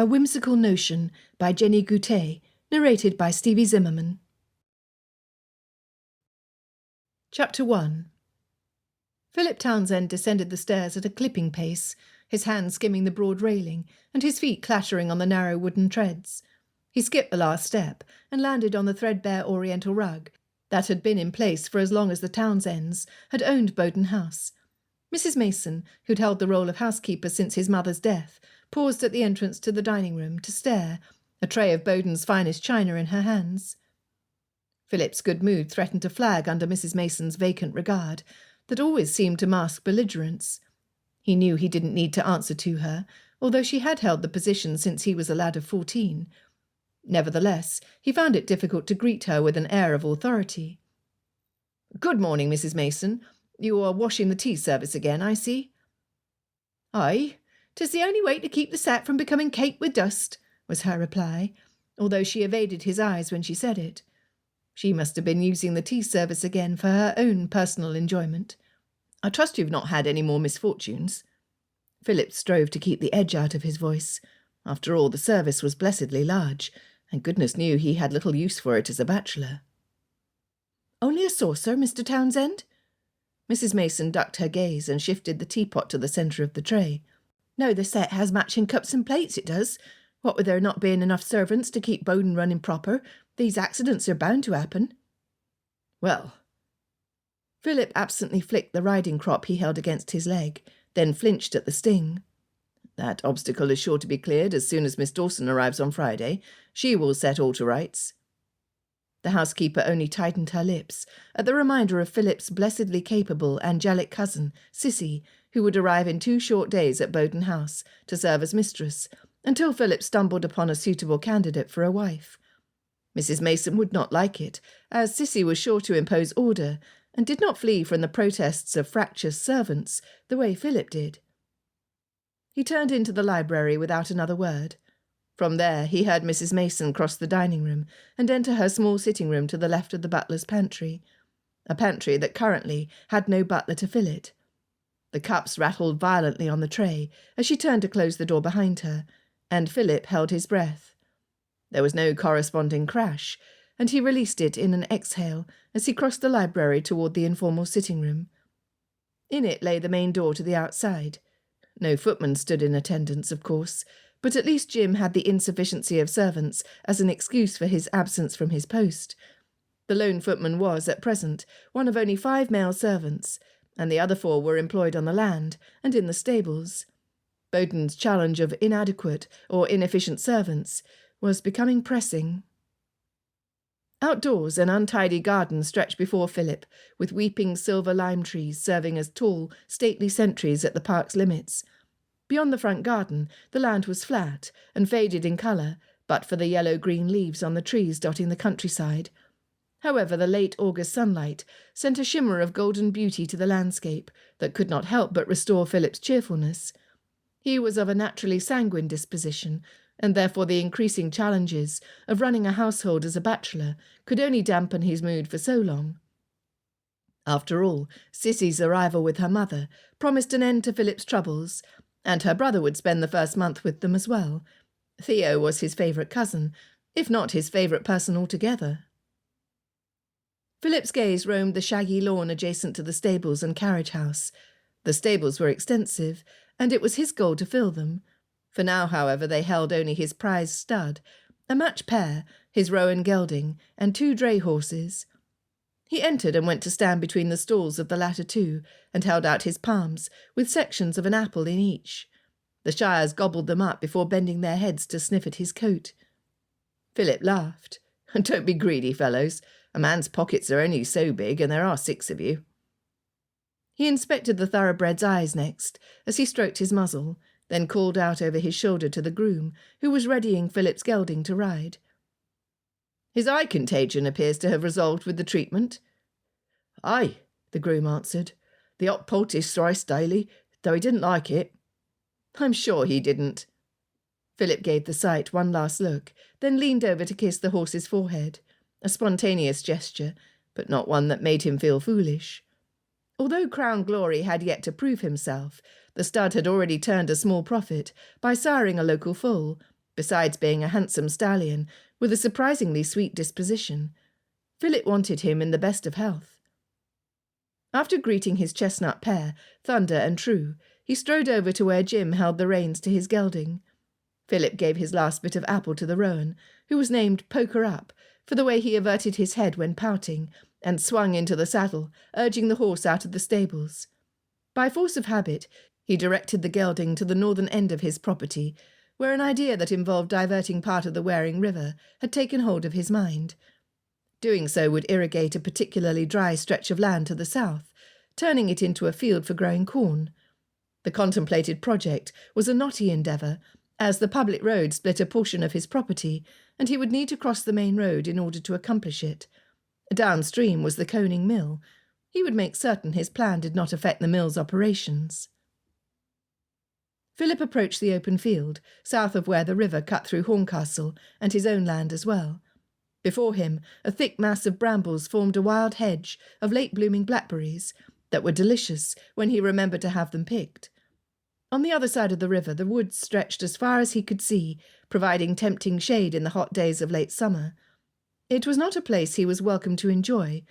A Whimsical Notion by Jenny Goutet, narrated by Stevie Zimmerman. Chapter 1. Philip Townsend descended the stairs at a clipping pace, his hand skimming the broad railing and his feet clattering on the narrow wooden treads. He skipped the last step and landed on the threadbare oriental rug that had been in place for as long as the Townsends had owned Bowden House. Mrs. Mason, who'd held the role of housekeeper since his mother's death, paused at the entrance to the dining room to stare, a tray of Bowden's finest china in her hands. Philip's good mood threatened to flag under Mrs. Mason's vacant regard, that always seemed to mask belligerence. He knew he didn't need to answer to her, although she had held the position since he was a lad of 14. Nevertheless, he found it difficult to greet her with an air of authority. "Good morning, Mrs. Mason. You are washing the tea service again, I see." "Aye, 'tis the only way to keep the set from becoming caked with dust," was her reply, although she evaded his eyes when she said it. She must have been using the tea service again for her own personal enjoyment. "I trust you've not had any more misfortunes." Philip strove to keep the edge out of his voice. After all, the service was blessedly large, and goodness knew he had little use for it as a bachelor. "Only a saucer, Mr. Townsend?" Mrs. Mason ducked her gaze and shifted the teapot to the centre of the tray. "No, the set has matching cups and plates, it does. What with there not being enough servants to keep Bowden running proper, these accidents are bound to happen." "Well." Philip absently flicked the riding crop he held against his leg, then flinched at the sting. "That obstacle is sure to be cleared as soon as Miss Dawson arrives on Friday. She will set all to rights." The housekeeper only tightened her lips at the reminder of Philip's blessedly capable, angelic cousin, Cissy, who would arrive in 2 short days at Bowden House to serve as mistress, until Philip stumbled upon a suitable candidate for a wife. Mrs. Mason would not like it, as Cissy was sure to impose order, and did not flee from the protests of fractious servants the way Philip did. He turned into the library without another word. From there he heard Mrs. Mason cross the dining room and enter her small sitting room to the left of the butler's pantry, a pantry that currently had no butler to fill it. The cups rattled violently on the tray as she turned to close the door behind her, and Philip held his breath. There was no corresponding crash, and he released it in an exhale as he crossed the library toward the informal sitting room. In it lay the main door to the outside. No footman stood in attendance, of course, but at least Jim had the insufficiency of servants as an excuse for his absence from his post. The lone footman was, at present, one of only 5 male servants, and the other 4 were employed on the land and in the stables. Bowden's challenge of inadequate or inefficient servants was becoming pressing. Outdoors, an untidy garden stretched before Philip, with weeping silver lime trees serving as tall, stately sentries at the park's limits. Beyond the front garden, the land was flat and faded in colour, but for the yellow-green leaves on the trees dotting the countryside. However, the late August sunlight sent a shimmer of golden beauty to the landscape that could not help but restore Philip's cheerfulness. He was of a naturally sanguine disposition, and therefore the increasing challenges of running a household as a bachelor could only dampen his mood for so long. After all, Cissy's arrival with her mother promised an end to Philip's troubles, and her brother would spend the first month with them as well. Theo was his favourite cousin, if not his favourite person altogether. Philip's gaze roamed the shaggy lawn adjacent to the stables and carriage house. The stables were extensive, and it was his goal to fill them. For now, however, they held only his prized stud, a match pair, his roan gelding, and 2 dray horses. He entered and went to stand between the stalls of the latter 2, and held out his palms, with sections of an apple in each. The shires gobbled them up before bending their heads to sniff at his coat. Philip laughed. "Don't be greedy, fellows. A man's pockets are only so big, and there are 6 of you." He inspected the thoroughbred's eyes next, as he stroked his muzzle, then called out over his shoulder to the groom, who was readying Philip's gelding to ride. "His eye contagion appears to have resolved with the treatment." "Aye," the groom answered. "The hot poultice thrice daily, though he didn't like it." "I'm sure he didn't." Philip gave the sight one last look, then leaned over to kiss the horse's forehead, a spontaneous gesture, but not one that made him feel foolish. Although Crown Glory had yet to prove himself, the stud had already turned a small profit by siring a local foal, Besides being a handsome stallion with a surprisingly sweet disposition, Philip wanted him in the best of health. After greeting his chestnut pair, Thunder and True, he strode over to where Jim held the reins to his gelding. Philip gave his last bit of apple to the roan, who was named Poker Up, for the way he averted his head when pouting, and swung into the saddle, urging the horse out of the stables. By force of habit, he directed the gelding to the northern end of his property, where an idea that involved diverting part of the Waring River had taken hold of his mind. Doing so would irrigate a particularly dry stretch of land to the south, turning it into a field for growing corn. The contemplated project was a knotty endeavour, as the public road split a portion of his property, and he would need to cross the main road in order to accomplish it. Downstream was the coning mill. He would make certain his plan did not affect the mill's operations. Philip approached the open field, south of where the river cut through Horncastle and his own land as well. Before him, a thick mass of brambles formed a wild hedge of late-blooming blackberries that were delicious when he remembered to have them picked. On the other side of the river, the woods stretched as far as he could see, providing tempting shade in the hot days of late summer. It was not a place he was welcome to enjoy.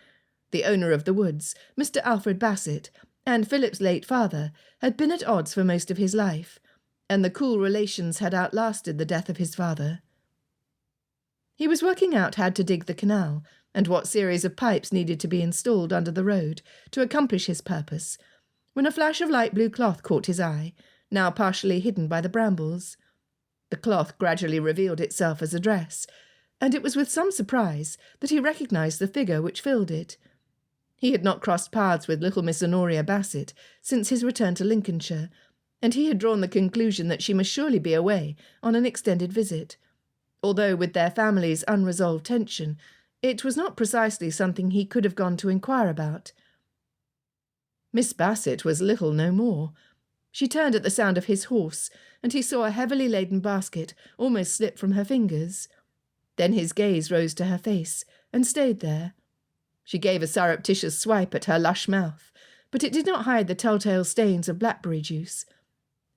The owner of the woods, Mr. Alfred Bassett, and Philip's late father, had been at odds for most of his life, and the cool relations had outlasted the death of his father. He was working out how to dig the canal, and what series of pipes needed to be installed under the road to accomplish his purpose, when a flash of light blue cloth caught his eye, now partially hidden by the brambles. The cloth gradually revealed itself as a dress, and it was with some surprise that he recognised the figure which filled it. He had not crossed paths with little Miss Honoria Bassett since his return to Lincolnshire, and he had drawn the conclusion that she must surely be away on an extended visit. Although with their family's unresolved tension, it was not precisely something he could have gone to inquire about. Miss Bassett was little no more. She turned at the sound of his horse, and he saw a heavily laden basket almost slip from her fingers. Then his gaze rose to her face, and stayed there. She gave a surreptitious swipe at her lush mouth, but it did not hide the telltale stains of blackberry juice.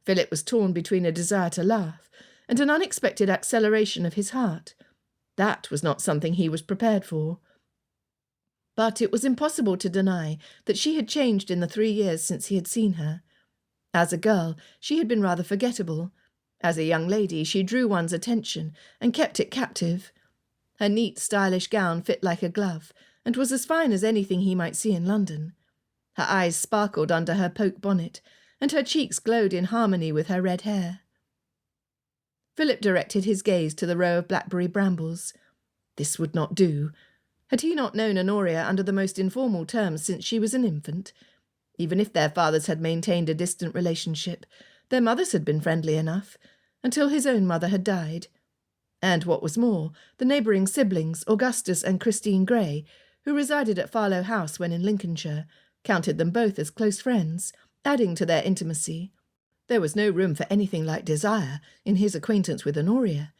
Philip was torn between a desire to laugh and an unexpected acceleration of his heart. That was not something he was prepared for. But it was impossible to deny that she had changed in the 3 years since he had seen her. As a girl, she had been rather forgettable. As a young lady, she drew one's attention and kept it captive. Her neat, stylish gown fit like a glove, and was as fine as anything he might see in London. Her eyes sparkled under her poke bonnet, and her cheeks glowed in harmony with her red hair. Philip directed his gaze to the row of blackberry brambles. This would not do. Had he not known Honoria under the most informal terms since she was an infant? Even if their fathers had maintained a distant relationship, their mothers had been friendly enough, until his own mother had died. And what was more, the neighbouring siblings, Augustus and Christine Grey, who resided at Farlow House when in Lincolnshire, counted them both as close friends, adding to their intimacy. There was no room for anything like desire in his acquaintance with Honoria.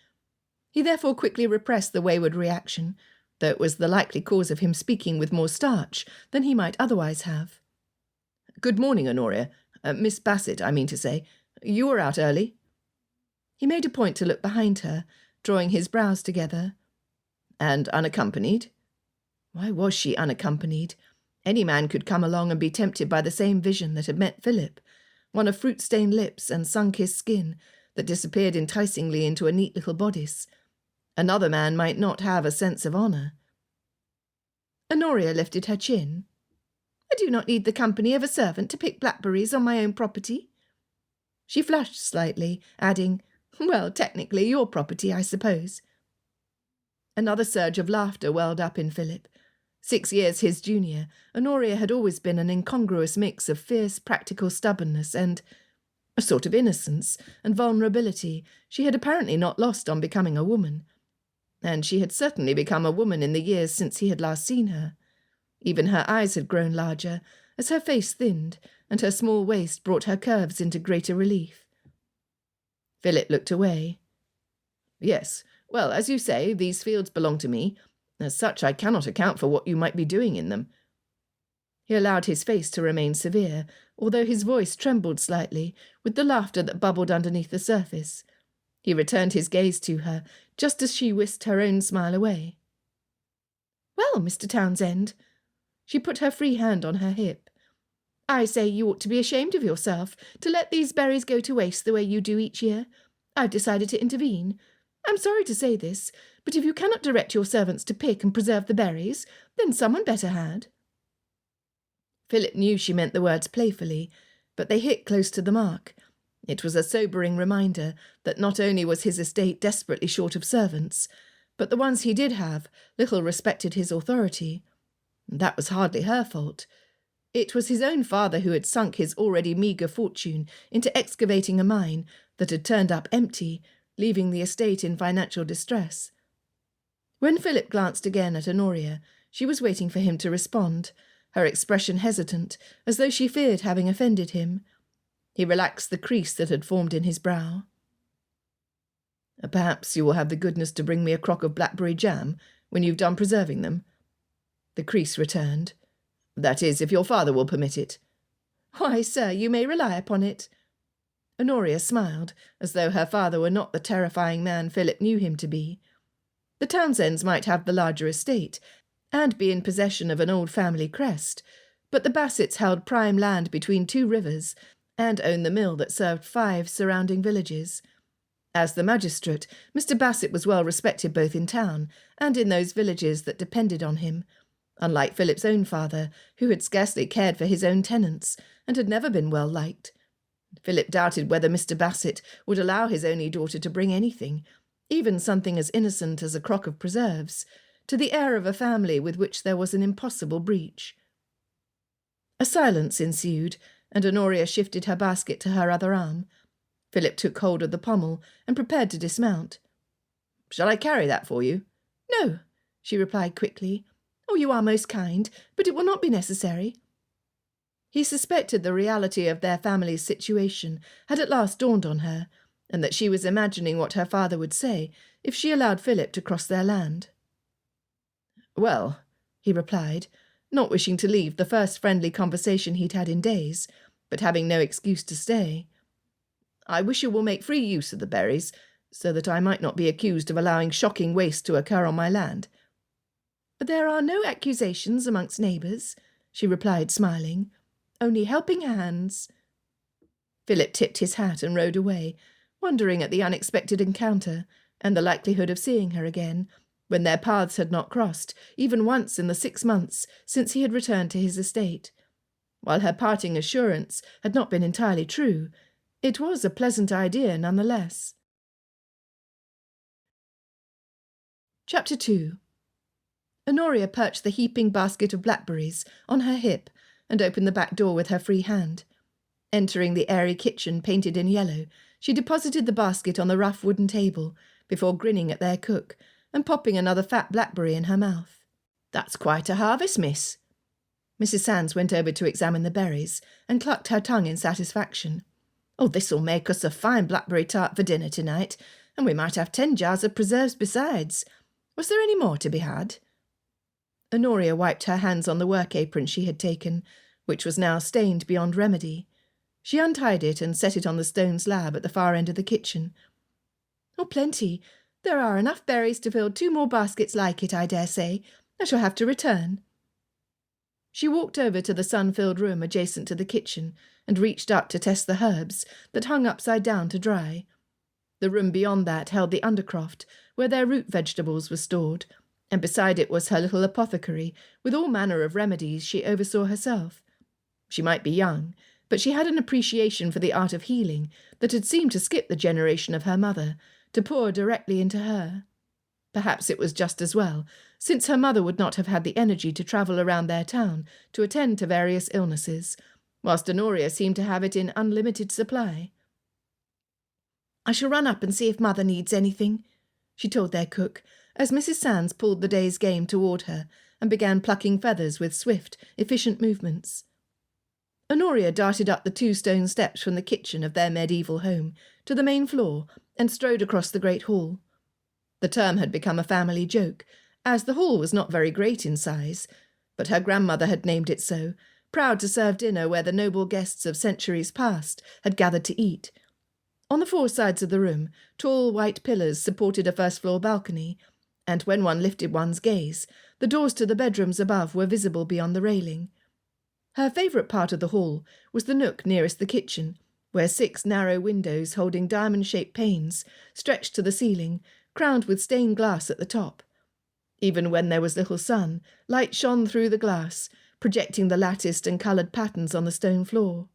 He therefore quickly repressed the wayward reaction, though it was the likely cause of him speaking with more starch than he might otherwise have. "Good morning, Honoria. Miss Bassett, I mean to say. You were out early." He made a point to look behind her, drawing his brows together. "And unaccompanied?" Why was she unaccompanied? Any man could come along and be tempted by the same vision that had met Philip, one of fruit-stained lips and sun-kissed skin that disappeared enticingly into a neat little bodice. Another man might not have a sense of honour. Honoria lifted her chin. "I do not need the company of a servant to pick blackberries on my own property." She flushed slightly, adding, "Well, technically your property, I suppose." Another surge of laughter welled up in Philip. 6 years his junior, Honoria had always been an incongruous mix of fierce practical stubbornness and a sort of innocence and vulnerability she had apparently not lost on becoming a woman. And she had certainly become a woman in the years since he had last seen her. Even her eyes had grown larger, as her face thinned, and her small waist brought her curves into greater relief. Philip looked away. "Yes, well, as you say, these fields belong to me. As such, I cannot account for what you might be doing in them." He allowed his face to remain severe, although his voice trembled slightly, with the laughter that bubbled underneath the surface. He returned his gaze to her, just as she whisked her own smile away. "Well, Mr. Townsend," she put her free hand on her hip, "I say you ought to be ashamed of yourself to let these berries go to waste the way you do each year. I've decided to intervene. I'm sorry to say this, but if you cannot direct your servants to pick and preserve the berries, then someone better had." Philip knew she meant the words playfully, but they hit close to the mark. It was a sobering reminder that not only was his estate desperately short of servants, but the ones he did have little respected his authority. That was hardly her fault. It was his own father who had sunk his already meagre fortune into excavating a mine that had turned up empty, leaving the estate in financial distress. When Philip glanced again at Honoria, she was waiting for him to respond, her expression hesitant, as though she feared having offended him. He relaxed the crease that had formed in his brow. "Perhaps you will have the goodness to bring me a crock of blackberry jam when you've done preserving them." The crease returned. "That is, if your father will permit it." "Why, sir, you may rely upon it." Honoria smiled, as though her father were not the terrifying man Philip knew him to be. The Townsends might have the larger estate, and be in possession of an old family crest, but the Bassets held prime land between two rivers, and owned the mill that served 5 surrounding villages. As the magistrate, Mr. Bassett was well respected both in town and in those villages that depended on him, unlike Philip's own father, who had scarcely cared for his own tenants, and had never been well liked. Philip doubted whether Mr. Bassett would allow his only daughter to bring anything, even something as innocent as a crock of preserves, to the heir of a family with which there was an impossible breach. A silence ensued, and Honoria shifted her basket to her other arm. Philip took hold of the pommel and prepared to dismount. "Shall I carry that for you?" "No," she replied quickly. "Oh, you are most kind, but it will not be necessary." He suspected the reality of their family's situation had at last dawned on her, and that she was imagining what her father would say if she allowed Philip to cross their land. "Well," he replied, not wishing to leave the first friendly conversation he'd had in days, but having no excuse to stay, "I wish you will make free use of the berries, so that I might not be accused of allowing shocking waste to occur on my land." "There are no accusations amongst neighbours," she replied, smiling. "Only helping hands." Philip tipped his hat and rode away, wondering at the unexpected encounter and the likelihood of seeing her again, when their paths had not crossed, even once in the 6 months since he had returned to his estate. While her parting assurance had not been entirely true, it was a pleasant idea nonetheless. Chapter 2. Honoria perched the heaping basket of blackberries on her hip and opened the back door with her free hand. Entering the airy kitchen painted in yellow, she deposited the basket on the rough wooden table before grinning at their cook and popping another fat blackberry in her mouth. "That's quite a harvest, miss." Mrs. Sands went over to examine the berries and clucked her tongue in satisfaction. "Oh, this'll make us a fine blackberry tart for dinner tonight, and we might have 10 jars of preserves besides. Was there any more to be had?" Honoria wiped her hands on the work apron she had taken, which was now stained beyond remedy. She untied it and set it on the stone slab at the far end of the kitchen. "Oh, plenty. There are enough berries to fill 2 more baskets like it, I dare say. I shall have to return." She walked over to the sun-filled room adjacent to the kitchen and reached up to test the herbs that hung upside down to dry. The room beyond that held the undercroft, where their root vegetables were stored, and beside it was her little apothecary, with all manner of remedies she oversaw herself. She might be young, but she had an appreciation for the art of healing that had seemed to skip the generation of her mother, to pour directly into her. Perhaps it was just as well, since her mother would not have had the energy to travel around their town to attend to various illnesses, whilst Honoria seemed to have it in unlimited supply. "I shall run up and see if mother needs anything," she told their cook, as Mrs. Sands pulled the day's game toward her and began plucking feathers with swift, efficient movements. Honoria darted up the 2 stone steps from the kitchen of their medieval home to the main floor and strode across the great hall. The term had become a family joke, as the hall was not very great in size, but her grandmother had named it so, proud to serve dinner where the noble guests of centuries past had gathered to eat. On the four sides of the room, tall white pillars supported a first-floor balcony, and when one lifted one's gaze, the doors to the bedrooms above were visible beyond the railing. Her favourite part of the hall was the nook nearest the kitchen, where 6 narrow windows holding diamond-shaped panes stretched to the ceiling, crowned with stained glass at the top. Even when there was little sun, light shone through the glass, projecting the latticed and coloured patterns on the stone floor.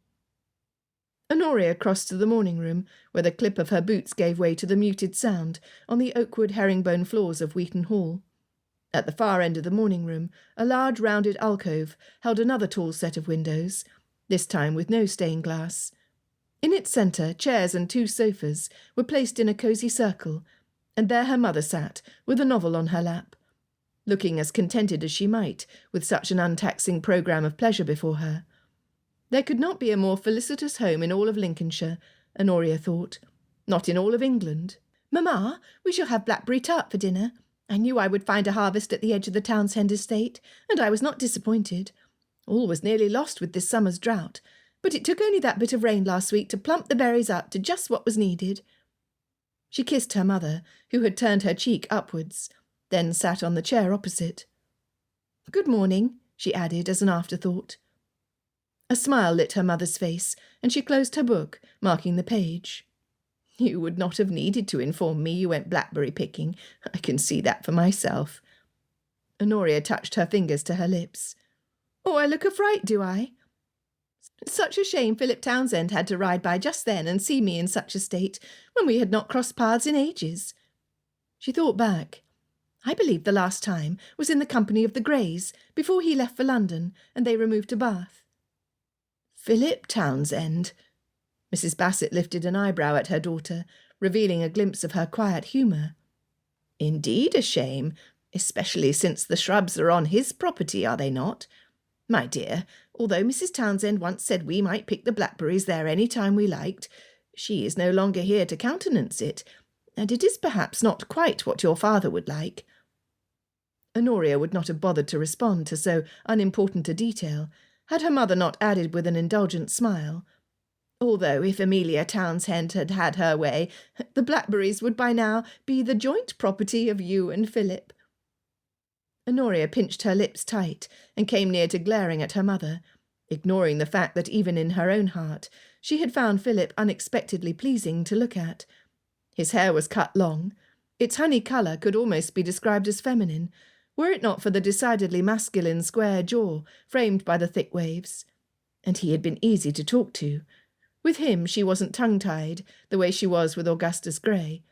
Honoria crossed to the morning room, where the clip of her boots gave way to the muted sound on the oakwood herringbone floors of Wheaton Hall. At the far end of the morning room, a large rounded alcove held another tall set of windows, this time with no stained glass. In its centre, chairs and 2 sofas were placed in a cosy circle, and there her mother sat, with a novel on her lap, looking as contented as she might, with such an untaxing programme of pleasure before her. There could not be a more felicitous home in all of Lincolnshire, Honoria thought. Not in all of England. "Mamma, we shall have blackberry tart for dinner. I knew I would find a harvest at the edge of the Townsend estate, and I was not disappointed. All was nearly lost with this summer's drought, but it took only that bit of rain last week to plump the berries up to just what was needed." She kissed her mother, who had turned her cheek upwards, then sat on the chair opposite. "Good morning," she added as an afterthought. A smile lit her mother's face, and she closed her book, marking the page. "You would not have needed to inform me you went blackberry picking. I can see that for myself." Honoria touched her fingers to her lips. "Oh, I look a fright, do I? Such a shame Philip Townsend had to ride by just then and see me in such a state, when we had not crossed paths in ages." She thought back. "I believe the last time was in the company of the Greys, before he left for London, and they removed to Bath." "Philip Townsend." Mrs. Bassett lifted an eyebrow at her daughter, revealing a glimpse of her quiet humour. "Indeed a shame, especially since the shrubs are on his property, are they not? My dear, although Mrs. Townsend once said we might pick the blackberries there any time we liked, she is no longer here to countenance it, and it is perhaps not quite what your father would like." Honoria would not have bothered to respond to so unimportant a detail, had her mother not added with an indulgent smile, "Although if Amelia Townsend had had her way, the blackberries would by now be the joint property of you and Philip." Honoria pinched her lips tight and came near to glaring at her mother, ignoring the fact that even in her own heart she had found Philip unexpectedly pleasing to look at. His hair was cut long. Its honey colour could almost be described as feminine, were it not for the decidedly masculine square jaw framed by the thick waves. And he had been easy to talk to. With him she wasn't tongue-tied, the way she was with Augustus Grey.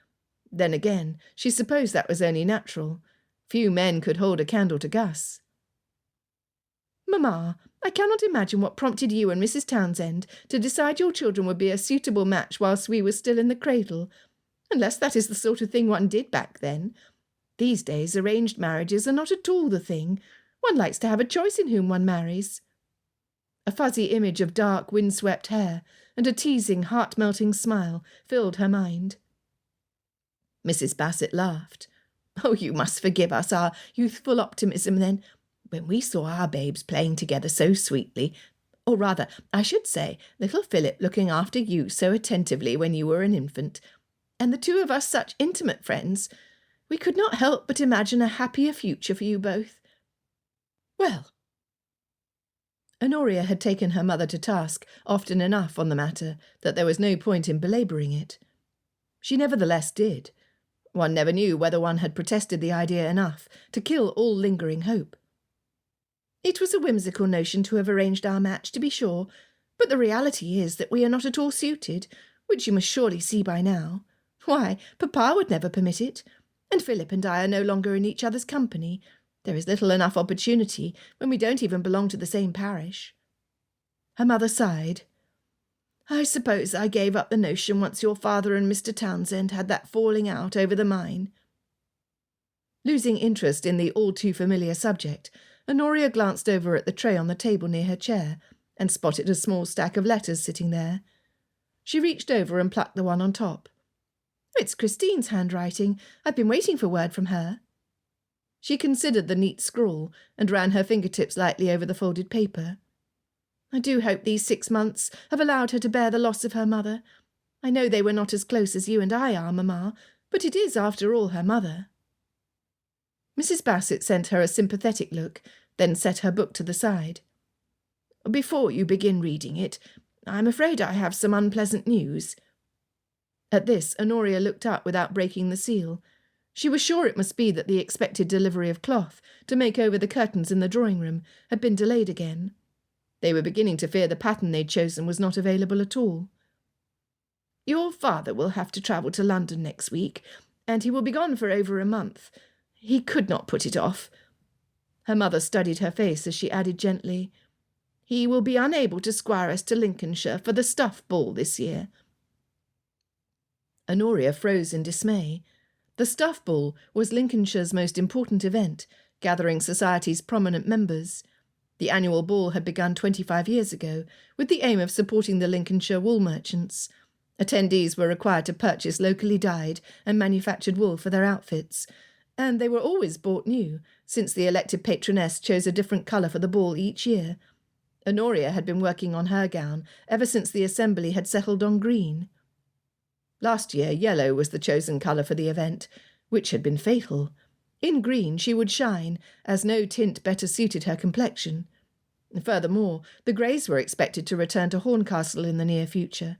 Then again, she supposed that was only natural. Few men could hold a candle to Gus. "Mamma, I cannot imagine what prompted you and Mrs. Townsend to decide your children would be a suitable match whilst we were still in the cradle, unless that is the sort of thing one did back then. These days arranged marriages are not at all the thing. One likes to have a choice in whom one marries." A fuzzy image of dark, wind-swept hair and a teasing, heart-melting smile filled her mind. Mrs. Bassett laughed. "Oh, you must forgive us our youthful optimism, then. When we saw our babes playing together so sweetly, or rather, I should say, little Philip looking after you so attentively when you were an infant, and the 2 of us such intimate friends, we could not help but imagine a happier future for you both. Well." Honoria had taken her mother to task often enough on the matter that there was no point in belabouring it. She nevertheless did. One never knew whether one had protested the idea enough to kill all lingering hope. "It was a whimsical notion to have arranged our match, to be sure, but the reality is that we are not at all suited, which you must surely see by now. Why, Papa would never permit it, and Philip and I are no longer in each other's company. There is little enough opportunity when we don't even belong to the same parish." Her mother sighed. "I suppose I gave up the notion once your father and Mr. Townsend had that falling out over the mine." Losing interest in the all-too-familiar subject, Honoria glanced over at the tray on the table near her chair and spotted a small stack of letters sitting there. She reached over and plucked the one on top. "It's Christine's handwriting. I've been waiting for word from her." She considered the neat scrawl and ran her fingertips lightly over the folded paper. "I do hope these 6 months have allowed her to bear the loss of her mother. I know they were not as close as you and I are, Mamma, but it is, after all, her mother." Mrs. Bassett sent her a sympathetic look, then set her book to the side. "Before you begin reading it, I'm afraid I have some unpleasant news." At this, Honoria looked up without breaking the seal. She was sure it must be that the expected delivery of cloth to make over the curtains in the drawing-room had been delayed again. They were beginning to fear the pattern they'd chosen was not available at all. "Your father will have to travel to London next week, and he will be gone for over a month. He could not put it off." Her mother studied her face as she added gently, "He will be unable to squire us to Lincolnshire for the stuff ball this year." Honoria froze in dismay. The stuff ball was Lincolnshire's most important event, gathering society's prominent members. The annual ball had begun 25 years ago, with the aim of supporting the Lincolnshire wool merchants. Attendees were required to purchase locally dyed and manufactured wool for their outfits, and they were always bought new, since the elected patroness chose a different colour for the ball each year. Honoria had been working on her gown ever since the assembly had settled on green. Last year, yellow was the chosen colour for the event, which had been fatal. In green she would shine, as no tint better suited her complexion. Furthermore, the Greys were expected to return to Horncastle in the near future.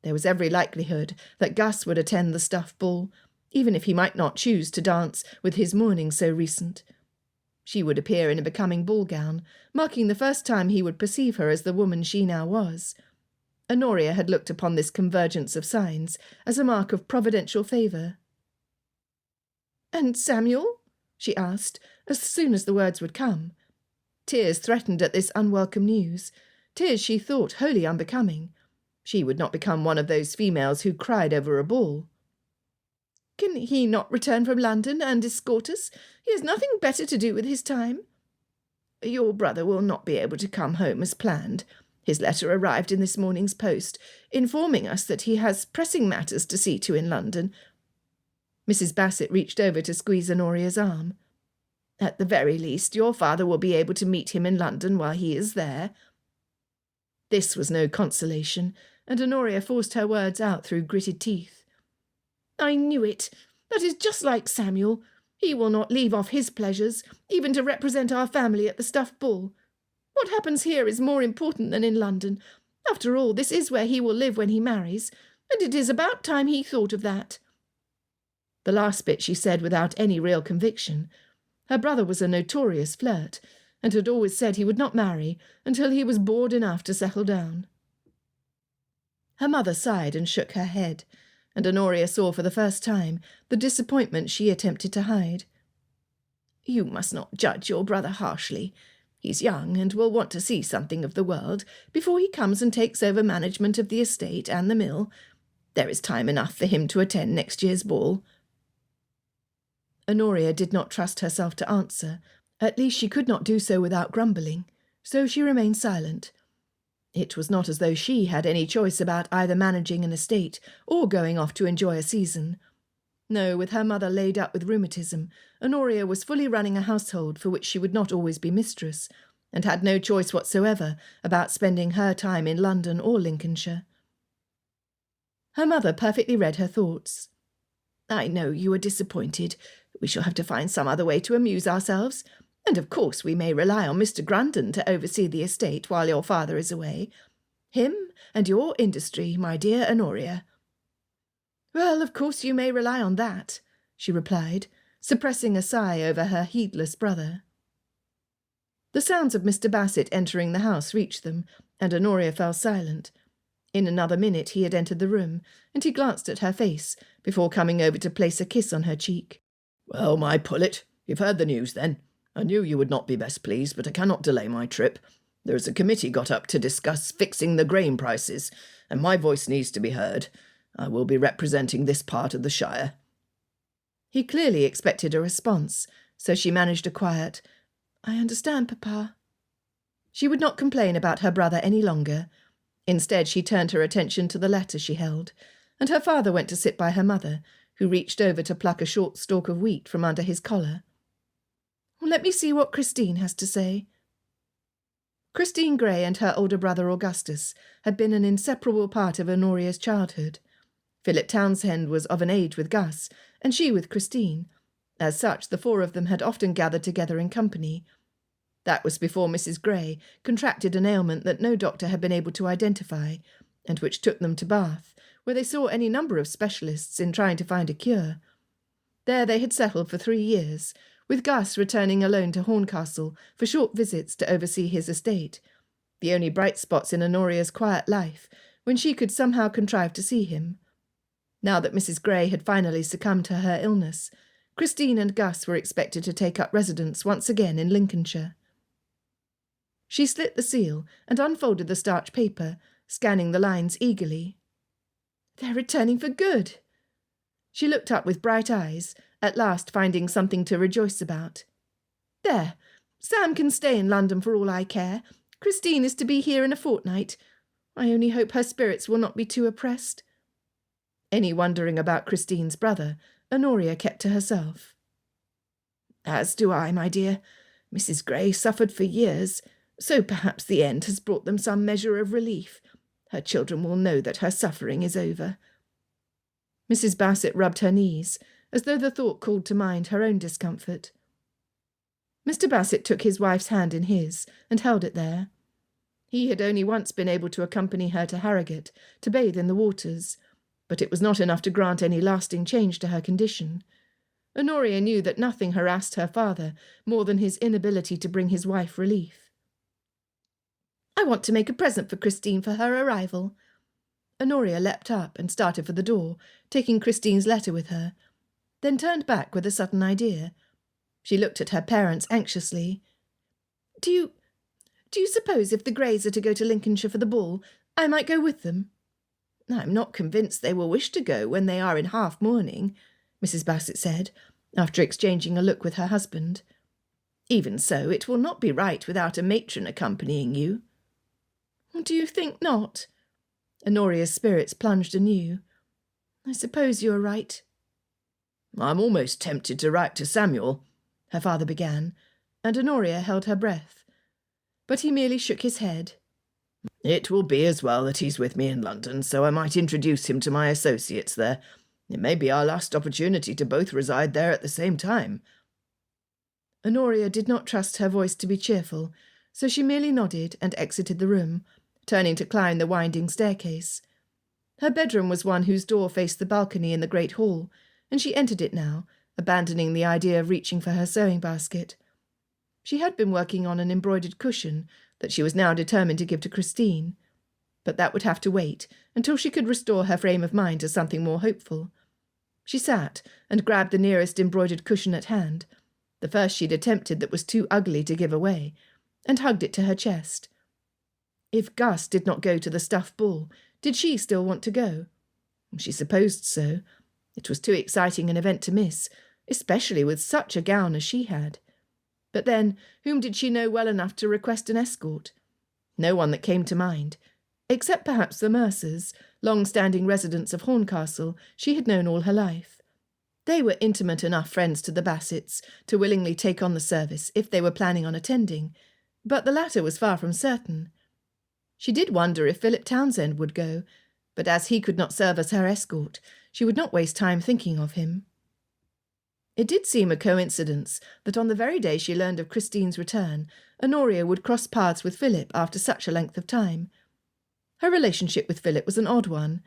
There was every likelihood that Gus would attend the stuff ball, even if he might not choose to dance with his mourning so recent. She would appear in a becoming ball gown, marking the first time he would perceive her as the woman she now was. Honoria had looked upon this convergence of signs as a mark of providential favour. "And Samuel?" she asked, as soon as the words would come. Tears threatened at this unwelcome news, tears she thought wholly unbecoming. She would not become one of those females who cried over a ball. "Can he not return from London and escort us? He has nothing better to do with his time." "Your brother will not be able to come home as planned. His letter arrived in this morning's post, informing us that he has pressing matters to see to in London." Mrs. Bassett reached over to squeeze Honoria's arm. "At the very least, your father will be able to meet him in London while he is there." This was no consolation, and Honoria forced her words out through gritted teeth. "I knew it. That is just like Samuel. He will not leave off his pleasures, even to represent our family at the stuff ball. What happens here is more important than in London. After all, this is where he will live when he marries, and it is about time he thought of that." The last bit she said without any real conviction. Her brother was a notorious flirt, and had always said he would not marry until he was bored enough to settle down. Her mother sighed and shook her head, and Honoria saw for the first time the disappointment she attempted to hide. "You must not judge your brother harshly. He's young and will want to see something of the world before he comes and takes over management of the estate and the mill. There is time enough for him to attend next year's ball." Honoria did not trust herself to answer. At least she could not do so without grumbling, so she remained silent. It was not as though she had any choice about either managing an estate or going off to enjoy a season. No, with her mother laid up with rheumatism, Honoria was fully running a household for which she would not always be mistress, and had no choice whatsoever about spending her time in London or Lincolnshire. Her mother perfectly read her thoughts. "I know you are disappointed. We shall have to find some other way to amuse ourselves, and of course we may rely on Mr. Grundon to oversee the estate while your father is away. Him and your industry, my dear Honoria." "Well, of course you may rely on that," she replied, suppressing a sigh over her heedless brother. The sounds of Mr. Bassett entering the house reached them, and Honoria fell silent. In another minute he had entered the room, and he glanced at her face before coming over to place a kiss on her cheek. "Well, my pullet, you've heard the news, then. I knew you would not be best pleased, but I cannot delay my trip. There is a committee got up to discuss fixing the grain prices, and my voice needs to be heard. I will be representing this part of the shire." He clearly expected a response, so she managed a quiet, "I understand, Papa." She would not complain about her brother any longer. Instead, she turned her attention to the letter she held, and her father went to sit by her mother, who reached over to pluck a short stalk of wheat from under his collar. "Let me see what Christine has to say." Christine Grey and her older brother Augustus had been an inseparable part of Honoria's childhood. Philip Townsend was of an age with Gus, and she with Christine. As such, the four of them had often gathered together in company. That was before Mrs. Gray contracted an ailment that no doctor had been able to identify, and which took them to Bath, where they saw any number of specialists in trying to find a cure. There they had settled for 3 years, with Gus returning alone to Horncastle for short visits to oversee his estate, the only bright spots in Honoria's quiet life, when she could somehow contrive to see him. Now that Mrs. Gray had finally succumbed to her illness, Christine and Gus were expected to take up residence once again in Lincolnshire. She slit the seal and unfolded the starch paper, scanning the lines eagerly. "They're returning for good." She looked up with bright eyes, at last finding something to rejoice about. "There, Sam can stay in London for all I care. Christine is to be here in a fortnight. I only hope her spirits will not be too oppressed." Any wondering about Christine's brother, Honoria kept to herself. "As do I, my dear. Mrs. Gray suffered for years, so perhaps the end has brought them some measure of relief. Her children will know that her suffering is over." Mrs. Bassett rubbed her knees, as though the thought called to mind her own discomfort. Mr. Bassett took his wife's hand in his and held it there. He had only once been able to accompany her to Harrogate to bathe in the waters, but it was not enough to grant any lasting change to her condition. Honoria knew that nothing harassed her father more than his inability to bring his wife relief. "I want to make a present for Christine for her arrival." Honoria leapt up and started for the door, taking Christine's letter with her, then turned back with a sudden idea. She looked at her parents anxiously. Do you suppose if the Greys are to go to Lincolnshire for the ball, I might go with them?" "I'm not convinced they will wish to go when they are in half mourning," Mrs. Bassett said, after exchanging a look with her husband. "Even so, it will not be right without a matron accompanying you." "Do you think not?" Honoria's spirits plunged anew. "I suppose you are right." "I'm almost tempted to write to Samuel," her father began, and Honoria held her breath. But he merely shook his head. "It will be as well that he's with me in London, so I might introduce him to my associates there. It may be our last opportunity to both reside there at the same time." Honoria did not trust her voice to be cheerful, so she merely nodded and exited the room, turning to climb the winding staircase. Her bedroom was one whose door faced the balcony in the great hall, and she entered it now, abandoning the idea of reaching for her sewing-basket. She had been working on an embroidered cushion that she was now determined to give to Christine, but that would have to wait until she could restore her frame of mind to something more hopeful. She sat and grabbed the nearest embroidered cushion at hand, the first she'd attempted that was too ugly to give away, and hugged it to her chest. If Gus did not go to the stuffed ball, did she still want to go? She supposed so. It was too exciting an event to miss, especially with such a gown as she had. But then, whom did she know well enough to request an escort? No one that came to mind, except perhaps the Mercers, long-standing residents of Horncastle she had known all her life. They were intimate enough friends to the Bassetts to willingly take on the service if they were planning on attending, but the latter was far from certain. She did wonder if Philip Townsend would go, but as he could not serve as her escort, she would not waste time thinking of him. It did seem a coincidence that on the very day she learned of Christine's return, Honoria would cross paths with Philip after such a length of time. Her relationship with Philip was an odd one.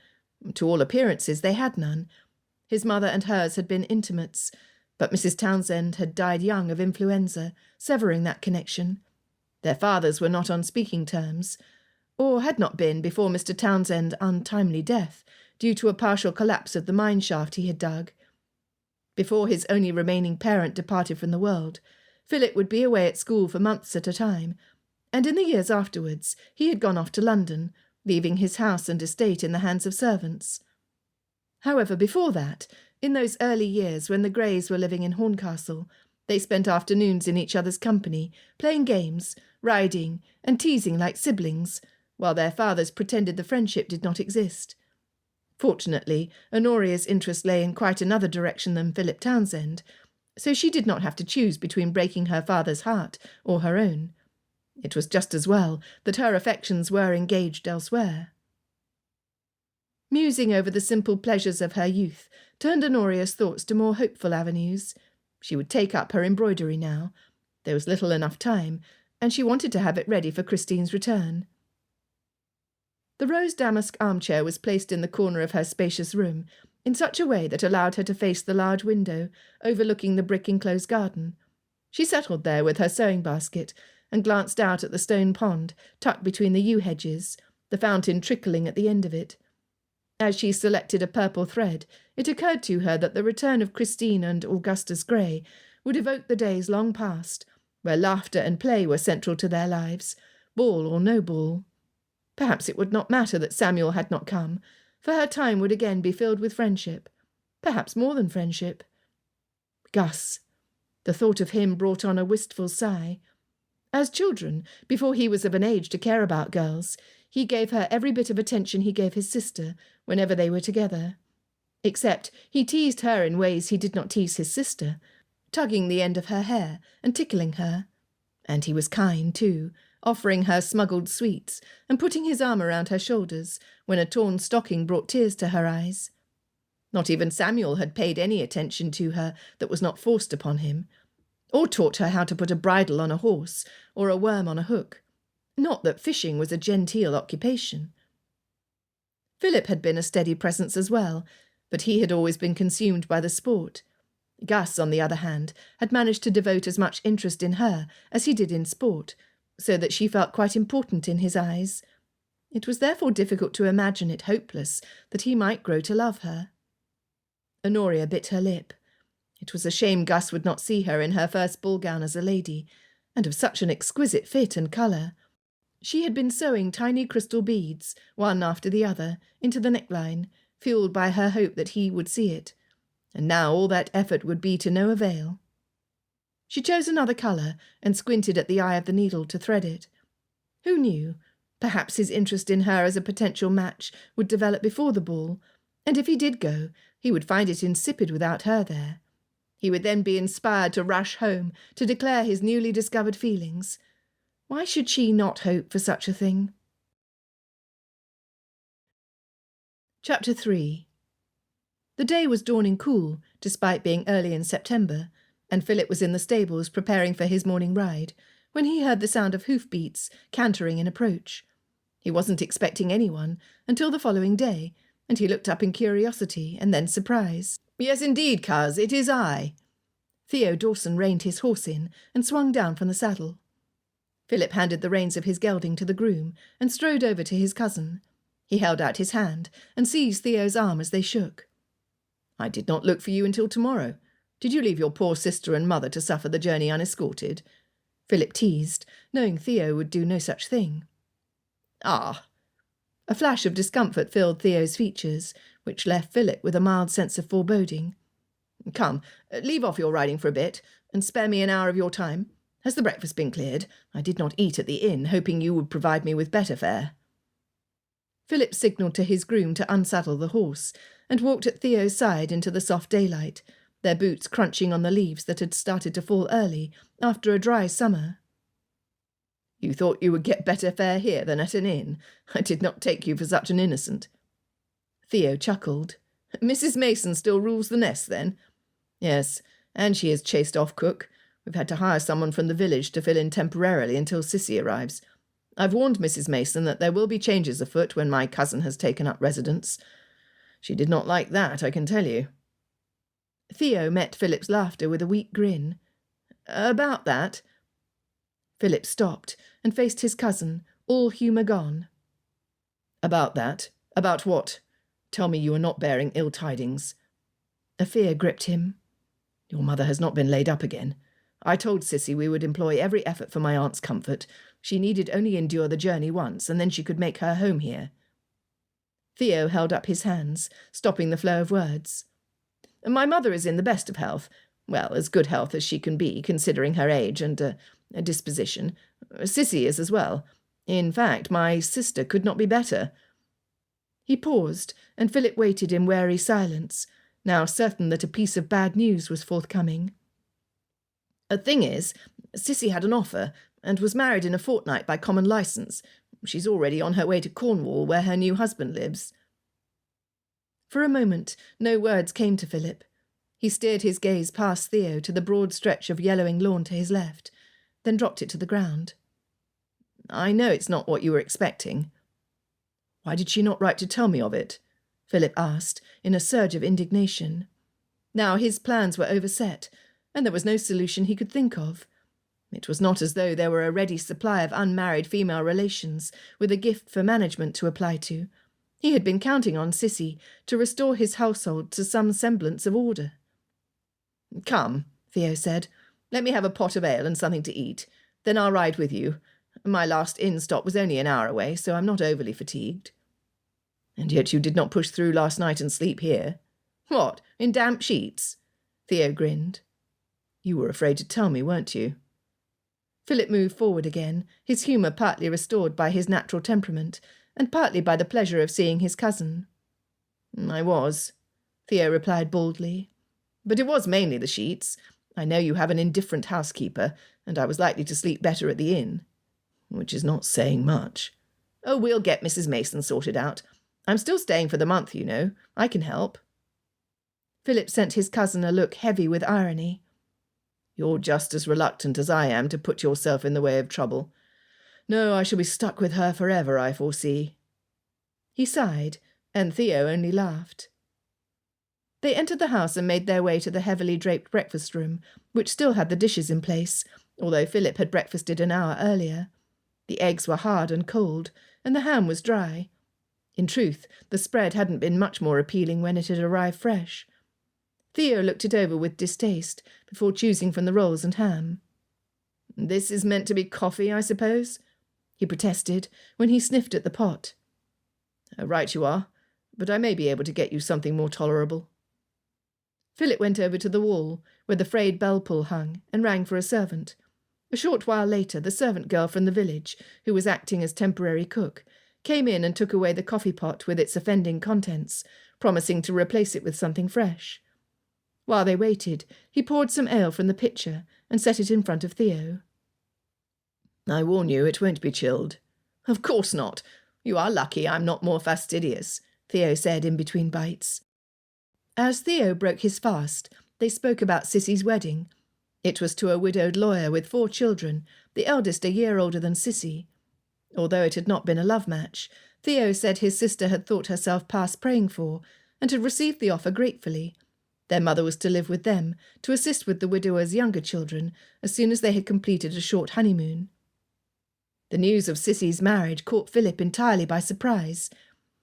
To all appearances they had none. His mother and hers had been intimates, but Mrs. Townsend had died young of influenza, severing that connection. Their fathers were not on speaking terms, or had not been before Mr. Townsend's untimely death, due to a partial collapse of the mine shaft he had dug. Before his only remaining parent departed from the world, Philip would be away at school for months at a time, and in the years afterwards he had gone off to London, leaving his house and estate in the hands of servants. However, before that, in those early years when the Greys were living in Horncastle, they spent afternoons in each other's company, playing games, riding, and teasing like siblings, while their fathers pretended the friendship did not exist. Fortunately, Honoria's interest lay in quite another direction than Philip Townsend, so she did not have to choose between breaking her father's heart or her own. It was just as well that her affections were engaged elsewhere. Musing over the simple pleasures of her youth turned Honoria's thoughts to more hopeful avenues. She would take up her embroidery now. There was little enough time, and she wanted to have it ready for Christine's return. The rose damask armchair was placed in the corner of her spacious room, in such a way that allowed her to face the large window, overlooking the brick-enclosed garden. She settled there with her sewing basket, and glanced out at the stone pond, tucked between the yew hedges, the fountain trickling at the end of it. As she selected a purple thread, it occurred to her that the return of Christine and Augustus Gray would evoke the days long past, where laughter and play were central to their lives, ball or no ball. Perhaps it would not matter that Samuel had not come, for her time would again be filled with friendship, perhaps more than friendship. Gus. The thought of him brought on a wistful sigh. As children, before he was of an age to care about girls, he gave her every bit of attention he gave his sister whenever they were together. Except he teased her in ways he did not tease his sister, tugging the end of her hair and tickling her. And he was kind, too, offering her smuggled sweets and putting his arm around her shoulders when a torn stocking brought tears to her eyes. Not even Samuel had paid any attention to her that was not forced upon him, or taught her how to put a bridle on a horse or a worm on a hook. Not that fishing was a genteel occupation. Philip had been a steady presence as well, but he had always been consumed by the sport. Gus, on the other hand, had managed to devote as much interest in her as he did in sport, so that she felt quite important in his eyes. It was therefore difficult to imagine it hopeless that he might grow to love her. Honoria bit her lip. It was a shame Gus would not see her in her first ball gown as a lady, and of such an exquisite fit and colour. She had been sewing tiny crystal beads, one after the other, into the neckline, fuelled by her hope that he would see it, and now all that effort would be to no avail. She chose another colour and squinted at the eye of the needle to thread it. Who knew? Perhaps his interest in her as a potential match would develop before the ball, and if he did go, he would find it insipid without her there. He would then be inspired to rush home to declare his newly discovered feelings. Why should she not hope for such a thing? Chapter 3. The day was dawning cool, despite being early in September, and Philip was in the stables preparing for his morning ride, when he heard the sound of hoof-beats cantering in approach. He wasn't expecting anyone until the following day, and he looked up in curiosity and then surprise. "Yes, indeed, coz, it is I." Theo Dawson reined his horse in and swung down from the saddle. Philip handed the reins of his gelding to the groom and strode over to his cousin. He held out his hand and seized Theo's arm as they shook. "I did not look for you until tomorrow. Did you leave your poor sister and mother to suffer the journey unescorted?" Philip teased, knowing Theo would do no such thing. "Ah." A flash of discomfort filled Theo's features, which left Philip with a mild sense of foreboding. "Come, leave off your riding for a bit, and spare me an hour of your time. Has the breakfast been cleared? I did not eat at the inn, hoping you would provide me with better fare." Philip signalled to his groom to unsaddle the horse, and walked at Theo's side into the soft daylight, their boots crunching on the leaves that had started to fall early after a dry summer. "You thought you would get better fare here than at an inn? I did not take you for such an innocent." Theo chuckled. "Mrs. Mason still rules the nest, then?" "Yes, and she has chased off cook. We've had to hire someone from the village to fill in temporarily until Sissy arrives. I've warned Mrs. Mason that there will be changes afoot when my cousin has taken up residence. She did not like that, I can tell you." Theo met Philip's laughter with a weak grin. "About that?" Philip stopped and faced his cousin, all humour gone. "About that? About what? Tell me you are not bearing ill tidings." A fear gripped him. "Your mother has not been laid up again. I told Sissy we would employ every effort for my aunt's comfort. She needed only endure the journey once, and then she could make her home here." Theo held up his hands, stopping the flow of words. "My mother is in the best of health. Well, as good health as she can be, considering her age and disposition. Sissy is as well. In fact, my sister could not be better." He paused, and Philip waited in wary silence, now certain that a piece of bad news was forthcoming. "The thing is, Sissy had an offer, and was married in a fortnight by common licence. She's already on her way to Cornwall, where her new husband lives." For a moment, no words came to Philip. He steered his gaze past Theo to the broad stretch of yellowing lawn to his left, then dropped it to the ground. I know it's not what you were expecting. Why did she not write to tell me of it? Philip asked, in a surge of indignation. Now his plans were overset, and there was no solution he could think of. It was not as though there were a ready supply of unmarried female relations with a gift for management to apply to. He had been counting on Sissy to restore his household to some semblance of order. Come, Theo said. Let me have a pot of ale and something to eat. Then I'll ride with you. My last inn stop was only an hour away, so I'm not overly fatigued. And yet you did not push through last night and sleep here. What, in damp sheets? Theo grinned. You were afraid to tell me, weren't you? Philip moved forward again, his humour partly restored by his natural temperament, and partly by the pleasure of seeing his cousin. I was, Theo replied baldly. But it was mainly the sheets. I know you have an indifferent housekeeper, and I was likely to sleep better at the inn. Which is not saying much. Oh, we'll get Mrs. Mason sorted out. I'm still staying for the month, you know. I can help. Philip sent his cousin a look heavy with irony. You're just as reluctant as I am to put yourself in the way of trouble. No, I shall be stuck with her forever, I foresee. He sighed, and Theo only laughed. They entered the house and made their way to the heavily draped breakfast room, which still had the dishes in place, although Philip had breakfasted an hour earlier. The eggs were hard and cold, and the ham was dry. In truth, the spread hadn't been much more appealing when it had arrived fresh. Theo looked it over with distaste before choosing from the rolls and ham. This is meant to be coffee, I suppose? He protested when he sniffed at the pot. Right you are, but I may be able to get you something more tolerable. Philip went over to the wall, where the frayed bell-pull hung, and rang for a servant. A short while later, the servant girl from the village, who was acting as temporary cook, came in and took away the coffee pot with its offending contents, promising to replace it with something fresh. While they waited, he poured some ale from the pitcher and set it in front of Theo. I warn you, it won't be chilled. Of course not. You are lucky I'm not more fastidious, Theo said in between bites. As Theo broke his fast, they spoke about Sissy's wedding. It was to a widowed lawyer with 4 children, the eldest a year older than Sissy. Although it had not been a love match, Theo said his sister had thought herself past praying for, and had received the offer gratefully. Their mother was to live with them, to assist with the widower's younger children, as soon as they had completed a short honeymoon. The news of Sissy's marriage caught Philip entirely by surprise.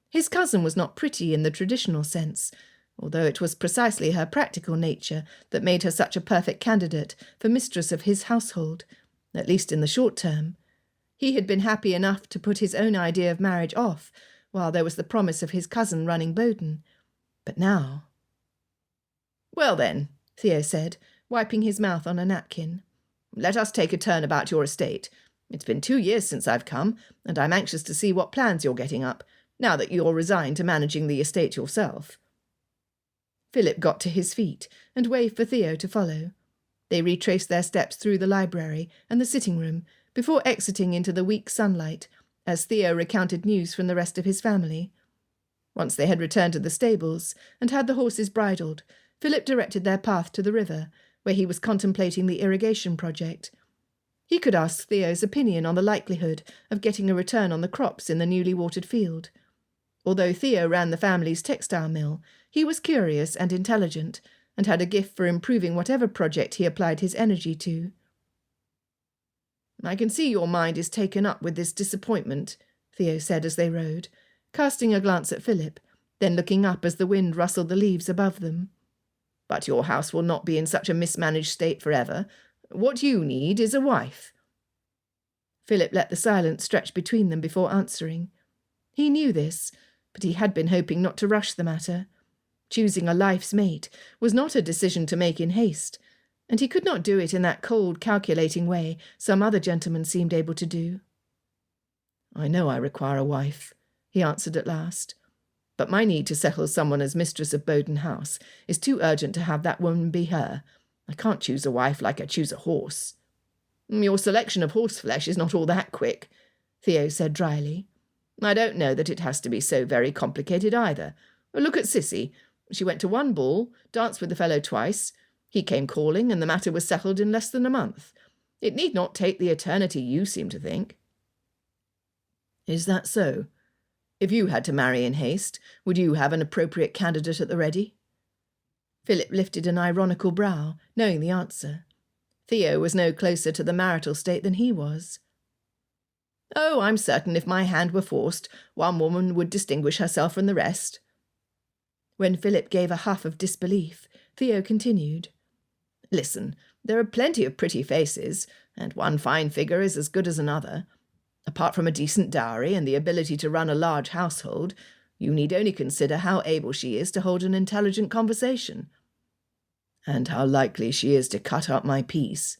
His cousin was not pretty in the traditional sense, although it was precisely her practical nature that made her such a perfect candidate for mistress of his household, at least in the short term. He had been happy enough to put his own idea of marriage off, while there was the promise of his cousin running Bowden. But now... Well then, Theo said, wiping his mouth on a napkin, let us take a turn about your estate. It's been 2 years since I've come, and I'm anxious to see what plans you're getting up, now that you're resigned to managing the estate yourself. Philip got to his feet and waved for Theo to follow. They retraced their steps through the library and the sitting-room before exiting into the weak sunlight, as Theo recounted news from the rest of his family. Once they had returned to the stables and had the horses bridled, Philip directed their path to the river, where he was contemplating the irrigation project. He could ask Theo's opinion on the likelihood of getting a return on the crops in the newly watered field. Although Theo ran the family's textile mill, he was curious and intelligent, and had a gift for improving whatever project he applied his energy to. I can see your mind is taken up with this disappointment, Theo said as they rode, casting a glance at Philip, then looking up as the wind rustled the leaves above them. But your house will not be in such a mismanaged state forever. What you need is a wife. Philip let the silence stretch between them before answering. He knew this, but he had been hoping not to rush the matter. Choosing a life's mate was not a decision to make in haste, and he could not do it in that cold, calculating way some other gentlemen seemed able to do. I know I require a wife, he answered at last, but my need to settle someone as mistress of Bowden House is too urgent to have that woman be her. I can't choose a wife like I choose a horse. Your selection of horseflesh is not all that quick, Theo said dryly. I don't know that it has to be so very complicated either. Look at Sissy. She went to one ball, danced with the fellow twice. He came calling, and the matter was settled in less than a month. It need not take the eternity you seem to think." "Is that so? If you had to marry in haste, would you have an appropriate candidate at the ready?" Philip lifted an ironical brow, knowing the answer. Theo was no closer to the marital state than he was. "Oh, I'm certain if my hand were forced, one woman would distinguish herself from the rest." When Philip gave a huff of disbelief, Theo continued, "Listen, there are plenty of pretty faces, and one fine figure is as good as another. Apart from a decent dowry and the ability to run a large household, you need only consider how able she is to hold an intelligent conversation. And how likely she is to cut up my piece.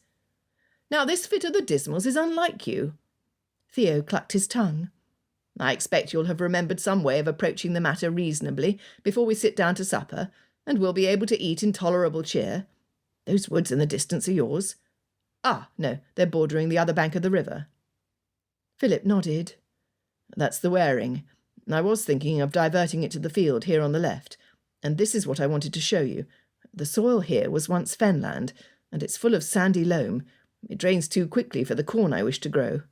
Now this fit of the Dismals is unlike you." Theo clucked his tongue. "I expect you'll have remembered some way of approaching the matter reasonably before we sit down to supper, and we'll be able to eat in tolerable cheer. Those woods in the distance are yours. Ah, no, they're bordering the other bank of the river." Philip nodded. "That's the Waring. I was thinking of diverting it to the field here on the left, and this is what I wanted to show you. The soil here was once fenland, and it's full of sandy loam. It drains too quickly for the corn I wish to grow."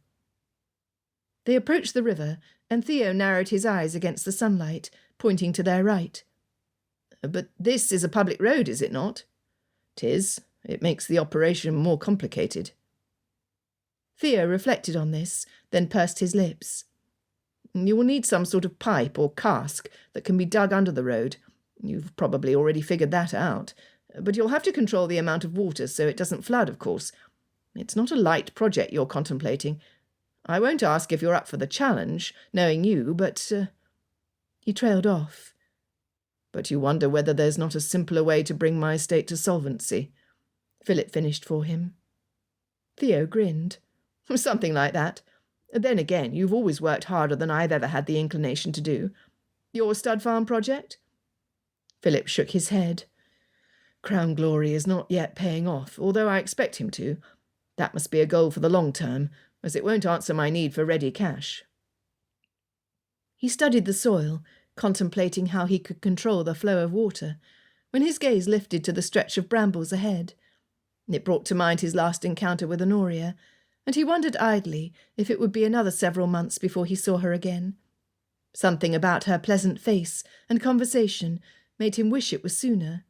They approached the river, and Theo narrowed his eyes against the sunlight, pointing to their right. "But this is a public road, is it not?" "'Tis. It makes the operation more complicated." Theo reflected on this, then pursed his lips. "You will need some sort of pipe or cask that can be dug under the road. You've probably already figured that out. But you'll have to control the amount of water so it doesn't flood, of course. It's not a light project you're contemplating. I won't ask if you're up for the challenge, knowing you, but—" He trailed off. "But you wonder whether there's not a simpler way to bring my estate to solvency," Philip finished for him. Theo grinned. "Something like that. Then again, you've always worked harder than I've ever had the inclination to do. Your stud farm project?" Philip shook his head. "Crown Glory is not yet paying off, although I expect him to. That must be a goal for the long term, as it won't answer my need for ready cash." He studied the soil, contemplating how he could control the flow of water, when his gaze lifted to the stretch of brambles ahead. It brought to mind his last encounter with Honoria, and he wondered idly if it would be another several months before he saw her again. Something about her pleasant face and conversation made him wish it was sooner.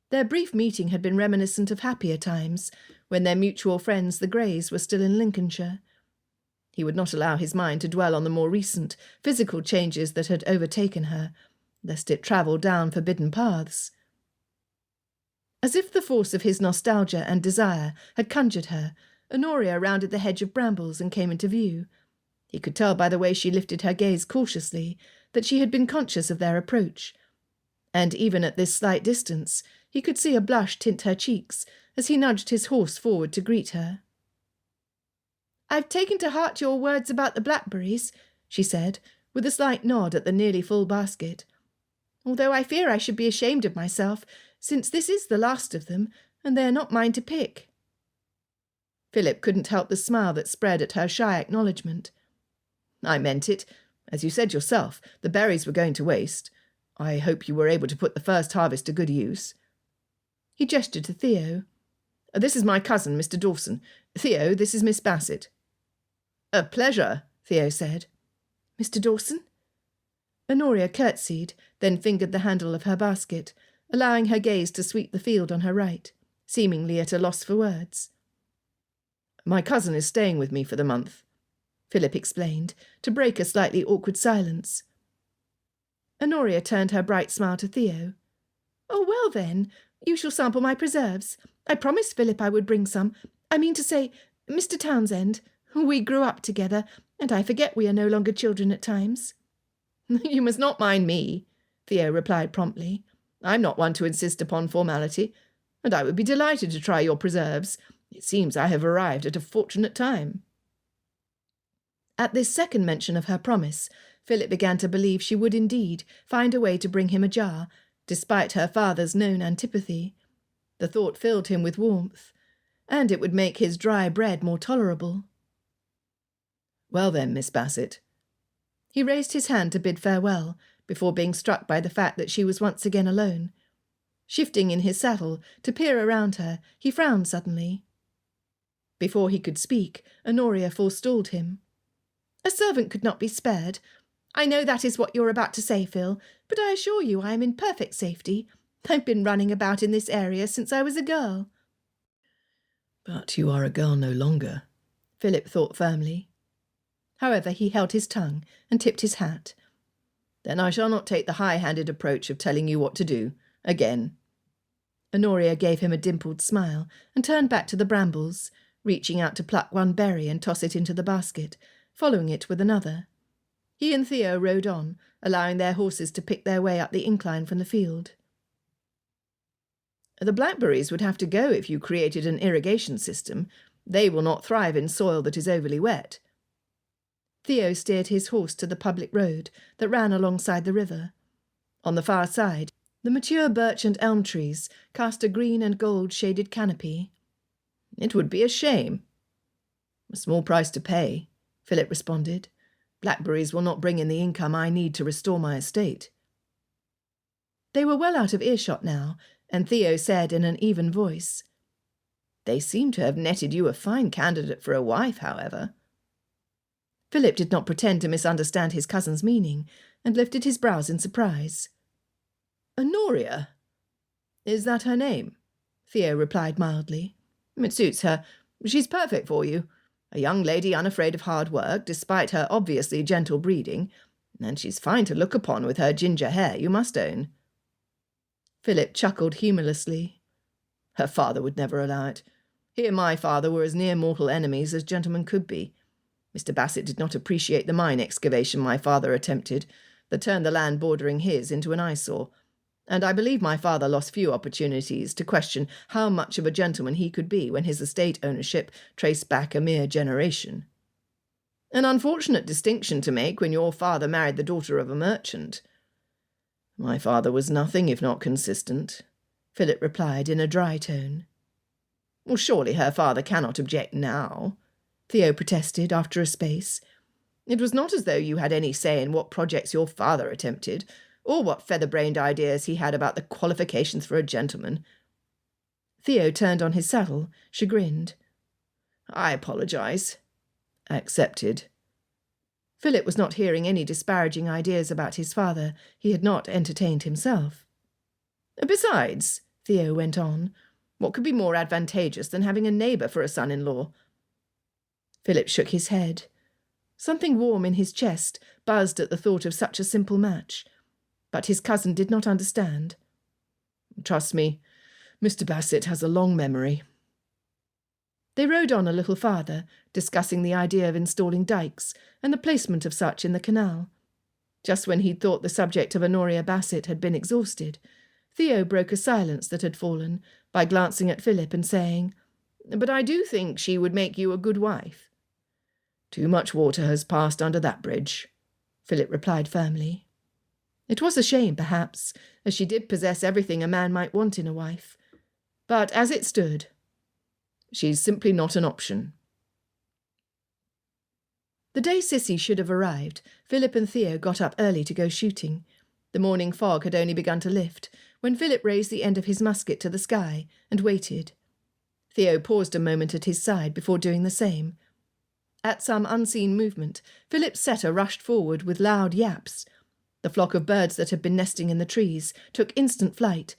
Their brief meeting had been reminiscent of happier times, when their mutual friends the Greys were still in Lincolnshire. He would not allow his mind to dwell on the more recent, physical changes that had overtaken her, lest it travel down forbidden paths. As if the force of his nostalgia and desire had conjured her, Honoria rounded the hedge of brambles and came into view. He could tell by the way she lifted her gaze cautiously that she had been conscious of their approach. And even at this slight distance, he could see a blush tint her cheeks as he nudged his horse forward to greet her. "I've taken to heart your words about the blackberries," she said, with a slight nod at the nearly full basket. "Although I fear I should be ashamed of myself, since this is the last of them, and they are not mine to pick." Philip couldn't help the smile that spread at her shy acknowledgement. "I meant it. As you said yourself, the berries were going to waste. I hope you were able to put the first harvest to good use." He gestured to Theo. "This is my cousin, Mr. Dawson. Theo, this is Miss Bassett." "A pleasure," Theo said. "Mr. Dawson?" Honoria curtsied, then fingered the handle of her basket, allowing her gaze to sweep the field on her right, seemingly at a loss for words. "My cousin is staying with me for the month," Philip explained, to break a slightly awkward silence. Honoria turned her bright smile to Theo. "Oh, well then, you shall sample my preserves. I promised Philip I would bring some. I mean to say, Mr. Townsend. We grew up together, and I forget we are no longer children at times." "You must not mind me," Theo replied promptly. "I'm not one to insist upon formality, and I would be delighted to try your preserves. It seems I have arrived at a fortunate time." At this second mention of her promise, Philip began to believe she would indeed find a way to bring him a jar, despite her father's known antipathy. The thought filled him with warmth, and it would make his dry bread more tolerable. "Well then, Miss Bassett." He raised his hand to bid farewell, before being struck by the fact that she was once again alone. Shifting in his saddle to peer around her, he frowned suddenly. Before he could speak, Honoria forestalled him. "A servant could not be spared. I know that is what you're about to say, Phil, but I assure you I am in perfect safety. I've been running about in this area since I was a girl." "But you are a girl no longer," Philip thought firmly. However, he held his tongue and tipped his hat. "Then I shall not take the high-handed approach of telling you what to do, again." Honoria gave him a dimpled smile and turned back to the brambles, reaching out to pluck one berry and toss it into the basket, following it with another. He and Theo rode on, allowing their horses to pick their way up the incline from the field. "The blackberries would have to go if you created an irrigation system. They will not thrive in soil that is overly wet." Theo steered his horse to the public road that ran alongside the river. On the far side, the mature birch and elm trees cast a green and gold-shaded canopy. "It would be a shame." "A small price to pay," Philip responded. "Blackberries will not bring in the income I need to restore my estate." They were well out of earshot now, and Theo said in an even voice, "They seem to have netted you a fine candidate for a wife, however." Philip did not pretend to misunderstand his cousin's meaning, and lifted his brows in surprise. "Honoria." "Is that her name?" Theo replied mildly. "It suits her. She's perfect for you. A young lady unafraid of hard work, despite her obviously gentle breeding, and she's fine to look upon with her ginger hair, you must own." Philip chuckled humorlessly. "Her father would never allow it. He and my father were as near mortal enemies as gentlemen could be. Mr. Bassett did not appreciate the mine excavation my father attempted, that turned the land bordering his into an eyesore, and I believe my father lost few opportunities to question how much of a gentleman he could be when his estate ownership traced back a mere generation. An unfortunate distinction to make when your father married the daughter of a merchant." "My father was nothing if not consistent," Philip replied in a dry tone. "Well, surely her father cannot object now," Theo protested after a space. "It was not as though you had any say in what projects your father attempted, or what feather-brained ideas he had about the qualifications for a gentleman." Theo turned on his saddle, chagrined. "I apologize." "Accepted." Philip was not hearing any disparaging ideas about his father he had not entertained himself. "Besides," Theo went on, "what could be more advantageous than having a neighbour for a son-in-law?" Philip shook his head. Something warm in his chest buzzed at the thought of such a simple match. But his cousin did not understand. "Trust me, Mr. Bassett has a long memory." They rode on a little farther, discussing the idea of installing dikes and the placement of such in the canal. Just when he'd thought the subject of Honoria Bassett had been exhausted, Theo broke a silence that had fallen by glancing at Philip and saying, "But I do think she would make you a good wife." "Too much water has passed under that bridge," Philip replied firmly. It was a shame, perhaps, as she did possess everything a man might want in a wife. But as it stood, she's simply not an option. The day Sissy should have arrived, Philip and Theo got up early to go shooting. The morning fog had only begun to lift when Philip raised the end of his musket to the sky and waited. Theo paused a moment at his side before doing the same. At some unseen movement, Philip's setter rushed forward with loud yaps. The flock of birds that had been nesting in the trees took instant flight,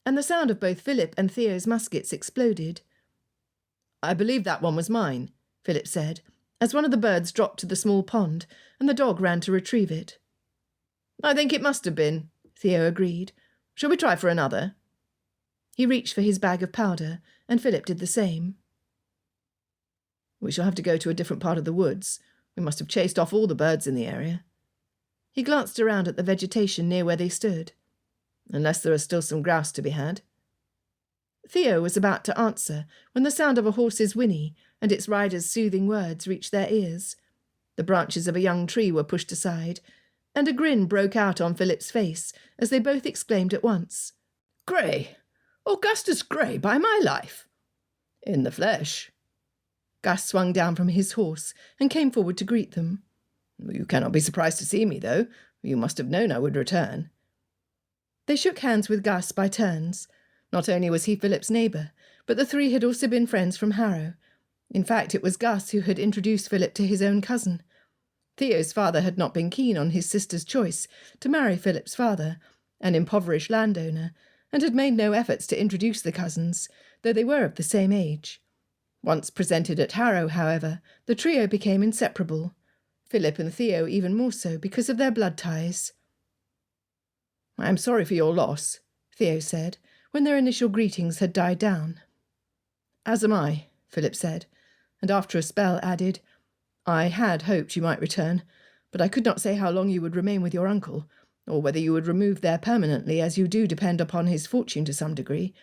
and the sound of both Philip and Theo's muskets exploded. "I believe that one was mine," Philip said, as one of the birds dropped to the small pond, and the dog ran to retrieve it. "I think it must have been," Theo agreed. "Shall we try for another?" He reached for his bag of powder, and Philip did the same. "We shall have to go to a different part of the woods. We must have chased off all the birds in the area." He glanced around at the vegetation near where they stood. "Unless there are still some grouse to be had." Theo was about to answer when the sound of a horse's whinny and its rider's soothing words reached their ears. The branches of a young tree were pushed aside, and a grin broke out on Philip's face as they both exclaimed at once. "Grey! Augustus Grey, by my life!" "In the flesh." Gus swung down from his horse and came forward to greet them. "You cannot be surprised to see me, though. You must have known I would return." They shook hands with Gus by turns. Not only was he Philip's neighbour, but the three had also been friends from Harrow. In fact, it was Gus who had introduced Philip to his own cousin. Theo's father had not been keen on his sister's choice to marry Philip's father, an impoverished landowner, and had made no efforts to introduce the cousins, though they were of the same age. Once presented at Harrow, however, the trio became inseparable. Philip and Theo even more so because of their blood ties. "I am sorry for your loss," Theo said, when their initial greetings had died down. "As am I," Philip said, and after a spell added, "I had hoped you might return, but I could not say how long you would remain with your uncle, or whether you would remove there permanently, as you do depend upon his fortune to some degree.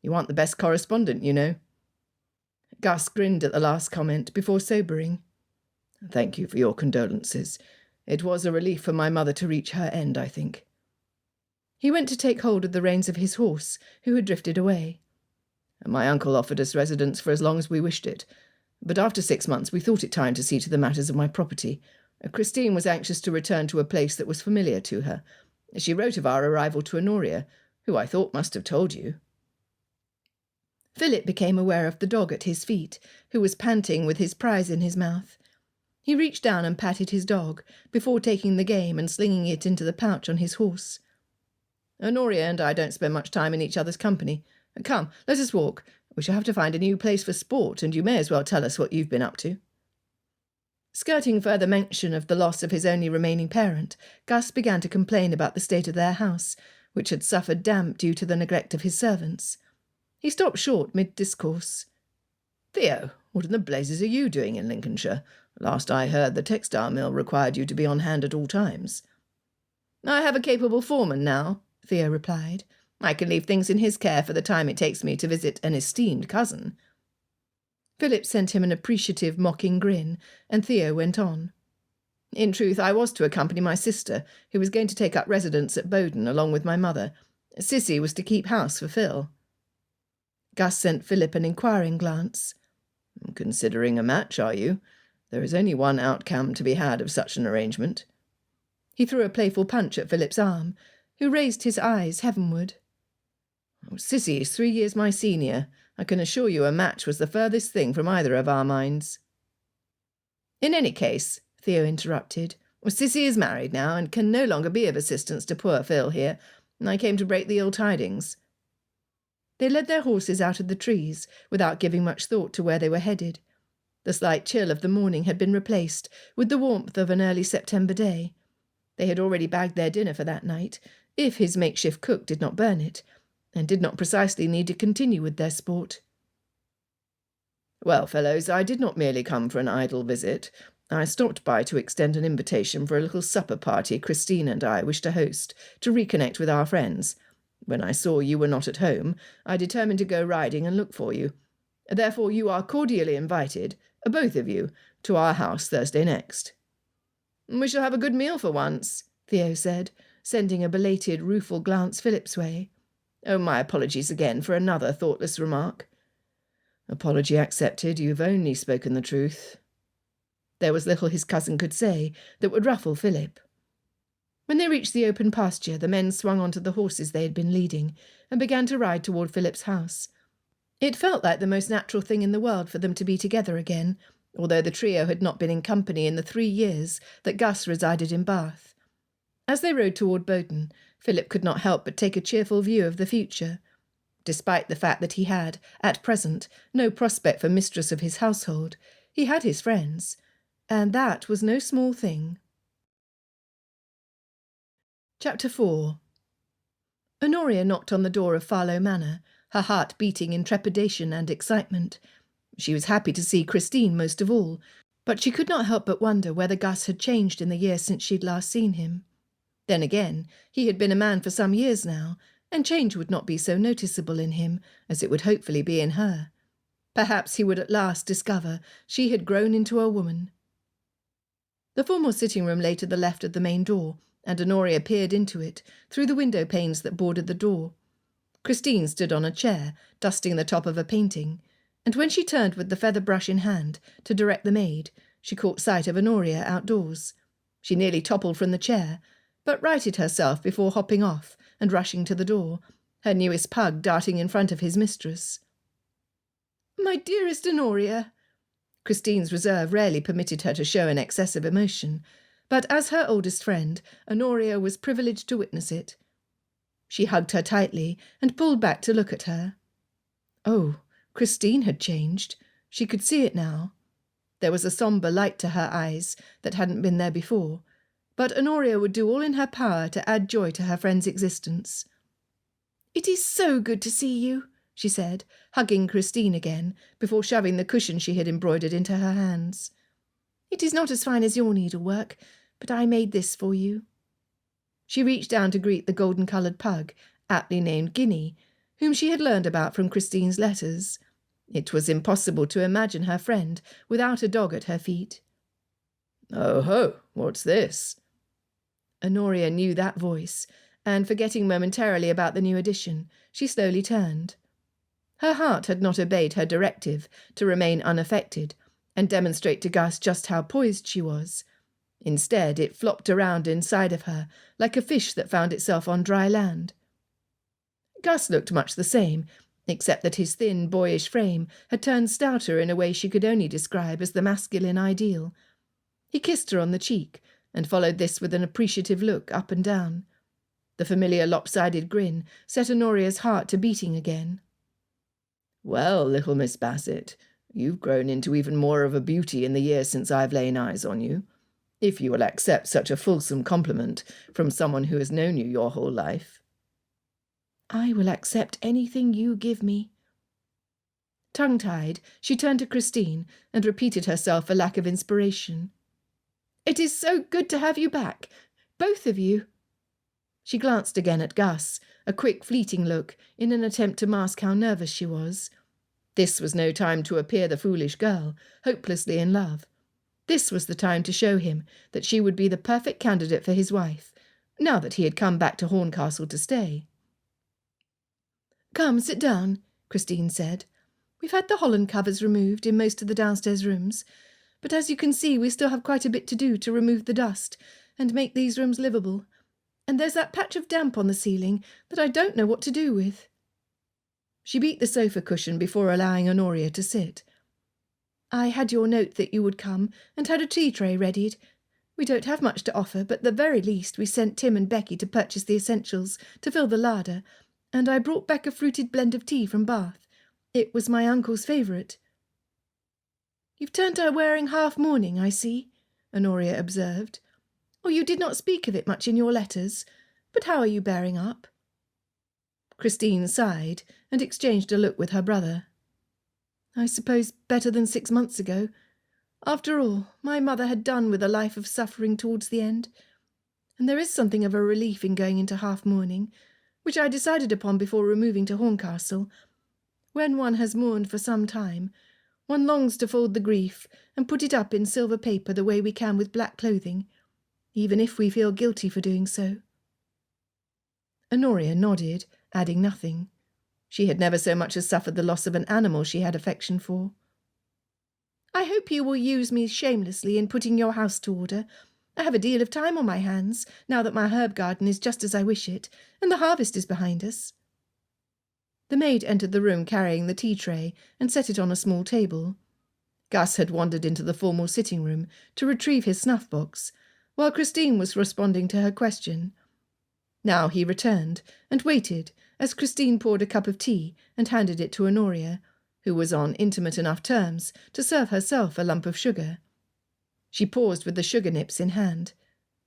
You aren't the best correspondent, you know." Gus grinned at the last comment before sobering. "Thank you for your condolences. It was a relief for my mother to reach her end, I think." He went to take hold of the reins of his horse, who had drifted away. "My uncle offered us residence for as long as we wished it, but after 6 months we thought it time to see to the matters of my property. Christine was anxious to return to a place that was familiar to her. She wrote of our arrival to Honoria, who I thought must have told you." Philip became aware of the dog at his feet, who was panting with his prize in his mouth. He reached down and patted his dog, before taking the game and slinging it into the pouch on his horse. "Honoria and I don't spend much time in each other's company. Come, let us walk. We shall have to find a new place for sport, and you may as well tell us what you've been up to." Skirting further mention of the loss of his only remaining parent, Gus began to complain about the state of their house, which had suffered damp due to the neglect of his servants. He stopped short mid-discourse. "Theo, what in the blazes are you doing in Lincolnshire? Last I heard, the textile mill required you to be on hand at all times." "I have a capable foreman now," Theo replied. "I can leave things in his care for the time it takes me to visit an esteemed cousin." Philip sent him an appreciative, mocking grin, and Theo went on. "In truth, I was to accompany my sister, who was going to take up residence at Bowden along with my mother. Sissy was to keep house for Phil." Gus sent Philip an inquiring glance. "Considering a match, are you? There is only one outcome to be had of such an arrangement." He threw a playful punch at Philip's arm, who raised his eyes heavenward. "Sissy is 3 years my senior. I can assure you a match was the furthest thing from either of our minds." "In any case," Theo interrupted, "Sissy is married now and can no longer be of assistance to poor Phil here. I came to break the ill tidings." They led their horses out of the trees, without giving much thought to where they were headed. The slight chill of the morning had been replaced with the warmth of an early September day. They had already bagged their dinner for that night, if his makeshift cook did not burn it, and did not precisely need to continue with their sport. "Well, fellows, I did not merely come for an idle visit. I stopped by to extend an invitation for a little supper party Christine and I wish to host, to reconnect with our friends. When I saw you were not at home, I determined to go riding and look for you. Therefore you are cordially invited, both of you, to our house Thursday next." "We shall have a good meal for once," Theo said, sending a belated, rueful glance Philip's way. "Oh, my apologies again for another thoughtless remark." "Apology accepted. You've only spoken the truth." There was little his cousin could say that would ruffle Philip. When they reached the open pasture, the men swung onto the horses they had been leading and began to ride toward Philip's house. It felt like the most natural thing in the world for them to be together again, although the trio had not been in company in the 3 years that Gus resided in Bath. As they rode toward Bowden, Philip could not help but take a cheerful view of the future. Despite the fact that he had, at present, no prospect for mistress of his household, he had his friends, and that was no small thing. Chapter 4. Honoria knocked on the door of Farlow Manor, her heart beating in trepidation and excitement. She was happy to see Christine most of all, but she could not help but wonder whether Gus had changed in the year since she'd last seen him. Then again, he had been a man for some years now, and change would not be so noticeable in him as it would hopefully be in her. Perhaps he would at last discover she had grown into a woman. The formal sitting room lay to the left of the main door, and Honoria peered into it, through the window panes that bordered the door. Christine stood on a chair, dusting the top of a painting, and when she turned with the feather brush in hand to direct the maid, she caught sight of Honoria outdoors. She nearly toppled from the chair, but righted herself before hopping off and rushing to the door, her newest pug darting in front of his mistress. "My dearest Honoria!" Christine's reserve rarely permitted her to show an excess of emotion, but as her oldest friend, Honoria was privileged to witness it. She hugged her tightly and pulled back to look at her. Oh, Christine had changed. She could see it now. There was a sombre light to her eyes that hadn't been there before, but Honoria would do all in her power to add joy to her friend's existence. "It is so good to see you," she said, hugging Christine again, before shoving the cushion she had embroidered into her hands. "It is not as fine as your needlework, but I made this for you." She reached down to greet the golden-coloured pug, aptly named Guinea, whom she had learned about from Christine's letters. It was impossible to imagine her friend without a dog at her feet. "Oh ho, what's this?" Honoria knew that voice, and forgetting momentarily about the new addition, she slowly turned. Her heart had not obeyed her directive to remain unaffected and demonstrate to Gus just how poised she was. Instead, it flopped around inside of her like a fish that found itself on dry land. Gus looked much the same, except that his thin, boyish frame had turned stouter in a way she could only describe as the masculine ideal. He kissed her on the cheek, and followed this with an appreciative look up and down. The familiar lopsided grin set Honoria's heart to beating again. "Well, little Miss Bassett, you've grown into even more of a beauty in the years since I've lain eyes on you, if you will accept such a fulsome compliment from someone who has known you your whole life." "I will accept anything you give me." Tongue-tied, she turned to Christine and repeated herself for lack of inspiration. "It is so good to have you back, both of you." She glanced again at Gus, a quick, fleeting look, in an attempt to mask how nervous she was. This was no time to appear the foolish girl, hopelessly in love. This was the time to show him that she would be the perfect candidate for his wife, now that he had come back to Horncastle to stay. "Come, sit down," Christine said. "We've had the holland covers removed in most of the downstairs rooms, but as you can see we still have quite a bit to do to remove the dust and make these rooms livable. And there's that patch of damp on the ceiling that I don't know what to do with." She beat the sofa cushion before allowing Honoria to sit. "I had your note that you would come and had a tea tray readied. We don't have much to offer, but at the very least we sent Tim and Becky to purchase the essentials to fill the larder, and I brought back a fruited blend of tea from Bath. It was my uncle's favourite." "You've turned to wearing half-mourning, I see," Honoria observed. "Or you did not speak of it much in your letters. But how are you bearing up?" Christine sighed and exchanged a look with her brother. "I suppose better than 6 months ago. After all, my mother had done with a life of suffering towards the end. And there is something of a relief in going into half-mourning, which I decided upon before removing to Horncastle. When one has mourned for some time, one longs to fold the grief and put it up in silver paper the way we can with black clothing, even if we feel guilty for doing so." Honoria nodded, adding nothing. She had never so much as suffered the loss of an animal she had affection for. "I hope you will use me shamelessly in putting your house to order. I have a deal of time on my hands, now that my herb garden is just as I wish it, and the harvest is behind us." The maid entered the room carrying the tea tray and set it on a small table. Gus had wandered into the formal sitting-room to retrieve his snuff-box, while Christine was responding to her question. Now he returned and waited as Christine poured a cup of tea and handed it to Honoria, who was on intimate enough terms to serve herself a lump of sugar. She paused with the sugar nips in hand.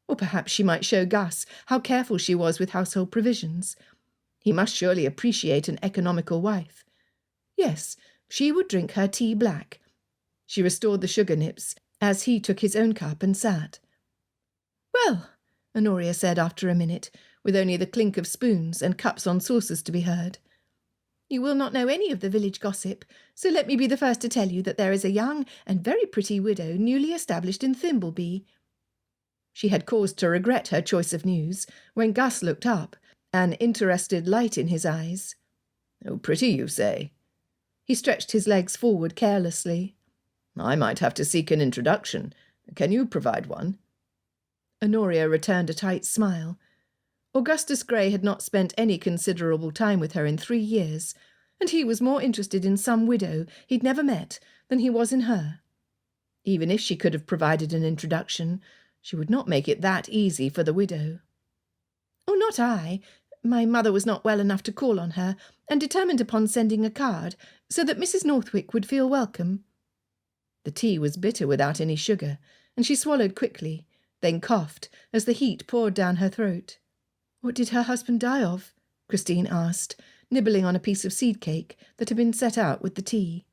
Or perhaps she might show Gus how careful she was with household provisions. He must surely appreciate an economical wife. Yes, she would drink her tea black. She restored the sugar nips as he took his own cup and sat. "Well," Honoria said after a minute, with only the clink of spoons and cups on saucers to be heard, "you will not know any of the village gossip, so let me be the first to tell you that there is a young and very pretty widow newly established in Thimbleby." She had cause to regret her choice of news when Gus looked up, an interested light in his eyes. "Oh, pretty, you say?" He stretched his legs forward carelessly. "I might have to seek an introduction. Can you provide one?" Honoria returned a tight smile. Augustus Gray had not spent any considerable time with her in 3 years, and he was more interested in some widow he'd never met than he was in her. Even if she could have provided an introduction, she would not make it that easy for the widow. "Oh, not I. My mother was not well enough to call on her, and determined upon sending a card, so that Mrs. Northwick would feel welcome." The tea was bitter without any sugar, and she swallowed quickly, then coughed as the heat poured down her throat. "What did her husband die of?" Christine asked, nibbling on a piece of seed cake that had been set out with the tea.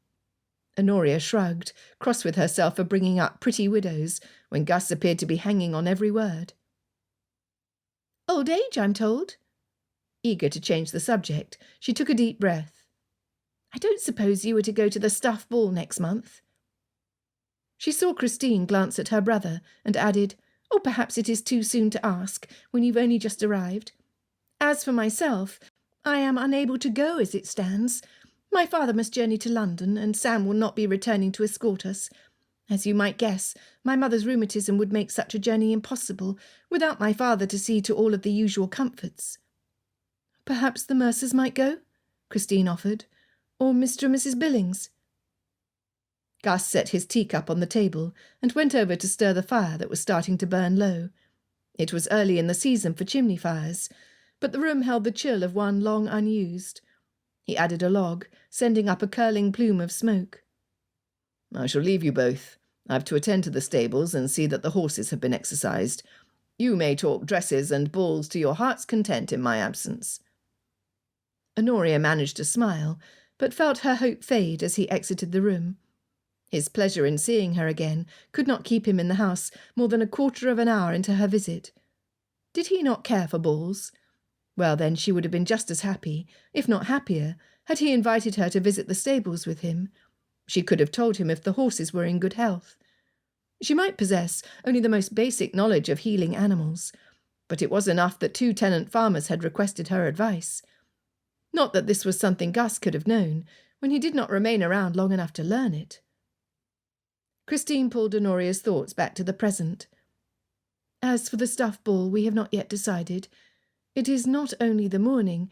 Honoria shrugged, cross with herself for bringing up pretty widows, when Gus appeared to be hanging on every word. "Old age, I'm told." Eager to change the subject, she took a deep breath. "I don't suppose you were to go to the stuff ball next month?" She saw Christine glance at her brother and added, "Oh, perhaps it is too soon to ask, when you've only just arrived. As for myself, I am unable to go as it stands. My father must journey to London, and Sam will not be returning to escort us. As you might guess, my mother's rheumatism would make such a journey impossible, without my father to see to all of the usual comforts." "Perhaps the Mercers might go?" Christine offered. "Or Mr. and Mrs. Billings." Gus set his teacup on the table and went over to stir the fire that was starting to burn low. It was early in the season for chimney fires, but the room held the chill of one long unused. He added a log, sending up a curling plume of smoke. "I shall leave you both. I have to attend to the stables and see that the horses have been exercised. You may talk dresses and balls to your heart's content in my absence." Honoria managed to smile, but felt her hope fade as he exited the room. His pleasure in seeing her again could not keep him in the house more than a quarter of an hour into her visit. Did he not care for balls? Well, then she would have been just as happy, if not happier, had he invited her to visit the stables with him. She could have told him if the horses were in good health. She might possess only the most basic knowledge of healing animals, but it was enough that 2 tenant farmers had requested her advice. Not that this was something Gus could have known, when he did not remain around long enough to learn it. Christine pulled Honoria's thoughts back to the present. "As for the stuff ball, we have not yet decided. It is not only the morning.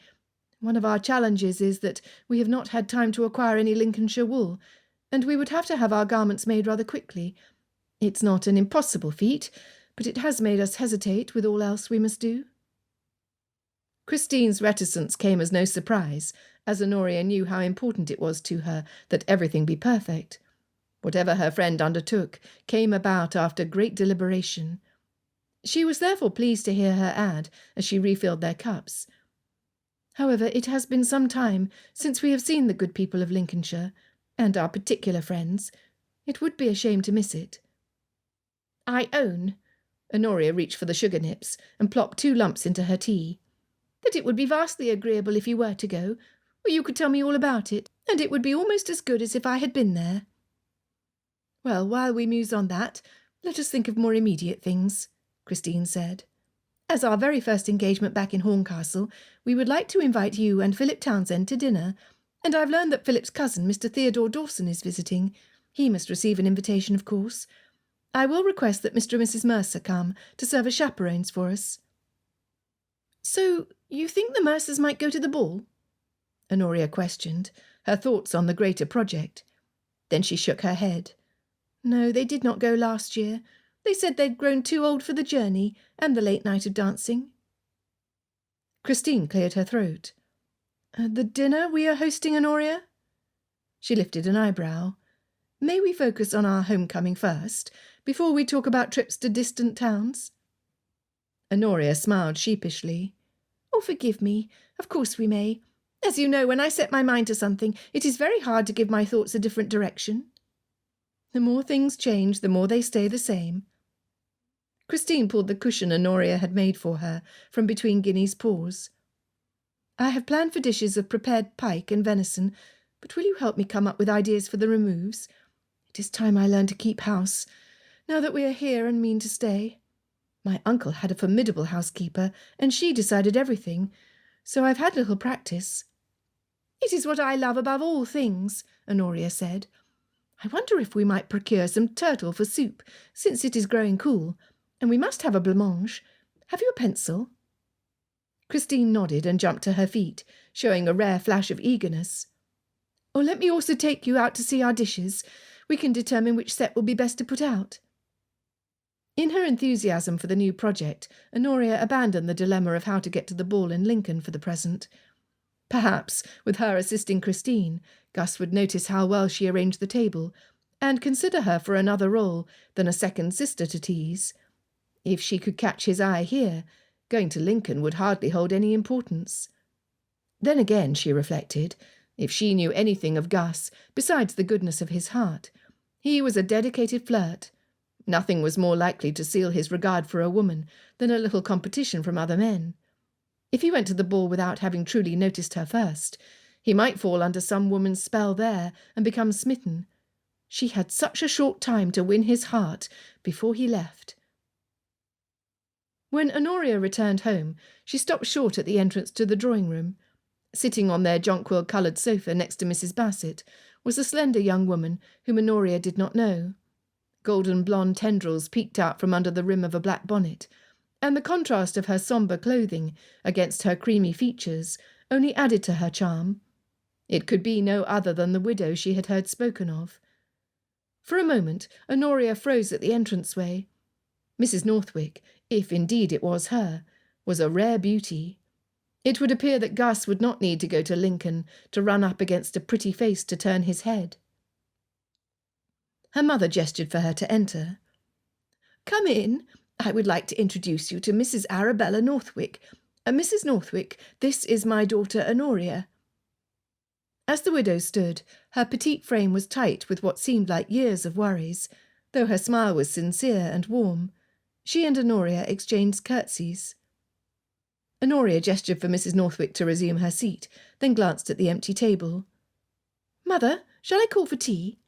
One of our challenges is that we have not had time to acquire any Lincolnshire wool, and we would have to have our garments made rather quickly. It's not an impossible feat, but it has made us hesitate with all else we must do." Christine's reticence came as no surprise, as Honoria knew how important it was to her that everything be perfect. Whatever her friend undertook came about after great deliberation. She was therefore pleased to hear her add, as she refilled their cups, "However, it has been some time since we have seen the good people of Lincolnshire, and our particular friends. It would be a shame to miss it." "I own," Honoria reached for the sugar nips and plopped 2 lumps into her tea, "that it would be vastly agreeable if you were to go, or you could tell me all about it, and it would be almost as good as if I had been there." "Well, while we muse on that, let us think of more immediate things," Christine said. "As our very first engagement back in Horncastle, we would like to invite you and Philip Townsend to dinner, and I've learned that Philip's cousin, Mr. Theodore Dawson, is visiting. He must receive an invitation, of course. I will request that Mr. and Mrs. Mercer come to serve as chaperones for us." "So you think the Mercers might go to the ball?" Honoria questioned, her thoughts on the greater project. Then she shook her head. "No, they did not go last year. They said they'd grown too old for the journey and the late night of dancing." Christine cleared her throat. "The dinner we are hosting, Honoria?" She lifted an eyebrow. "May we focus on our homecoming first, before we talk about trips to distant towns?" Honoria smiled sheepishly. "Oh, forgive me. Of course we may. As you know, when I set my mind to something, it is very hard to give my thoughts a different direction. The more things change, the more they stay the same." Christine pulled the cushion Honoria had made for her from between Guinea's paws. "I have planned for dishes of prepared pike and venison, but will you help me come up with ideas for the removes? It is time I learned to keep house, now that we are here and mean to stay. My uncle had a formidable housekeeper, and she decided everything, so I've had little practice." "It is what I love above all things," Honoria said. "I wonder if we might procure some turtle for soup, since it is growing cool, And we must have a blancmange. Have you a pencil?" Christine nodded and jumped to her feet, showing a rare flash of eagerness. "Oh, let me also take you out to see our dishes. We can determine which set will be best to put out." In her enthusiasm for the new project, Honoria abandoned the dilemma of how to get to the ball in Lincoln for the present. Perhaps, with her assisting Christine, Gus would notice how well she arranged the table, and consider her for another role than a second sister to tease. If she could catch his eye here, going to Lincoln would hardly hold any importance. Then again, she reflected, if she knew anything of Gus, besides the goodness of his heart, he was a dedicated flirt. Nothing was more likely to seal his regard for a woman than a little competition from other men. If he went to the ball without having truly noticed her first, he might fall under some woman's spell there and become smitten. She had such a short time to win his heart before he left. When Honoria returned home, she stopped short at the entrance to the drawing-room. Sitting on their jonquil-coloured sofa next to Mrs. Bassett was a slender young woman whom Honoria did not know. Golden blonde tendrils peeked out from under the rim of a black bonnet, and the contrast of her sombre clothing against her creamy features only added to her charm. It could be no other than the widow she had heard spoken of. For a moment, Honoria froze at the entranceway. Mrs. Northwick, if indeed it was her, was a rare beauty. It would appear that Gus would not need to go to Lincoln to run up against a pretty face to turn his head. Her mother gestured for her to enter. "Come in. I would like to introduce you to Mrs. Arabella Northwick. Mrs. Northwick, this is my daughter Honoria." As the widow stood, her petite frame was tight with what seemed like years of worries, though her smile was sincere and warm. She and Honoria exchanged curtsies. Honoria gestured for Mrs. Northwick to resume her seat, then glanced at the empty table. "Mother, shall I call for tea?"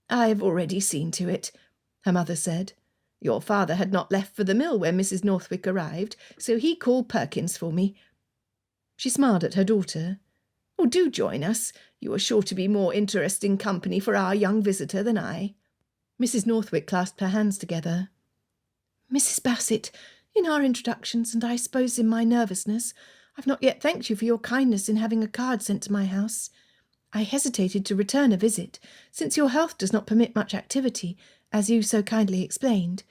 "I have already seen to it," her mother said. "Your father had not left for the mill when Mrs. Northwick arrived, so he called Perkins for me." She smiled at her daughter. "Oh, do join us. You are sure to be more interesting company for our young visitor than I." Mrs. Northwick clasped her hands together. "Mrs. Bassett, in our introductions, and I suppose in my nervousness, I've not yet thanked you for your kindness in having a card sent to my house. I hesitated to return a visit, since your health does not permit much activity, as you so kindly explained.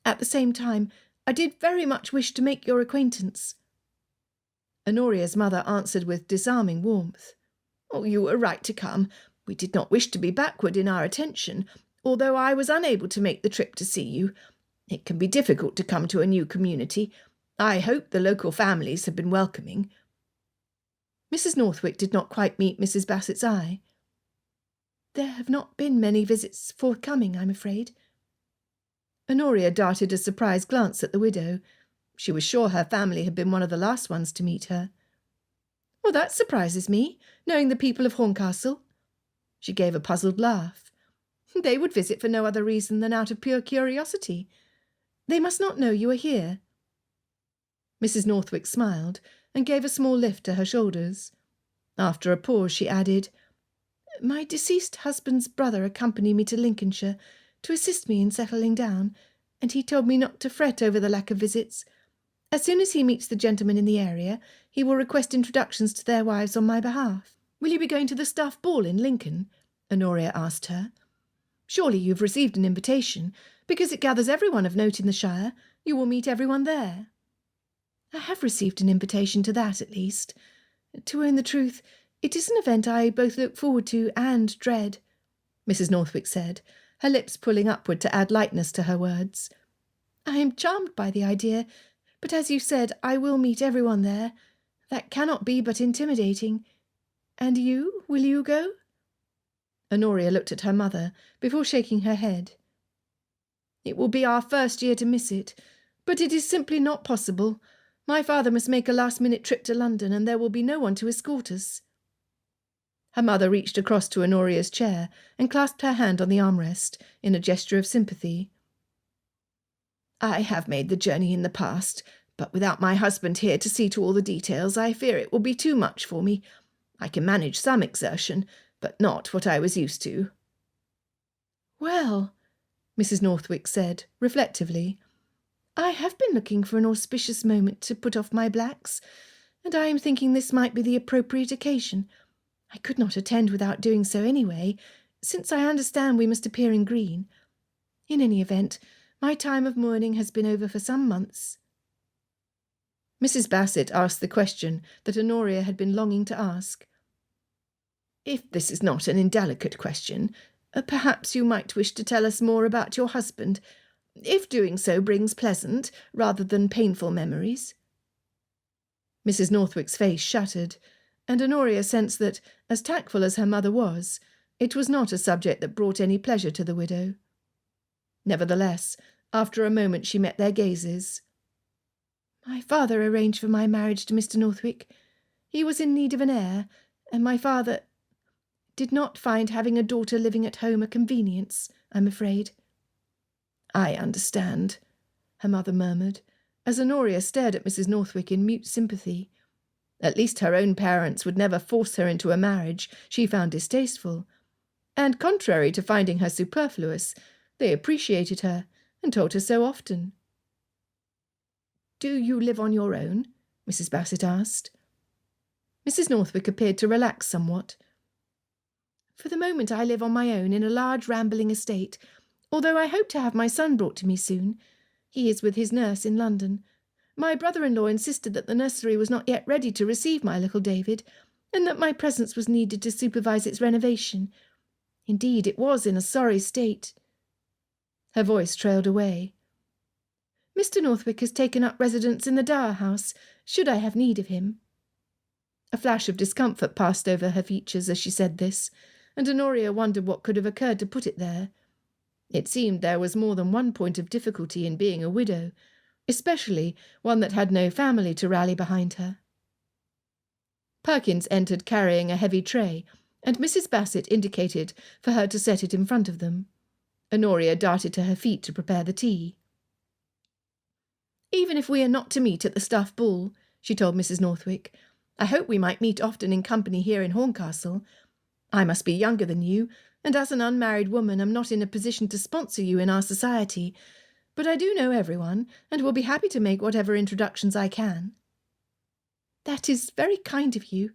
At the same time, I did very much wish to make your acquaintance." Honoria's mother answered with disarming warmth. "Oh, you were right to come. We did not wish to be backward in our attention, although I was unable to make the trip to see you. It can be difficult to come to a new community. I hope the local families have been welcoming." Mrs. Northwick did not quite meet Mrs. Bassett's eye. "There have not been many visits forthcoming, I'm afraid." Honoria darted a surprised glance at the widow. She was sure her family had been one of the last ones to meet her. "Well, that surprises me, knowing the people of Horncastle." She gave a puzzled laugh. "They would visit for no other reason than out of pure curiosity. They must not know you are here." Mrs. Northwick smiled and gave a small lift to her shoulders. After a pause, she added, "My deceased husband's brother accompanied me to Lincolnshire to assist me in settling down, and he told me not to fret over the lack of visits. As soon as he meets the gentlemen in the area, he will request introductions to their wives on my behalf." "Will you be going to the staff ball in Lincoln?" Honoria asked her. "Surely you've received an invitation, because it gathers everyone of note in the Shire. You will meet everyone there." "I have received an invitation to that, at least. To own the truth, it is an event I both look forward to and dread," Mrs. Northwick said, her lips pulling upward to add lightness to her words. "I am charmed by the idea, but as you said, I will meet everyone there. That cannot be but intimidating. And you, will you go?" Honoria looked at her mother before shaking her head. "It will be our first year to miss it, but it is simply not possible. My father must make a last-minute trip to London, and there will be no one to escort us." Her mother reached across to Honoria's chair and clasped her hand on the armrest in a gesture of sympathy. "I have made the journey in the past, but without my husband here to see to all the details, I fear it will be too much for me. I can manage some exertion, but not what I was used to." "Well," Mrs. Northwick said, reflectively, I have been looking for an auspicious moment to put off my blacks, and I am thinking this might be the appropriate occasion. I could not attend without doing so anyway, since I understand we must appear in green. In any event, my time of mourning has been over for some months." Mrs. Bassett asked the question that Honoria had been longing to ask. "If this is not an indelicate question, perhaps you might wish to tell us more about your husband, if doing so brings pleasant rather than painful memories." Mrs. Northwick's face shuttered, and Honoria sensed that, as tactful as her mother was, it was not a subject that brought any pleasure to the widow. Nevertheless, after a moment she met their gazes. "My father arranged for my marriage to Mr. Northwick. He was in need of an heir, and my father did not find having a daughter living at home a convenience, I'm afraid." "I understand," her mother murmured, as Honoria stared at Mrs. Northwick in mute sympathy. At least her own parents would never force her into a marriage she found distasteful, and contrary to finding her superfluous, they appreciated her and told her so often. "Do you live on your own?" Mrs. Bassett asked. Mrs. Northwick appeared to relax somewhat. "For the moment I live on my own in a large rambling estate, although I hope to have my son brought to me soon. He is with his nurse in London. My brother-in-law insisted that the nursery was not yet ready to receive my little David, and that my presence was needed to supervise its renovation. Indeed, it was in a sorry state." Her voice trailed away. "Mr. Northwick has taken up residence in the Dower House, should I have need of him." A flash of discomfort passed over her features as she said this, and Honoria wondered what could have occurred to put it there. It seemed there was more than one point of difficulty in being a widow, especially one that had no family to rally behind her. Perkins entered carrying a heavy tray, and Mrs. Bassett indicated for her to set it in front of them. Honoria darted to her feet to prepare the tea. "Even if we are not to meet at the Stuff Ball," she told Mrs. Northwick, "I hope we might meet often in company here in Horncastle. I must be younger than you, and as an unmarried woman am not in a position to sponsor you in our society, but I do know everyone, and will be happy to make whatever introductions I can." "That is very kind of you."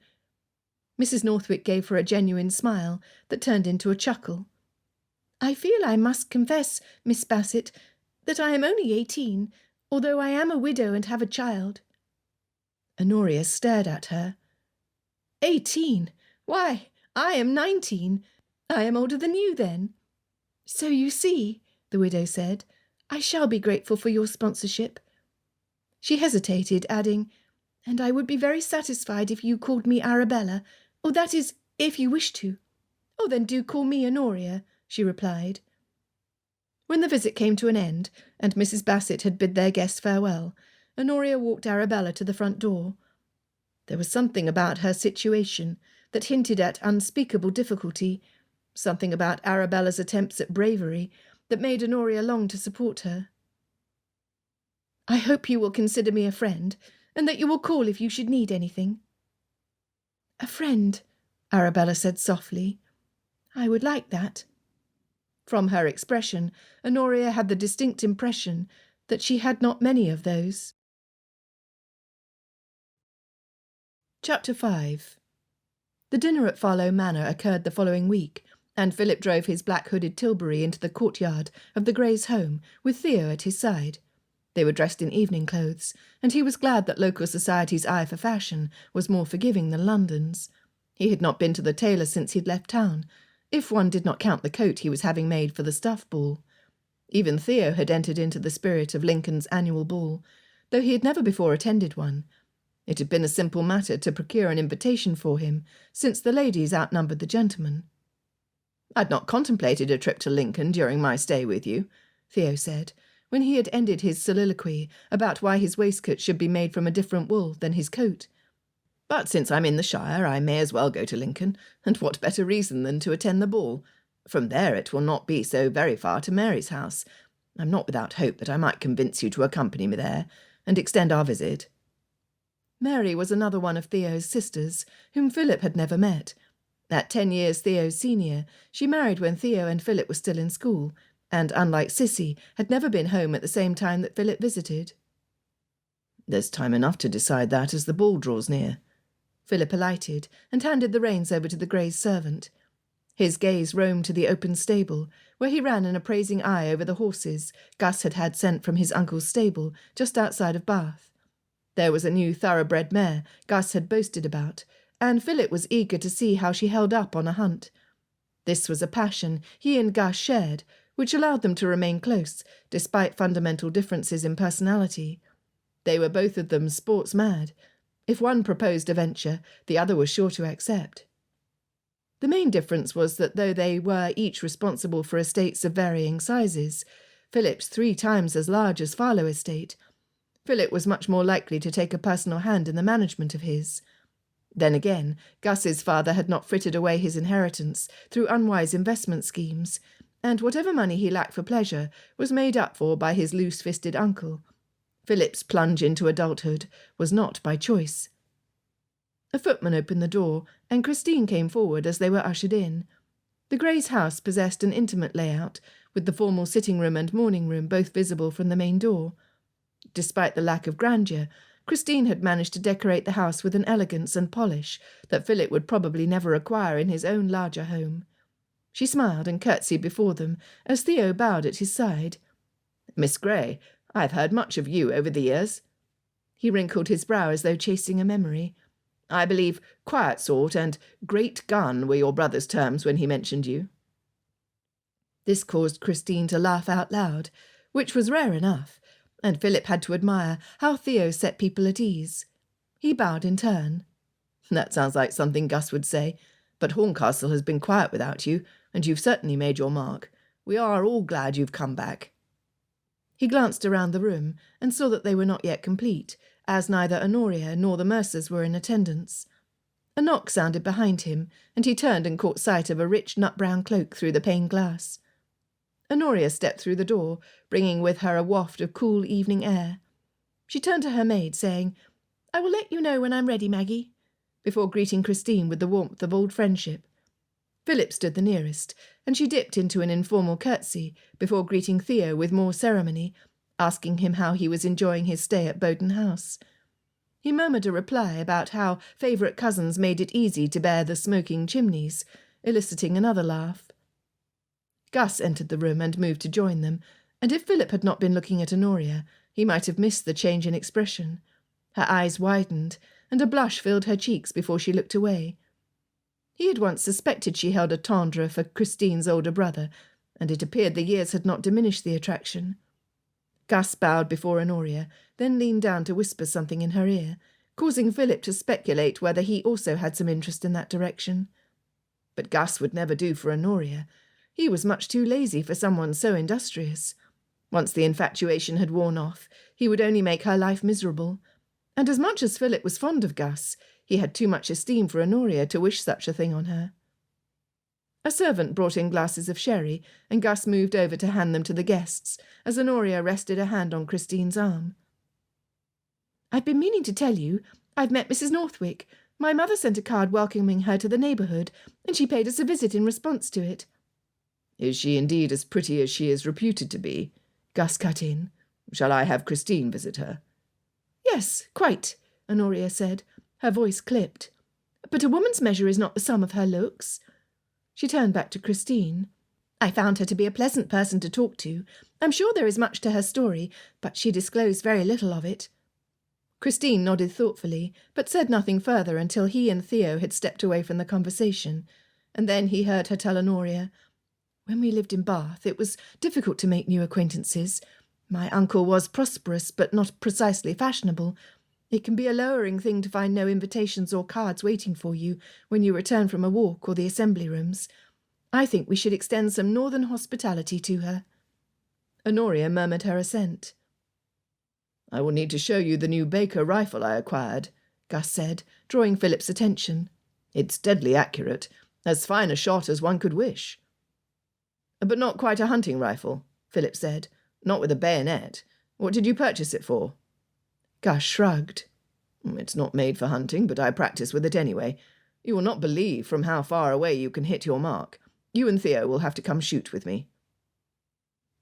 Mrs. Northwick gave her a genuine smile that turned into a chuckle. "I feel I must confess, Miss Bassett, that I am only 18, although I am a widow and have a child." Honoria stared at her. 18? Why, I am 19. I am older than you, then." "So you see," the widow said, "I shall be grateful for your sponsorship." She hesitated, adding, "And I would be very satisfied if you called me Arabella, or that is, if you wish to." "Oh, then do call me Honoria," she replied. When the visit came to an end, and Mrs. Bassett had bid their guest farewell, Honoria walked Arabella to the front door. There was something about her situation that hinted at unspeakable difficulty, something about Arabella's attempts at bravery that made Honoria long to support her. "I hope you will consider me a friend, and that you will call if you should need anything." "A friend," Arabella said softly. "I would like that." From her expression, Honoria had the distinct impression that she had not many of those. Chapter 5. The dinner at Farlow Manor occurred the following week, and Philip drove his black-hooded tilbury into the courtyard of the Greys' home, with Theo at his side. They were dressed in evening clothes, and he was glad that local society's eye for fashion was more forgiving than London's. He had not been to the tailor since he'd left town, if one did not count the coat he was having made for the Stuff Ball. Even Theo had entered into the spirit of Lincoln's annual ball, though he had never before attended one. It had been a simple matter to procure an invitation for him, since the ladies outnumbered the gentlemen. "I'd not contemplated a trip to Lincoln during my stay with you," Theo said, when he had ended his soliloquy about why his waistcoat should be made from a different wool than his coat. "But since I'm in the Shire, I may as well go to Lincoln, and what better reason than to attend the ball? From there it will not be so very far to Mary's house. I'm not without hope that I might convince you to accompany me there, and extend our visit." Mary was another one of Theo's sisters, whom Philip had never met. At 10 years Theo's senior, she married when Theo and Philip were still in school, and, unlike Sissy, had never been home at the same time that Philip visited. "There's time enough to decide that as the ball draws near." Philip alighted and handed the reins over to the Greys' servant. His gaze roamed to the open stable, where he ran an appraising eye over the horses Gus had had sent from his uncle's stable just outside of Bath. There was a new thoroughbred mare Gus had boasted about, and Philip was eager to see how she held up on a hunt. This was a passion he and Gus shared, which allowed them to remain close, despite fundamental differences in personality. They were both of them sports-mad. If one proposed a venture, the other was sure to accept. The main difference was that though they were each responsible for estates of varying sizes, Philip's 3 times as large as Farlow estate, Philip was much more likely to take a personal hand in the management of his. Then again, Gus's father had not frittered away his inheritance through unwise investment schemes, and whatever money he lacked for pleasure was made up for by his loose-fisted uncle. Philip's plunge into adulthood was not by choice. A footman opened the door, and Christine came forward as they were ushered in. The Greys' house possessed an intimate layout, with the formal sitting-room and morning-room both visible from the main door. Despite the lack of grandeur, Christine had managed to decorate the house with an elegance and polish that Philip would probably never acquire in his own larger home. She smiled and curtsied before them as Theo bowed at his side. "Miss Grey, I've heard much of you over the years." He wrinkled his brow as though chasing a memory. "I believe quiet sort and great gun were your brother's terms when he mentioned you." This caused Christine to laugh out loud, which was rare enough, and Philip had to admire how Theo set people at ease. He bowed in turn. "That sounds like something Gus would say, but Horncastle has been quiet without you, and you've certainly made your mark. We are all glad you've come back." He glanced around the room and saw that they were not yet complete, as neither Honoria nor the Mercers were in attendance. A knock sounded behind him, and he turned and caught sight of a rich nut-brown cloak through the pane glass. Honoria stepped through the door, bringing with her a waft of cool evening air. She turned to her maid, saying, "I will let you know when I'm ready, Maggie," before greeting Christine with the warmth of old friendship. Philip stood the nearest, and she dipped into an informal curtsy before greeting Theo with more ceremony, asking him how he was enjoying his stay at Bowden House. He murmured a reply about how favourite cousins made it easy to bear the smoking chimneys, eliciting another laugh. Gus entered the room and moved to join them, and if Philip had not been looking at Honoria, he might have missed the change in expression. Her eyes widened, and a blush filled her cheeks before she looked away. He had once suspected she held a tendre for Christine's older brother, and it appeared the years had not diminished the attraction. Gus bowed before Honoria, then leaned down to whisper something in her ear, causing Philip to speculate whether he also had some interest in that direction. But Gus would never do for Honoria. He was much too lazy for someone so industrious. Once the infatuation had worn off, he would only make her life miserable. And as much as Philip was fond of Gus, he had too much esteem for Honoria to wish such a thing on her. A servant brought in glasses of sherry, and Gus moved over to hand them to the guests, as Honoria rested a hand on Christine's arm. "I've been meaning to tell you, I've met Mrs. Northwick. My mother sent a card welcoming her to the neighbourhood, and she paid us a visit in response to it." "Is she indeed as pretty as she is reputed to be?" Gus cut in. "Shall I have Christine visit her?" "Yes, quite," Honoria said. Her voice clipped. "But a woman's measure is not the sum of her looks." She turned back to Christine. "I found her to be a pleasant person to talk to. I'm sure there is much to her story, but she disclosed very little of it." Christine nodded thoughtfully, but said nothing further until he and Theo had stepped away from the conversation, and then he heard her tell Honoria, "When we lived in Bath, it was difficult to make new acquaintances. My uncle was prosperous, but not precisely fashionable. It can be a lowering thing to find no invitations or cards waiting for you when you return from a walk or the assembly rooms. I think we should extend some northern hospitality to her." Honoria murmured her assent. "I will need to show you the new Baker rifle I acquired," Gus said, drawing Philip's attention. "It's deadly accurate, as fine a shot as one could wish." "But not quite a hunting rifle," Philip said. "Not with a bayonet. What did you purchase it for?" Gus shrugged. "It's not made for hunting, but I practice with it anyway. You will not believe from how far away you can hit your mark. You and Theo will have to come shoot with me."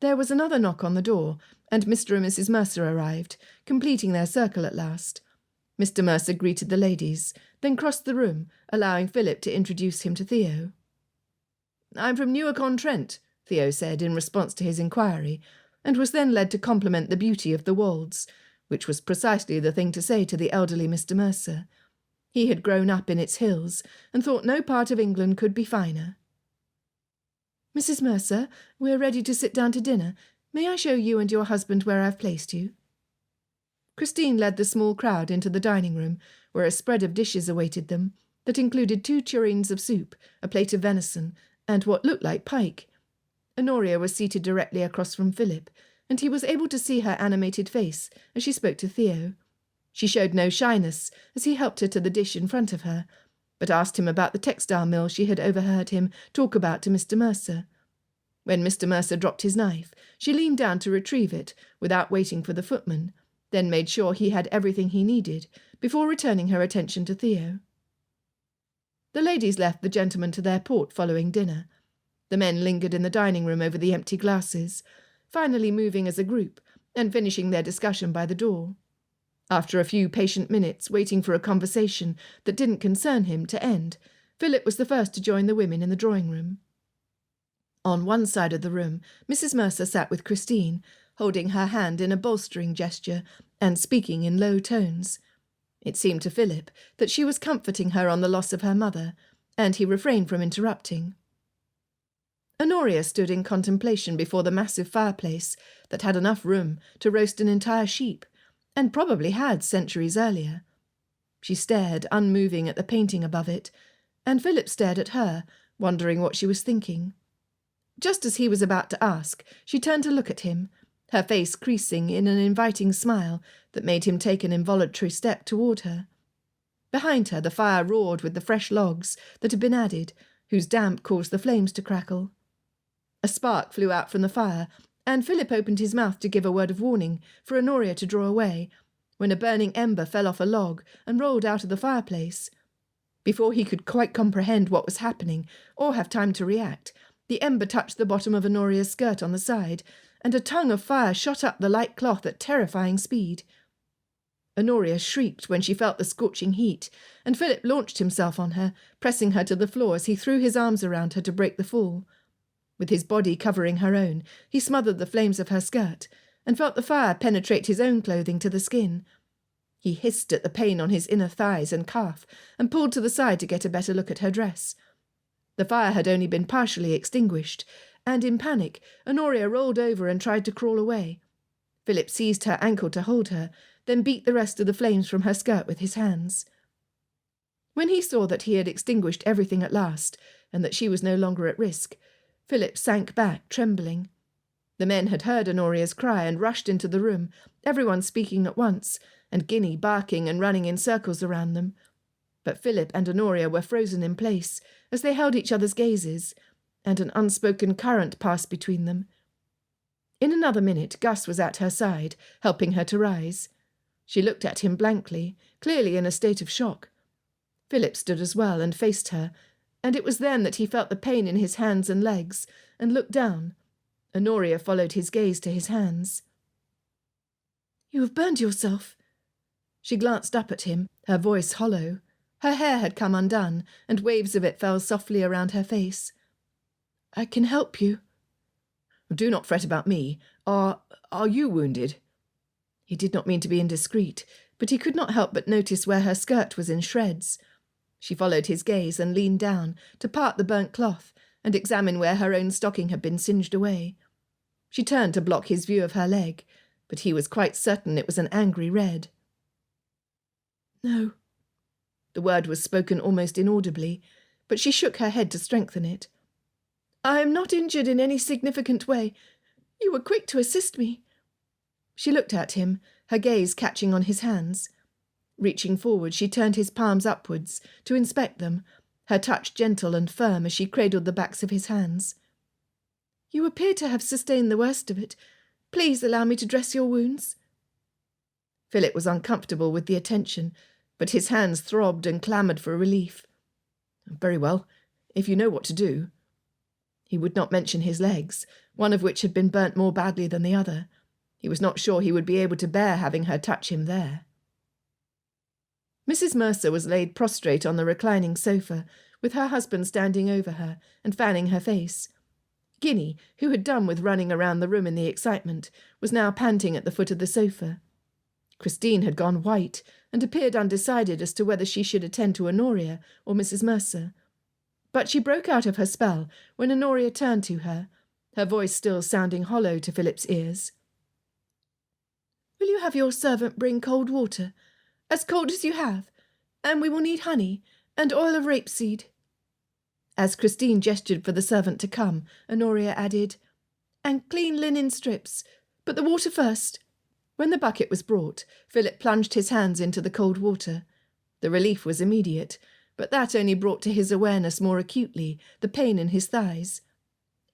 There was another knock on the door, and Mr. and Mrs. Mercer arrived, completing their circle at last. Mr. Mercer greeted the ladies, then crossed the room, allowing Philip to introduce him to Theo. "I'm from Newark-on-Trent," Theo said in response to his inquiry, and was then led to compliment the beauty of the Wolds, which was precisely the thing to say to the elderly Mr. Mercer. He had grown up in its hills, and thought no part of England could be finer. "Mrs. Mercer, we're ready to sit down to dinner. May I show you and your husband where I've placed you?" Christine led the small crowd into the dining room, where a spread of dishes awaited them, that included 2 tureens of soup, a plate of venison, and what looked like pike. Honoria was seated directly across from Philip, and he was able to see her animated face as she spoke to Theo. She showed no shyness as he helped her to the dish in front of her, but asked him about the textile mill she had overheard him talk about to Mr. Mercer. When Mr. Mercer dropped his knife, she leaned down to retrieve it without waiting for the footman, then made sure he had everything he needed before returning her attention to Theo. The ladies left the gentlemen to their port following dinner. The men lingered in the dining room over the empty glasses, finally moving as a group and finishing their discussion by the door. After a few patient minutes waiting for a conversation that didn't concern him to end, Philip was the first to join the women in the drawing-room. On one side of the room, Mrs. Mercer sat with Christine, holding her hand in a bolstering gesture and speaking in low tones. It seemed to Philip that she was comforting her on the loss of her mother, and he refrained from interrupting. Honoria stood in contemplation before the massive fireplace that had enough room to roast an entire sheep, and probably had centuries earlier. She stared, unmoving, at the painting above it, and Philip stared at her, wondering what she was thinking. Just as he was about to ask, she turned to look at him, her face creasing in an inviting smile that made him take an involuntary step toward her. Behind her the fire roared with the fresh logs that had been added, whose damp caused the flames to crackle. A spark flew out from the fire, and Philip opened his mouth to give a word of warning for Honoria to draw away, when a burning ember fell off a log and rolled out of the fireplace. Before he could quite comprehend what was happening, or have time to react, the ember touched the bottom of Honoria's skirt on the side, and a tongue of fire shot up the light cloth at terrifying speed. Honoria shrieked when she felt the scorching heat, and Philip launched himself on her, pressing her to the floor as he threw his arms around her to break the fall. With his body covering her own, he smothered the flames of her skirt, and felt the fire penetrate his own clothing to the skin. He hissed at the pain on his inner thighs and calf, and pulled to the side to get a better look at her dress. The fire had only been partially extinguished, and in panic, Honoria rolled over and tried to crawl away. Philip seized her ankle to hold her, then beat the rest of the flames from her skirt with his hands. When he saw that he had extinguished everything at last, and that she was no longer at risk, Philip sank back, trembling. The men had heard Honoria's cry and rushed into the room, everyone speaking at once, and Guinea barking and running in circles around them. But Philip and Honoria were frozen in place as they held each other's gazes, and an unspoken current passed between them. In another minute Gus was at her side, helping her to rise. She looked at him blankly, clearly in a state of shock. Philip stood as well and faced her, and it was then that he felt the pain in his hands and legs, and looked down. Honoria followed his gaze to his hands. "You have burned yourself." She glanced up at him, her voice hollow. Her hair had come undone, and waves of it fell softly around her face. "I can help you." "Do not fret about me. Are you wounded?" He did not mean to be indiscreet, but he could not help but notice where her skirt was in shreds. She followed his gaze and leaned down to part the burnt cloth and examine where her own stocking had been singed away. She turned to block his view of her leg, but he was quite certain it was an angry red. "No." The word was spoken almost inaudibly, but she shook her head to strengthen it. "I am not injured in any significant way. You were quick to assist me." She looked at him, her gaze catching on his hands. Reaching forward, she turned his palms upwards to inspect them, her touch gentle and firm as she cradled the backs of his hands. "You appear to have sustained the worst of it. Please allow me to dress your wounds." Philip was uncomfortable with the attention, but his hands throbbed and clamoured for relief. "Very well, if you know what to do." He would not mention his legs, one of which had been burnt more badly than the other. He was not sure he would be able to bear having her touch him there. Mrs. Mercer was laid prostrate on the reclining sofa, with her husband standing over her and fanning her face. Guinea, who had done with running around the room in the excitement, was now panting at the foot of the sofa. Christine had gone white and appeared undecided as to whether she should attend to Honoria or Mrs. Mercer. But she broke out of her spell when Honoria turned to her, her voice still sounding hollow to Philip's ears. "Will you have your servant bring cold water, as cold as you have, and we will need honey and oil of rapeseed?" As Christine gestured for the servant to come, Honoria added, "And clean linen strips, but the water first." When the bucket was brought, Philip plunged his hands into the cold water. The relief was immediate, but that only brought to his awareness more acutely the pain in his thighs.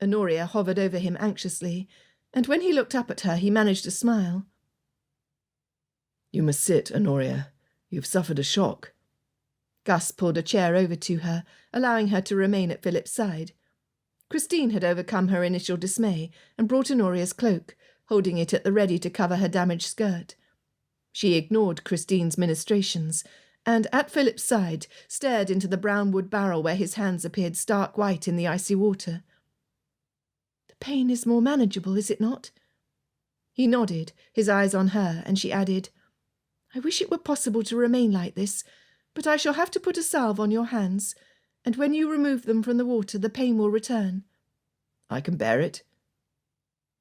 Honoria hovered over him anxiously, and when he looked up at her he managed a smile. "You must sit, Honoria. You've suffered a shock." Gus pulled a chair over to her, allowing her to remain at Philip's side. Christine had overcome her initial dismay and brought Honoria's cloak, holding it at the ready to cover her damaged skirt. She ignored Christine's ministrations, and at Philip's side stared into the brown wood barrel where his hands appeared stark white in the icy water. "The pain is more manageable, is it not?" He nodded, his eyes on her, and she added, "I wish it were possible to remain like this, but I shall have to put a salve on your hands, and when you remove them from the water the pain will return." "I can bear it."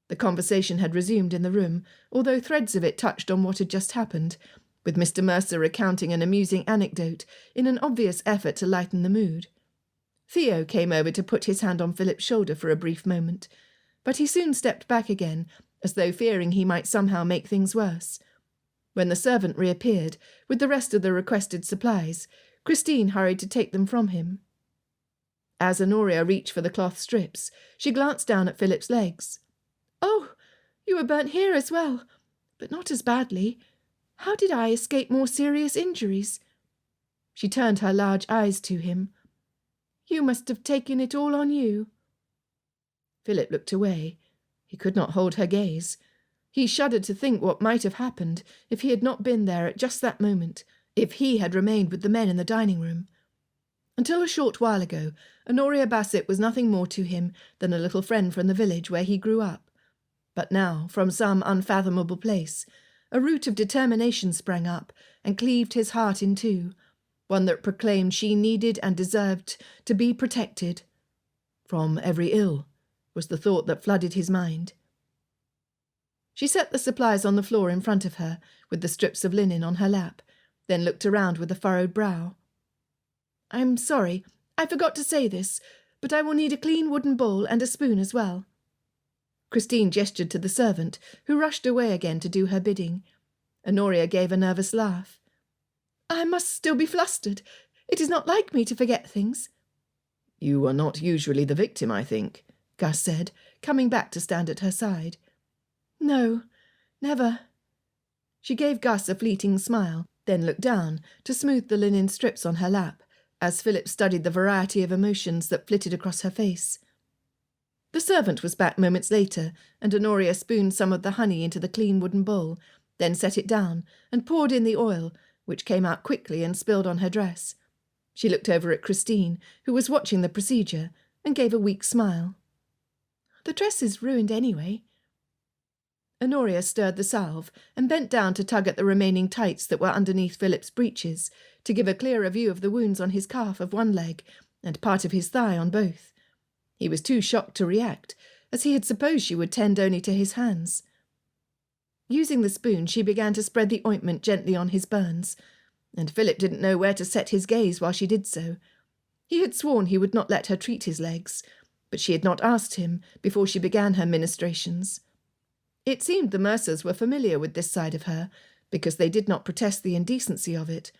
The conversation had resumed in the room, although threads of it touched on what had just happened, with Mr. Mercer recounting an amusing anecdote in an obvious effort to lighten the mood. Theo came over to put his hand on Philip's shoulder for a brief moment, but he soon stepped back again, as though fearing he might somehow make things worse. When the servant reappeared, with the rest of the requested supplies, Christine hurried to take them from him. As Honoria reached for the cloth strips, she glanced down at Philip's legs. "Oh, you were burnt here as well, but not as badly. How did I escape more serious injuries?" She turned her large eyes to him. "You must have taken it all on you." Philip looked away. He could not hold her gaze. He shuddered to think what might have happened if he had not been there at just that moment, if he had remained with the men in the dining room. Until a short while ago, Honoria Bassett was nothing more to him than a little friend from the village where he grew up. But now, from some unfathomable place, a root of determination sprang up and cleaved his heart in two, one that proclaimed she needed and deserved to be protected. From every ill, was the thought that flooded his mind. She set the supplies on the floor in front of her, with the strips of linen on her lap, then looked around with a furrowed brow. "I'm sorry, I forgot to say this, but I will need a clean wooden bowl and a spoon as well." Christine gestured to the servant, who rushed away again to do her bidding. Honoria gave a nervous laugh. "I must still be flustered. It is not like me to forget things." "You are not usually the victim, I think," Gus said, coming back to stand at her side. "No, never." She gave Gus a fleeting smile, then looked down to smooth the linen strips on her lap, as Philip studied the variety of emotions that flitted across her face. The servant was back moments later, and Honoria spooned some of the honey into the clean wooden bowl, then set it down and poured in the oil, which came out quickly and spilled on her dress. She looked over at Christine, who was watching the procedure, and gave a weak smile. "The dress is ruined anyway." Honoria stirred the salve and bent down to tug at the remaining tights that were underneath Philip's breeches, to give a clearer view of the wounds on his calf of one leg and part of his thigh on both. He was too shocked to react, as he had supposed she would tend only to his hands. Using the spoon, she began to spread the ointment gently on his burns, and Philip didn't know where to set his gaze while she did so. He had sworn he would not let her treat his legs, but she had not asked him before she began her ministrations. It seemed the Mercers were familiar with this side of her, because they did not protest the indecency of it.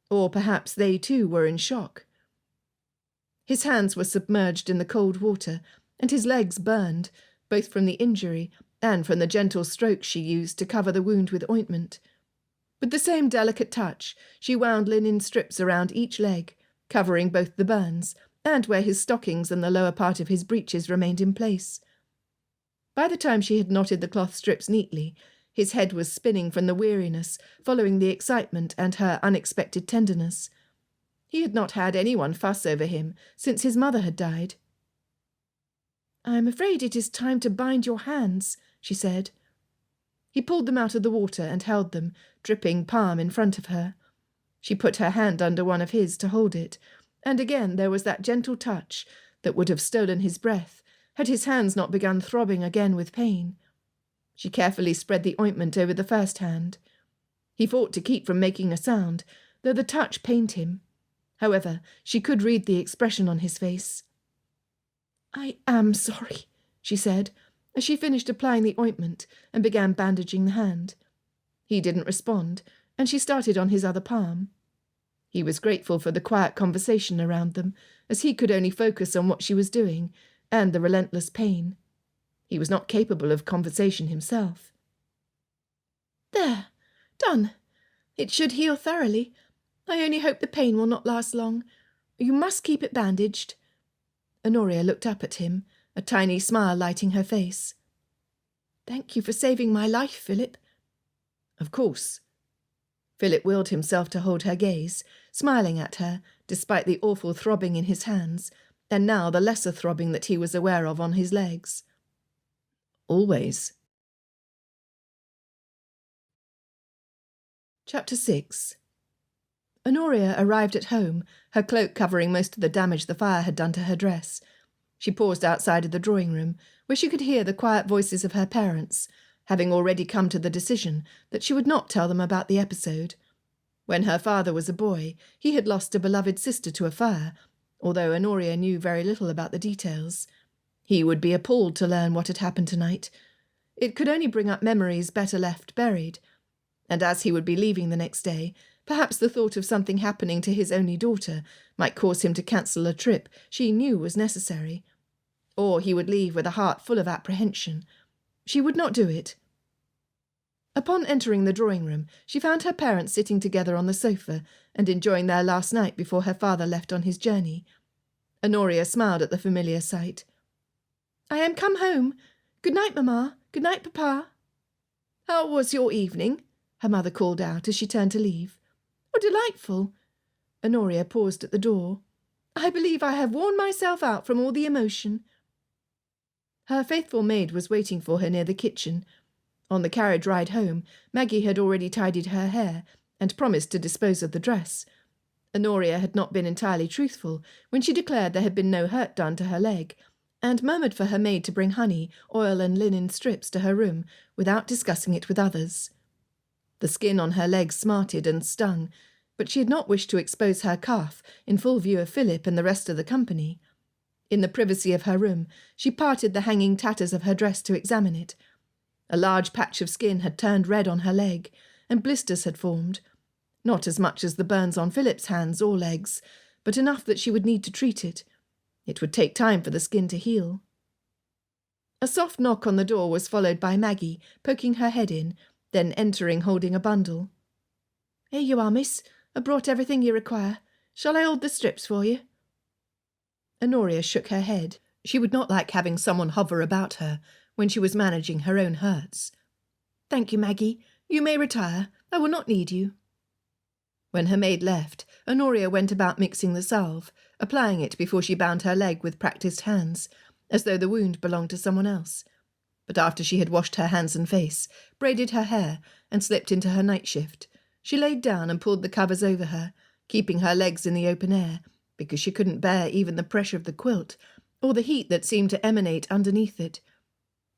Or perhaps they too were in shock. His hands were submerged in the cold water, and his legs burned, both from the injury and from the gentle strokes she used to cover the wound with ointment. With the same delicate touch, she wound linen strips around each leg, covering both the burns, and where his stockings and the lower part of his breeches remained in place. By the time she had knotted the cloth strips neatly, his head was spinning from the weariness following the excitement and her unexpected tenderness. He had not had anyone fuss over him since his mother had died. "I am afraid it is time to bind your hands," she said. He pulled them out of the water and held them, dripping palm in front of her. She put her hand under one of his to hold it, and again there was that gentle touch that would have stolen his breath had his hands not begun throbbing again with pain. She carefully spread the ointment over the first hand. He fought to keep from making a sound, though the touch pained him. However, she could read the expression on his face. "I am sorry," she said, as she finished applying the ointment and began bandaging the hand. He didn't respond, and she started on his other palm. He was grateful for the quiet conversation around them, as he could only focus on what she was doing and the relentless pain. He was not capable of conversation himself. "There, done. It should heal thoroughly. I only hope the pain will not last long. You must keep it bandaged." Honoria looked up at him, a tiny smile lighting her face. "Thank you for saving my life, Philip." "Of course." Philip willed himself to hold her gaze, smiling at her, despite the awful throbbing in his hands, and now the lesser throbbing that he was aware of on his legs. "Always." Chapter 6. Honoria arrived at home, her cloak covering most of the damage the fire had done to her dress. She paused outside of the drawing room, where she could hear the quiet voices of her parents, having already come to the decision that she would not tell them about the episode. When her father was a boy, he had lost a beloved sister to a fire, although Honoria knew very little about the details. He would be appalled to learn what had happened tonight. It could only bring up memories better left buried. And as he would be leaving the next day, perhaps the thought of something happening to his only daughter might cause him to cancel a trip she knew was necessary. Or he would leave with a heart full of apprehension. She would not do it. Upon entering the drawing room, she found her parents sitting together on the sofa and enjoying their last night before her father left on his journey. Honoria smiled at the familiar sight. "I am come home. Good night, Mamma. Good night, Papa." "How was your evening?" her mother called out as she turned to leave. "Oh, delightful." Honoria paused at the door. "I believe I have worn myself out from all the emotion." Her faithful maid was waiting for her near the kitchen. On the carriage ride home, Maggie had already tidied her hair and promised to dispose of the dress. Honoria had not been entirely truthful when she declared there had been no hurt done to her leg, and murmured for her maid to bring honey, oil and linen strips to her room without discussing it with others. The skin on her legs smarted and stung, but she had not wished to expose her calf in full view of Philip and the rest of the company. In the privacy of her room, she parted the hanging tatters of her dress to examine it. A large patch of skin had turned red on her leg, and blisters had formed. Not as much as the burns on Philip's hands or legs, but enough that she would need to treat it. It would take time for the skin to heal. A soft knock on the door was followed by Maggie, poking her head in, then entering holding a bundle. "Here you are, miss. I brought everything you require. Shall I hold the strips for you?" Honoria shook her head. She would not like having someone hover about her when she was managing her own hurts. "Thank you, Maggie. You may retire. I will not need you." When her maid left, Honoria went about mixing the salve, applying it before she bound her leg with practised hands, as though the wound belonged to someone else. But after she had washed her hands and face, braided her hair, and slipped into her night shift, she laid down and pulled the covers over her, keeping her legs in the open air, because she couldn't bear even the pressure of the quilt, or the heat that seemed to emanate underneath it.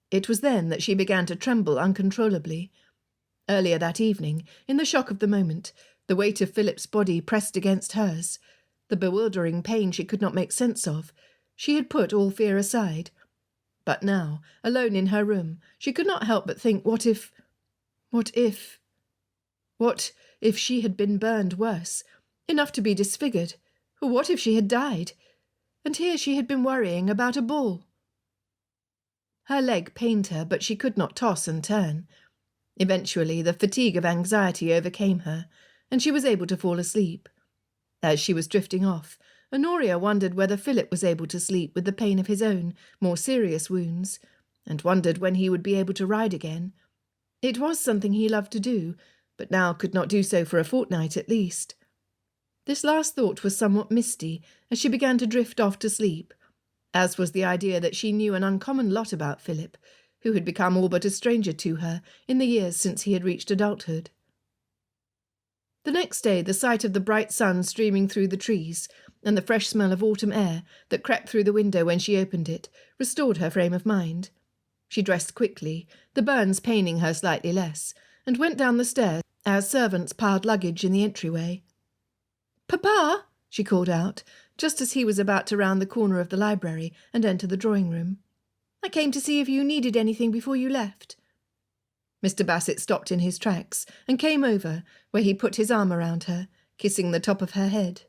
It was then that she began to tremble uncontrollably. Earlier that evening, in the shock of the moment, the weight of Philip's body pressed against hers, the bewildering pain she could not make sense of, she had put all fear aside. But now, alone in her room, she could not help but think, what if she had been burned worse, enough to be disfigured? Or what if she had died? And here she had been worrying about a ball. Her leg pained her, but she could not toss and turn. Eventually, the fatigue of anxiety overcame her, and she was able to fall asleep. As she was drifting off, Honoria wondered whether Philip was able to sleep with the pain of his own, more serious wounds, and wondered when he would be able to ride again. It was something he loved to do, but now could not do so for a fortnight at least. This last thought was somewhat misty as she began to drift off to sleep, as was the idea that she knew an uncommon lot about Philip, who had become all but a stranger to her in the years since he had reached adulthood. The next day, the sight of the bright sun streaming through the trees and the fresh smell of autumn air that crept through the window when she opened it restored her frame of mind. She dressed quickly, the burns paining her slightly less, and went down the stairs as servants piled luggage in the entryway. "Papa!" she called out, just as he was about to round the corner of the library and enter the drawing-room. "I came to see if you needed anything before you left." Mr. Bassett stopped in his tracks and came over, where he put his arm around her, kissing the top of her head.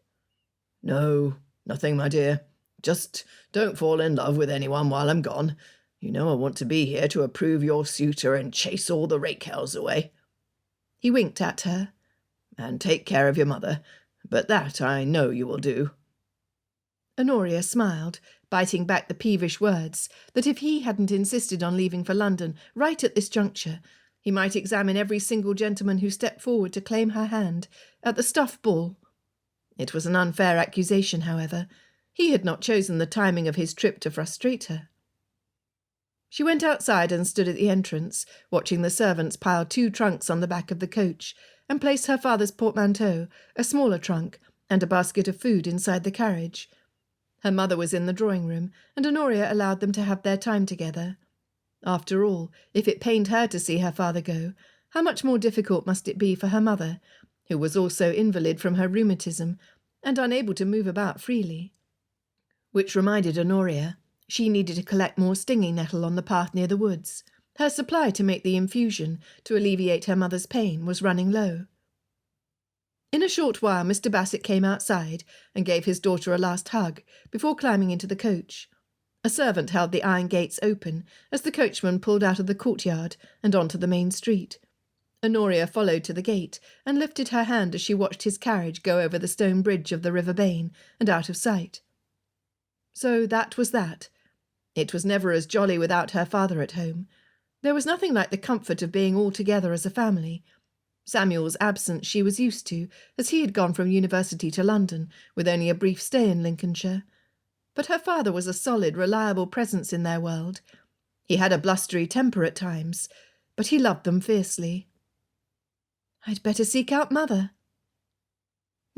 "No, nothing, my dear. Just don't fall in love with anyone while I'm gone. You know I want to be here to approve your suitor and chase all the rake-hells away." He winked at her. "And take care of your mother, but that I know you will do." Honoria smiled, biting back the peevish words that if he hadn't insisted on leaving for London right at this juncture, he might examine every single gentleman who stepped forward to claim her hand at the stuff ball. It was an unfair accusation, however. He had not chosen the timing of his trip to frustrate her. She went outside and stood at the entrance, watching the servants pile 2 trunks on the back of the coach and place her father's portmanteau, a smaller trunk, and a basket of food inside the carriage. Her mother was in the drawing-room, and Honoria allowed them to have their time together. After all, if it pained her to see her father go, how much more difficult must it be for her mother, who was also invalid from her rheumatism and unable to move about freely? Which reminded Honoria she needed to collect more stinging nettle on the path near the woods. Her supply to make the infusion to alleviate her mother's pain was running low. In a short while Mr. Bassett came outside and gave his daughter a last hug before climbing into the coach. A servant held the iron gates open as the coachman pulled out of the courtyard and onto the main street. Honoria followed to the gate and lifted her hand as she watched his carriage go over the stone bridge of the River Bain and out of sight. So that was that. It was never as jolly without her father at home. There was nothing like the comfort of being all together as a family. Samuel's absence she was used to, as he had gone from university to London, with only a brief stay in Lincolnshire. But her father was a solid, reliable presence in their world. He had a blustery temper at times, but he loved them fiercely. "I'd better seek out Mother."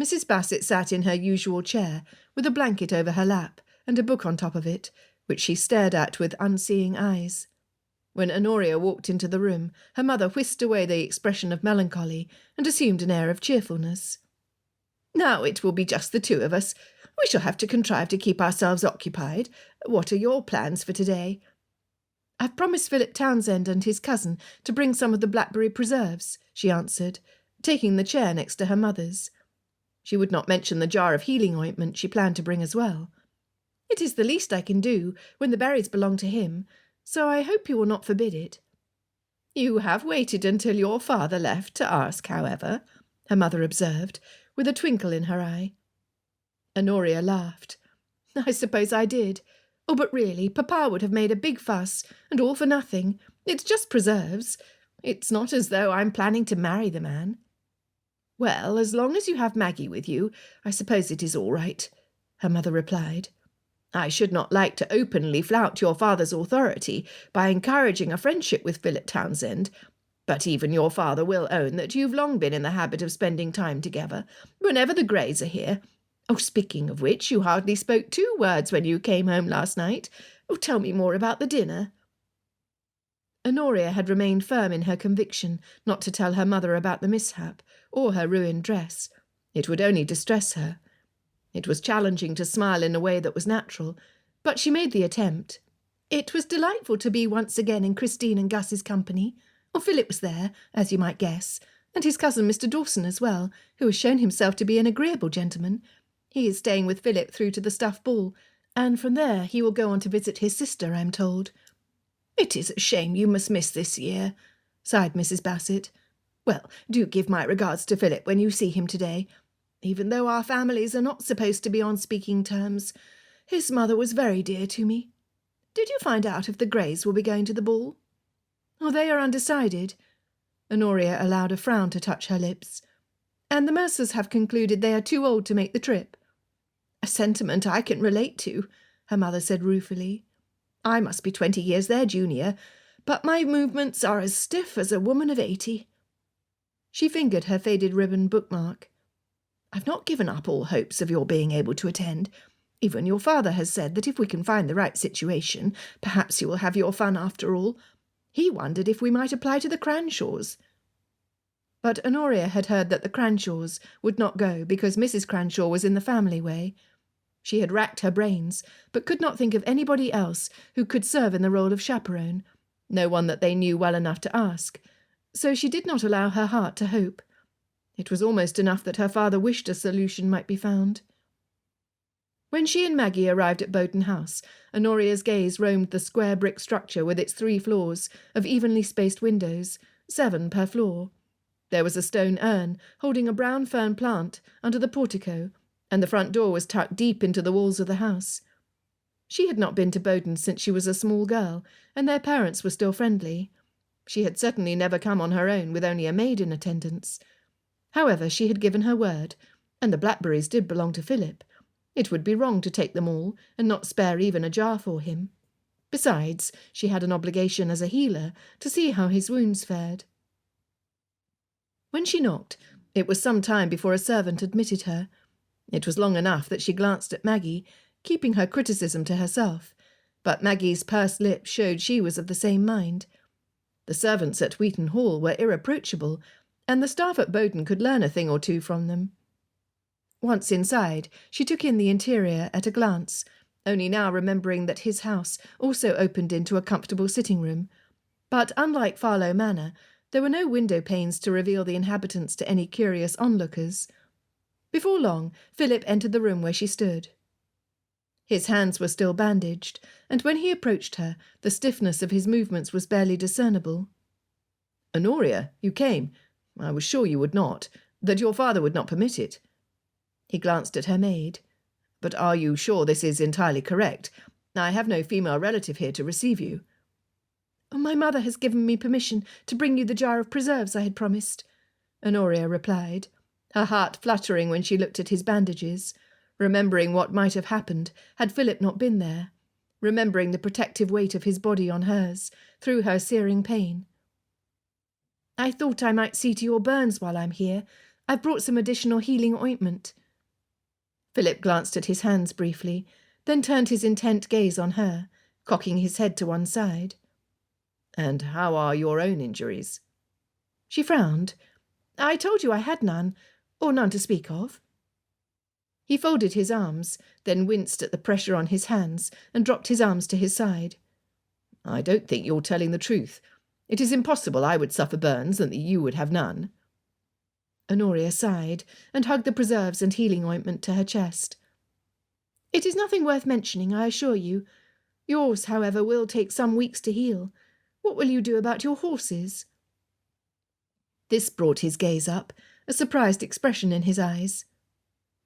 Mrs. Bassett sat in her usual chair, with a blanket over her lap and a book on top of it, which she stared at with unseeing eyes. When Honoria walked into the room, her mother whisked away the expression of melancholy and assumed an air of cheerfulness. "Now it will be just the 2 of us. We shall have to contrive to keep ourselves occupied. What are your plans for today?" "I've promised Philip Townsend and his cousin to bring some of the blackberry preserves," she answered, taking the chair next to her mother's. She would not mention the jar of healing ointment she planned to bring as well. "It is the least I can do, when the berries belong to him, so I hope you will not forbid it." "You have waited until your father left to ask, however," her mother observed, with a twinkle in her eye. Honoria laughed. "I suppose I did. Oh, but really, Papa would have made a big fuss, and all for nothing. It's just preserves. It's not as though I'm planning to marry the man." "Well, as long as you have Maggie with you, I suppose it is all right," her mother replied. "I should not like to openly flout your father's authority by encouraging a friendship with Philip Townsend, but even your father will own that you've long been in the habit of spending time together, whenever the Greys are here. Oh, speaking of which, you hardly spoke 2 words when you came home last night. Oh, tell me more about the dinner." Honoria had remained firm in her conviction not to tell her mother about the mishap, or her ruined dress. It would only distress her. It was challenging to smile in a way that was natural, but she made the attempt. "It was delightful to be once again in Christine and Gus's company. Oh, Philip was there, as you might guess, and his cousin Mr. Dawson as well, who has shown himself to be an agreeable gentleman. He is staying with Philip through to the stuff ball, and from there he will go on to visit his sister, I'm told." "It is a shame you must miss this year," sighed Mrs. Bassett. "Well, do give my regards to Philip when you see him today. Even though our families are not supposed to be on speaking terms, his mother was very dear to me. Did you find out if the Greys will be going to the ball? Oh, they are undecided. Honoria allowed a frown to touch her lips. And the Mercers have concluded they are too old to make the trip. A sentiment I can relate to, her mother said ruefully. I must be 20 years their junior, but my movements are as stiff as a woman of 80. She fingered her faded ribbon bookmark. I've not given up all hopes of your being able to attend. Even your father has said that if we can find the right situation, perhaps you will have your fun after all. He wondered if we might apply to the Cranshaws. But Honoria had heard that the Cranshaws would not go because Mrs. Cranshaw was in the family way. She had racked her brains, but could not think of anybody else who could serve in the role of chaperone, no one that they knew well enough to ask, so she did not allow her heart to hope. It was almost enough that her father wished a solution might be found. When she and Maggie arrived at Bowden House, Honoria's gaze roamed the square brick structure with its 3 floors of evenly spaced windows, 7 per floor. There was a stone urn holding a brown fern plant under the portico, and the front door was tucked deep into the walls of the house. She had not been to Bowden since she was a small girl, and their parents were still friendly. She had certainly never come on her own with only a maid in attendance. However, she had given her word, and the blackberries did belong to Philip. It would be wrong to take them all and not spare even a jar for him. Besides, she had an obligation as a healer to see how his wounds fared. When she knocked, it was some time before a servant admitted her. It was long enough that she glanced at Maggie, keeping her criticism to herself, but Maggie's pursed lips showed she was of the same mind. The servants at Wheaton Hall were irreproachable, and the staff at Bowden could learn a thing or two from them. Once inside, she took in the interior at a glance, only now remembering that his house also opened into a comfortable sitting-room. But unlike Farlow Manor, there were no window panes to reveal the inhabitants to any curious onlookers. Before long, Philip entered the room where she stood. His hands were still bandaged, and when he approached her, the stiffness of his movements was barely discernible. "Honoria, you came. I was sure you would not, that your father would not permit it." He glanced at her maid. "But are you sure this is entirely correct? I have no female relative here to receive you." "Oh, my mother has given me permission to bring you the jar of preserves I had promised," Honoria replied, her heart fluttering when she looked at his bandages, remembering what might have happened had Philip not been there, remembering the protective weight of his body on hers, through her searing pain. "I thought I might see to your burns while I'm here. I've brought some additional healing ointment." Philip glanced at his hands briefly, then turned his intent gaze on her, cocking his head to one side. "And how are your own injuries?" She frowned. "I told you I had none, or none to speak of." He folded his arms, then winced at the pressure on his hands and dropped his arms to his side. "I don't think you're telling the truth. It is impossible I would suffer burns and that you would have none." Honoria sighed and hugged the preserves and healing ointment to her chest. "It is nothing worth mentioning, I assure you. Yours, however, will take some weeks to heal. What will you do about your horses?" This brought his gaze up, a surprised expression in his eyes.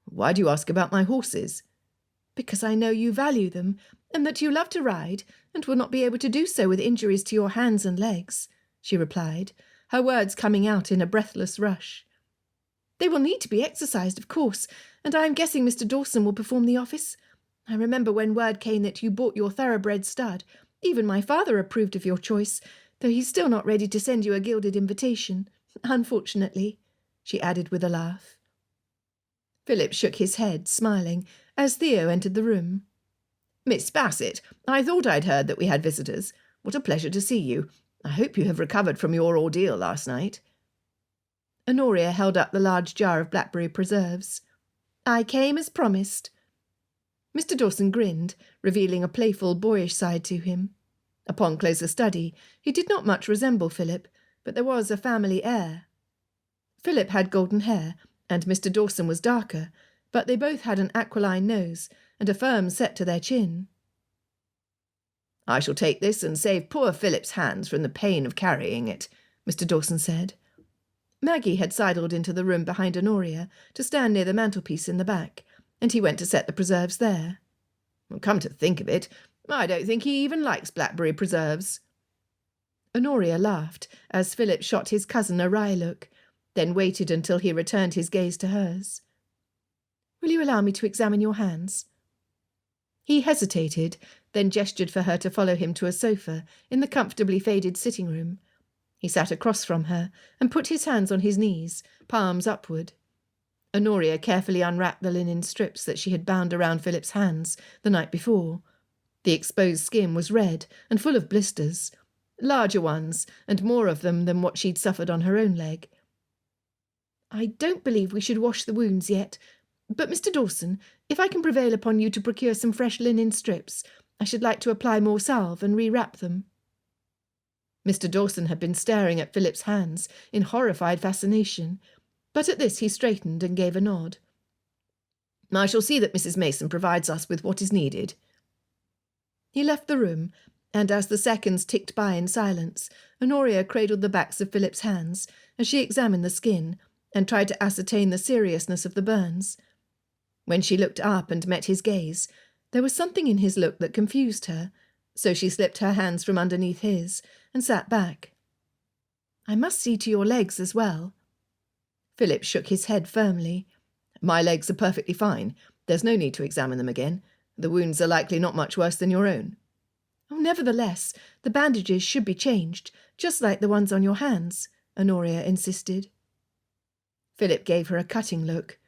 "Why do you ask about my horses?" "Because I know you value them, and that you love to ride, and will not be able to do so with injuries to your hands and legs," she replied, her words coming out in a breathless rush. "They will need to be exercised, of course, and I am guessing Mr. Dawson will perform the office. I remember when word came that you bought your thoroughbred stud. Even my father approved of your choice, though he's still not ready to send you a gilded invitation, unfortunately," she added with a laugh. Philip shook his head, smiling, as Theo entered the room. "Miss Bassett, I thought I'd heard that we had visitors. What a pleasure to see you. I hope you have recovered from your ordeal last night." Honoria held up the large jar of blackberry preserves. "I came as promised." Mr. Dawson grinned, revealing a playful, boyish side to him. Upon closer study, he did not much resemble Philip, but there was a family air. Philip had golden hair, and Mr. Dawson was darker, but they both had an aquiline nose and a firm set to their chin. "I shall take this and save poor Philip's hands from the pain of carrying it," Mr. Dawson said. Maggie had sidled into the room behind Honoria to stand near the mantelpiece in the back, and he went to set the preserves there. Well, come to think of it, I don't think he even likes blackberry preserves. Honoria laughed as Philip shot his cousin a wry look, then waited until he returned his gaze to hers. "Will you allow me to examine your hands?" He hesitated, then gestured for her to follow him to a sofa in the comfortably faded sitting room. He sat across from her and put his hands on his knees, palms upward. Honoria carefully unwrapped the linen strips that she had bound around Philip's hands the night before. The exposed skin was red and full of blisters, larger ones and more of them than what she'd suffered on her own leg. "I don't believe we should wash the wounds yet, but Mr. Dawson, if I can prevail upon you to procure some fresh linen strips, I should like to apply more salve and rewrap them." Mr. Dawson had been staring at Philip's hands in horrified fascination, but at this he straightened and gave a nod. "I shall see that Mrs. Mason provides us with what is needed." He left the room, and as the seconds ticked by in silence, Honoria cradled the backs of Philip's hands as she examined the skin and tried to ascertain the seriousness of the burns. When she looked up and met his gaze, there was something in his look that confused her, so she slipped her hands from underneath his and sat back. "I must see to your legs as well." Philip shook his head firmly. "My legs are perfectly fine. There's no need to examine them again. The wounds are likely not much worse than your own." "Oh, nevertheless, the bandages should be changed, just like the ones on your hands," Honoria insisted. Philip gave her a cutting look.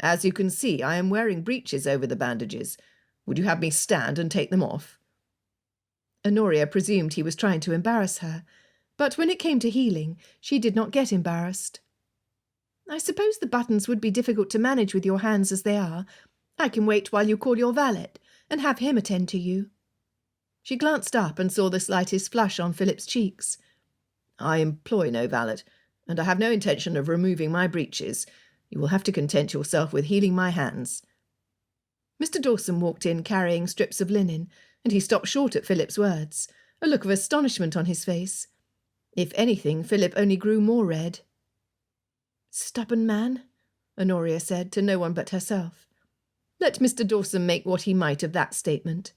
"As you can see, I am wearing breeches over the bandages. Would you have me stand and take them off?" Honoria presumed he was trying to embarrass her, but when it came to healing, she did not get embarrassed. "I suppose the buttons would be difficult to manage with your hands as they are. I can wait while you call your valet, and have him attend to you." She glanced up and saw the slightest flush on Philip's cheeks. "I employ no valet, and I have no intention of removing my breeches. You will have to content yourself with healing my hands." Mr. Dawson walked in carrying strips of linen, and he stopped short at Philip's words, a look of astonishment on his face. If anything, Philip only grew more red. "Stubborn man," Honoria said to no one but herself. Let Mr. Dawson make what he might of that statement.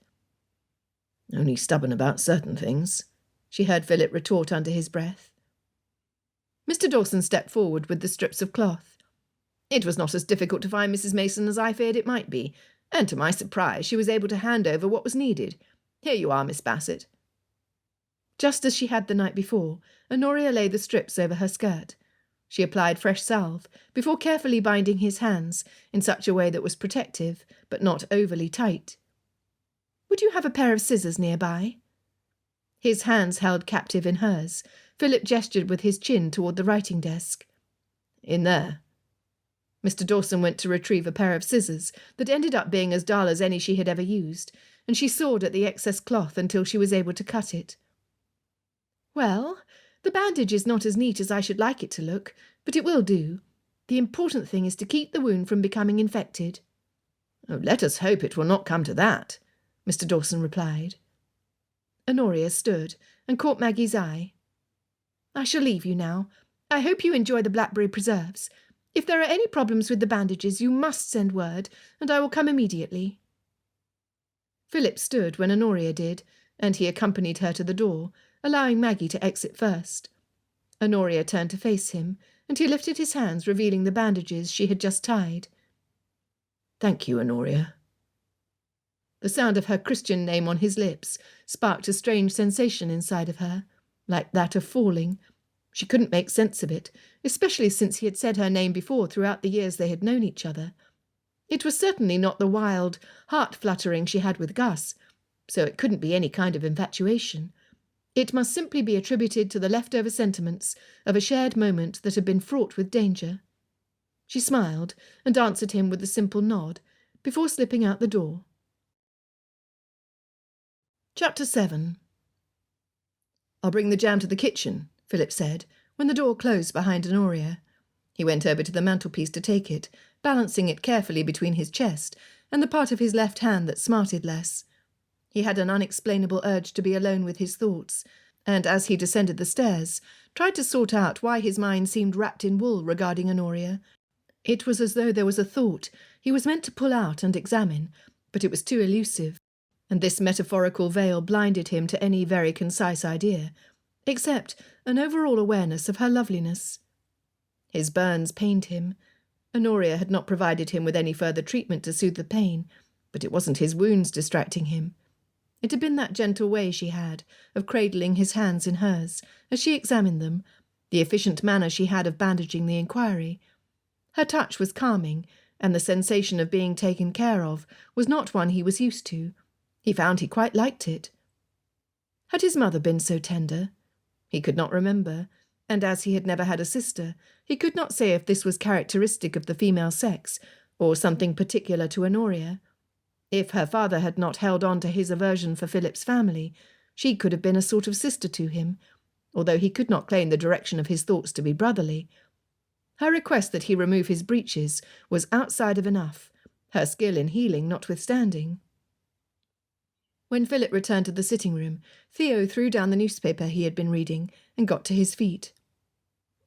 "Only stubborn about certain things," she heard Philip retort under his breath. Mr. Dawson stepped forward with the strips of cloth. "It was not as difficult to find Mrs. Mason as I feared it might be, and to my surprise she was able to hand over what was needed. Here you are, Miss Bassett." Just as she had the night before, Honoria laid the strips over her skirt. She applied fresh salve, before carefully binding his hands in such a way that was protective, but not overly tight. "Would you have a pair of scissors nearby?" His hands held captive in hers, Philip gestured with his chin toward the writing desk. "In there." Mr. Dawson went to retrieve a pair of scissors that ended up being as dull as any she had ever used, and she sawed at the excess cloth until she was able to cut it. "Well, the bandage is not as neat as I should like it to look, but it will do. The important thing is to keep the wound from becoming infected." "Oh, let us hope it will not come to that," Mr. Dawson replied. Honoria stood and caught Maggie's eye. "I shall leave you now. I hope you enjoy the blackberry preserves. If there are any problems with the bandages, you must send word, and I will come immediately." Philip stood when Honoria did, and he accompanied her to the door, allowing Maggie to exit first. Honoria turned to face him, and he lifted his hands, revealing the bandages she had just tied. "Thank you, Honoria." The sound of her Christian name on his lips sparked a strange sensation inside of her, like that of falling. She couldn't make sense of it, especially since he had said her name before throughout the years they had known each other. It was certainly not the wild, heart-fluttering she had with Gus, so it couldn't be any kind of infatuation. It must simply be attributed to the leftover sentiments of a shared moment that had been fraught with danger. She smiled and answered him with a simple nod, before slipping out the door. Chapter 7. "I'll bring the jam to the kitchen," Philip said, when the door closed behind Honoria. He went over to the mantelpiece to take it, balancing it carefully between his chest and the part of his left hand that smarted less. He had an unexplainable urge to be alone with his thoughts, and as he descended the stairs, tried to sort out why his mind seemed wrapped in wool regarding Honoria. It was as though there was a thought he was meant to pull out and examine, but it was too elusive, and this metaphorical veil blinded him to any very concise idea, except an overall awareness of her loveliness. His burns pained him. Honoria had not provided him with any further treatment to soothe the pain, but it wasn't his wounds distracting him. It had been that gentle way she had of cradling his hands in hers as she examined them, the efficient manner she had of bandaging the inquiry. Her touch was calming, and the sensation of being taken care of was not one he was used to. He found he quite liked it. Had his mother been so tender? He could not remember, and as he had never had a sister, he could not say if this was characteristic of the female sex, or something particular to Honoria. If her father had not held on to his aversion for Philip's family, she could have been a sort of sister to him, although he could not claim the direction of his thoughts to be brotherly. Her request that he remove his breeches was outside of enough, her skill in healing notwithstanding. When Philip returned to the sitting room, Theo threw down the newspaper he had been reading and got to his feet.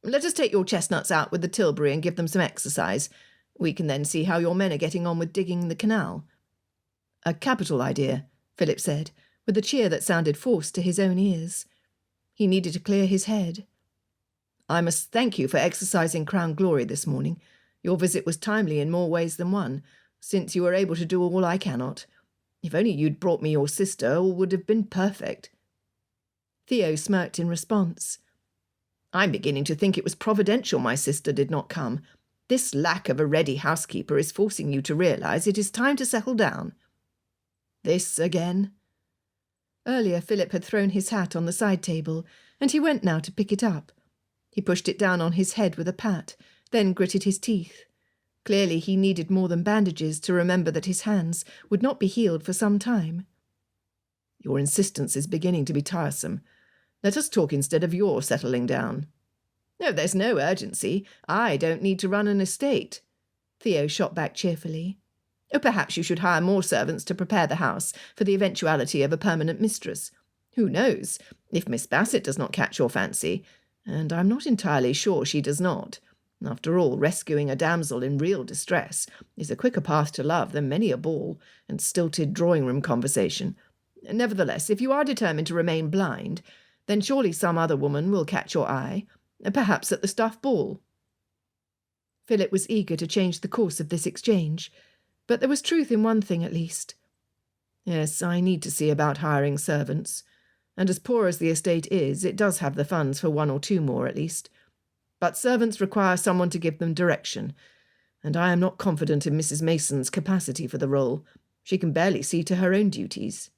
"Let us take your chestnuts out with the tilbury and give them some exercise. We can then see how your men are getting on with digging the canal." "A capital idea," Philip said, with a cheer that sounded forced to his own ears. He needed to clear his head. "I must thank you for exercising Crown Glory this morning. Your visit was timely in more ways than one, since you were able to do all I cannot. If only you'd brought me your sister, all would have been perfect." Theo smirked in response. "I'm beginning to think it was providential my sister did not come. This lack of a ready housekeeper is forcing you to realise it is time to settle down." "This again?" Earlier Philip had thrown his hat on the side table, and he went now to pick it up. He pushed it down on his head with a pat, then gritted his teeth. Clearly he needed more than bandages to remember that his hands would not be healed for some time. "Your insistence is beginning to be tiresome. Let us talk instead of your settling down." "No, there's no urgency. I don't need to run an estate." Theo shot back cheerfully. "Oh, perhaps you should hire more servants to prepare the house for the eventuality of a permanent mistress. Who knows, if Miss Bassett does not catch your fancy, and I'm not entirely sure she does not. After all, rescuing a damsel in real distress is a quicker path to love than many a ball and stilted drawing-room conversation. Nevertheless, if you are determined to remain blind, then surely some other woman will catch your eye, perhaps at the staff ball." Philip was eager to change the course of this exchange, but there was truth in one thing at least. "Yes, I need to see about hiring servants, and as poor as the estate is, it does have the funds for one or two more at least. But servants require someone to give them direction, and I am not confident in Mrs. Mason's capacity for the role. She can barely see to her own duties."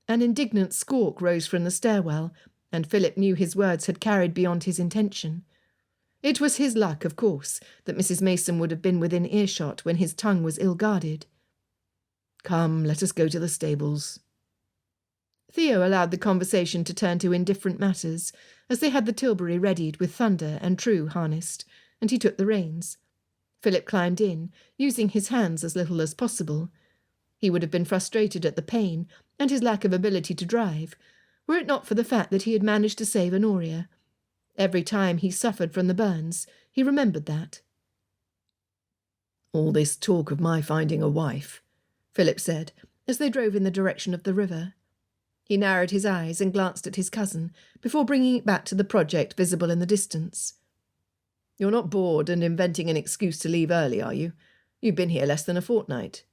An indignant squawk rose from the stairwell, and Philip knew his words had carried beyond his intention. It was his luck, of course, that Mrs. Mason would have been within earshot when his tongue was ill-guarded. "Come, let us go to the stables." Theo allowed the conversation to turn to indifferent matters, as they had the tilbury readied with Thunder and True harnessed, and he took the reins. Philip climbed in, using his hands as little as possible. He would have been frustrated at the pain and his lack of ability to drive, were it not for the fact that he had managed to save Honoria. Every time he suffered from the burns, he remembered that. "All this talk of my finding a wife," Philip said, as they drove in the direction of the river. He narrowed his eyes and glanced at his cousin, before bringing it back to the project visible in the distance. "You're not bored and inventing an excuse to leave early, are you? You've been here less than a fortnight."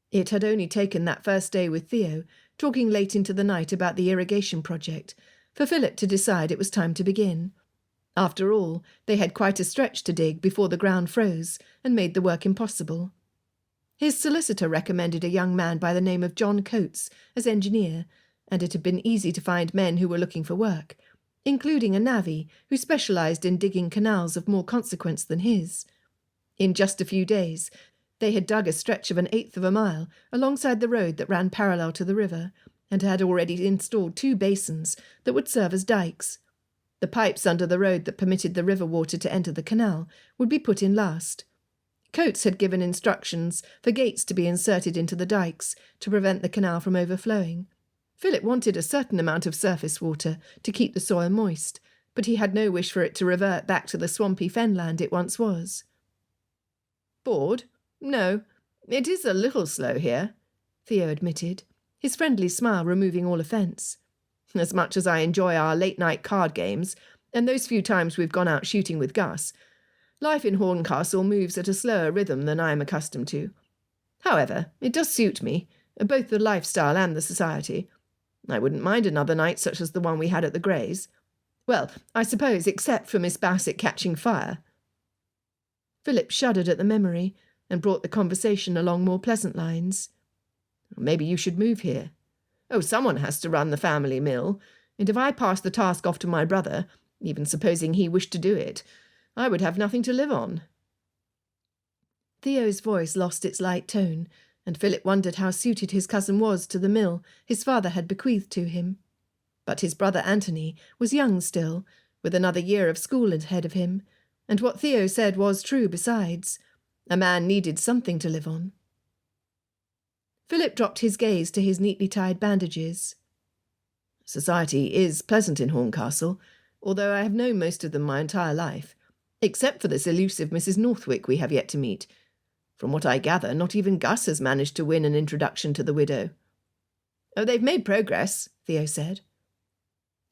It had only taken that first day with Theo, talking late into the night about the irrigation project, for Philip to decide it was time to begin. After all, they had quite a stretch to dig before the ground froze and made the work impossible. His solicitor recommended a young man by the name of John Coates as engineer, and it had been easy to find men who were looking for work, including a navvy who specialised in digging canals of more consequence than his. In just a few days, they had dug a stretch of 1/8 of a mile alongside the road that ran parallel to the river, and had already installed 2 basins that would serve as dikes. The pipes under the road that permitted the river water to enter the canal would be put in last. Coates had given instructions for gates to be inserted into the dikes to prevent the canal from overflowing, Philip wanted a certain amount of surface water to keep the soil moist, but he had no wish for it to revert back to the swampy fenland it once was. Bored? No, it is a little slow here, Theo admitted, his friendly smile removing all offence. As much as I enjoy our late-night card games, and those few times we've gone out shooting with Gus, life in Horncastle moves at a slower rhythm than I am accustomed to. However, it does suit me, both the lifestyle and the society. I wouldn't mind another night such as the one we had at the Greys. Well, I suppose except for Miss Bassett catching fire. Philip shuddered at the memory and brought the conversation along more pleasant lines. Maybe you should move here. Oh, someone has to run the family mill, and if I passed the task off to my brother, even supposing he wished to do it, I would have nothing to live on. Theo's voice lost its light tone, and Philip wondered how suited his cousin was to the mill his father had bequeathed to him. But his brother Anthony was young still, with another year of school ahead of him, and what Theo said was true besides. A man needed something to live on. Philip dropped his gaze to his neatly tied bandages. Society is pleasant in Horncastle, although I have known most of them my entire life, except for this elusive Mrs. Northwick we have yet to meet. From what I gather, not even Gus has managed to win an introduction to the widow. Oh, they've made progress, Theo said.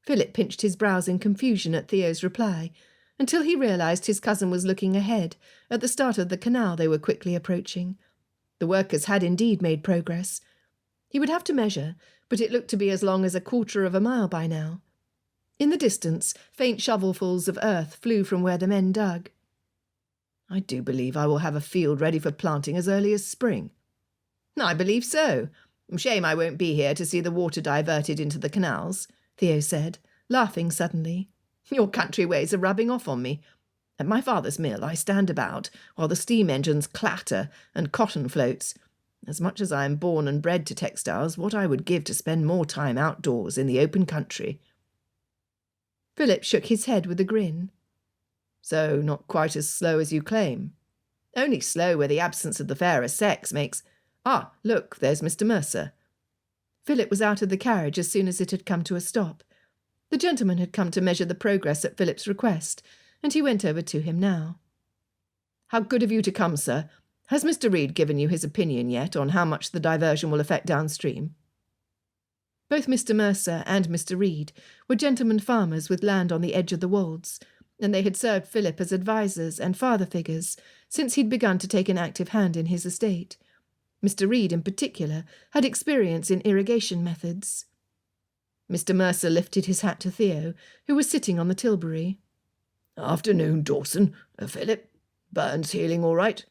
Philip pinched his brows in confusion at Theo's reply, until he realised his cousin was looking ahead, at the start of the canal they were quickly approaching. The workers had indeed made progress. He would have to measure, but it looked to be as long as 1/4 of a mile by now. In the distance, faint shovelfuls of earth flew from where the men dug. I do believe I will have a field ready for planting as early as spring. I believe so. Shame I won't be here to see the water diverted into the canals, Theo said, laughing suddenly. Your country ways are rubbing off on me. At my father's mill I stand about, while the steam engines clatter and cotton floats. As much as I am born and bred to textiles, what I would give to spend more time outdoors in the open country. Philip shook his head with a grin. So not quite as slow as you claim. Only slow where the absence of the fairer sex makes... Ah, look, there's Mr. Mercer. Philip was out of the carriage as soon as it had come to a stop. The gentleman had come to measure the progress at Philip's request, and he went over to him now. How good of you to come, sir. Has Mr. Reed given you his opinion yet on how much the diversion will affect downstream? Both Mr. Mercer and Mr. Reed were gentlemen farmers with land on the edge of the wolds, and they had served Philip as advisers and father figures since he'd begun to take an active hand in his estate. Mr. Reed, in particular, had experience in irrigation methods. Mr. Mercer lifted his hat to Theo, who was sitting on the tilbury. Afternoon, Dawson. Philip, Burns healing all right?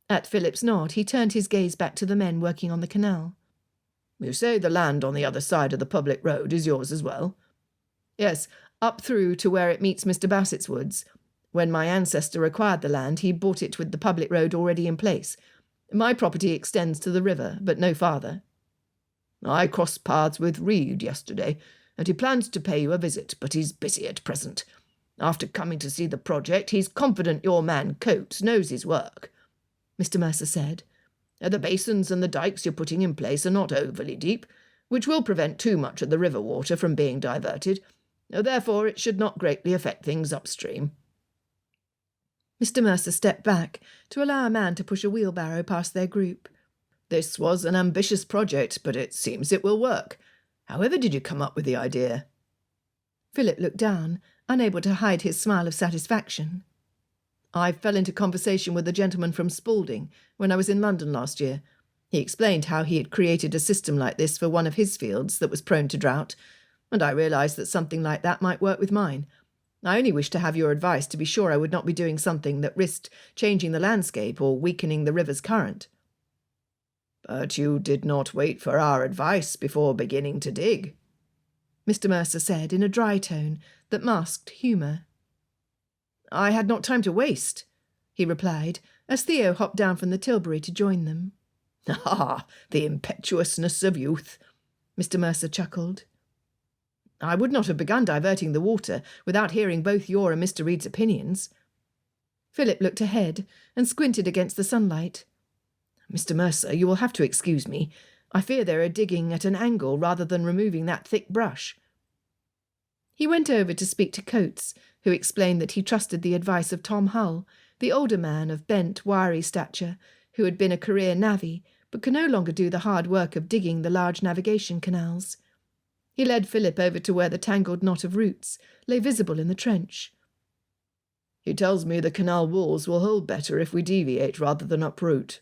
At Philip's nod, he turned his gaze back to the men working on the canal. You say the land on the other side of the public road is yours as well? Yes, up through to where it meets Mr. Bassett's woods. When my ancestor acquired the land, he bought it with the public road already in place. My property extends to the river, but no farther. I crossed paths with Reed yesterday, and he plans to pay you a visit, but he's busy at present. After coming to see the project, he's confident your man Coates knows his work, Mr. Mercer said. The basins and the dikes you're putting in place are not overly deep, which will prevent too much of the river water from being diverted. Therefore, it should not greatly affect things upstream. Mr. Mercer stepped back to allow a man to push a wheelbarrow past their group. This was an ambitious project, but it seems it will work. However did you come up with the idea? Philip looked down, unable to hide his smile of satisfaction. I fell into conversation with a gentleman from Spalding when I was in London last year. He explained how he had created a system like this for one of his fields that was prone to drought, and I realised that something like that might work with mine. I only wished to have your advice to be sure I would not be doing something that risked changing the landscape or weakening the river's current. But you did not wait for our advice before beginning to dig, Mr. Mercer said in a dry tone that masked humour. I had not time to waste, he replied, as Theo hopped down from the tilbury to join them. Ah, the impetuousness of youth, Mr. Mercer chuckled. I would not have begun diverting the water without hearing both your and Mr. Reed's opinions. Philip looked ahead and squinted against the sunlight. Mr. Mercer, you will have to excuse me. I fear they are digging at an angle rather than removing that thick brush." He went over to speak to Coates, who explained that he trusted the advice of Tom Hull, the older man of bent, wiry stature, who had been a career navvy, but could no longer do the hard work of digging the large navigation canals. He led Philip over to where the tangled knot of roots lay visible in the trench. "He tells me the canal walls will hold better if we deviate rather than uproot."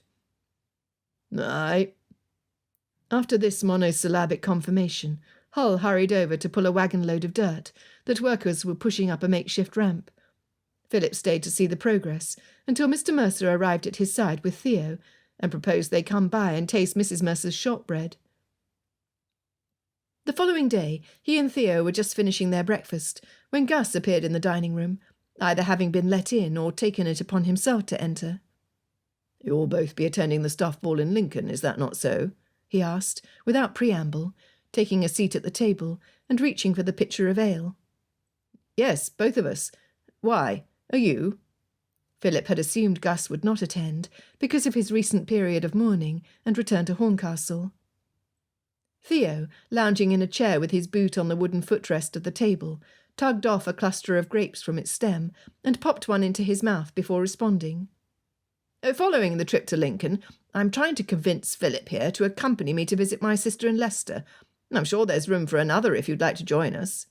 "Aye." After this monosyllabic confirmation, Hull hurried over to pull a wagon load of dirt that workers were pushing up a makeshift ramp. Philip stayed to see the progress until Mr. Mercer arrived at his side with Theo and proposed they come by and taste Mrs. Mercer's shortbread. The following day, he and Theo were just finishing their breakfast when Gus appeared in the dining room, either having been let in or taken it upon himself to enter. "You'll both be attending the staff ball in Lincoln, is that not so?" he asked, without preamble, taking a seat at the table and reaching for the pitcher of ale. "Yes, both of us. Why? Are you?" Philip had assumed Gus would not attend because of his recent period of mourning and return to Horncastle. Theo, lounging in a chair with his boot on the wooden footrest of the table, tugged off a cluster of grapes from its stem and popped one into his mouth before responding. "Following the trip to Lincoln, I'm trying to convince Philip here to accompany me to visit my sister in Leicester. I'm sure there's room for another if you'd like to join us."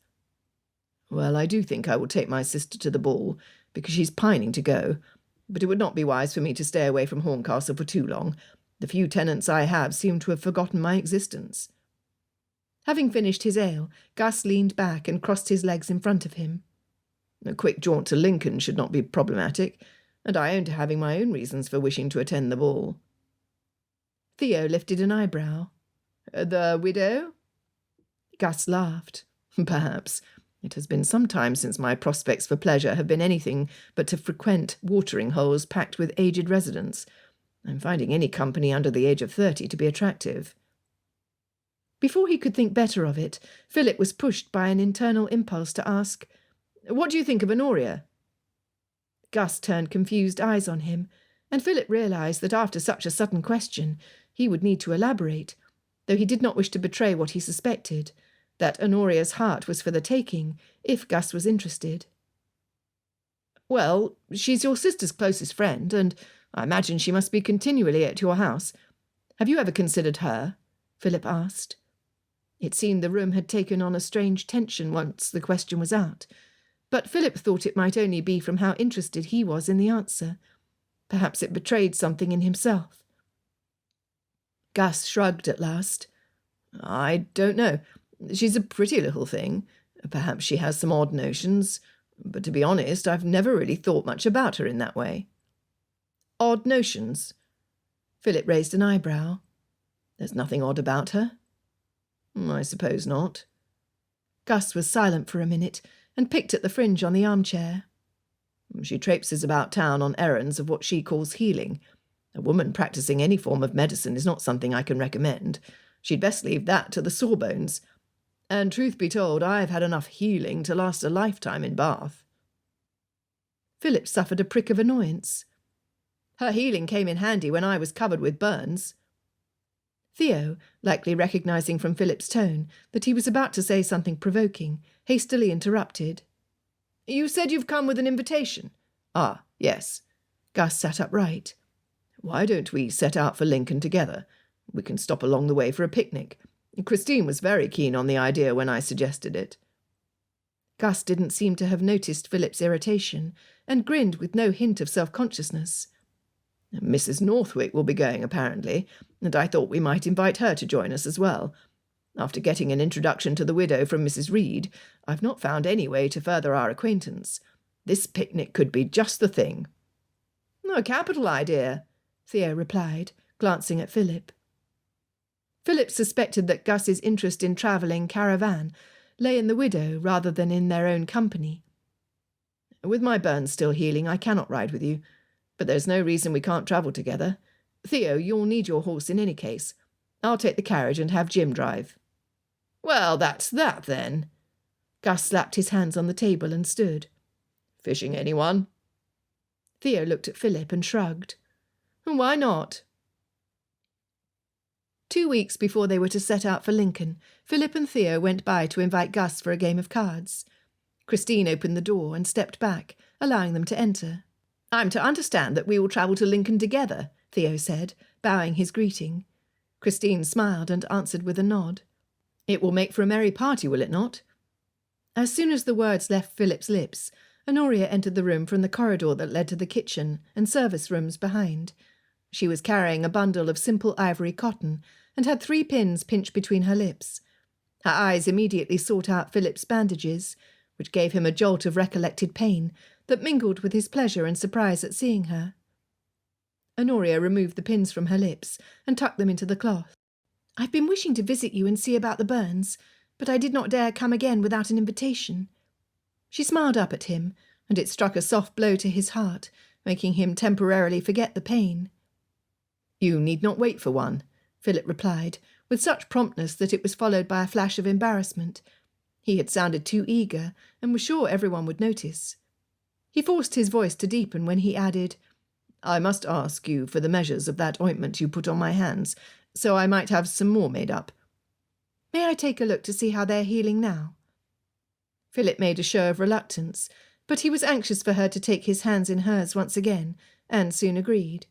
"Well, I do think I will take my sister to the ball, because she's pining to go, but it would not be wise for me to stay away from Horncastle for too long. The few tenants I have seem to have forgotten my existence." Having finished his ale, Gus leaned back and crossed his legs in front of him. "A quick jaunt to Lincoln should not be problematic, and I own to having my own reasons for wishing to attend the ball." Theo lifted an eyebrow. "The widow?" Gus laughed. "Perhaps. It has been some time since my prospects for pleasure have been anything but to frequent watering holes packed with aged residents. I'm finding any company under the age of 30 to be attractive." Before he could think better of it, Philip was pushed by an internal impulse to ask, "What do you think of Honoria?" Gus turned confused eyes on him, and Philip realised that after such a sudden question he would need to elaborate, though he did not wish to betray what he suspected, that Honoria's heart was for the taking, if Gus was interested. "Well, she's your sister's closest friend, and I imagine she must be continually at your house. Have you ever considered her?" Philip asked. It seemed the room had taken on a strange tension once the question was out, but Philip thought it might only be from how interested he was in the answer. Perhaps it betrayed something in himself. Gus shrugged at last. "I don't know. She's a pretty little thing. Perhaps she has some odd notions, but to be honest, I've never really thought much about her in that way." "Odd notions?" Philip raised an eyebrow. "There's nothing odd about her?" "I suppose not." Gus was silent for a minute and picked at the fringe on the armchair. "She traipses about town on errands of what she calls healing. A woman practising any form of medicine is not something I can recommend. She'd best leave that to the sawbones. And truth be told, I've had enough healing to last a lifetime in Bath." Philip suffered a prick of annoyance. "Her healing came in handy when I was covered with burns." Theo, likely recognising from Philip's tone that he was about to say something provoking, hastily interrupted. "You said you've come with an invitation?" "Ah, yes." Gus sat upright. "Why don't we set out for Lincoln together? We can stop along the way for a picnic. Christine was very keen on the idea when I suggested it." Gus didn't seem to have noticed Philip's irritation, and grinned with no hint of self-consciousness. "Mrs. Northwick will be going, apparently, and I thought we might invite her to join us as well. After getting an introduction to the widow from Mrs. Reed, I've not found any way to further our acquaintance. This picnic could be just the thing." "A capital idea," Theo replied, glancing at Philip. Philip suspected that Gus's interest in travelling caravan lay in the widow rather than in their own company. "With my burns still healing, I cannot ride with you, but there's no reason we can't travel together. Theo, you'll need your horse in any case. I'll take the carriage and have Jim drive." "Well, that's that, then." Gus slapped his hands on the table and stood. "Fishing anyone?" Theo looked at Philip and shrugged. "Why not?" 2 weeks before they were to set out for Lincoln, Philip and Theo went by to invite Gus for a game of cards. Christine opened the door and stepped back, allowing them to enter. "I'm to understand that we will travel to Lincoln together," Theo said, bowing his greeting. Christine smiled and answered with a nod. "It will make for a merry party, will it not?" As soon as the words left Philip's lips, Honoria entered the room from the corridor that led to the kitchen and service rooms behind. She was carrying a bundle of simple ivory cotton and had 3 pins pinched between her lips. Her eyes immediately sought out Philip's bandages, which gave him a jolt of recollected pain that mingled with his pleasure and surprise at seeing her. Honoria removed the pins from her lips and tucked them into the cloth. "I've been wishing to visit you and see about the burns, but I did not dare come again without an invitation." She smiled up at him, and it struck a soft blow to his heart, making him temporarily forget the pain. "You need not wait for one," Philip replied, with such promptness that it was followed by a flash of embarrassment. He had sounded too eager, and was sure everyone would notice. He forced his voice to deepen when he added, "I must ask you for the measures of that ointment you put on my hands, so I might have some more made up." "May I take a look to see how they're healing now?" Philip made a show of reluctance, but he was anxious for her to take his hands in hers once again, and soon agreed.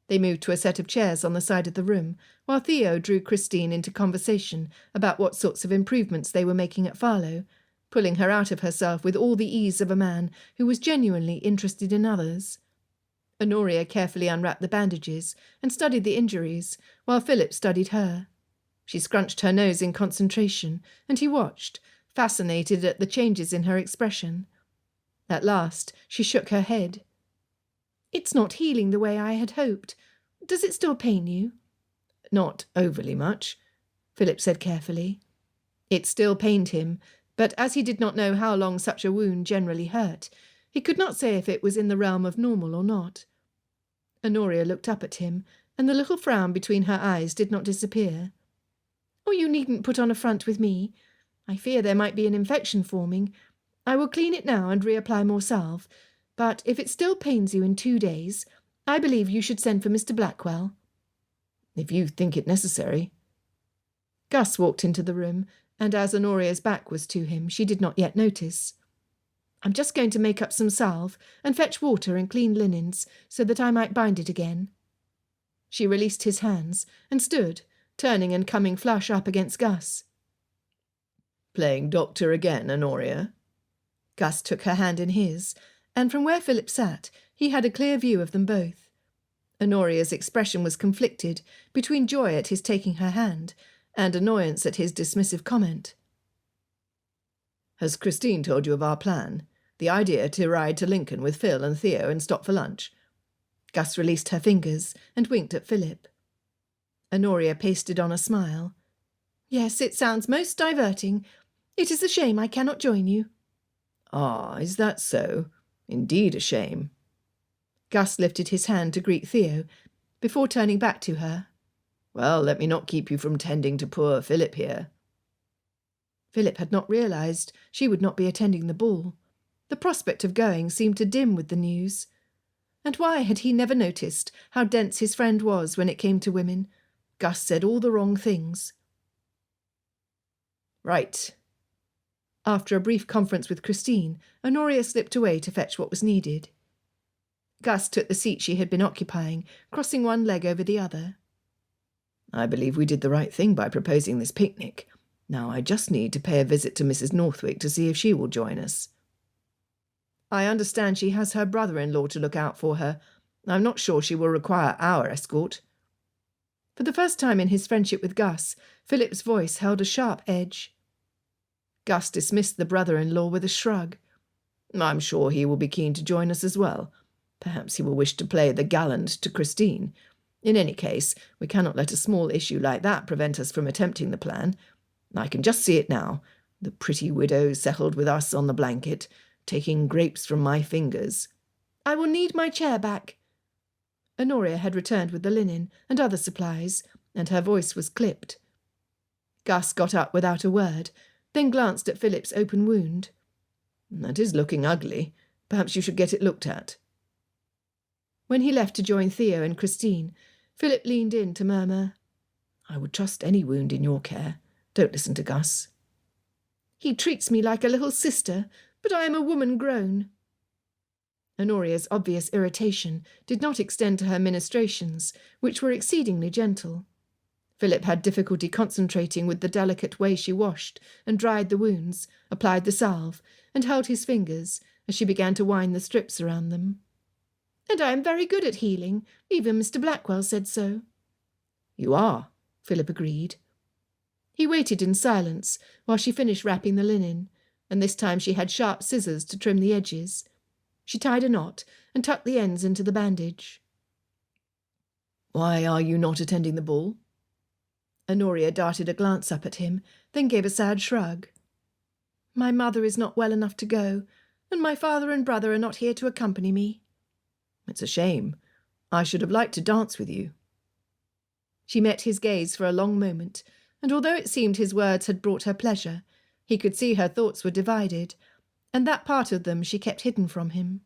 They moved to a set of chairs on the side of the room, while Theo drew Christine into conversation about what sorts of improvements they were making at Farlow, pulling her out of herself with all the ease of a man who was genuinely interested in others. Honoria carefully unwrapped the bandages and studied the injuries, while Philip studied her. She scrunched her nose in concentration, and he watched, fascinated at the changes in her expression. At last she shook her head. "It's not healing the way I had hoped. Does it still pain you?" "Not overly much," Philip said carefully. It still pained him, but as he did not know how long such a wound generally hurt, he could not say if it was in the realm of normal or not. Honoria looked up at him, and the little frown between her eyes did not disappear. "Oh, you needn't put on a front with me. I fear there might be an infection forming. I will clean it now and reapply more salve, but if it still pains you in 2 days, I believe you should send for Mr. Blackwell." "If you think it necessary." Gus walked into the room, and as Honoria's back was to him, she did not yet notice. "I'm just going to make up some salve and fetch water and clean linens so that I might bind it again." She released his hands and stood, turning and coming flush up against Gus. "Playing doctor again, Honoria?" Gus took her hand in his, and from where Philip sat, he had a clear view of them both. Honoria's expression was conflicted between joy at his taking her hand and annoyance at his dismissive comment. "Has Christine told you of our plan? The idea to ride to Lincoln with Phil and Theo and stop for lunch?" Gus released her fingers and winked at Philip. Honoria pasted on a smile. "Yes, it sounds most diverting. It is a shame I cannot join you." "Ah, is that so? Indeed a shame." Gus lifted his hand to greet Theo, before turning back to her. "Well, let me not keep you from tending to poor Philip here." Philip had not realised she would not be attending the ball. The prospect of going seemed to dim with the news. And why had he never noticed how dense his friend was when it came to women? Gus said all the wrong things. "Right." After a brief conference with Christine, Honoria slipped away to fetch what was needed. Gus took the seat she had been occupying, crossing one leg over the other. "I believe we did the right thing by proposing this picnic. Now I just need to pay a visit to Mrs. Northwick to see if she will join us." "I understand she has her brother-in-law to look out for her. I'm not sure she will require our escort." For the first time in his friendship with Gus, Philip's voice held a sharp edge. Gus dismissed the brother-in-law with a shrug. "I'm sure he will be keen to join us as well. Perhaps he will wish to play the gallant to Christine. In any case, we cannot let a small issue like that prevent us from attempting the plan. I can just see it now, the pretty widow settled with us on the blanket, taking grapes from my fingers." "I will need my chair back." Honoria had returned with the linen and other supplies, and her voice was clipped. Gus got up without a word, then glanced at Philip's open wound. "That is looking ugly. Perhaps you should get it looked at." When he left to join Theo and Christine, Philip leaned in to murmur, I would trust any wound in your care. Don't listen to Gus. He treats me like a little sister, but I am a woman grown. Honoria's obvious irritation did not extend to her ministrations, which were exceedingly gentle. Philip had difficulty concentrating with the delicate way she washed and dried the wounds, applied the salve, and held his fingers as she began to wind the strips around them. And I am very good at healing. Even Mr. Blackwell said so. You are, Philip agreed. He waited in silence while she finished wrapping the linen, and this time she had sharp scissors to trim the edges. She tied a knot and tucked the ends into the bandage. Why are you not attending the ball? Honoria darted a glance up at him, then gave a sad shrug. My mother is not well enough to go, and my father and brother are not here to accompany me. It's a shame. I should have liked to dance with you. She met his gaze for a long moment, and although it seemed his words had brought her pleasure, he could see her thoughts were divided, and that part of them she kept hidden from him.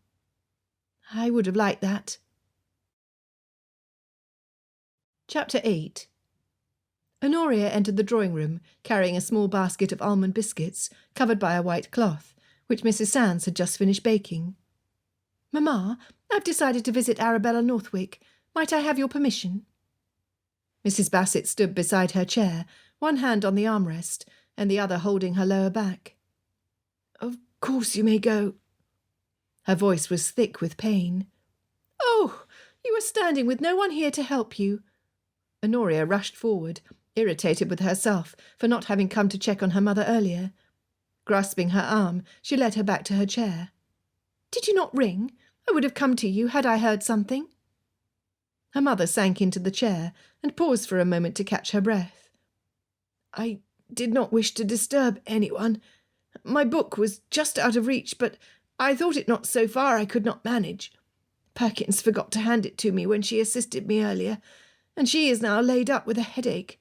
I would have liked that. Chapter 8. Honoria entered the drawing-room, carrying a small basket of almond biscuits, covered by a white cloth, which Mrs. Sands had just finished baking. Mamma, I've decided to visit Arabella Northwick. Might I have your permission? Mrs. Bassett stood beside her chair, one hand on the armrest, and the other holding her lower back. Of course you may go. Her voice was thick with pain. Oh, you are standing with no one here to help you. Honoria rushed forward, irritated with herself for not having come to check on her mother earlier. Grasping her arm, she led her back to her chair. Did you not ring? I would have come to you had I heard something. Her mother sank into the chair and paused for a moment to catch her breath. I did not wish to disturb anyone. My book was just out of reach, but I thought it not so far I could not manage. Perkins forgot to hand it to me when she assisted me earlier, and she is now laid up with a headache.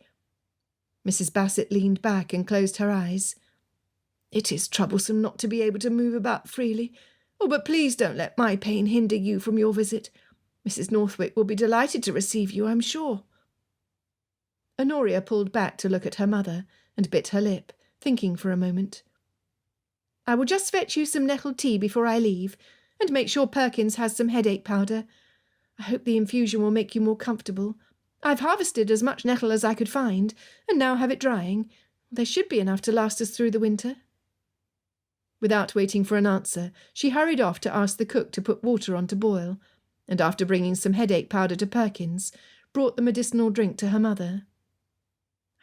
Mrs. Bassett leaned back and closed her eyes. It is troublesome not to be able to move about freely. Oh, but please don't let my pain hinder you from your visit. Mrs. Northwick will be delighted to receive you, I'm sure. Honoria pulled back to look at her mother and bit her lip, thinking for a moment. I will just fetch you some nettle tea before I leave, and make sure Perkins has some headache powder. I hope the infusion will make you more comfortable. I've harvested as much nettle as I could find, and now have it drying. There should be enough to last us through the winter. Without waiting for an answer, she hurried off to ask the cook to put water on to boil, and after bringing some headache powder to Perkins, brought the medicinal drink to her mother.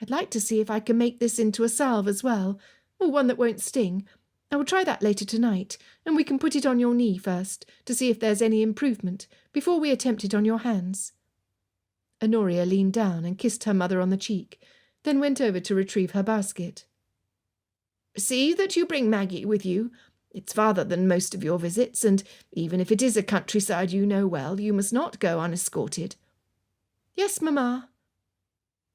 I'd like to see if I can make this into a salve as well, or one that won't sting. I will try that later tonight, and we can put it on your knee first, to see if there's any improvement, before we attempt it on your hands. Honoria leaned down and kissed her mother on the cheek, then went over to retrieve her basket. See that you bring Maggie with you. It's farther than most of your visits, and even if it is a countryside you know well, you must not go unescorted. Yes, Mamma.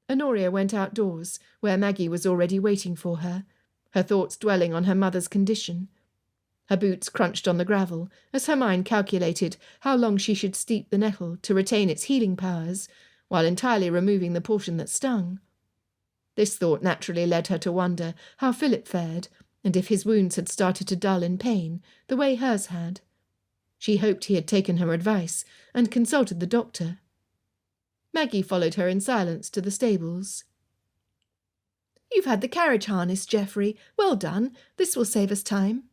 Honoria went outdoors, where Maggie was already waiting for her, her thoughts dwelling on her mother's condition. Her boots crunched on the gravel, as her mind calculated how long she should steep the nettle to retain its healing powers, while entirely removing the portion that stung. This thought naturally led her to wonder how Philip fared, and if his wounds had started to dull in pain, the way hers had. She hoped he had taken her advice, and consulted the doctor. Maggie followed her in silence to the stables. You've had the carriage harnessed, Geoffrey. Well done. This will save us time.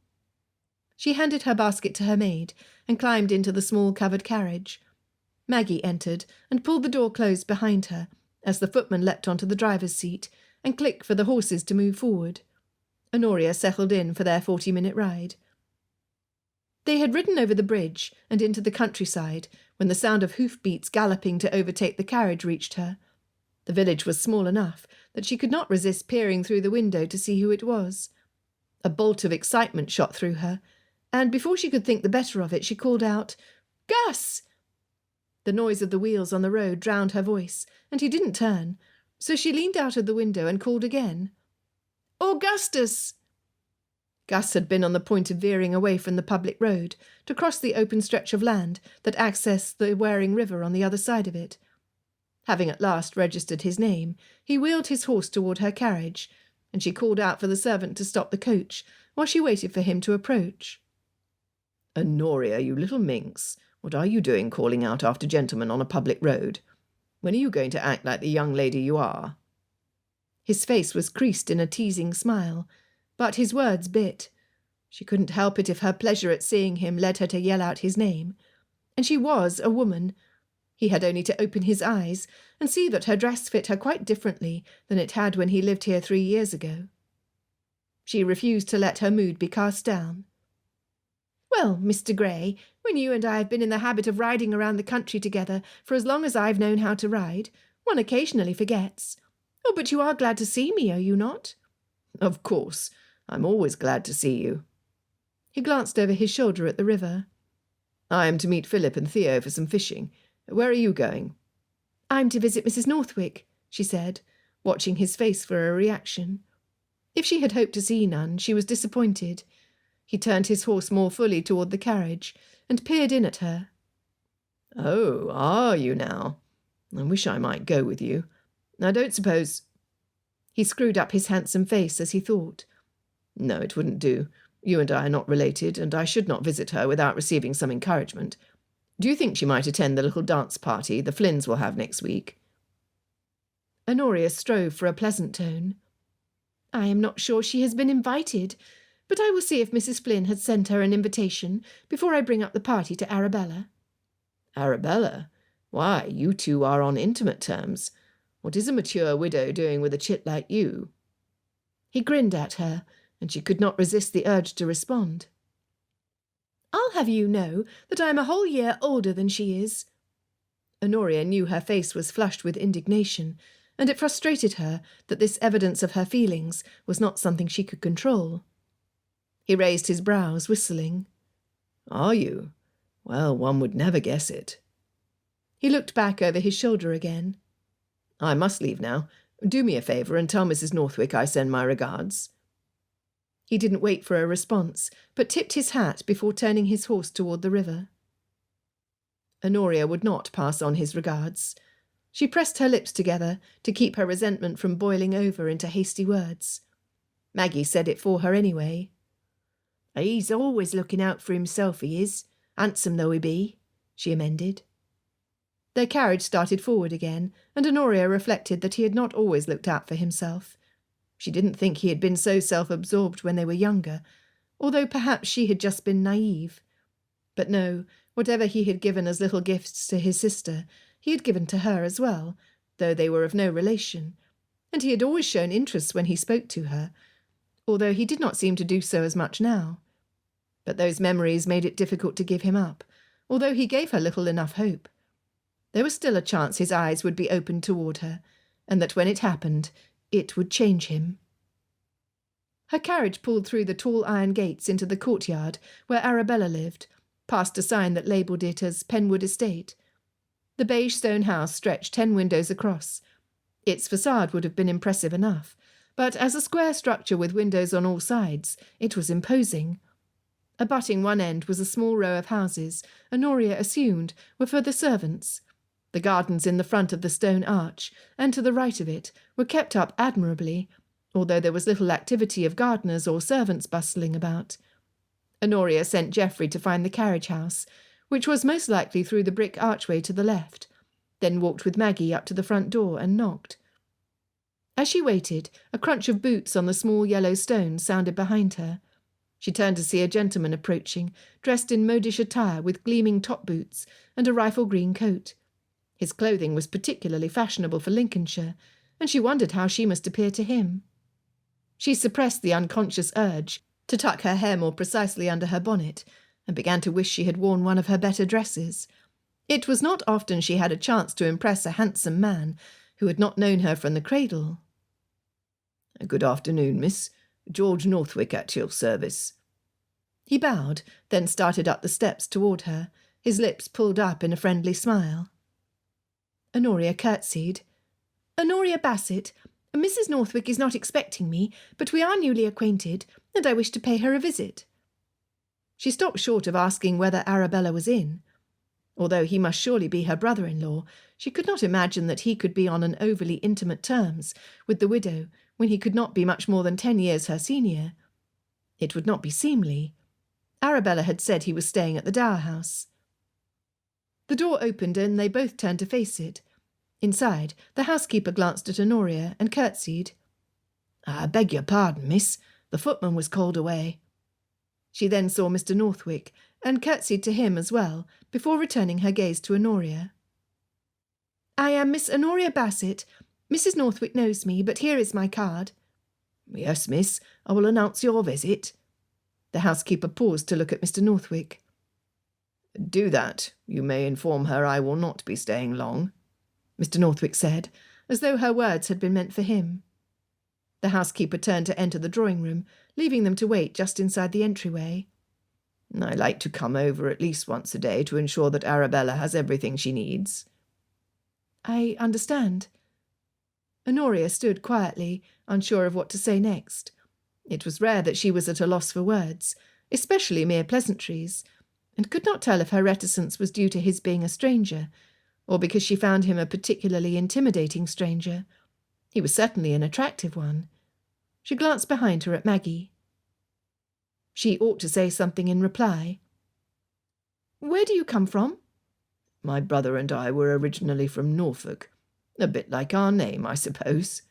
She handed her basket to her maid, and climbed into the small covered carriage. Maggie entered, and pulled the door closed behind her, as the footman leapt onto the driver's seat, and clicked for the horses to move forward. Honoria settled in for their 40-minute ride. They had ridden over the bridge and into the countryside when the sound of hoof-beats galloping to overtake the carriage reached her. The village was small enough that she could not resist peering through the window to see who it was. A bolt of excitement shot through her, and before she could think the better of it, she called out, "Gus!" The noise of the wheels on the road drowned her voice, and he didn't turn, so she leaned out of the window and called again. "Augustus!" Gus had been on the point of veering away from the public road to cross the open stretch of land that accessed the Waring River on the other side of it. Having at last registered his name, he wheeled his horse toward her carriage, and she called out for the servant to stop the coach, while she waited for him to approach. "Honoria, you little minx, what are you doing calling out after gentlemen on a public road? When are you going to act like the young lady you are?" His face was creased in a teasing smile, but his words bit. She couldn't help it if her pleasure at seeing him led her to yell out his name. And she was a woman. He had only to open his eyes and see that her dress fit her quite differently than it had when he lived here 3 years ago. She refused to let her mood be cast down. "Well, Mr. Gray, when you and I have been in the habit of riding around the country together for as long as I've known how to ride, one occasionally forgets. Oh, but you are glad to see me, are you not?" "Of course. I'm always glad to see you." He glanced over his shoulder at the river. "I am to meet Philip and Theo for some fishing. Where are you going?" "I'm to visit Mrs. Northwick," she said, watching his face for a reaction. If she had hoped to see none, she was disappointed. He turned his horse more fully toward the carriage and peered in at her. "Oh, are you now? I wish I might go with you. I don't suppose—" He screwed up his handsome face as he thought. "No, it wouldn't do. You and I are not related, and I should not visit her without receiving some encouragement. Do you think she might attend the little dance party the Flynns will have next week?" Honoria strove for a pleasant tone. "I am not sure she has been invited, but I will see if Mrs. Flynn has sent her an invitation before I bring up the party to Arabella." "Arabella? Why, you two are on intimate terms. What is a mature widow doing with a chit like you?" He grinned at her, and she could not resist the urge to respond. "I'll have you know that I am a whole year older than she is." Honoria knew her face was flushed with indignation, and it frustrated her that this evidence of her feelings was not something she could control. He raised his brows, whistling. "Are you? Well, one would never guess it." He looked back over his shoulder again. "I must leave now. Do me a favour and tell Mrs. Northwick I send my regards." He didn't wait for a response, but tipped his hat before turning his horse toward the river. Honoria would not pass on his regards. She pressed her lips together to keep her resentment from boiling over into hasty words. Maggie said it for her anyway. "He's always looking out for himself, he is, handsome though he be," she amended. Their carriage started forward again, and Honoria reflected that he had not always looked out for himself. She didn't think he had been so self-absorbed when they were younger, although perhaps she had just been naive. But no, whatever he had given as little gifts to his sister, he had given to her as well, though they were of no relation, and he had always shown interest when he spoke to her, although he did not seem to do so as much now. But those memories made it difficult to give him up, although he gave her little enough hope. There was still a chance his eyes would be opened toward her, and that when it happened, it would change him. Her carriage pulled through the tall iron gates into the courtyard where Arabella lived, past a sign that labelled it as Penwood Estate. The beige stone house stretched 10 windows across. Its facade would have been impressive enough, but as a square structure with windows on all sides, it was imposing. Abutting one end was a small row of houses Honoria assumed were for the servants. The gardens in the front of the stone arch, and to the right of it, were kept up admirably, although there was little activity of gardeners or servants bustling about. Honoria sent Geoffrey to find the carriage house, which was most likely through the brick archway to the left, then walked with Maggie up to the front door and knocked. As she waited, a crunch of boots on the small yellow stones sounded behind her. She turned to see a gentleman approaching, dressed in modish attire with gleaming top boots and a rifle-green coat. His clothing was particularly fashionable for Lincolnshire, and she wondered how she must appear to him. She suppressed the unconscious urge to tuck her hair more precisely under her bonnet, and began to wish she had worn one of her better dresses. It was not often she had a chance to impress a handsome man who had not known her from the cradle. "Good afternoon, miss. George Northwick at your service." He bowed, then started up the steps toward her, his lips pulled up in a friendly smile. Honoria curtsied. "Honoria Bassett. Mrs. Northwick is not expecting me, but we are newly acquainted, and I wish to pay her a visit." She stopped short of asking whether Arabella was in. Although he must surely be her brother-in-law, she could not imagine that he could be on an overly intimate terms with the widow when he could not be much more than 10 years her senior. It would not be seemly. Arabella had said he was staying at the Dower House. The door opened and they both turned to face it. Inside, the housekeeper glanced at Honoria and curtsied. "I beg your pardon, miss. The footman was called away." She then saw Mr. Northwick and curtsied to him as well, before returning her gaze to Honoria. "I am Miss Honoria Bassett. Mrs. Northwick knows me, but here is my card." "Yes, miss, I will announce your visit." The housekeeper paused to look at Mr. Northwick. "Do that. You may inform her I will not be staying long," Mr. Northwick said, as though her words had been meant for him. The housekeeper turned to enter the drawing-room, leaving them to wait just inside the entryway. "I like to come over at least once a day to ensure that Arabella has everything she needs." "I understand." Honoria stood quietly, unsure of what to say next. It was rare that she was at a loss for words, especially mere pleasantries, and could not tell if her reticence was due to his being a stranger, or because she found him a particularly intimidating stranger. He was certainly an attractive one. She glanced behind her at Maggie. She ought to say something in reply. "Where do you come from?" "My brother and I were originally from Norfolk. A bit like our name, I suppose."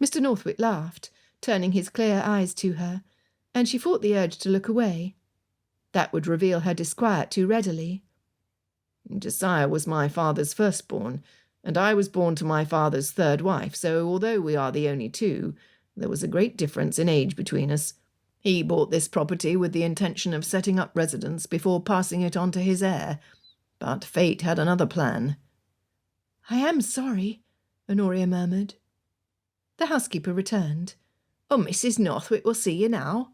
Mr. Northwick laughed, turning his clear eyes to her, and she fought the urge to look away. That would reveal her disquiet too readily. "Josiah was my father's firstborn, and I was born to my father's third wife, so although we are the only two, there was a great difference in age between us. He bought this property with the intention of setting up residence before passing it on to his heir, but fate had another plan." "I am sorry," Honoria murmured. The housekeeper returned. "Oh, Mrs. Northwick will see you now."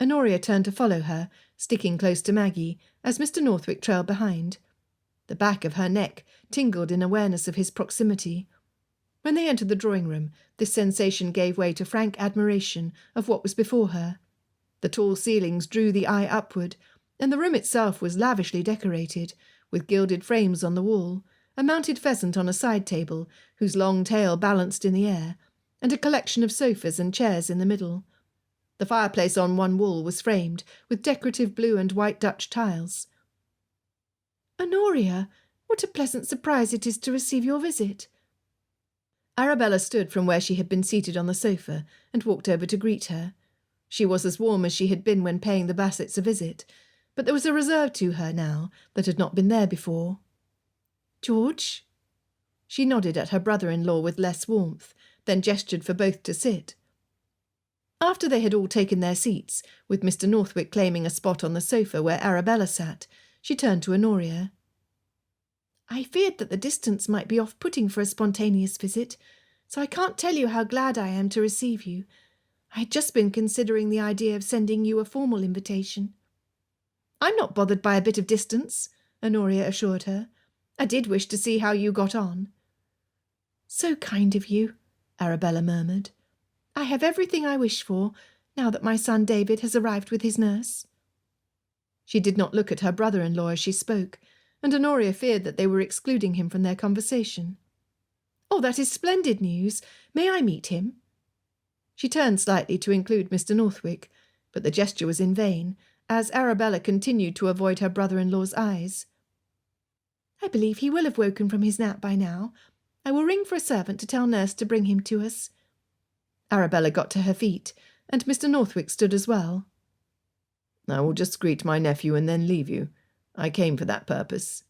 Honoria turned to follow her, sticking close to Maggie, as Mr. Northwick trailed behind. The back of her neck tingled in awareness of his proximity. When they entered the drawing-room, this sensation gave way to frank admiration of what was before her. The tall ceilings drew the eye upward, and the room itself was lavishly decorated, with gilded frames on the wall, a mounted pheasant on a side table, whose long tail balanced in the air, and a collection of sofas and chairs in the middle. The fireplace on one wall was framed with decorative blue and white Dutch tiles. "Honoria, what a pleasant surprise it is to receive your visit." Arabella stood from where she had been seated on the sofa and walked over to greet her. She was as warm as she had been when paying the Bassetts a visit, but there was a reserve to her now that had not been there before. "George?" She nodded at her brother-in-law with less warmth, then gestured for both to sit. After they had all taken their seats, with Mr. Northwick claiming a spot on the sofa where Arabella sat, she turned to Honoria. "I feared that the distance might be off-putting for a spontaneous visit, so I can't tell you how glad I am to receive you. I had just been considering the idea of sending you a formal invitation." "I'm not bothered by a bit of distance," Honoria assured her. "I did wish to see how you got on." "So kind of you," Arabella murmured. "I have everything I wish for, now that my son David has arrived with his nurse." She did not look at her brother-in-law as she spoke, and Honoria feared that they were excluding him from their conversation. "Oh, that is splendid news. May I meet him?" She turned slightly to include Mr. Northwick, but the gesture was in vain, as Arabella continued to avoid her brother-in-law's eyes. "I believe he will have woken from his nap by now. I will ring for a servant to tell nurse to bring him to us." Arabella got to her feet, and Mr. Northwick stood as well. "I will just greet my nephew and then leave you. I came for that purpose."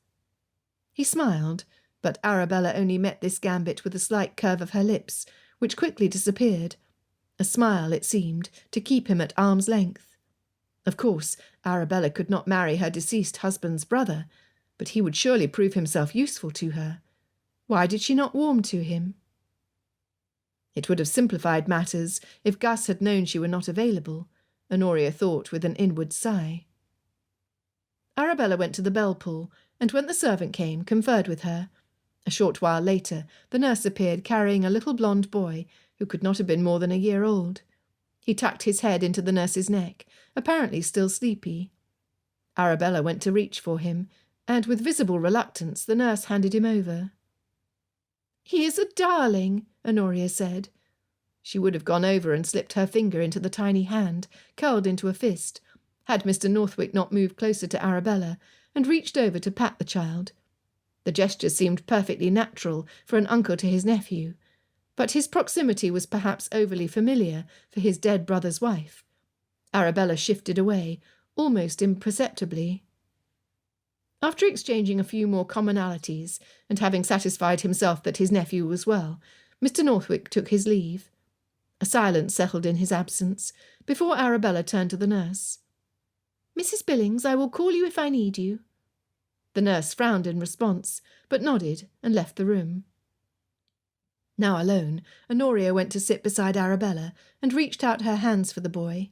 He smiled, but Arabella only met this gambit with a slight curve of her lips, which quickly disappeared. A smile, it seemed, to keep him at arm's length. Of course, Arabella could not marry her deceased husband's brother, but he would surely prove himself useful to her. Why did she not warm to him? It would have simplified matters if Gus had known she were not available, Honoria thought with an inward sigh. Arabella went to the bell-pull, and when the servant came, conferred with her. A short while later, the nurse appeared carrying a little blonde boy who could not have been more than a year old. He tucked his head into the nurse's neck, apparently still sleepy. Arabella went to reach for him, and with visible reluctance the nurse handed him over. "He is a darling," Honoria said. She would have gone over and slipped her finger into the tiny hand, curled into a fist, had Mr. Northwick not moved closer to Arabella and reached over to pat the child. The gesture seemed perfectly natural for an uncle to his nephew, but his proximity was perhaps overly familiar for his dead brother's wife. Arabella shifted away, almost imperceptibly. After exchanging a few more commonalities, and having satisfied himself that his nephew was well, Mr. Northwick took his leave. A silence settled in his absence, before Arabella turned to the nurse. "Mrs. Billings, I will call you if I need you." The nurse frowned in response, but nodded and left the room. Now alone, Honoria went to sit beside Arabella and reached out her hands for the boy.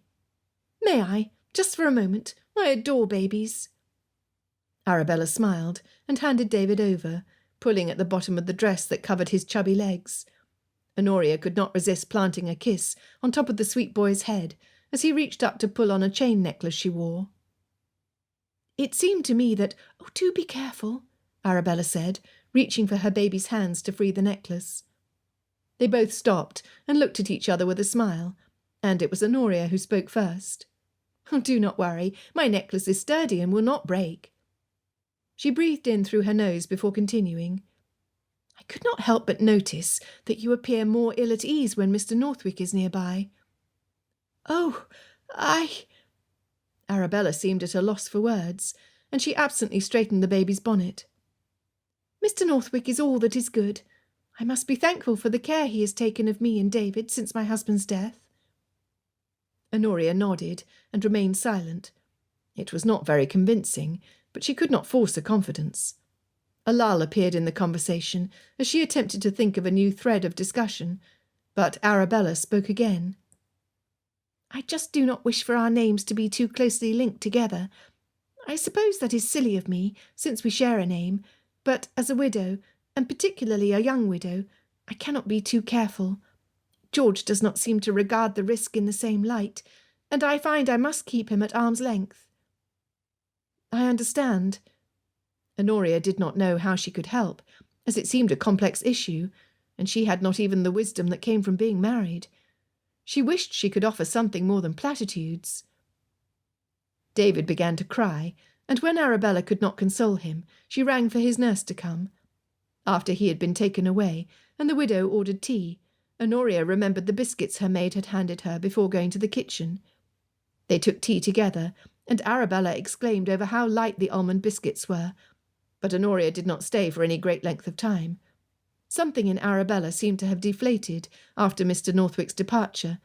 "May I, just for a moment? I adore babies." Arabella smiled and handed David over, pulling at the bottom of the dress that covered his chubby legs. Honoria could not resist planting a kiss on top of the sweet boy's head as he reached up to pull on a chain necklace she wore. "It seemed to me that—" "Oh, do be careful," Arabella said, reaching for her baby's hands to free the necklace. They both stopped and looked at each other with a smile, and it was Honoria who spoke first. "Oh, do not worry. My necklace is sturdy and will not break." She breathed in through her nose before continuing. "I could not help but notice that you appear more ill at ease when Mr. Northwick is nearby." "Oh, Arabella seemed at a loss for words, and she absently straightened the baby's bonnet. "Mr. Northwick is all that is good. I must be thankful for the care he has taken of me and David since my husband's death." Honoria nodded and remained silent. It was not very convincing, but she could not force a confidence. A lull appeared in the conversation as she attempted to think of a new thread of discussion, but Arabella spoke again. "I just do not wish for our names to be too closely linked together. I suppose that is silly of me, since we share a name, but as a widow, and particularly a young widow, I cannot be too careful. George does not seem to regard the risk in the same light, and I find I must keep him at arm's length." "I understand." Honoria did not know how she could help, as it seemed a complex issue, and she had not even the wisdom that came from being married. She wished she could offer something more than platitudes. David began to cry, and when Arabella could not console him, she rang for his nurse to come. After he had been taken away, and the widow ordered tea, Honoria remembered the biscuits her maid had handed her before going to the kitchen. They took tea together, and Arabella exclaimed over how light the almond biscuits were, but Honoria did not stay for any great length of time. Something in Arabella seemed to have deflated after Mr. Northwick's departure,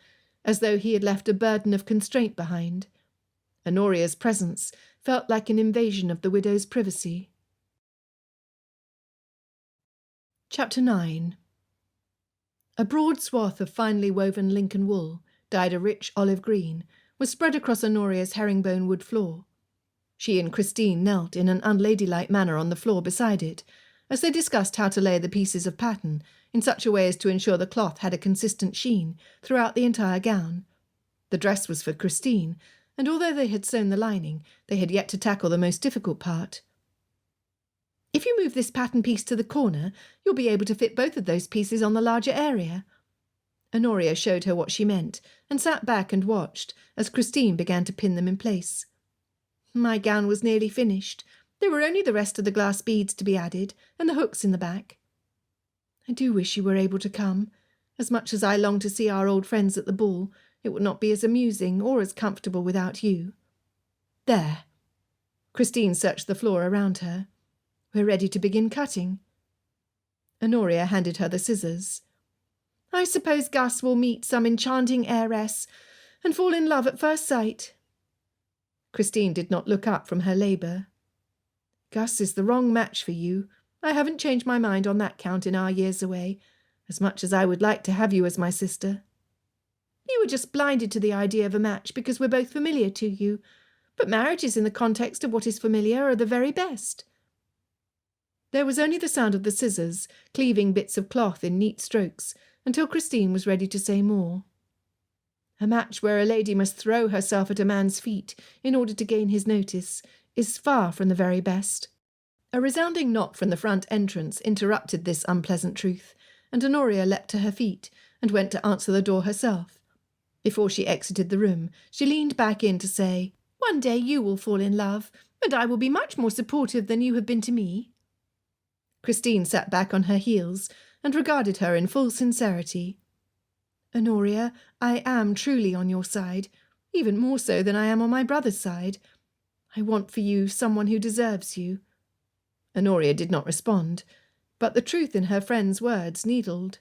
as though he had left a burden of constraint behind. Honoria's presence felt like an invasion of the widow's privacy. Chapter 9. A broad swath of finely woven Lincoln wool, dyed a rich olive green, was spread across Honoria's herringbone wood floor. She and Christine knelt in an unladylike manner on the floor beside it, as they discussed how to lay the pieces of pattern in such a way as to ensure the cloth had a consistent sheen throughout the entire gown. The dress was for Christine, and although they had sewn the lining, they had yet to tackle the most difficult part. "If you move this pattern piece to the corner, you'll be able to fit both of those pieces on the larger area." Honoria showed her what she meant, and sat back and watched as Christine began to pin them in place. "My gown was nearly finished. There were only the rest of the glass beads to be added, and the hooks in the back. I do wish you were able to come. As much as I long to see our old friends at the ball, it would not be as amusing or as comfortable without you. There." Christine searched the floor around her. "We're ready to begin cutting." Honoria handed her the scissors. "I suppose Gus will meet some enchanting heiress and fall in love at first sight." Christine did not look up from her labour. "Gus is the wrong match for you. I haven't changed my mind on that count in our years away, as much as I would like to have you as my sister. You were just blinded to the idea of a match because we're both familiar to you, but marriages in the context of what is familiar are the very best." There was only the sound of the scissors, cleaving bits of cloth in neat strokes, until Christine was ready to say more. "A match where a lady must throw herself at a man's feet in order to gain his notice is far from the very best." A resounding knock from the front entrance interrupted this unpleasant truth, and Honoria leapt to her feet and went to answer the door herself. Before she exited the room, she leaned back in to say, "One day you will fall in love, and I will be much more supportive than you have been to me." Christine sat back on her heels and regarded her in full sincerity. "Honoria, I am truly on your side, even more so than I am on my brother's side. I want for you someone who deserves you." Honoria did not respond, but the truth in her friend's words needled.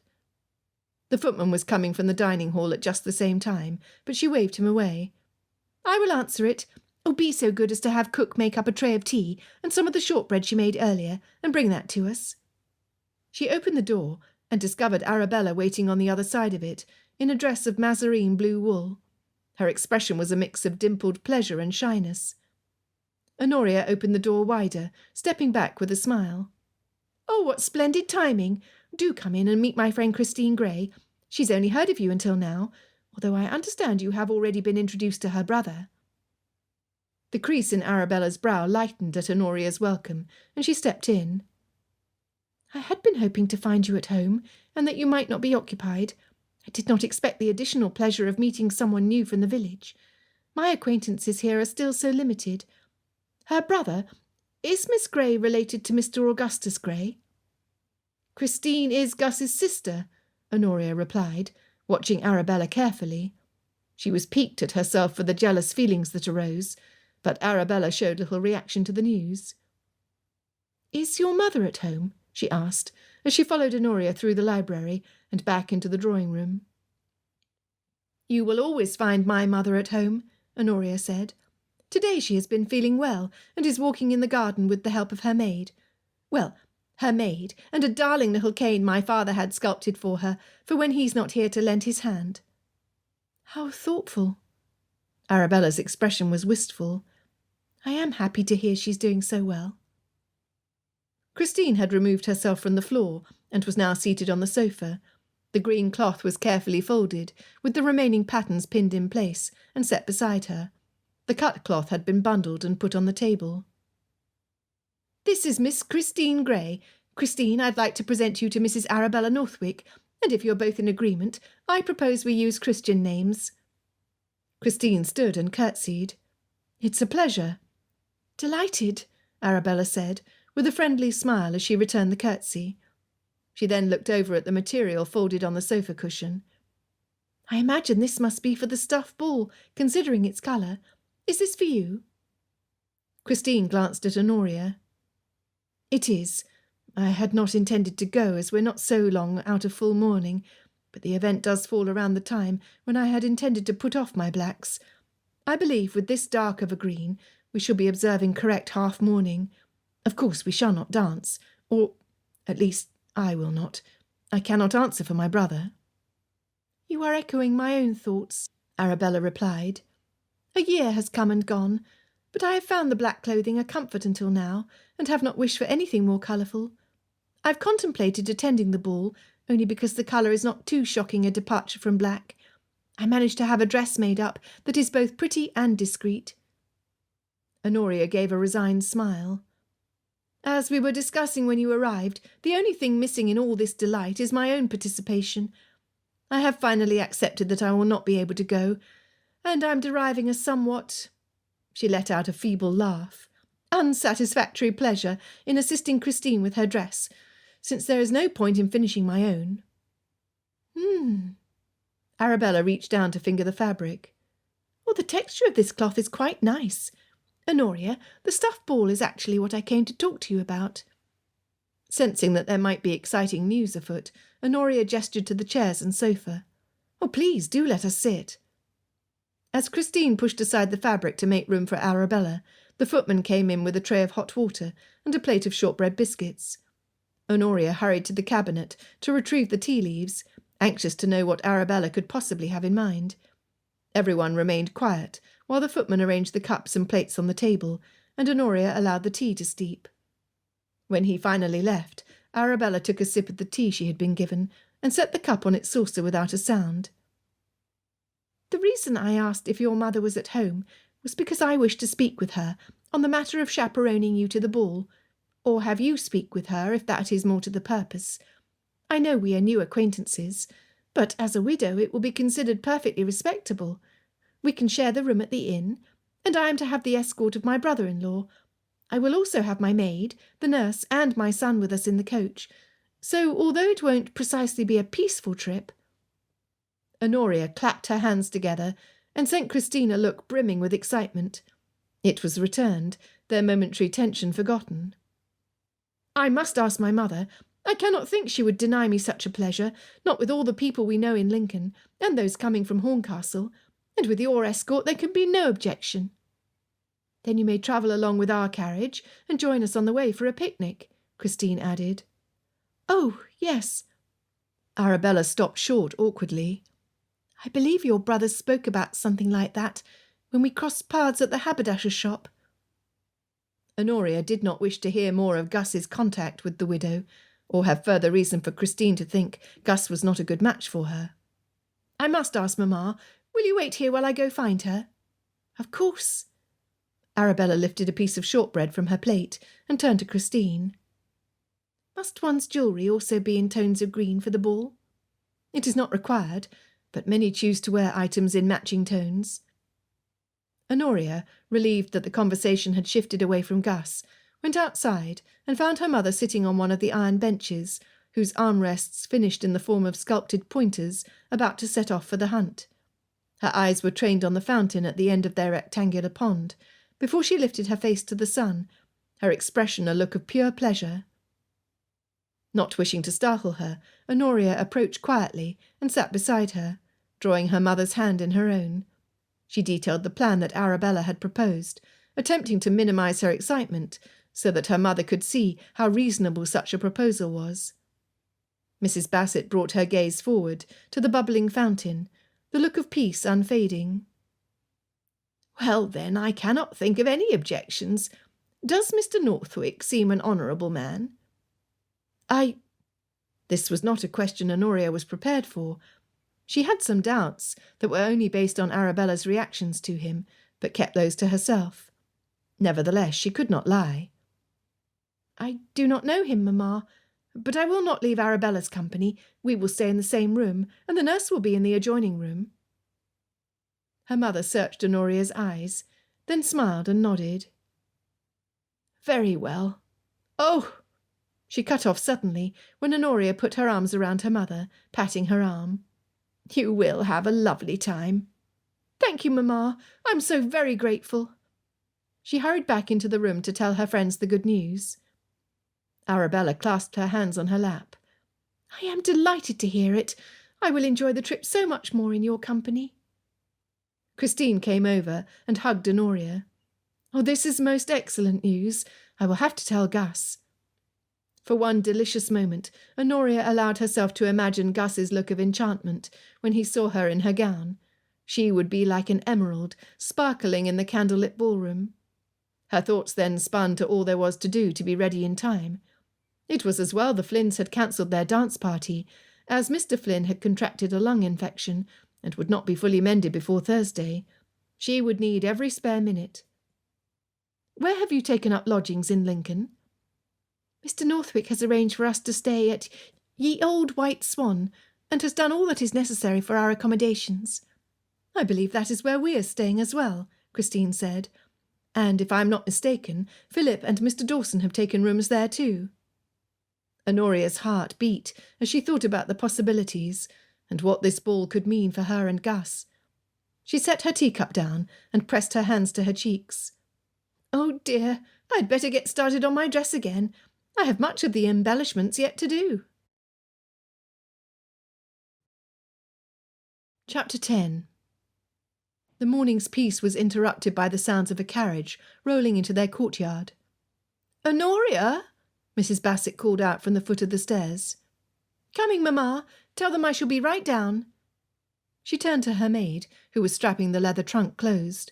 The footman was coming from the dining hall at just the same time, but she waved him away. "I will answer it. Oh, be so good as to have cook make up a tray of tea and some of the shortbread she made earlier, and bring that to us." She opened the door and discovered Arabella waiting on the other side of it, in a dress of mazarine blue wool. Her expression was a mix of dimpled pleasure and shyness. Honoria opened the door wider, stepping back with a smile. "Oh, what splendid timing! Do come in and meet my friend Christine Grey. She's only heard of you until now, although I understand you have already been introduced to her brother." The crease in Arabella's brow lightened at Honoria's welcome, and she stepped in. "I had been hoping to find you at home, and that you might not be occupied. I did not expect the additional pleasure of meeting someone new from the village. My acquaintances here are still so limited. Her brother, is Miss Grey related to Mr. Augustus Grey?" "Christine is Gus's sister," Honoria replied, watching Arabella carefully. She was piqued at herself for the jealous feelings that arose, but Arabella showed little reaction to the news. "Is your mother at home?" she asked, as she followed Honoria through the library and back into the drawing-room. "You will always find my mother at home," Honoria said. "Today she has been feeling well, and is walking in the garden with the help of her maid. Well, her maid, and a darling little cane my father had sculpted for her, for when he's not here to lend his hand." "How thoughtful." Arabella's expression was wistful. "I am happy to hear she's doing so well." Christine had removed herself from the floor and was now seated on the sofa. The green cloth was carefully folded, with the remaining patterns pinned in place, and set beside her. The cut cloth had been bundled and put on the table. "This is Miss Christine Grey. Christine, I'd like to present you to Mrs. Arabella Northwick, and if you're both in agreement, I propose we use Christian names." Christine stood and curtsied. "It's a pleasure." "Delighted," Arabella said, with a friendly smile as she returned the curtsy. She then looked over at the material folded on the sofa cushion. "I imagine this must be for the stuff ball, considering its colour. Is this for you?" Christine glanced at Honoria. "It is. I had not intended to go, as we're not so long out of full mourning, but the event does fall around the time when I had intended to put off my blacks. I believe with this dark of a green we shall be observing correct half-mourning. Of course we shall not dance, or, at least, I will not. I cannot answer for my brother." "You are echoing my own thoughts," Arabella replied. "A year has come and gone, but I have found the black clothing a comfort until now, and have not wished for anything more colourful. I've contemplated attending the ball, only because the colour is not too shocking a departure from black. I managed to have a dress made up that is both pretty and discreet." Honoria gave a resigned smile. "As we were discussing when you arrived, the only thing missing in all this delight is my own participation. I have finally accepted that I will not be able to go, and I'm deriving a somewhat," she let out a feeble laugh, "unsatisfactory pleasure in assisting Christine with her dress, since there is no point in finishing my own." Arabella reached down to finger the fabric. "Oh, the texture of this cloth is quite nice. Honoria, the stuffed ball is actually what I came to talk to you about." Sensing that there might be exciting news afoot, Honoria gestured to the chairs and sofa. "Oh, please, do let us sit." As Christine pushed aside the fabric to make room for Arabella, the footman came in with a tray of hot water and a plate of shortbread biscuits. Honoria hurried to the cabinet to retrieve the tea leaves, anxious to know what Arabella could possibly have in mind. Everyone remained quiet while the footman arranged the cups and plates on the table, and Honoria allowed the tea to steep. When he finally left, Arabella took a sip of the tea she had been given and set the cup on its saucer without a sound. "The reason I asked if your mother was at home was because I wished to speak with her on the matter of chaperoning you to the ball. Or have you speak with her, if that is more to the purpose. I know we are new acquaintances, but as a widow it will be considered perfectly respectable. We can share the room at the inn, and I am to have the escort of my brother-in-law. I will also have my maid, the nurse, and my son with us in the coach. So, although it won't precisely be a peaceful trip—" Honoria clapped her hands together and sent Christine a look brimming with excitement. It was returned, their momentary tension forgotten. "I must ask my mother. I cannot think she would deny me such a pleasure, not with all the people we know in Lincoln, and those coming from Horncastle, and with your escort there can be no objection." "Then you may travel along with our carriage and join us on the way for a picnic," Christine added. "Oh, yes." Arabella stopped short awkwardly. "I believe your brother spoke about something like that when we crossed paths at the haberdasher's shop." Honoria did not wish to hear more of Gus's contact with the widow, or have further reason for Christine to think Gus was not a good match for her. "I must ask Mamma. Will you wait here while I go find her?" "Of course." Arabella lifted a piece of shortbread from her plate and turned to Christine. "Must one's jewellery also be in tones of green for the ball?" "It is not required, but many choose to wear items in matching tones." Honoria, relieved that the conversation had shifted away from Gus, went outside and found her mother sitting on one of the iron benches, whose armrests finished in the form of sculpted pointers, about to set off for the hunt. Her eyes were trained on the fountain at the end of their rectangular pond, before she lifted her face to the sun, her expression a look of pure pleasure. Not wishing to startle her, Honoria approached quietly and sat beside her, drawing her mother's hand in her own. She detailed the plan that Arabella had proposed, attempting to minimize her excitement so that her mother could see how reasonable such a proposal was. Mrs. Bassett brought her gaze forward to the bubbling fountain, the look of peace unfading. "Well, then, I cannot think of any objections. Does Mr. Northwick seem an honourable man?" This was not a question Honoria was prepared for. She had some doubts that were only based on Arabella's reactions to him, but kept those to herself. Nevertheless, she could not lie. "I do not know him, Mamma, but I will not leave Arabella's company. We will stay in the same room, and the nurse will be in the adjoining room." Her mother searched Honoria's eyes, then smiled and nodded. "Very well. Oh!" She cut off suddenly when Honoria put her arms around her mother, patting her arm. "You will have a lovely time." "Thank you, Mamma. I'm so very grateful." She hurried back into the room to tell her friends the good news. Arabella clasped her hands on her lap. "I am delighted to hear it. I will enjoy the trip so much more in your company." Christine came over and hugged Honoria. "Oh, this is most excellent news. I will have to tell Gus." For one delicious moment, Honoria allowed herself to imagine Gus's look of enchantment when he saw her in her gown. She would be like an emerald, sparkling in the candlelit ballroom. Her thoughts then spun to all there was to do to be ready in time. It was as well the Flynns had cancelled their dance party, as Mr. Flynn had contracted a lung infection and would not be fully mended before Thursday. She would need every spare minute. "Where have you taken up lodgings in Lincoln?" "Mr. Northwick has arranged for us to stay at Ye Old White Swan, and has done all that is necessary for our accommodations." "I believe that is where we are staying as well," Christine said. "And if I am not mistaken, Philip and Mr. Dawson have taken rooms there too." Honoria's heart beat as she thought about the possibilities, and what this ball could mean for her and Gus. She set her teacup down and pressed her hands to her cheeks. "Oh dear, I'd better get started on my dress again. I have much of the embellishments yet to do." Chapter 10. The morning's peace was interrupted by the sounds of a carriage rolling into their courtyard. "Honoria!" Mrs. Bassett called out from the foot of the stairs. "Coming, Mamma. Tell them I shall be right down." She turned to her maid, who was strapping the leather trunk closed.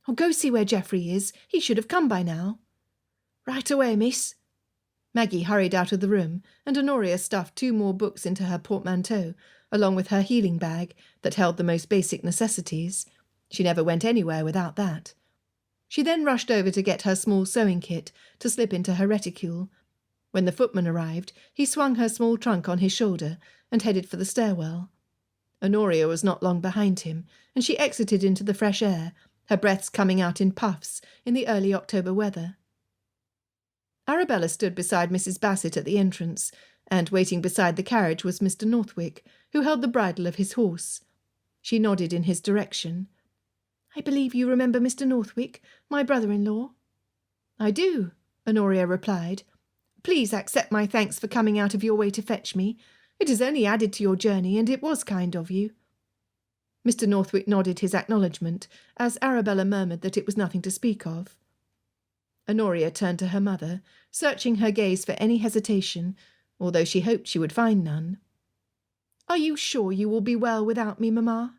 "Oh, go see where Geoffrey is. He should have come by now." "Right away, miss." Maggie hurried out of the room, and Honoria stuffed 2 more books into her portmanteau, along with her healing bag that held the most basic necessities. She never went anywhere without that. She then rushed over to get her small sewing kit to slip into her reticule. When the footman arrived, he swung her small trunk on his shoulder and headed for the stairwell. Honoria was not long behind him, and she exited into the fresh air, her breaths coming out in puffs in the early October weather. Arabella stood beside Mrs. Bassett at the entrance, and waiting beside the carriage was Mr. Northwick, who held the bridle of his horse. She nodded in his direction. "I believe you remember Mr. Northwick, my brother-in-law?" "I do," Honoria replied. "Please accept my thanks for coming out of your way to fetch me. It has only added to your journey, and it was kind of you." Mr. Northwick nodded his acknowledgment, as Arabella murmured that it was nothing to speak of. Honoria turned to her mother, searching her gaze for any hesitation, although she hoped she would find none. "Are you sure you will be well without me, Mamma?"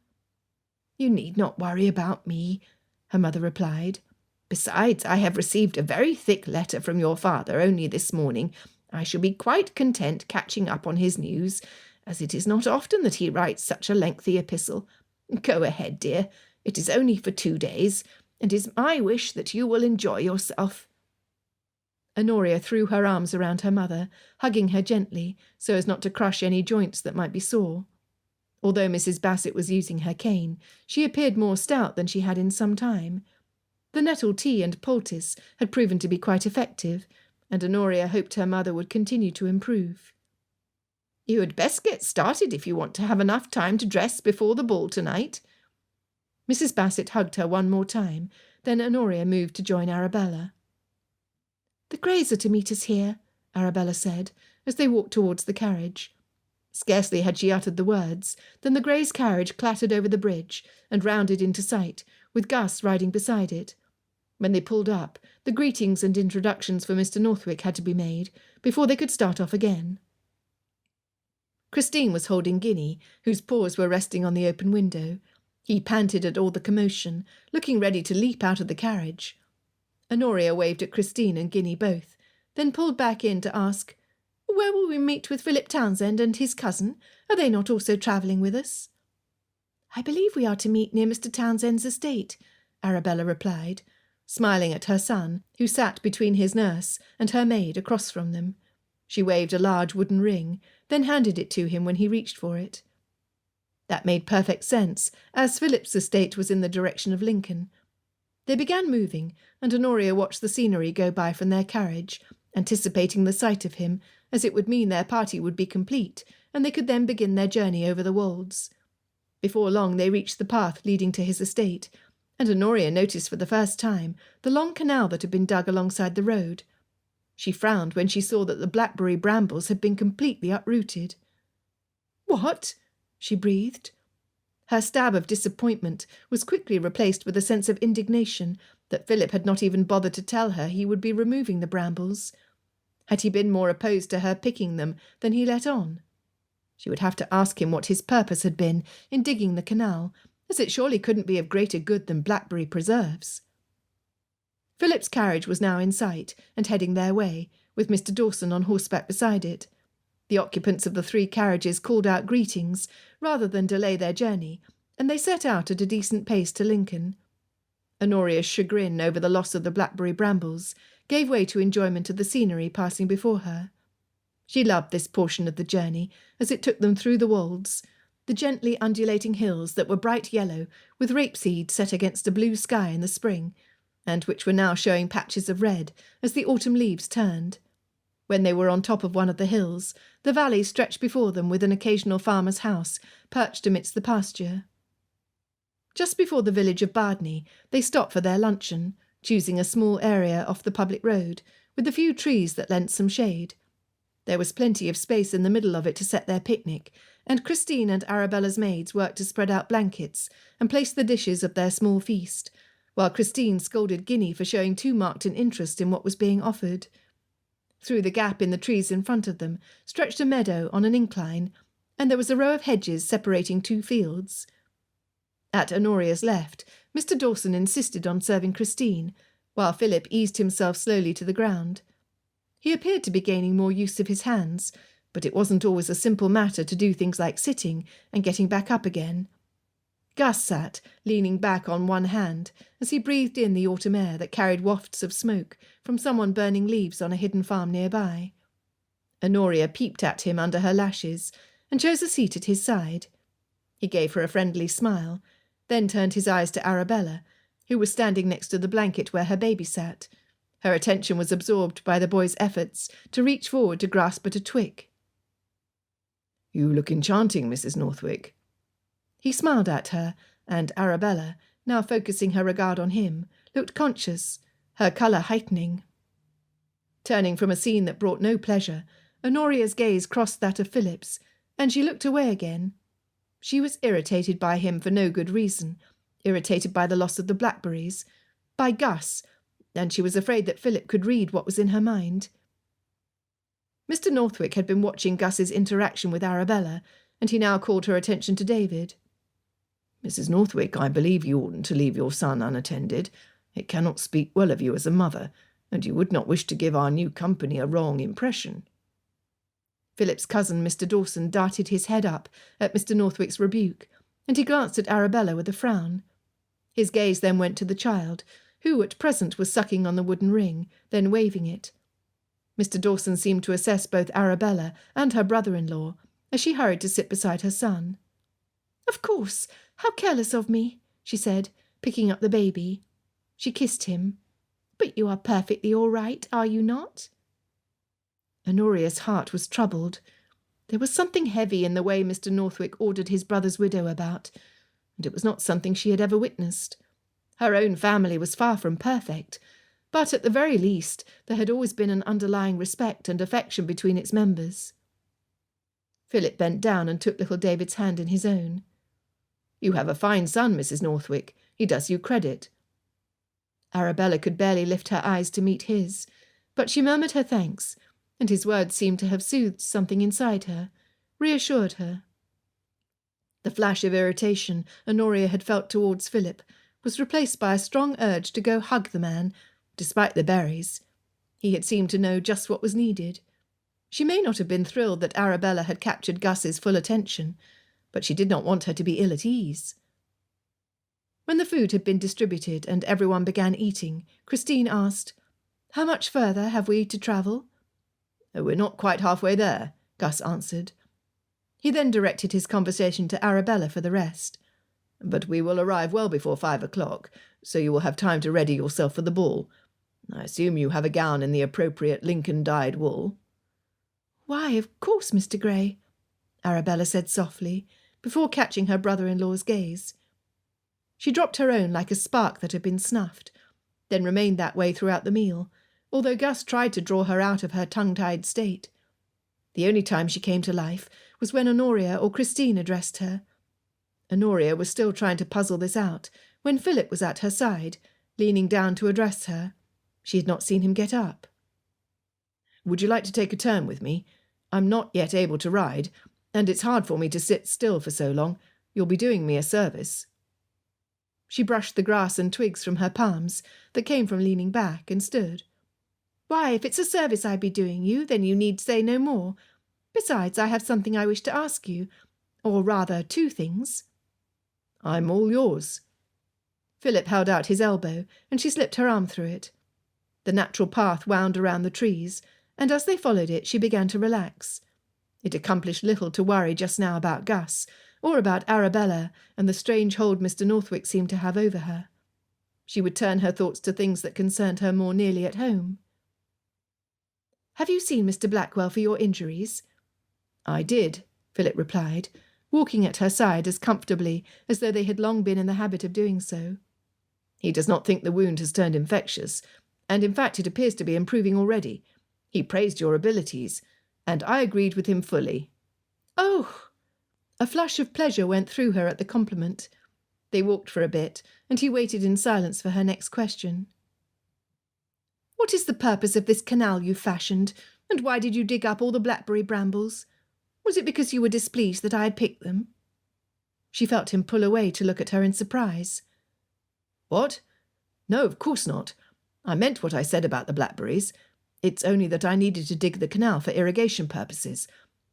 "You need not worry about me," her mother replied. "Besides, I have received a very thick letter from your father only this morning. I shall be quite content catching up on his news, as it is not often that he writes such a lengthy epistle. Go ahead, dear. It is only for 2 days, and is my wish that you will enjoy yourself." Honoria threw her arms around her mother, hugging her gently, so as not to crush any joints that might be sore. Although Mrs. Bassett was using her cane, she appeared more stout than she had in some time. The nettle tea and poultice had proven to be quite effective, and Honoria hoped her mother would continue to improve. "You had best get started if you want to have enough time to dress before the ball tonight." Mrs. Bassett hugged her one more time, then Honoria moved to join Arabella. "The Greys are to meet us here," Arabella said, as they walked towards the carriage. Scarcely had she uttered the words than the Greys' carriage clattered over the bridge and rounded into sight, with Gus riding beside it. When they pulled up, the greetings and introductions for Mr. Northwick had to be made before they could start off again. Christine was holding Guinea, whose paws were resting on the open window. He panted at all the commotion, looking ready to leap out of the carriage. Honoria waved at Christine and Guinea both, then pulled back in to ask, "Where will we meet with Philip Townsend and his cousin? Are they not also travelling with us?" "I believe we are to meet near Mr. Townsend's estate," Arabella replied, smiling at her son, who sat between his nurse and her maid across from them. She waved a large wooden ring, then handed it to him when he reached for it. That made perfect sense, as Philip's estate was in the direction of Lincoln. They began moving, and Honoria watched the scenery go by from their carriage, anticipating the sight of him, as it would mean their party would be complete, and they could then begin their journey over the wolds. Before long they reached the path leading to his estate, and Honoria noticed for the first time the long canal that had been dug alongside the road. She frowned when she saw that the blackberry brambles had been completely uprooted. "What?" she breathed. Her stab of disappointment was quickly replaced with a sense of indignation that Philip had not even bothered to tell her he would be removing the brambles. Had he been more opposed to her picking them than he let on? She would have to ask him what his purpose had been in digging the canal, as it surely couldn't be of greater good than blackberry preserves. Philip's carriage was now in sight and heading their way, with Mr. Dawson on horseback beside it. The occupants of the 3 carriages called out greetings, rather than delay their journey, and they set out at a decent pace to Lincoln. Honoria's chagrin over the loss of the blackberry brambles gave way to enjoyment of the scenery passing before her. She loved this portion of the journey, as it took them through the wolds, the gently undulating hills that were bright yellow, with rapeseed set against a blue sky in the spring, and which were now showing patches of red as the autumn leaves turned. When they were on top of one of the hills, the valley stretched before them with an occasional farmer's house perched amidst the pasture. Just before the village of Bardney, they stopped for their luncheon, choosing a small area off the public road, with a few trees that lent some shade. There was plenty of space in the middle of it to set their picnic, and Christine and Arabella's maids worked to spread out blankets and place the dishes of their small feast, while Christine scolded Guinea for showing too marked an interest in what was being offered. Through the gap in the trees in front of them stretched a meadow on an incline, and there was a row of hedges separating 2 fields. At Honoria's left, Mr. Dawson insisted on serving Christine, while Philip eased himself slowly to the ground. He appeared to be gaining more use of his hands, but it wasn't always a simple matter to do things like sitting and getting back up again. Gus sat, leaning back on one hand, as he breathed in the autumn air that carried wafts of smoke from someone burning leaves on a hidden farm nearby. Honoria peeped at him under her lashes and chose a seat at his side. He gave her a friendly smile, then turned his eyes to Arabella, who was standing next to the blanket where her baby sat. Her attention was absorbed by the boy's efforts to reach forward to grasp at a twig. "You look enchanting, Mrs. Northwick." He smiled at her, and Arabella, now focusing her regard on him, looked conscious, her colour heightening. Turning from a scene that brought no pleasure, Honoria's gaze crossed that of Philip's, and she looked away again. She was irritated by him for no good reason, irritated by the loss of the blackberries, by Gus, and she was afraid that Philip could read what was in her mind. Mr. Northwick had been watching Gus's interaction with Arabella, and he now called her attention to David. "Mrs. Northwick, I believe you oughtn't to leave your son unattended. It cannot speak well of you as a mother, and you would not wish to give our new company a wrong impression." Philip's cousin, Mr. Dawson, darted his head up at Mr. Northwick's rebuke, and he glanced at Arabella with a frown. His gaze then went to the child, who at present was sucking on the wooden ring, then waving it. Mr. Dawson seemed to assess both Arabella and her brother-in-law, as she hurried to sit beside her son. "Of course, how careless of me," she said, picking up the baby. She kissed him. "But you are perfectly all right, are you not?" Honoria's heart was troubled. There was something heavy in the way Mr. Northwick ordered his brother's widow about, and it was not something she had ever witnessed. Her own family was far from perfect, but at the very least there had always been an underlying respect and affection between its members. Philip bent down and took little David's hand in his own. "You have a fine son, Mrs. Northwick. He does you credit." Arabella could barely lift her eyes to meet his, but she murmured her thanks, and his words seemed to have soothed something inside her, reassured her. The flash of irritation Honoria had felt towards Philip was replaced by a strong urge to go hug the man, despite the berries. He had seemed to know just what was needed. She may not have been thrilled that Arabella had captured Gus's full attention, but she did not want her to be ill at ease. When the food had been distributed and everyone began eating, Christine asked, "How much further have we to travel?" "We're not quite halfway there," Gus answered. He then directed his conversation to Arabella for the rest. "But we will arrive well before 5 o'clock, so you will have time to ready yourself for the ball. I assume you have a gown in the appropriate Lincoln-dyed wool." "Why, of course, Mr. Gray," Arabella said softly, before catching her brother-in-law's gaze. She dropped her own like a spark that had been snuffed, then remained that way throughout the meal, although Gus tried to draw her out of her tongue-tied state. The only time she came to life was when Honoria or Christine addressed her. Honoria was still trying to puzzle this out when Philip was at her side, leaning down to address her. She had not seen him get up. "Would you like to take a turn with me? I'm not yet able to ride, and it's hard for me to sit still for so long. You'll be doing me a service." She brushed the grass and twigs from her palms that came from leaning back and stood. "Why, if it's a service I'd be doing you, then you need say no more. Besides, I have something I wish to ask you, or rather 2 things." "I'm all yours." Philip held out his elbow, and she slipped her arm through it. The natural path wound around the trees, and as they followed it, she began to relax. It accomplished little to worry just now about Gus, or about Arabella and the strange hold Mr. Northwick seemed to have over her. She would turn her thoughts to things that concerned her more nearly at home. "Have you seen Mr. Blackwell for your injuries?" "I did," Philip replied, walking at her side as comfortably as though they had long been in the habit of doing so. "He does not think the wound has turned infectious, and in fact it appears to be improving already. He praised your abilities, and I agreed with him fully." "Oh!" A flush of pleasure went through her at the compliment. They walked for a bit, and he waited in silence for her next question. "What is the purpose of this canal you fashioned, and why did you dig up all the blackberry brambles? Was it because you were displeased that I had picked them?" She felt him pull away to look at her in surprise. "What? No, of course not. I meant what I said about the blackberries. It's only that I needed to dig the canal for irrigation purposes.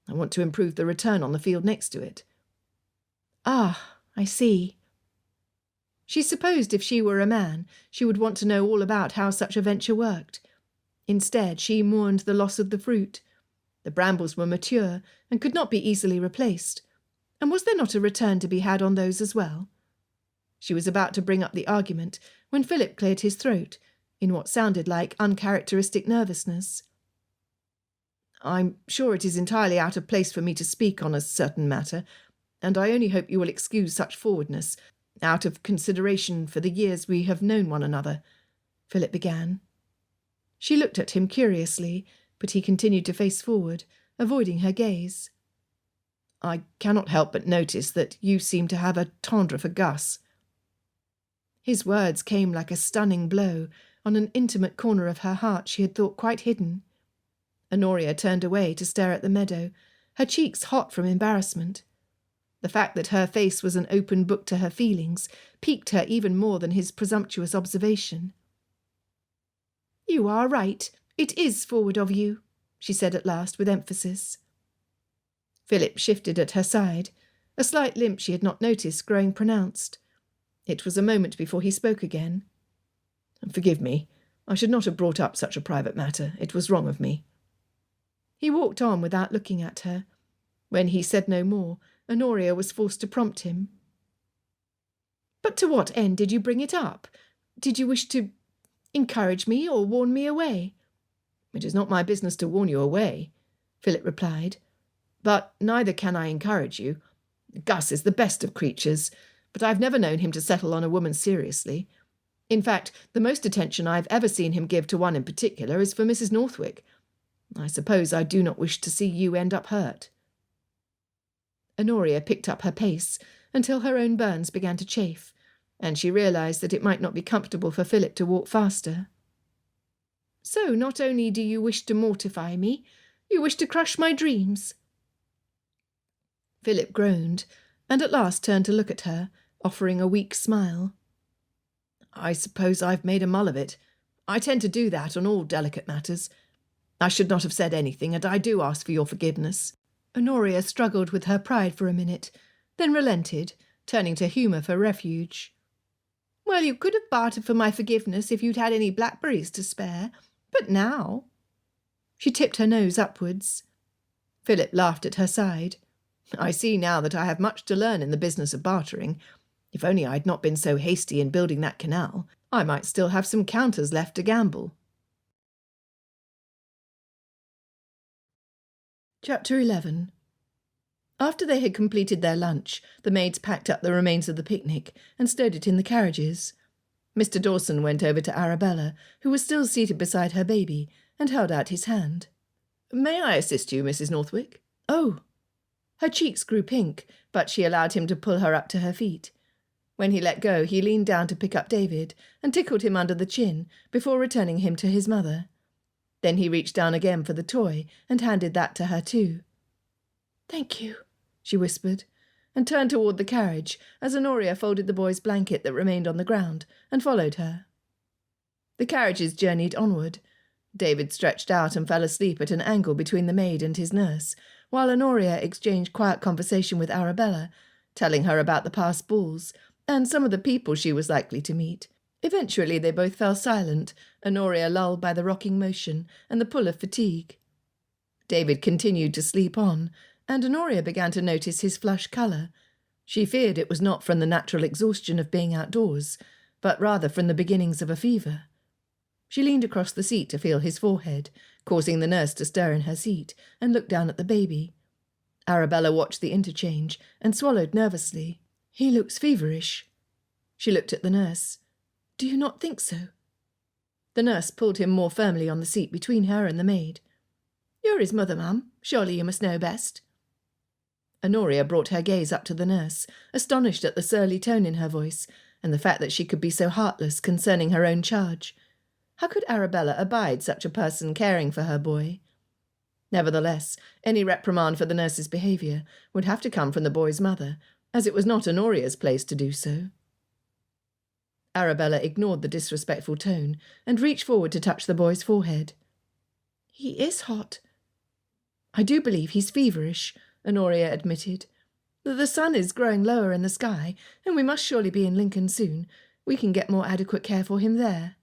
I want to improve the return on the field next to it." "Ah, I see." She supposed if she were a man, she would want to know all about how such a venture worked. Instead, she mourned the loss of the fruit. The brambles were mature and could not be easily replaced. And was there not a return to be had on those as well? She was about to bring up the argument when Philip cleared his throat, in what sounded like uncharacteristic nervousness. "I'm sure it is entirely out of place for me to speak on a certain matter, and I only hope you will excuse such forwardness, out of consideration for the years we have known one another," Philip began. She looked at him curiously, but he continued to face forward, avoiding her gaze. "I cannot help but notice that you seem to have a tendre for Gus." His words came like a stunning blow on an intimate corner of her heart she had thought quite hidden. Honoria turned away to stare at the meadow, her cheeks hot from embarrassment. The fact that her face was an open book to her feelings piqued her even more than his presumptuous observation. "You are right. It is forward of you," she said at last with emphasis. Philip shifted at her side, a slight limp she had not noticed growing pronounced. It was a moment before he spoke again. "Forgive me. I should not have brought up such a private matter. It was wrong of me." He walked on without looking at her. When he said no more, Honoria was forced to prompt him. "But to what end did you bring it up? Did you wish to encourage me or warn me away?" "It is not my business to warn you away," Philip replied. "But neither can I encourage you. Gus is the best of creatures, but I've never known him to settle on a woman seriously. In fact, the most attention I've ever seen him give to one in particular is for Mrs. Northwick. I suppose I do not wish to see you end up hurt." Honoria picked up her pace until her own burns began to chafe, and she realised that it might not be comfortable for Philip to walk faster. "So not only do you wish to mortify me, you wish to crush my dreams." Philip groaned, and at last turned to look at her, offering a weak smile. "I suppose I've made a mull of it. I tend to do that on all delicate matters. I should not have said anything, and I do ask for your forgiveness." Honoria struggled with her pride for a minute, then relented, turning to humour for refuge. "Well, you could have bartered for my forgiveness if you'd had any blackberries to spare. But now—" She tipped her nose upwards. Philip laughed at her side. "I see now that I have much to learn in the business of bartering. If only I had not been so hasty in building that canal, I might still have some counters left to gamble." Chapter 11. After they had completed their lunch, the maids packed up the remains of the picnic and stowed it in the carriages. Mr. Dawson went over to Arabella, who was still seated beside her baby, and held out his hand. "May I assist you, Mrs. Northwick?" "Oh." Her cheeks grew pink, but she allowed him to pull her up to her feet. When he let go, he leaned down to pick up David and tickled him under the chin before returning him to his mother. Then he reached down again for the toy and handed that to her too. "Thank you," she whispered, and turned toward the carriage as Honoria folded the boy's blanket that remained on the ground and followed her. The carriages journeyed onward. David stretched out and fell asleep at an angle between the maid and his nurse, while Honoria exchanged quiet conversation with Arabella, telling her about the past balls and some of the people she was likely to meet. Eventually they both fell silent, Honoria lulled by the rocking motion and the pull of fatigue. David continued to sleep on, and Honoria began to notice his flushed colour. She feared it was not from the natural exhaustion of being outdoors, but rather from the beginnings of a fever. She leaned across the seat to feel his forehead, causing the nurse to stir in her seat and look down at the baby. Arabella watched the interchange and swallowed nervously. "He looks feverish." She looked at the nurse. "Do you not think so?" The nurse pulled him more firmly on the seat between her and the maid. "You're his mother, ma'am. Surely you must know best." Honoria brought her gaze up to the nurse, astonished at the surly tone in her voice and the fact that she could be so heartless concerning her own charge. How could Arabella abide such a person caring for her boy? Nevertheless, any reprimand for the nurse's behaviour would have to come from the boy's mother, as it was not Honoria's place to do so. Arabella ignored the disrespectful tone and reached forward to touch the boy's forehead. "He is hot." "I do believe he's feverish," Honoria admitted. The sun is growing lower in the sky, and we must surely be in Lincoln soon. We can get more adequate care for him there."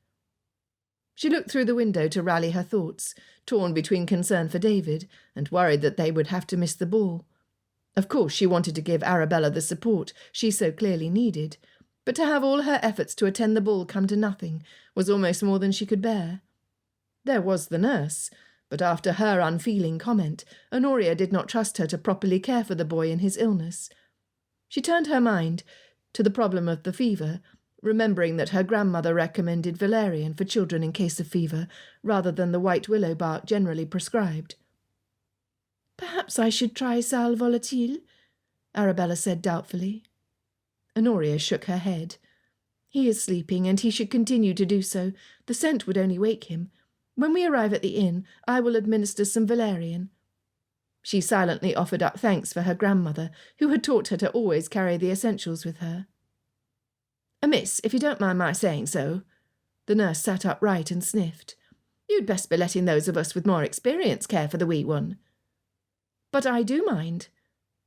She looked through the window to rally her thoughts, torn between concern for David and worried that they would have to miss the ball. Of course she wanted to give Arabella the support she so clearly needed, but to have all her efforts to attend the ball come to nothing was almost more than she could bear. There was the nurse, but after her unfeeling comment, Honoria did not trust her to properly care for the boy in his illness. She turned her mind to the problem of the fever, remembering that her grandmother recommended valerian for children in case of fever, rather than the white willow bark generally prescribed. "Perhaps I should try sal volatile," Arabella said doubtfully. Honoria shook her head. "He is sleeping, and he should continue to do so. The scent would only wake him. When we arrive at the inn, I will administer some valerian." She silently offered up thanks for her grandmother, who had taught her to always carry the essentials with her. "Miss, if you don't mind my saying so." The nurse sat upright and sniffed. "You'd best be letting those of us with more experience care for the wee one." "But I do mind."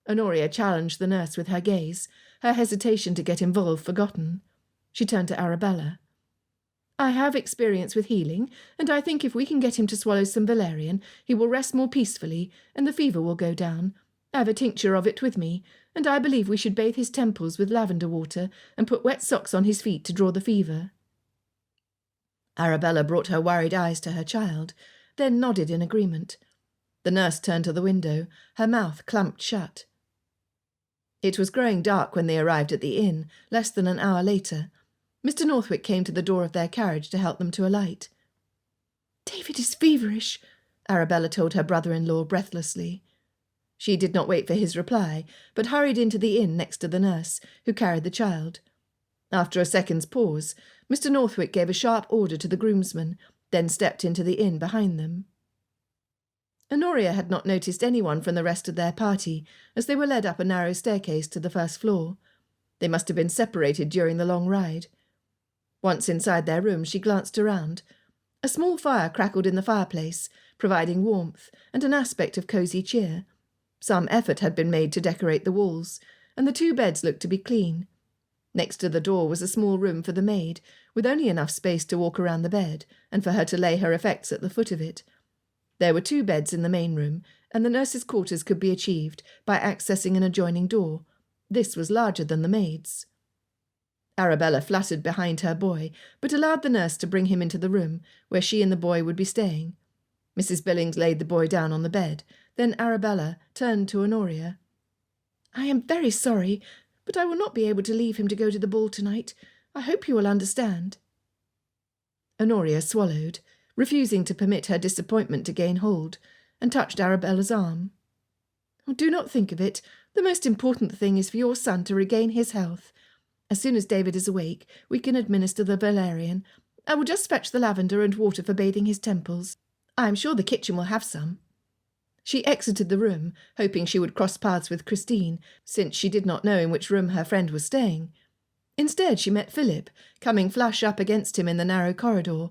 Honoria challenged the nurse with her gaze, her hesitation to get involved forgotten. She turned to Arabella. "I have experience with healing, and I think if we can get him to swallow some valerian, he will rest more peacefully, and the fever will go down. I have a tincture of it with me, and I believe we should bathe his temples with lavender water and put wet socks on his feet to draw the fever." Arabella brought her worried eyes to her child, then nodded in agreement. The nurse turned to the window, her mouth clamped shut. It was growing dark when they arrived at the inn, less than an hour later. Mr. Northwick came to the door of their carriage to help them to alight. "David is feverish," Arabella told her brother-in-law breathlessly. She did not wait for his reply, but hurried into the inn next to the nurse, who carried the child. After a second's pause, Mr. Northwick gave a sharp order to the groomsman, then stepped into the inn behind them. Honoria had not noticed anyone from the rest of their party as they were led up a narrow staircase to the first floor. They must have been separated during the long ride. Once inside their room, she glanced around. A small fire crackled in the fireplace, providing warmth and an aspect of cosy cheer. Some effort had been made to decorate the walls, and the 2 beds looked to be clean. Next to the door was a small room for the maid, with only enough space to walk around the bed and for her to lay her effects at the foot of it. There were 2 beds in the main room, and the nurses' quarters could be achieved by accessing an adjoining door. This was larger than the maid's. Arabella fluttered behind her boy, but allowed the nurse to bring him into the room where she and the boy would be staying. Mrs. Billings laid the boy down on the bed. Then Arabella turned to Honoria. "I am very sorry, but I will not be able to leave him to go to the ball tonight. I hope you will understand." Honoria swallowed, refusing to permit her disappointment to gain hold, and touched Arabella's arm. "Oh, do not think of it. The most important thing is for your son to regain his health. As soon as David is awake, we can administer the valerian. I will just fetch the lavender and water for bathing his temples. I am sure the kitchen will have some." She exited the room, hoping she would cross paths with Christine, since she did not know in which room her friend was staying. Instead, she met Philip, coming flush up against him in the narrow corridor.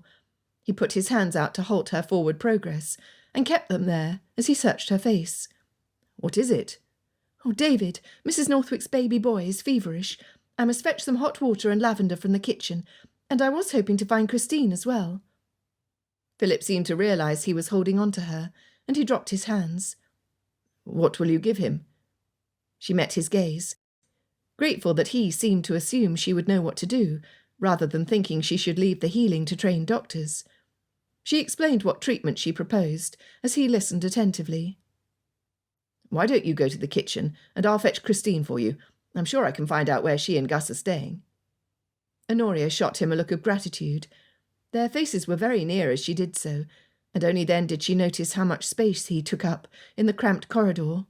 He put his hands out to halt her forward progress, and kept them there as he searched her face. "What is it?" "Oh, David, Mrs. Northwick's baby boy is feverish. I must fetch some hot water and lavender from the kitchen, and I was hoping to find Christine as well." Philip seemed to realise he was holding on to her, and he dropped his hands. "What will you give him?" She met his gaze, grateful that he seemed to assume she would know what to do, rather than thinking she should leave the healing to trained doctors. She explained what treatment she proposed, as he listened attentively. "Why don't you go to the kitchen, and I'll fetch Christine for you. I'm sure I can find out where she and Gus are staying." Honoria shot him a look of gratitude. Their faces were very near as she did so, and only then did she notice how much space he took up in the cramped corridor.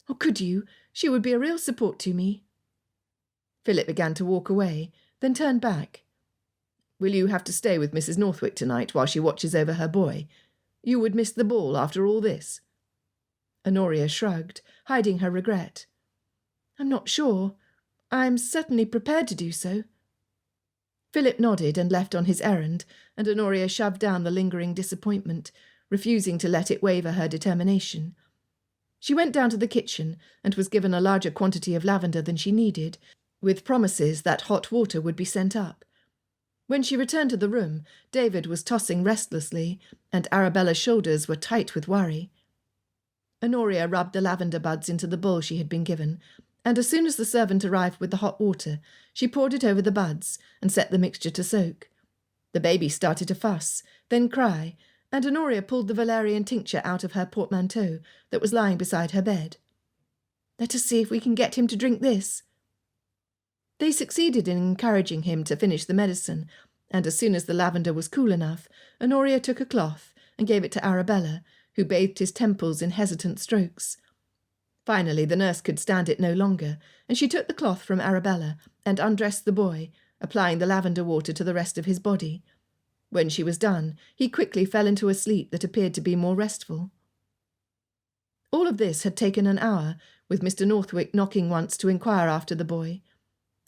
"Oh, could you? She would be a real support to me." Philip began to walk away, then turned back. "Will you have to stay with Mrs. Northwick tonight while she watches over her boy? You would miss the ball after all this?" Honoria shrugged, hiding her regret. "I'm not sure. I'm certainly prepared to do so." Philip nodded and left on his errand, and Honoria shoved down the lingering disappointment, refusing to let it waver her determination. She went down to the kitchen and was given a larger quantity of lavender than she needed, with promises that hot water would be sent up. When she returned to the room, David was tossing restlessly, and Arabella's shoulders were tight with worry. Honoria rubbed the lavender buds into the bowl she had been given, and as soon as the servant arrived with the hot water, she poured it over the buds and set the mixture to soak. The baby started to fuss, then cry, and Honoria pulled the valerian tincture out of her portmanteau that was lying beside her bed. "Let us see if we can get him to drink this." They succeeded in encouraging him to finish the medicine, and as soon as the lavender was cool enough, Honoria took a cloth and gave it to Arabella, who bathed his temples in hesitant strokes. Finally, the nurse could stand it no longer, and she took the cloth from Arabella and undressed the boy, applying the lavender water to the rest of his body. When she was done, he quickly fell into a sleep that appeared to be more restful. All of this had taken an hour, with Mr. Northwick knocking once to inquire after the boy.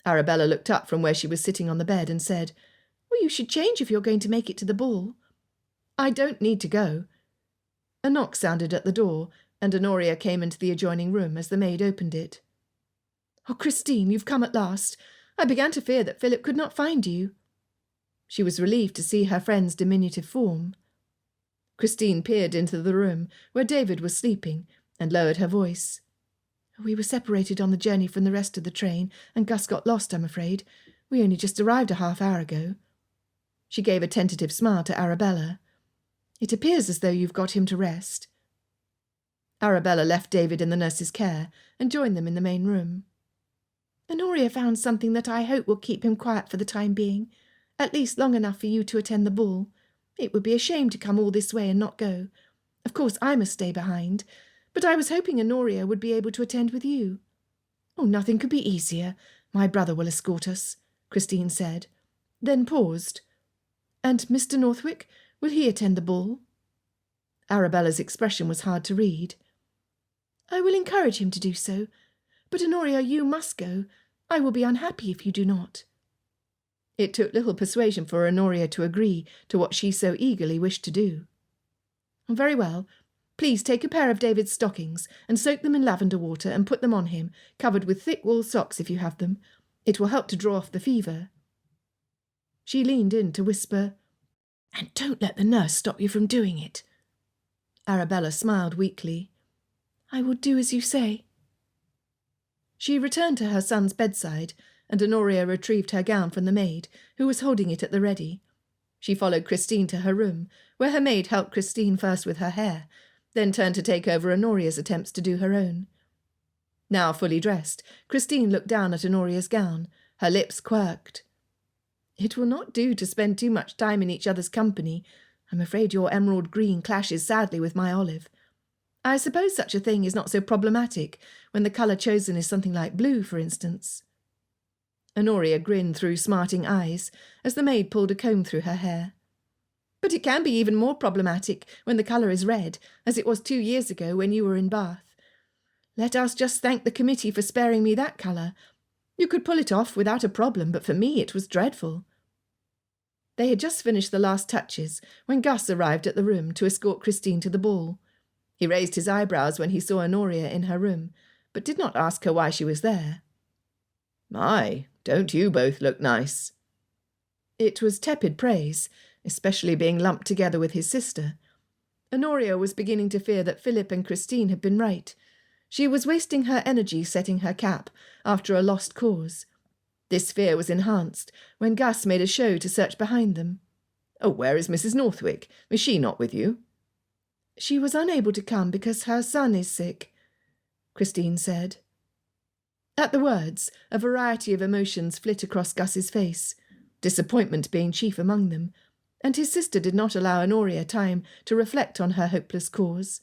Arabella looked up from where she was sitting on the bed and said, "Well, you should change if you're going to make it to the ball." "I don't need to go." A knock sounded at the door, and Honoria came into the adjoining room as the maid opened it. "Oh, Christine, you've come at last. I began to fear that Philip could not find you." She was relieved to see her friend's diminutive form. Christine peered into the room where David was sleeping and lowered her voice. "We were separated on the journey from the rest of the train, and Gus got lost, I'm afraid. We only just arrived a half-hour ago." She gave a tentative smile to Arabella. "It appears as though you've got him to rest." Arabella left David in the nurse's care and joined them in the main room. "Honoria found something that I hope will keep him quiet for the time being, at least long enough for you to attend the ball. It would be a shame to come all this way and not go. Of course I must stay behind, but I was hoping Honoria would be able to attend with you." "Oh, nothing could be easier. My brother will escort us," Christine said, then paused. "And Mr. Northwick, will he attend the ball?" Arabella's expression was hard to read. "I will encourage him to do so. But Honoria, you must go. I will be unhappy if you do not." It took little persuasion for Honoria to agree to what she so eagerly wished to do. "Very well. Please take a pair of David's stockings and soak them in lavender water and put them on him, covered with thick wool socks if you have them. It will help to draw off the fever." She leaned in to whisper, "And don't let the nurse stop you from doing it." Arabella smiled weakly. "I will do as you say." She returned to her son's bedside, and Honoria retrieved her gown from the maid, who was holding it at the ready. She followed Christine to her room, where her maid helped Christine first with her hair, then turned to take over Honoria's attempts to do her own. Now fully dressed, Christine looked down at Honoria's gown, her lips quirked. "It will not do to spend too much time in each other's company. I'm afraid your emerald green clashes sadly with my olive. I suppose such a thing is not so problematic when the colour chosen is something like blue, for instance." Honoria grinned through smarting eyes as the maid pulled a comb through her hair. "But it can be even more problematic when the colour is red, as it was 2 years ago when you were in Bath. Let us just thank the committee for sparing me that colour. You could pull it off without a problem, but for me it was dreadful." They had just finished the last touches when Gus arrived at the room to escort Christine to the ball. He raised his eyebrows when he saw Honoria in her room, but did not ask her why she was there. "My, don't you both look nice?" It was tepid praise, especially being lumped together with his sister. Honoria was beginning to fear that Philip and Christine had been right. She was wasting her energy setting her cap after a lost cause. This fear was enhanced when Gus made a show to search behind them. "Oh, where is Mrs. Northwick? Is she not with you?" "She was unable to come because her son is sick," Christine said. At the words, a variety of emotions flit across Gus's face, disappointment being chief among them, and his sister did not allow Honoria time to reflect on her hopeless cause.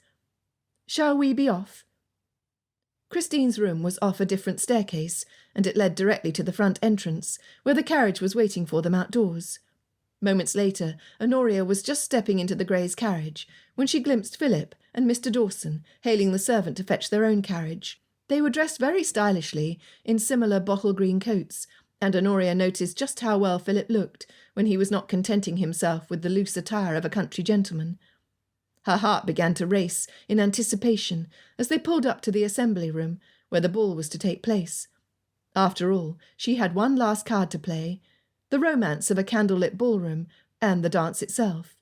"Shall we be off?" Christine's room was off a different staircase, and it led directly to the front entrance, where the carriage was waiting for them outdoors. Moments later, Honoria was just stepping into the Greys' carriage when she glimpsed Philip and Mr. Dawson hailing the servant to fetch their own carriage. They were dressed very stylishly in similar bottle-green coats, and Honoria noticed just how well Philip looked when he was not contenting himself with the loose attire of a country gentleman. Her heart began to race in anticipation as they pulled up to the assembly room where the ball was to take place. After all, she had one last card to play, the romance of a candlelit ballroom and the dance itself.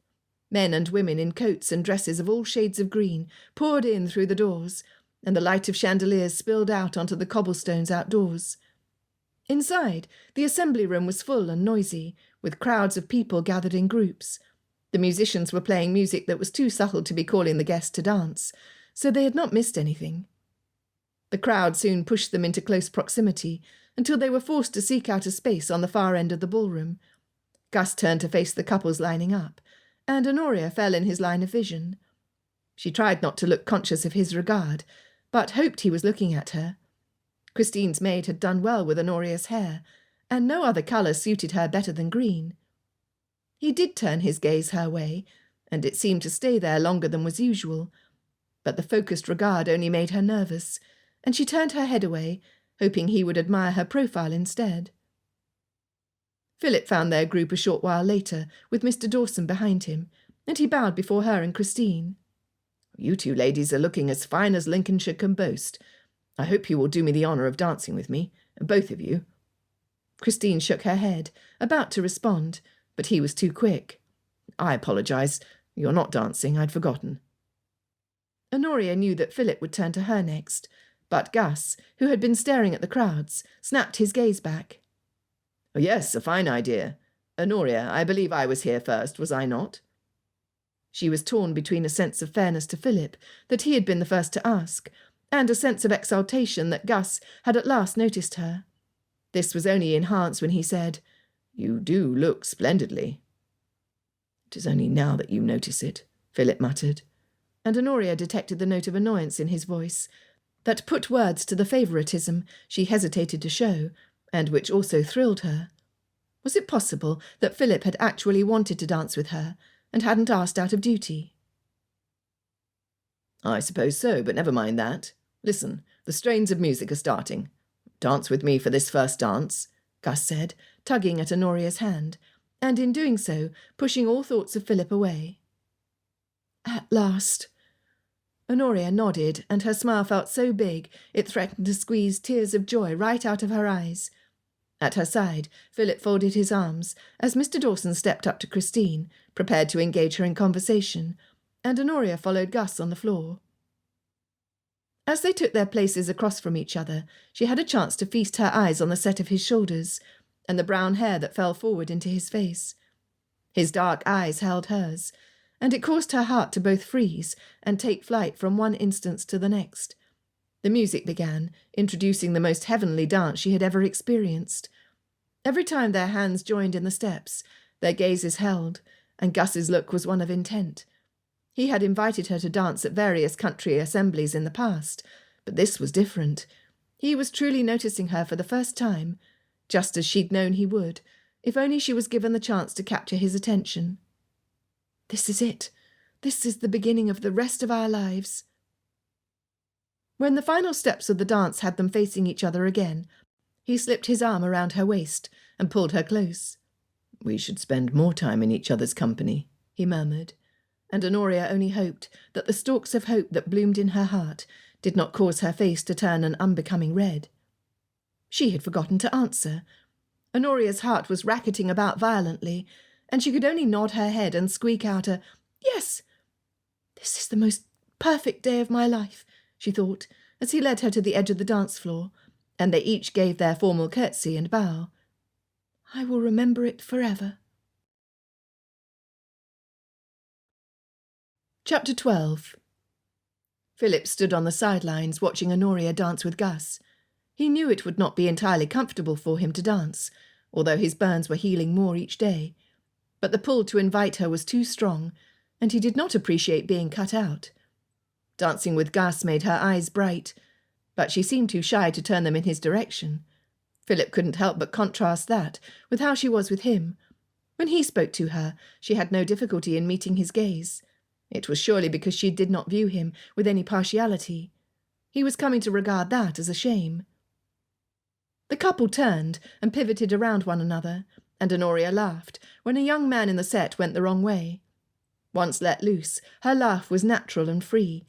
Men and women in coats and dresses of all shades of green poured in through the doors, and the light of chandeliers spilled out onto the cobblestones outdoors. Inside, the assembly room was full and noisy, with crowds of people gathered in groups. The musicians were playing music that was too subtle to be calling the guests to dance, so they had not missed anything. The crowd soon pushed them into close proximity, until they were forced to seek out a space on the far end of the ballroom. Gus turned to face the couples lining up, and Honoria fell in his line of vision. She tried not to look conscious of his regard, but hoped he was looking at her. Christine's maid had done well with Honoria's hair, and no other colour suited her better than green. He did turn his gaze her way, and it seemed to stay there longer than was usual, but the focused regard only made her nervous, and she turned her head away, hoping he would admire her profile instead. Philip found their group a short while later, with Mr. Dawson behind him, and he bowed before her and Christine. "You two ladies are looking as fine as Lincolnshire can boast. I hope you will do me the honour of dancing with me, both of you." Christine shook her head, about to respond, but he was too quick. "I apologise. You're not dancing. I'd forgotten." Honoria knew that Philip would turn to her next, but Gus, who had been staring at the crowds, snapped his gaze back. "Oh, yes, a fine idea. Honoria, I believe I was here first, was I not?" She was torn between a sense of fairness to Philip, that he had been the first to ask, and a sense of exultation that Gus had at last noticed her. This was only enhanced when he said, "You do look splendidly." "It is only now that you notice it," Philip muttered, and Honoria detected the note of annoyance in his voice that put words to the favouritism she hesitated to show, and which also thrilled her. Was it possible that Philip had actually wanted to dance with her, and hadn't asked out of duty? "I suppose so, but never mind that. Listen, the strains of music are starting. Dance with me for this first dance," Gus said, tugging at Honoria's hand, and in doing so pushing all thoughts of Philip away. "At last." Honoria nodded, and her smile felt so big it threatened to squeeze tears of joy right out of her eyes. At her side, Philip folded his arms as Mr. Dawson stepped up to Christine, prepared to engage her in conversation, and Honoria followed Gus on the floor. As they took their places across from each other, she had a chance to feast her eyes on the set of his shoulders, and the brown hair that fell forward into his face. His dark eyes held hers, and it caused her heart to both freeze and take flight from one instance to the next. The music began, introducing the most heavenly dance she had ever experienced. Every time their hands joined in the steps, their gazes held, and Gus's look was one of intent. He had invited her to dance at various country assemblies in the past, but this was different. He was truly noticing her for the first time, just as she'd known he would, if only she was given the chance to capture his attention. "This is it. This is the beginning of the rest of our lives." When the final steps of the dance had them facing each other again, he slipped his arm around her waist and pulled her close. "We should spend more time in each other's company," he murmured, and Honoria only hoped that the stalks of hope that bloomed in her heart did not cause her face to turn an unbecoming red. She had forgotten to answer. Honoria's heart was racketing about violently, and she could only nod her head and squeak out a "Yes!" "This is the most perfect day of my life," she thought, as he led her to the edge of the dance floor, and they each gave their formal curtsy and bow. "I will remember it forever." Chapter 12. Philip stood on the sidelines watching Honoria dance with Gus. He knew it would not be entirely comfortable for him to dance, although his burns were healing more each day. But the pull to invite her was too strong, and he did not appreciate being cut out. Dancing with Gus made her eyes bright, but she seemed too shy to turn them in his direction. Philip couldn't help but contrast that with how she was with him. When he spoke to her, she had no difficulty in meeting his gaze. It was surely because she did not view him with any partiality. He was coming to regard that as a shame. The couple turned and pivoted around one another, and Honoria laughed when a young man in the set went the wrong way. Once let loose, her laugh was natural and free.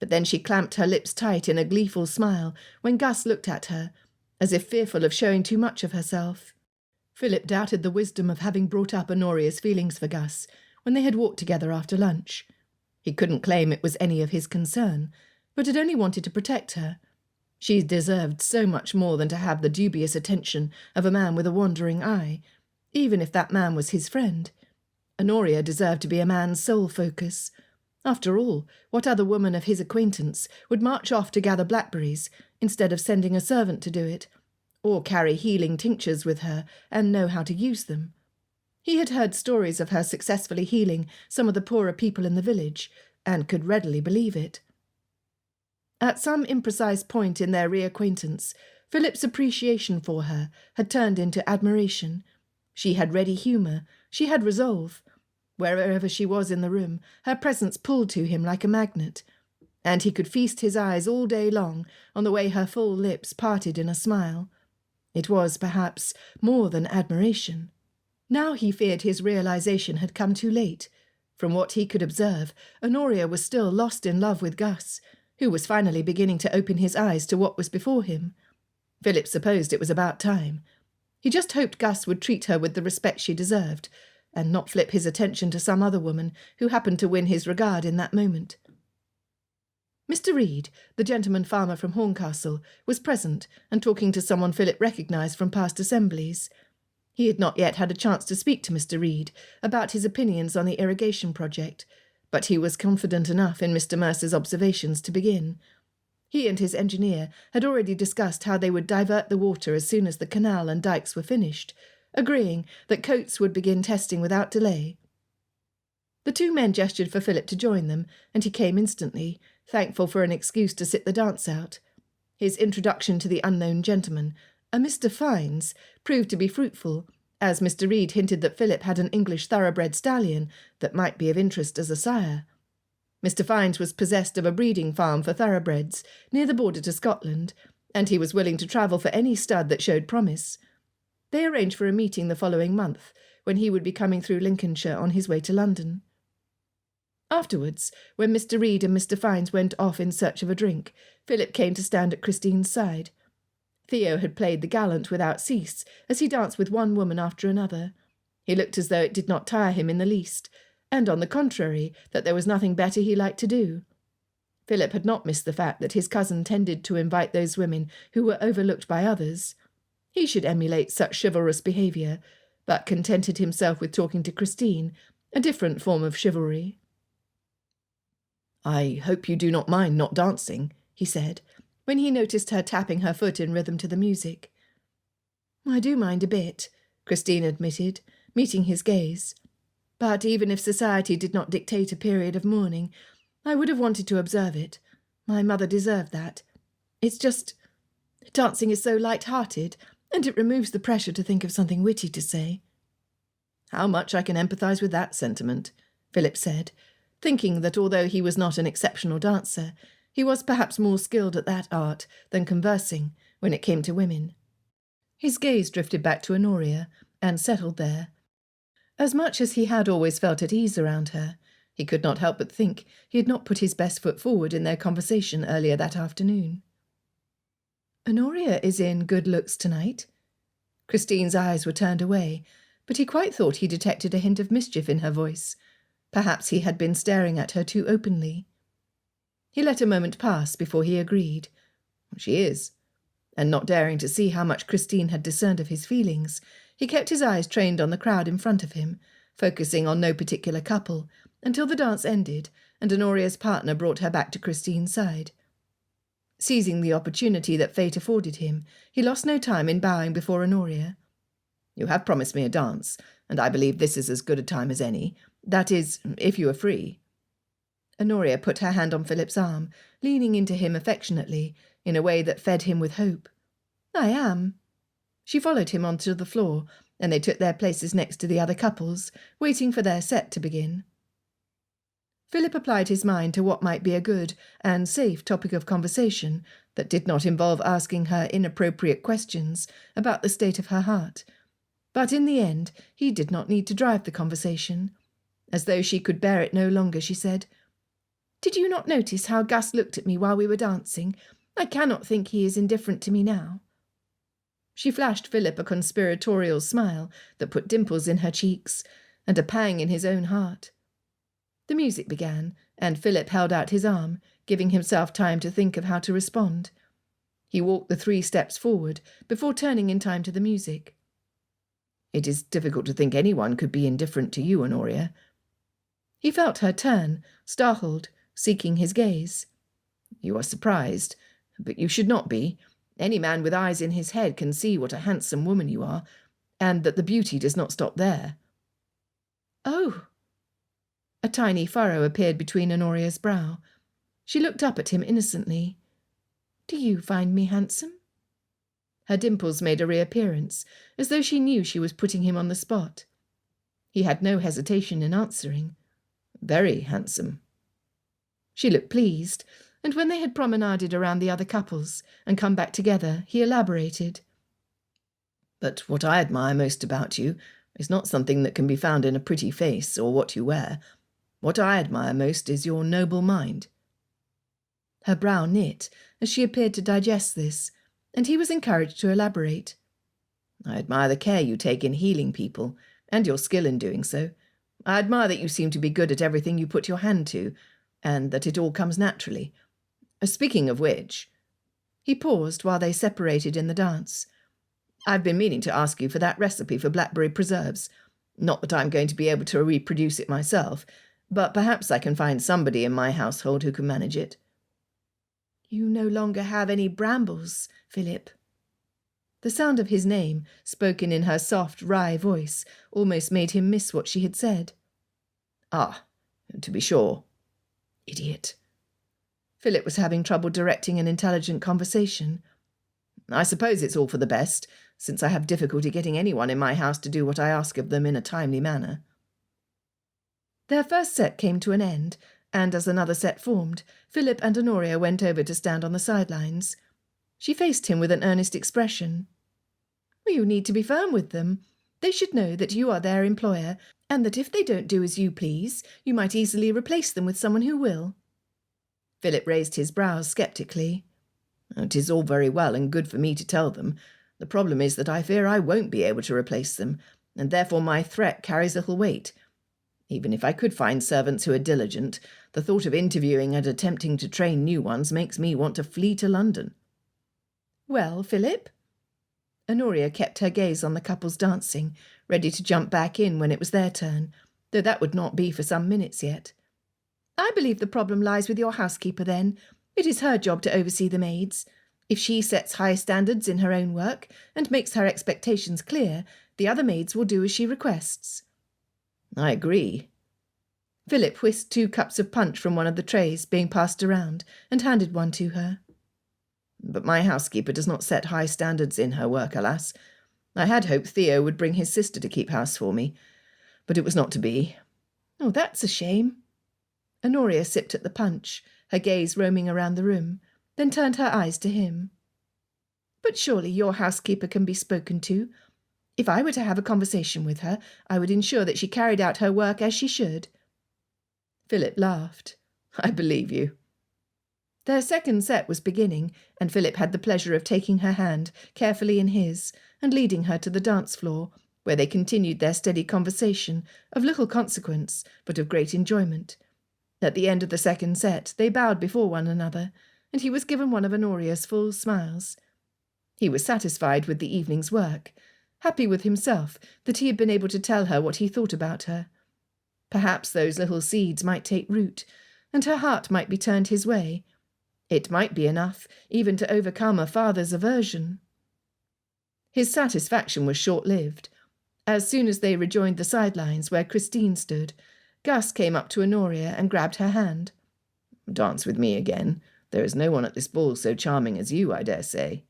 But then she clamped her lips tight in a gleeful smile when Gus looked at her, as if fearful of showing too much of herself. Philip doubted the wisdom of having brought up Honoria's feelings for Gus when they had walked together after lunch. He couldn't claim it was any of his concern, but had only wanted to protect her. She deserved so much more than to have the dubious attention of a man with a wandering eye, even if that man was his friend. Honoria deserved to be a man's sole focus. After all, what other woman of his acquaintance would march off to gather blackberries instead of sending a servant to do it, or carry healing tinctures with her and know how to use them? He had heard stories of her successfully healing some of the poorer people in the village, and could readily believe it. At some imprecise point in their reacquaintance, Philip's appreciation for her had turned into admiration. She had ready humour, she had resolve. Wherever she was in the room, her presence pulled to him like a magnet, and he could feast his eyes all day long on the way her full lips parted in a smile. It was, perhaps, more than admiration. Now he feared his realization had come too late. From what he could observe, Honoria was still lost in love with Gus, who was finally beginning to open his eyes to what was before him. Philip supposed it was about time. He just hoped Gus would treat her with the respect she deserved, and not flip his attention to some other woman who happened to win his regard in that moment. Mr. Reed, the gentleman farmer from Horncastle, was present and talking to someone Philip recognised from past assemblies. He had not yet had a chance to speak to Mr. Reed about his opinions on the irrigation project, but he was confident enough in Mr. Mercer's observations to begin. He and his engineer had already discussed how they would divert the water as soon as the canal and dykes were finished, agreeing that Coates would begin testing without delay. The two men gestured for Philip to join them, and he came instantly, thankful for an excuse to sit the dance out. His introduction to the unknown gentleman, a Mr. Fiennes, proved to be fruitful, as Mr. Reed hinted that Philip had an English thoroughbred stallion that might be of interest as a sire. Mr. Fiennes was possessed of a breeding farm for thoroughbreds near the border to Scotland, and he was willing to travel for any stud that showed promise. They arranged for a meeting the following month, when he would be coming through Lincolnshire on his way to London. Afterwards, when Mr. Reed and Mr. Fiennes went off in search of a drink, Philip came to stand at Christine's side. Theo had played the gallant without cease, as he danced with one woman after another. He looked as though it did not tire him in the least, and on the contrary, that there was nothing better he liked to do. Philip had not missed the fact that his cousin tended to invite those women who were overlooked by others. He should emulate such chivalrous behaviour, but contented himself with talking to Christine, a different form of chivalry. "I hope you do not mind not dancing," he said, when he noticed her tapping her foot in rhythm to the music. "I do mind a bit," Christine admitted, meeting his gaze. "But even if society did not dictate a period of mourning, I would have wanted to observe it. My mother deserved that. It's just... dancing is so light-hearted, and it removes the pressure to think of something witty to say." "How much I can empathise with that sentiment," Philip said, thinking that although he was not an exceptional dancer, he was perhaps more skilled at that art than conversing when it came to women. His gaze drifted back to Honoria and settled there. As much as he had always felt at ease around her, he could not help but think he had not put his best foot forward in their conversation earlier that afternoon. "Honoria is in good looks tonight." Christine's eyes were turned away, but he quite thought he detected a hint of mischief in her voice. Perhaps he had been staring at her too openly. He let a moment pass before he agreed. "She is." And not daring to see how much Christine had discerned of his feelings, he kept his eyes trained on the crowd in front of him, focusing on no particular couple, until the dance ended and Honoria's partner brought her back to Christine's side. Seizing the opportunity that fate afforded him, he lost no time in bowing before Honoria. "You have promised me a dance, and I believe this is as good a time as any. That is, if you are free." Honoria put her hand on Philip's arm, leaning into him affectionately, in a way that fed him with hope. "I am." She followed him onto the floor, and they took their places next to the other couples, waiting for their set to begin. Philip applied his mind to what might be a good and safe topic of conversation that did not involve asking her inappropriate questions about the state of her heart. But in the end, he did not need to drive the conversation. As though she could bear it no longer, she said, "Did you not notice how Gus looked at me while we were dancing? I cannot think he is indifferent to me now." She flashed Philip a conspiratorial smile that put dimples in her cheeks and a pang in his own heart. The music began, and Philip held out his arm, giving himself time to think of how to respond. He walked the 3 steps forward before turning in time to the music. "It is difficult to think anyone could be indifferent to you, Honoria." He felt her turn, startled, seeking his gaze. "You are surprised, but you should not be. Any man with eyes in his head can see what a handsome woman you are, and that the beauty does not stop there." "Oh!" A tiny furrow appeared between Honoria's brow. She looked up at him innocently. "Do you find me handsome?" Her dimples made a reappearance, as though she knew she was putting him on the spot. He had no hesitation in answering. "Very handsome." She looked pleased, and when they had promenaded around the other couples and come back together, he elaborated. "But what I admire most about you is not something that can be found in a pretty face or what you wear. What I admire most is your noble mind." Her brow knit as she appeared to digest this, and he was encouraged to elaborate. "I admire the care you take in healing people, and your skill in doing so. I admire that you seem to be good at everything you put your hand to, and that it all comes naturally. Speaking of which—" He paused while they separated in the dance. "I've been meaning to ask you for that recipe for blackberry preserves. Not that I'm going to be able to reproduce it myself, but perhaps I can find somebody in my household who can manage it." "You no longer have any brambles, Philip." The sound of his name, spoken in her soft, wry voice, almost made him miss what she had said. "Ah, to be sure." Idiot. Philip was having trouble directing an intelligent conversation. "I suppose it's all for the best, since I have difficulty getting anyone in my house to do what I ask of them in a timely manner." Their first set came to an end, and as another set formed, Philip and Honoria went over to stand on the sidelines. She faced him with an earnest expression. "You need to be firm with them. They should know that you are their employer, and that if they don't do as you please, you might easily replace them with someone who will." Philip raised his brows sceptically. "It is all very well and good for me to tell them. The problem is that I fear I won't be able to replace them, and therefore my threat carries little weight. Even if I could find servants who are diligent, the thought of interviewing and attempting to train new ones makes me want to flee to London." "Well, Philip?" Honoria kept her gaze on the couples dancing, ready to jump back in when it was their turn, though that would not be for some minutes yet. "I believe the problem lies with your housekeeper, then. It is her job to oversee the maids. If she sets high standards in her own work and makes her expectations clear, the other maids will do as she requests." "I agree." Philip whisked 2 cups of punch from one of the trays being passed around and handed one to her. "But my housekeeper does not set high standards in her work, alas. I had hoped Theo would bring his sister to keep house for me, but it was not to be." "Oh, that's a shame." Honoria sipped at the punch, her gaze roaming around the room, then turned her eyes to him. "But surely your housekeeper can be spoken to. If I were to have a conversation with her, I would ensure that she carried out her work as she should." Philip laughed. "I believe you." Their second set was beginning, and Philip had the pleasure of taking her hand carefully in his and leading her to the dance floor, where they continued their steady conversation of little consequence, but of great enjoyment. At the end of the second set, they bowed before one another, and he was given one of Honoria's full smiles. He was satisfied with the evening's work, happy with himself that he had been able to tell her what he thought about her. Perhaps those little seeds might take root, and her heart might be turned his way. It might be enough even to overcome a father's aversion. His satisfaction was short-lived. As soon as they rejoined the sidelines where Christine stood, Gus came up to Honoria and grabbed her hand. "Dance with me again. There is no one at this ball so charming as you, I dare say."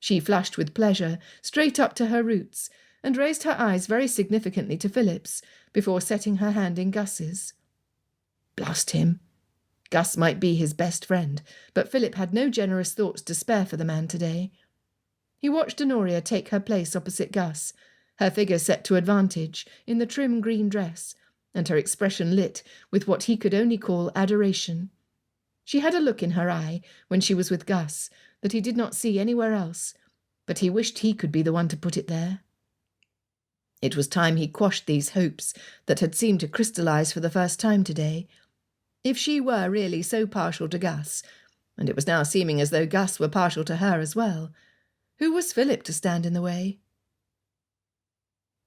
She flushed with pleasure, straight up to her roots, and raised her eyes very significantly to Philip's, before setting her hand in Gus's. Blast him! Gus might be his best friend, but Philip had no generous thoughts to spare for the man today. He watched Honoria take her place opposite Gus, her figure set to advantage in the trim green dress, and her expression lit with what he could only call adoration. She had a look in her eye when she was with Gus that he did not see anywhere else, but he wished he could be the one to put it there. It was time he quashed these hopes that had seemed to crystallize for the first time today. If she were really so partial to Gus, and it was now seeming as though Gus were partial to her as well, who was Philip to stand in the way?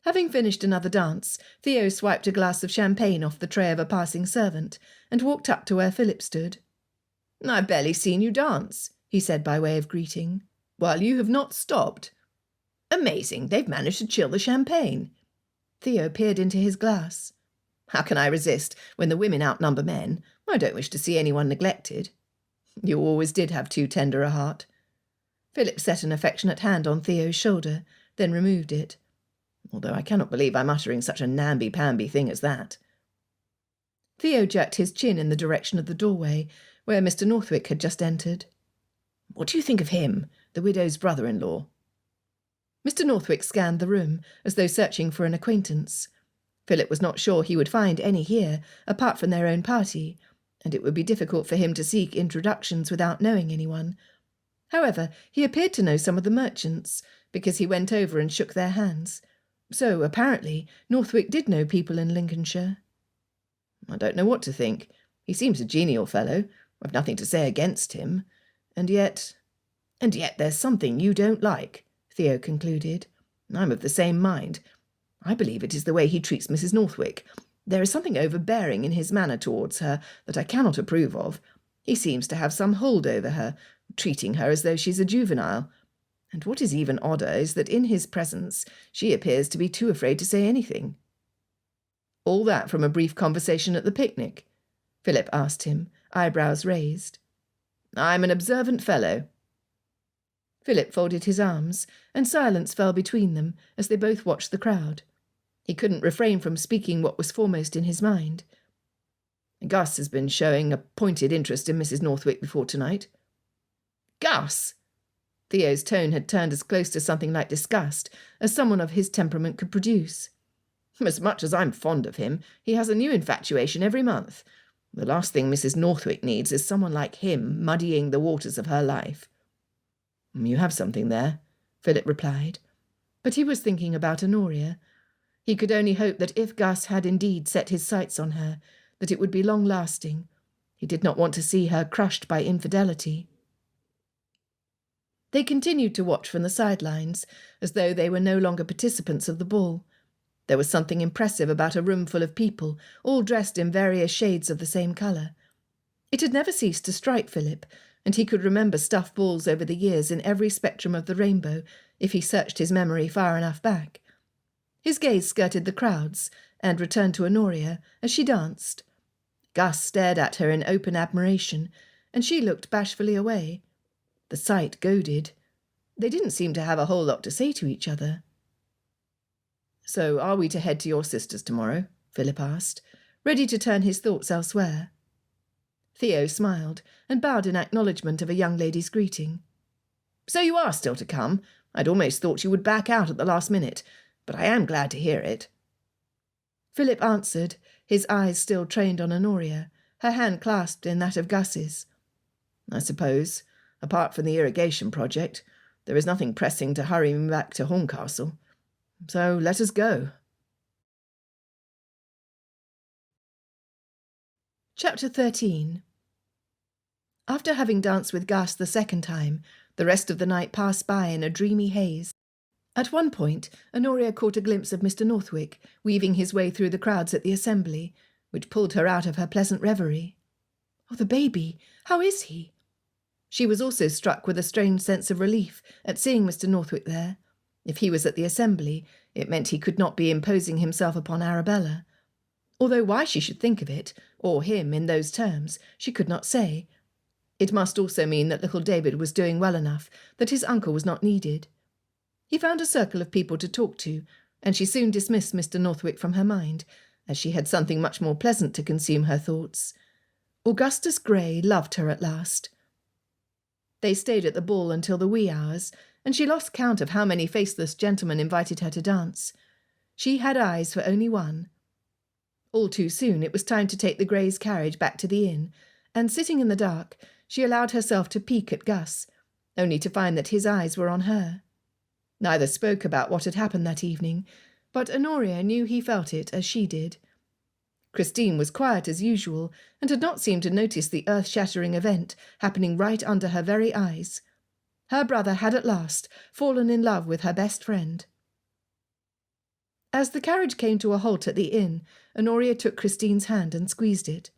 Having finished another dance, Theo swiped a glass of champagne off the tray of a passing servant and walked up to where Philip stood. "I've barely seen you dance," he said by way of greeting, "while you have not stopped. Amazing, they've managed to chill the champagne." Theo peered into his glass. "How can I resist when the women outnumber men? I don't wish to see anyone neglected." "You always did have too tender a heart." Philip set an affectionate hand on Theo's shoulder, then removed it. "Although I cannot believe I'm uttering such a namby-pamby thing as that." Theo jerked his chin in the direction of the doorway, where Mr. Northwick had just entered. "What do you think of him, the widow's brother-in-law?" Mr. Northwick scanned the room, as though searching for an acquaintance. Philip was not sure he would find any here, apart from their own party, and it would be difficult for him to seek introductions without knowing anyone. However, he appeared to know some of the merchants, because he went over and shook their hands. So, apparently, Northwick did know people in Lincolnshire. "I don't know what to think. He seems a genial fellow. I've nothing to say against him. And yet there's something you don't like," Theo concluded. "I'm of the same mind. I believe it is the way he treats Mrs. Northwick. There is something overbearing in his manner towards her that I cannot approve of. He seems to have some hold over her, treating her as though she's a juvenile. And what is even odder is that in his presence she appears to be too afraid to say anything." "All that from a brief conversation at the picnic?" Philip asked him, eyebrows raised. "I'm an observant fellow." Philip folded his arms, and silence fell between them as they both watched the crowd. He couldn't refrain from speaking what was foremost in his mind. "Gus has been showing a pointed interest in Mrs. Northwick before tonight." "Gus!" Theo's tone had turned as close to something like disgust as someone of his temperament could produce. "As much as I'm fond of him, he has a new infatuation every month. The last thing Mrs. Northwick needs is someone like him muddying the waters of her life." "You have something there," Philip replied. But he was thinking about Honoria. He could only hope that if Gus had indeed set his sights on her, that it would be long-lasting. He did not want to see her crushed by infidelity. They continued to watch from the sidelines, as though they were no longer participants of the ball. There was something impressive about a room full of people, all dressed in various shades of the same colour. It had never ceased to strike Philip, and he could remember stuffed balls over the years in every spectrum of the rainbow, if he searched his memory far enough back. His gaze skirted the crowds, and returned to Honoria as she danced. Gus stared at her in open admiration, and she looked bashfully away. The sight goaded. They didn't seem to have a whole lot to say to each other. "So are we to head to your sister's tomorrow?" Philip asked, ready to turn his thoughts elsewhere. Theo smiled and bowed in acknowledgement of a young lady's greeting. "So you are still to come? I'd almost thought you would back out at the last minute, but I am glad to hear it." Philip answered, his eyes still trained on Honoria, her hand clasped in that of Gus's. "I suppose, apart from the irrigation project, there is nothing pressing to hurry me back to Horncastle. So let us go." Chapter 13. After having danced with Gus the second time, the rest of the night passed by in a dreamy haze. At one point, Honoria caught a glimpse of Mr. Northwick, weaving his way through the crowds at the assembly, which pulled her out of her pleasant reverie. "Oh, the baby! How is he?" She was also struck with a strange sense of relief at seeing Mr. Northwick there. If he was at the assembly, it meant he could not be imposing himself upon Arabella. Although why she should think of it, or him, in those terms, she could not say. It must also mean that little David was doing well enough, that his uncle was not needed. He found a circle of people to talk to, and she soon dismissed Mr. Northwick from her mind, as she had something much more pleasant to consume her thoughts. Augustus Gray loved her at last. They stayed at the ball until the wee hours, and she lost count of how many faceless gentlemen invited her to dance. She had eyes for only one. All too soon it was time to take the Greys' carriage back to the inn, and sitting in the dark, she allowed herself to peek at Gus, only to find that his eyes were on her. Neither spoke about what had happened that evening, but Honoria knew he felt it as she did. Christine was quiet as usual, and had not seemed to notice the earth-shattering event happening right under her very eyes. Her brother had at last fallen in love with her best friend. As the carriage came to a halt at the inn, Honoria took Christine's hand and squeezed it.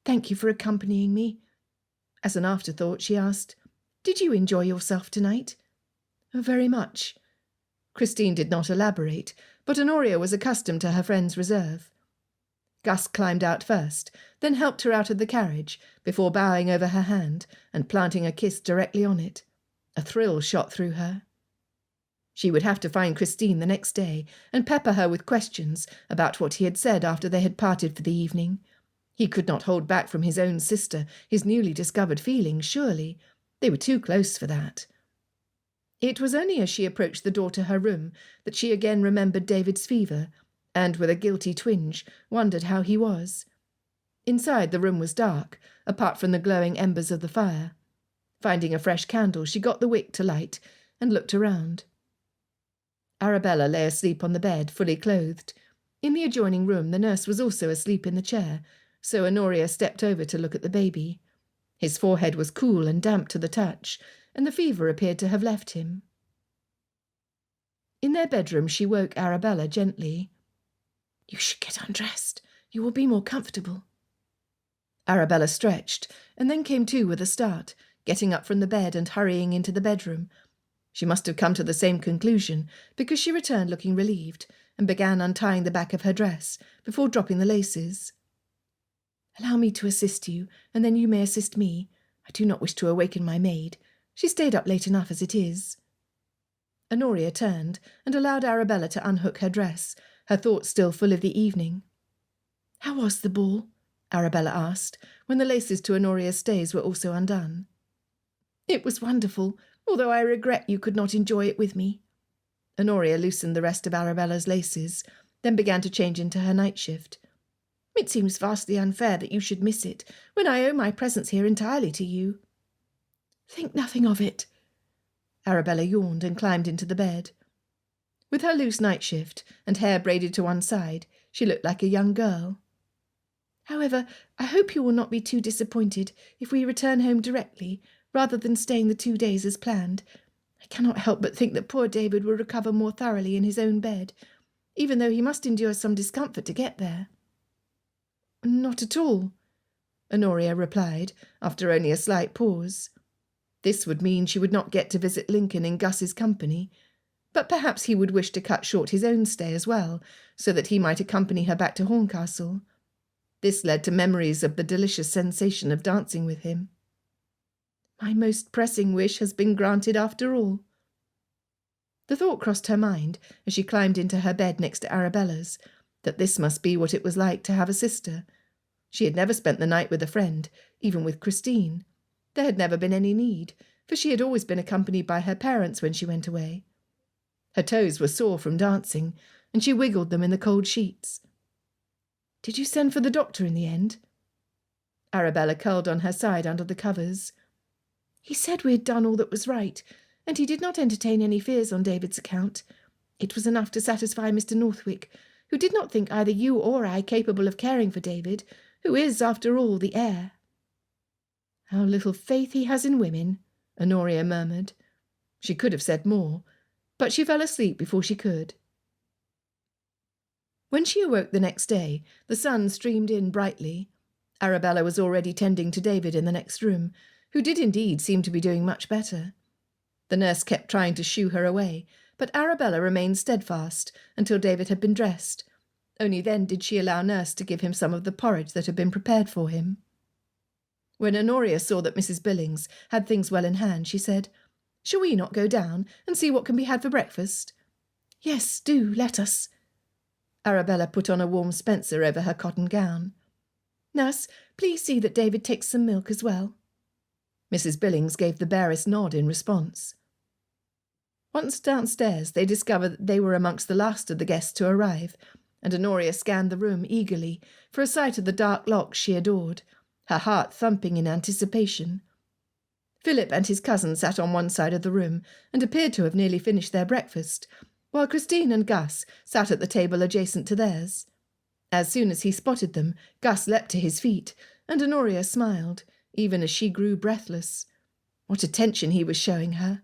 "Thank you for accompanying me." As an afterthought, she asked, "Did you enjoy yourself tonight?" "Oh, very much." Christine did not elaborate, but Honoria was accustomed to her friend's reserve. Gus climbed out first, then helped her out of the carriage, before bowing over her hand and planting a kiss directly on it. A thrill shot through her. She would have to find Christine the next day and pepper her with questions about what he had said after they had parted for the evening. He could not hold back from his own sister his newly discovered feelings, surely. They were too close for that. It was only as she approached the door to her room that she again remembered David's fever, and with a guilty twinge wondered how he was. Inside, the room was dark, apart from the glowing embers of the fire. Finding a fresh candle, she got the wick to light and looked around. Arabella lay asleep on the bed, fully clothed. In the adjoining room, the nurse was also asleep in the chair, so Honoria stepped over to look at the baby. His forehead was cool and damp to the touch, and the fever appeared to have left him. In their bedroom, she woke Arabella gently. "You should get undressed. You will be more comfortable." Arabella stretched, and then came to with a start, getting up from the bed and hurrying into the bedroom. She must have come to the same conclusion, because she returned looking relieved, and began untying the back of her dress, before dropping the laces. "Allow me to assist you, and then you may assist me. I do not wish to awaken my maid. She stayed up late enough as it is." Honoria turned, and allowed Arabella to unhook her dress, her thoughts still full of the evening. "How was the ball?" Arabella asked, when the laces to Honoria's stays were also undone. "It was wonderful, although I regret you could not enjoy it with me." Honoria loosened the rest of Arabella's laces, then began to change into her night shift. "It seems vastly unfair that you should miss it, when I owe my presence here entirely to you." "Think nothing of it." Arabella yawned and climbed into the bed. With her loose night shift and hair braided to one side, she looked like a young girl. "However, I hope you will not be too disappointed if we return home directly, rather than staying the 2 days as planned. I cannot help but think that poor David will recover more thoroughly in his own bed, even though he must endure some discomfort to get there." "Not at all," Honoria replied, after only a slight pause. This would mean she would not get to visit Lincoln in Gus's company, but perhaps he would wish to cut short his own stay as well, so that he might accompany her back to Horncastle. This led to memories of the delicious sensation of dancing with him. "My most pressing wish has been granted after all." The thought crossed her mind, as she climbed into her bed next to Arabella's, that this must be what it was like to have a sister. She had never spent the night with a friend, even with Christine. There had never been any need, for she had always been accompanied by her parents when she went away. Her toes were sore from dancing, and she wiggled them in the cold sheets. "Did you send for the doctor in the end?" Arabella curled on her side under the covers. "He said we had done all that was right, and he did not entertain any fears on David's account. It was enough to satisfy Mr. Northwick, who did not think either you or I capable of caring for David, who is, after all, the heir." "How little faith he has in women," Honoria murmured. She could have said more, but she fell asleep before she could. When she awoke the next day, the sun streamed in brightly. Arabella was already tending to David in the next room, who did indeed seem to be doing much better. The nurse kept trying to shoo her away, but Arabella remained steadfast until David had been dressed. Only then did she allow nurse to give him some of the porridge that had been prepared for him. When Honoria saw that Mrs. Billings had things well in hand, she said, "Shall we not go down and see what can be had for breakfast?" "Yes, do, let us." Arabella put on a warm spencer over her cotton gown. "Nurse, please see that David takes some milk as well." Mrs. Billings gave the barest nod in response. Once downstairs, they discovered that they were amongst the last of the guests to arrive, and Honoria scanned the room eagerly for a sight of the dark locks she adored, her heart thumping in anticipation. Philip and his cousin sat on one side of the room and appeared to have nearly finished their breakfast, while Christine and Gus sat at the table adjacent to theirs. As soon as he spotted them, Gus leapt to his feet, and Honoria smiled, even as she grew breathless. What attention he was showing her!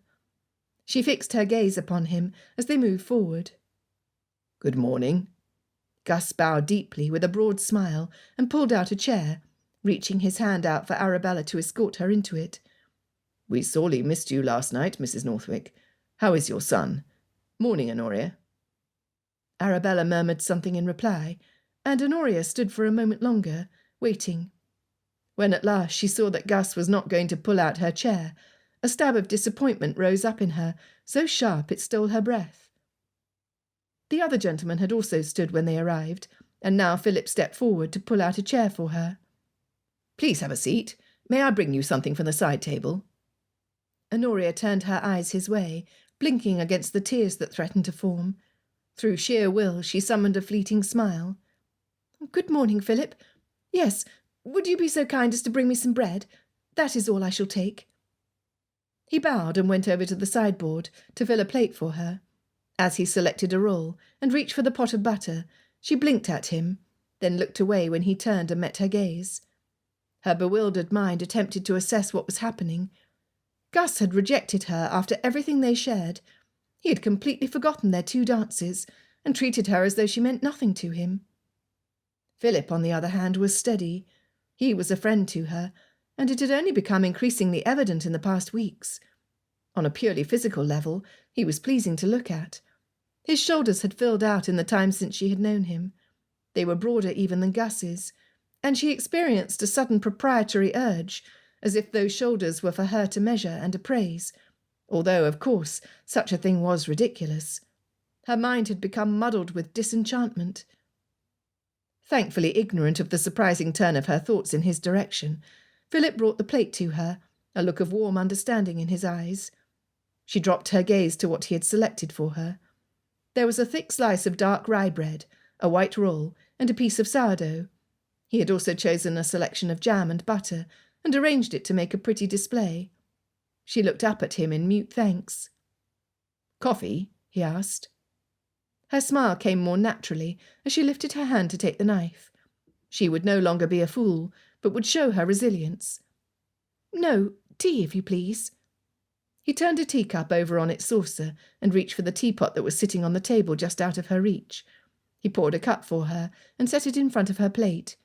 She fixed her gaze upon him as they moved forward. "Good morning." Gus bowed deeply with a broad smile and pulled out a chair, reaching his hand out for Arabella to escort her into it. "We sorely missed you last night, Mrs. Northwick. How is your son? Morning, Honoria." Arabella murmured something in reply, and Honoria stood for a moment longer, waiting. When at last she saw that Gus was not going to pull out her chair, a stab of disappointment rose up in her, so sharp it stole her breath. The other gentleman had also stood when they arrived, and now Philip stepped forward to pull out a chair for her. "Please have a seat. May I bring you something from the side table?" Honoria turned her eyes his way, blinking against the tears that threatened to form. Through sheer will she summoned a fleeting smile. "Good morning, Philip. Yes, would you be so kind as to bring me some bread? That is all I shall take." He bowed and went over to the sideboard to fill a plate for her. As he selected a roll and reached for the pot of butter, she blinked at him, then looked away when he turned and met her gaze. Her bewildered mind attempted to assess what was happening. Gus had rejected her after everything they shared. He had completely forgotten their 2 dances and treated her as though she meant nothing to him. Philip, on the other hand, was steady. He was a friend to her, and it had only become increasingly evident in the past weeks. On a purely physical level, he was pleasing to look at. His shoulders had filled out in the time since she had known him. They were broader even than Gus's, and she experienced a sudden proprietary urge, as if those shoulders were for her to measure and appraise, although, of course, such a thing was ridiculous. Her mind had become muddled with disenchantment. Thankfully ignorant of the surprising turn of her thoughts in his direction, Philip brought the plate to her, a look of warm understanding in his eyes. She dropped her gaze to what he had selected for her. There was a thick slice of dark rye bread, a white roll, and a piece of sourdough. He had also chosen a selection of jam and butter, and arranged it to make a pretty display. She looked up at him in mute thanks. "Coffee?" he asked. Her smile came more naturally as she lifted her hand to take the knife. She would no longer be a fool, but would show her resilience. "No, tea, if you please." He turned a teacup over on its saucer and reached for the teapot that was sitting on the table just out of her reach. He poured a cup for her and set it in front of her plate.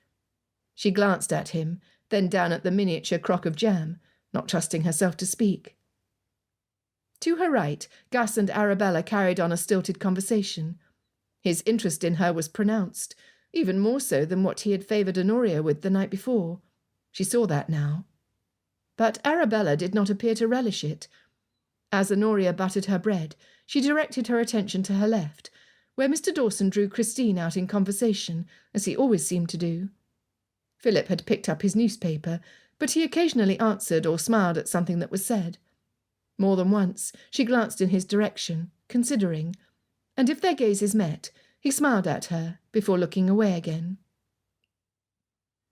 She glanced at him, then down at the miniature crock of jam, not trusting herself to speak. To her right, Gus and Arabella carried on a stilted conversation. His interest in her was pronounced, even more so than what he had favoured Honoria with the night before. She saw that now. But Arabella did not appear to relish it. As Honoria buttered her bread, she directed her attention to her left, where Mr. Dawson drew Christine out in conversation, as he always seemed to do. Philip had picked up his newspaper, but he occasionally answered or smiled at something that was said. More than once she glanced in his direction, considering, and if their gazes met, he smiled at her before looking away again.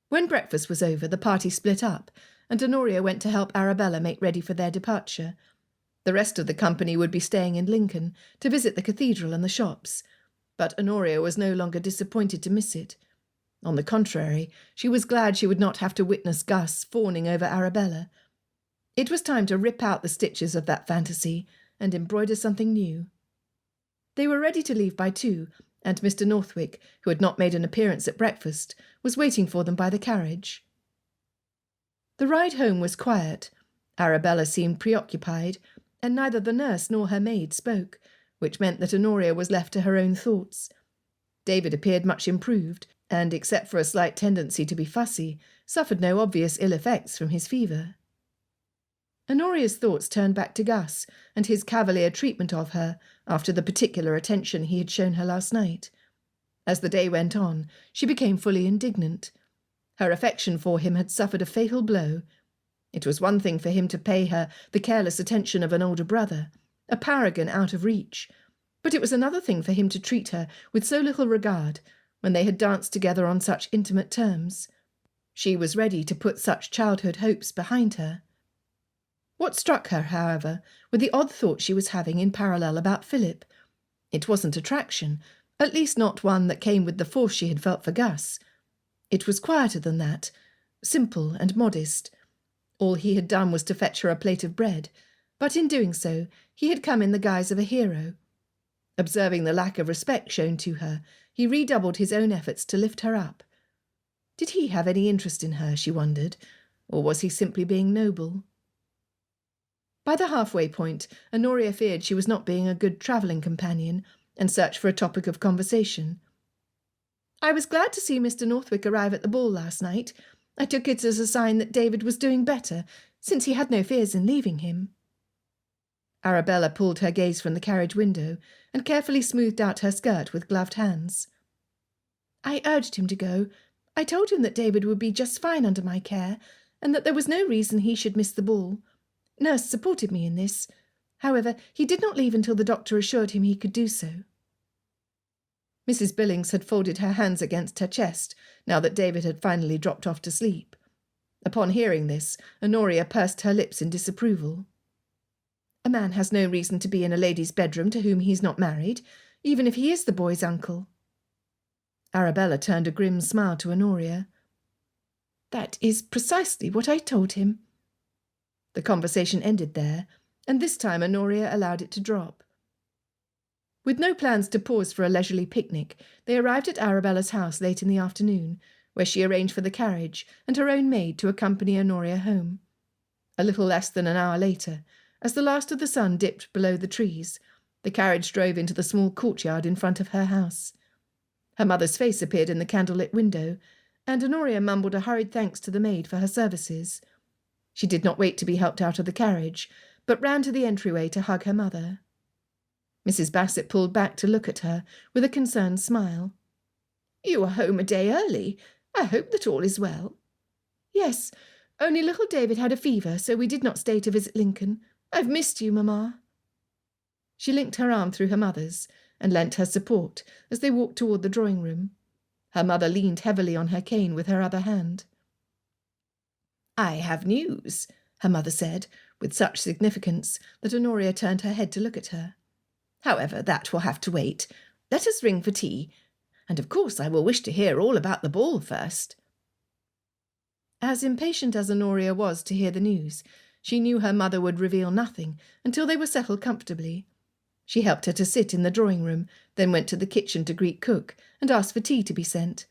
When breakfast was over, the party split up, and Honoria went to help Arabella make ready for their departure. The rest of the company would be staying in Lincoln to visit the cathedral and the shops, but Honoria was no longer disappointed to miss it. On the contrary, she was glad she would not have to witness Gus fawning over Arabella. It was time to rip out the stitches of that fantasy and embroider something new. They were ready to leave by 2, and Mr. Northwick, who had not made an appearance at breakfast, was waiting for them by the carriage. The ride home was quiet. Arabella seemed preoccupied, and neither the nurse nor her maid spoke, which meant that Honoria was left to her own thoughts. David appeared much improved, and, except for a slight tendency to be fussy, suffered no obvious ill effects from his fever. Honoria's thoughts turned back to Gus and his cavalier treatment of her after the particular attention he had shown her last night. As the day went on, she became fully indignant. Her affection for him had suffered a fatal blow. It was one thing for him to pay her the careless attention of an older brother, a paragon out of reach, But it was another thing for him to treat her with so little regard when they had danced together on such intimate terms. She was ready to put such childhood hopes behind her. What struck her, however, were the odd thoughts she was having in parallel about Philip. It wasn't attraction, at least not one that came with the force she had felt for Gus. It was quieter than that, simple and modest. All he had done was to fetch her a plate of bread, but in doing so he had come in the guise of a hero. Observing the lack of respect shown to her, he redoubled his own efforts to lift her up. Did he have any interest in her, she wondered, or was he simply being noble? By the halfway point, Honoria feared she was not being a good travelling companion, and searched for a topic of conversation. "I was glad to see Mr. Northwick arrive at the ball last night. I took it as a sign that David was doing better, since he had no fears in leaving him." Arabella pulled her gaze from the carriage window and carefully smoothed out her skirt with gloved hands. "I urged him to go. I told him that David would be just fine under my care, and that there was no reason he should miss the ball. Nurse supported me in this. However, he did not leave until the doctor assured him he could do so." Mrs. Billings had folded her hands against her chest, now that David had finally dropped off to sleep. Upon hearing this, Honoria pursed her lips in disapproval. "A man has no reason to be in a lady's bedroom to whom he's not married, even if he is the boy's uncle." Arabella turned a grim smile to Honoria. "That is precisely what I told him." The conversation ended there, and this time Honoria allowed it to drop. With no plans to pause for a leisurely picnic, they arrived at Arabella's house late in the afternoon, where she arranged for the carriage and her own maid to accompany Honoria home. A little less than an hour later, as the last of the sun dipped below the trees, the carriage drove into the small courtyard in front of her house. Her mother's face appeared in the candlelit window, and Honoria mumbled a hurried thanks to the maid for her services. She did not wait to be helped out of the carriage, but ran to the entryway to hug her mother. Mrs. Bassett pulled back to look at her with a concerned smile. "You are home a day early. I hope that all is well." "Yes, only little David had a fever, so we did not stay to visit Lincoln. I've missed you, Mamma." She linked her arm through her mother's and lent her support as they walked toward the drawing-room. Her mother leaned heavily on her cane with her other hand. "I have news," her mother said, with such significance that Honoria turned her head to look at her. "However, that will have to wait. Let us ring for tea. And of course I will wish to hear all about the ball first." As impatient as Honoria was to hear the news, she knew her mother would reveal nothing until they were settled comfortably. She helped her to sit in the drawing-room, then went to the kitchen to greet cook and asked for tea to be sent.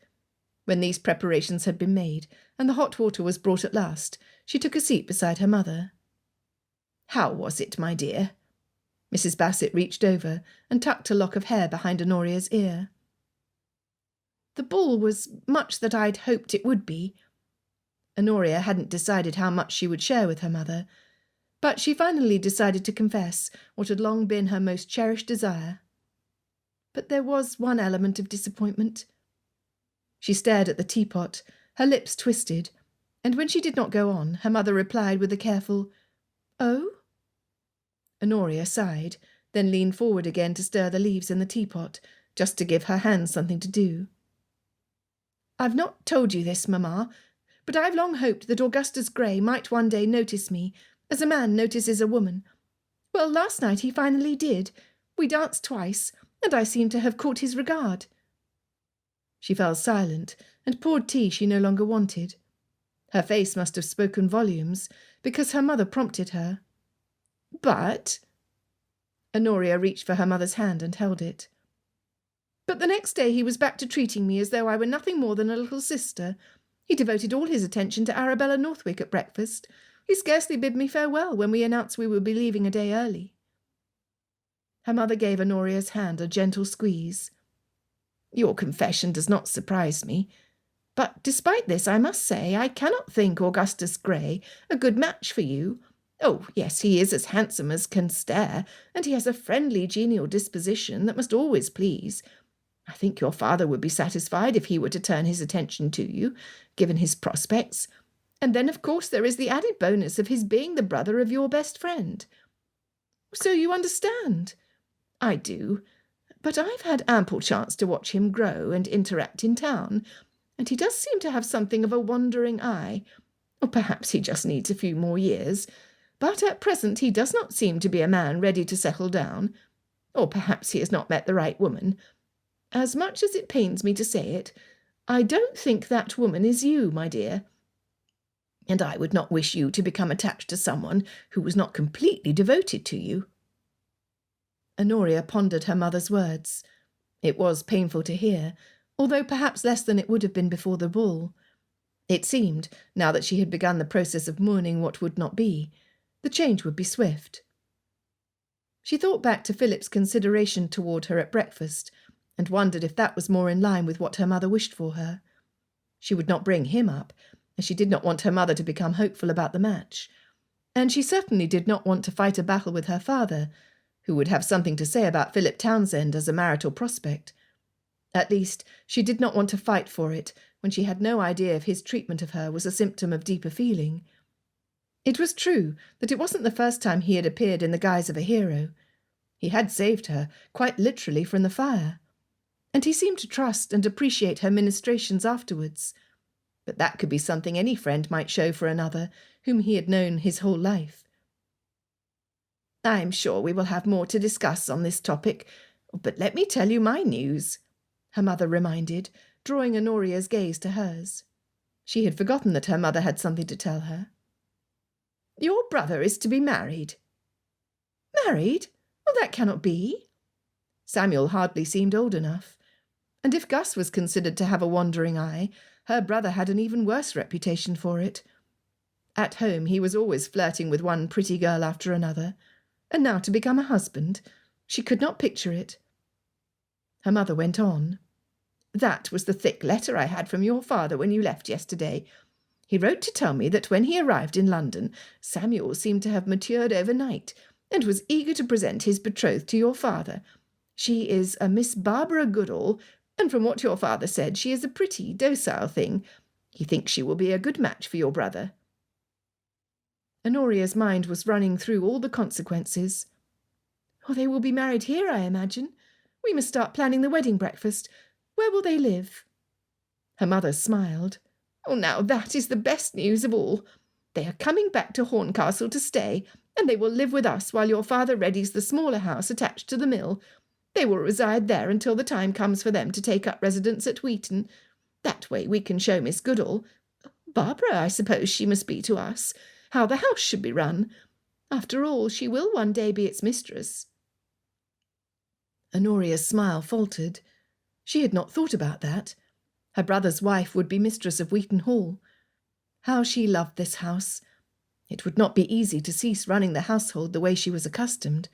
When these preparations had been made, and the hot water was brought at last, she took a seat beside her mother. "How was it, my dear?" Mrs. Bassett reached over and tucked a lock of hair behind Honoria's ear. "The ball was much that I'd hoped it would be." Honoria hadn't decided how much she would share with her mother, but she finally decided to confess what had long been her most cherished desire. "But there was one element of disappointment." She stared at the teapot, her lips twisted, and when she did not go on, her mother replied with a careful, "Oh?" Honoria sighed, then leaned forward again to stir the leaves in the teapot, just to give her hands something to do. "I've not told you this, Mamma, but I've long hoped that Augustus Gray might one day notice me, as a man notices a woman. Well, last night he finally did. We danced twice, and I seem to have caught his regard." She fell silent and poured tea she no longer wanted. Her face must have spoken volumes, because her mother prompted her. "But—" Honoria reached for her mother's hand and held it. "But the next day he was back to treating me as though I were nothing more than a little sister. He devoted all his attention to Arabella Northwick at breakfast. He scarcely bid me farewell when we announced we would be leaving a day early." Her mother gave Honoria's hand a gentle squeeze. "Your confession does not surprise me. But despite this, I must say I cannot think Augustus Gray a good match for you. Oh, yes, he is as handsome as can stare, and he has a friendly, genial disposition that must always please. I think your father would be satisfied if he were to turn his attention to you, given his prospects. And then, of course, there is the added bonus of his being the brother of your best friend." "So you understand?" "I do. But I've had ample chance to watch him grow and interact in town, and he does seem to have something of a wandering eye. Or perhaps he just needs a few more years. But at present he does not seem to be a man ready to settle down. Or perhaps he has not met the right woman. As much as it pains me to say it, I don't think that woman is you, my dear. And I would not wish you to become attached to someone who was not completely devoted to you." Honoria pondered her mother's words. It was painful to hear, although perhaps less than it would have been before the ball. It seemed, now that she had begun the process of mourning what would not be, the change would be swift. She thought back to Philip's consideration toward her at breakfast, and wondered if that was more in line with what her mother wished for her. She would not bring him up, as she did not want her mother to become hopeful about the match, and she certainly did not want to fight a battle with her father, who would have something to say about Philip Townsend as a marital prospect. At least, she did not want to fight for it when she had no idea if his treatment of her was a symptom of deeper feeling. It was true that it wasn't the first time he had appeared in the guise of a hero. He had saved her, quite literally, from the fire. And he seemed to trust and appreciate her ministrations afterwards. But that could be something any friend might show for another, whom he had known his whole life. "I'm sure we will have more to discuss on this topic, but let me tell you my news," her mother reminded, drawing Honoria's gaze to hers. She had forgotten that her mother had something to tell her. "Your brother is to be married." "Married? Oh, that cannot be." Samuel hardly seemed old enough. And if Gus was considered to have a wandering eye, her brother had an even worse reputation for it. At home he was always flirting with one pretty girl after another, and now to become a husband, she could not picture it. Her mother went on. "That was the thick letter I had from your father when you left yesterday. He wrote to tell me that when he arrived in London, Samuel seemed to have matured overnight, and was eager to present his betrothed to your father. She is a Miss Barbara Goodall, and from what your father said, she is a pretty, docile thing. He thinks she will be a good match for your brother." Honoria's mind was running through all the consequences. "Oh, they will be married here, I imagine. We must start planning the wedding breakfast. Where will they live?" Her mother smiled. "Oh, now that is the best news of all. They are coming back to Horncastle to stay, and they will live with us while your father readies the smaller house attached to the mill. They will reside there until the time comes for them to take up residence at Wheaton. That way we can show Miss Goodall, Barbara, I suppose she must be to us, how the house should be run. After all, she will one day be its mistress." Honoria's smile faltered. She had not thought about that. Her brother's wife would be mistress of Wheaton Hall. How she loved this house! It would not be easy to cease running the household the way she was accustomed.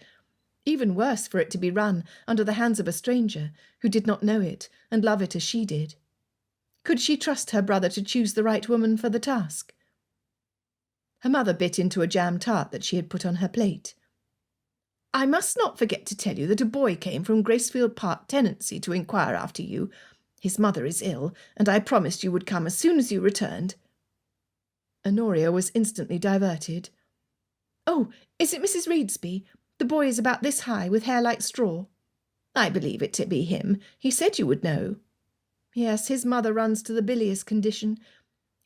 Even worse for it to be run under the hands of a stranger who did not know it and love it as she did. Could she trust her brother to choose the right woman for the task? Her mother bit into a jam tart that she had put on her plate. "I must not forget to tell you that a boy came from Gracefield Park tenancy to inquire after you. His mother is ill, and I promised you would come as soon as you returned." Honoria was instantly diverted. "Oh, is it Mrs. Reedsby? The boy is about this high, with hair like straw." "I believe it to be him. He said you would know." "Yes, his mother runs to the bilious condition.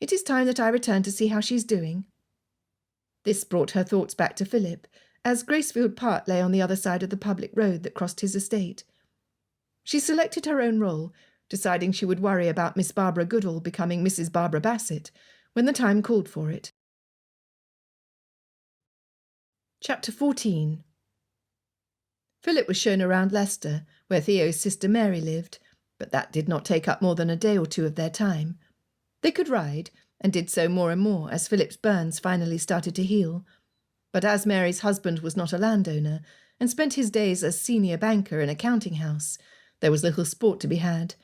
It is time that I return to see how she's doing." This brought her thoughts back to Philip, as Gracefield Park lay on the other side of the public road that crossed his estate. She selected her own role, deciding she would worry about Miss Barbara Goodall becoming Mrs. Barbara Bassett when the time called for it. Chapter 14. Philip was shown around Leicester, where Theo's sister Mary lived, but that did not take up more than a day or two of their time. They could ride, and did so more and more as Philip's burns finally started to heal. But as Mary's husband was not a landowner, and spent his days as senior banker in a counting house, there was little sport to be had.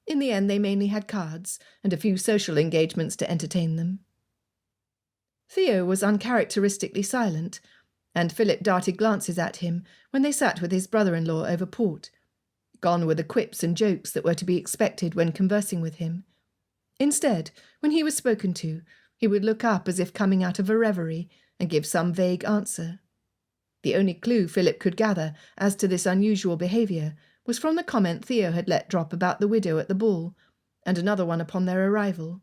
In the end they mainly had cards, and a few social engagements to entertain them. Theo was uncharacteristically silent, and Philip darted glances at him when they sat with his brother-in-law over port. Gone were the quips and jokes that were to be expected when conversing with him. Instead, when he was spoken to, he would look up as if coming out of a reverie and give some vague answer. The only clue Philip could gather as to this unusual behaviour was from the comment Theo had let drop about the widow at the ball, and another one upon their arrival.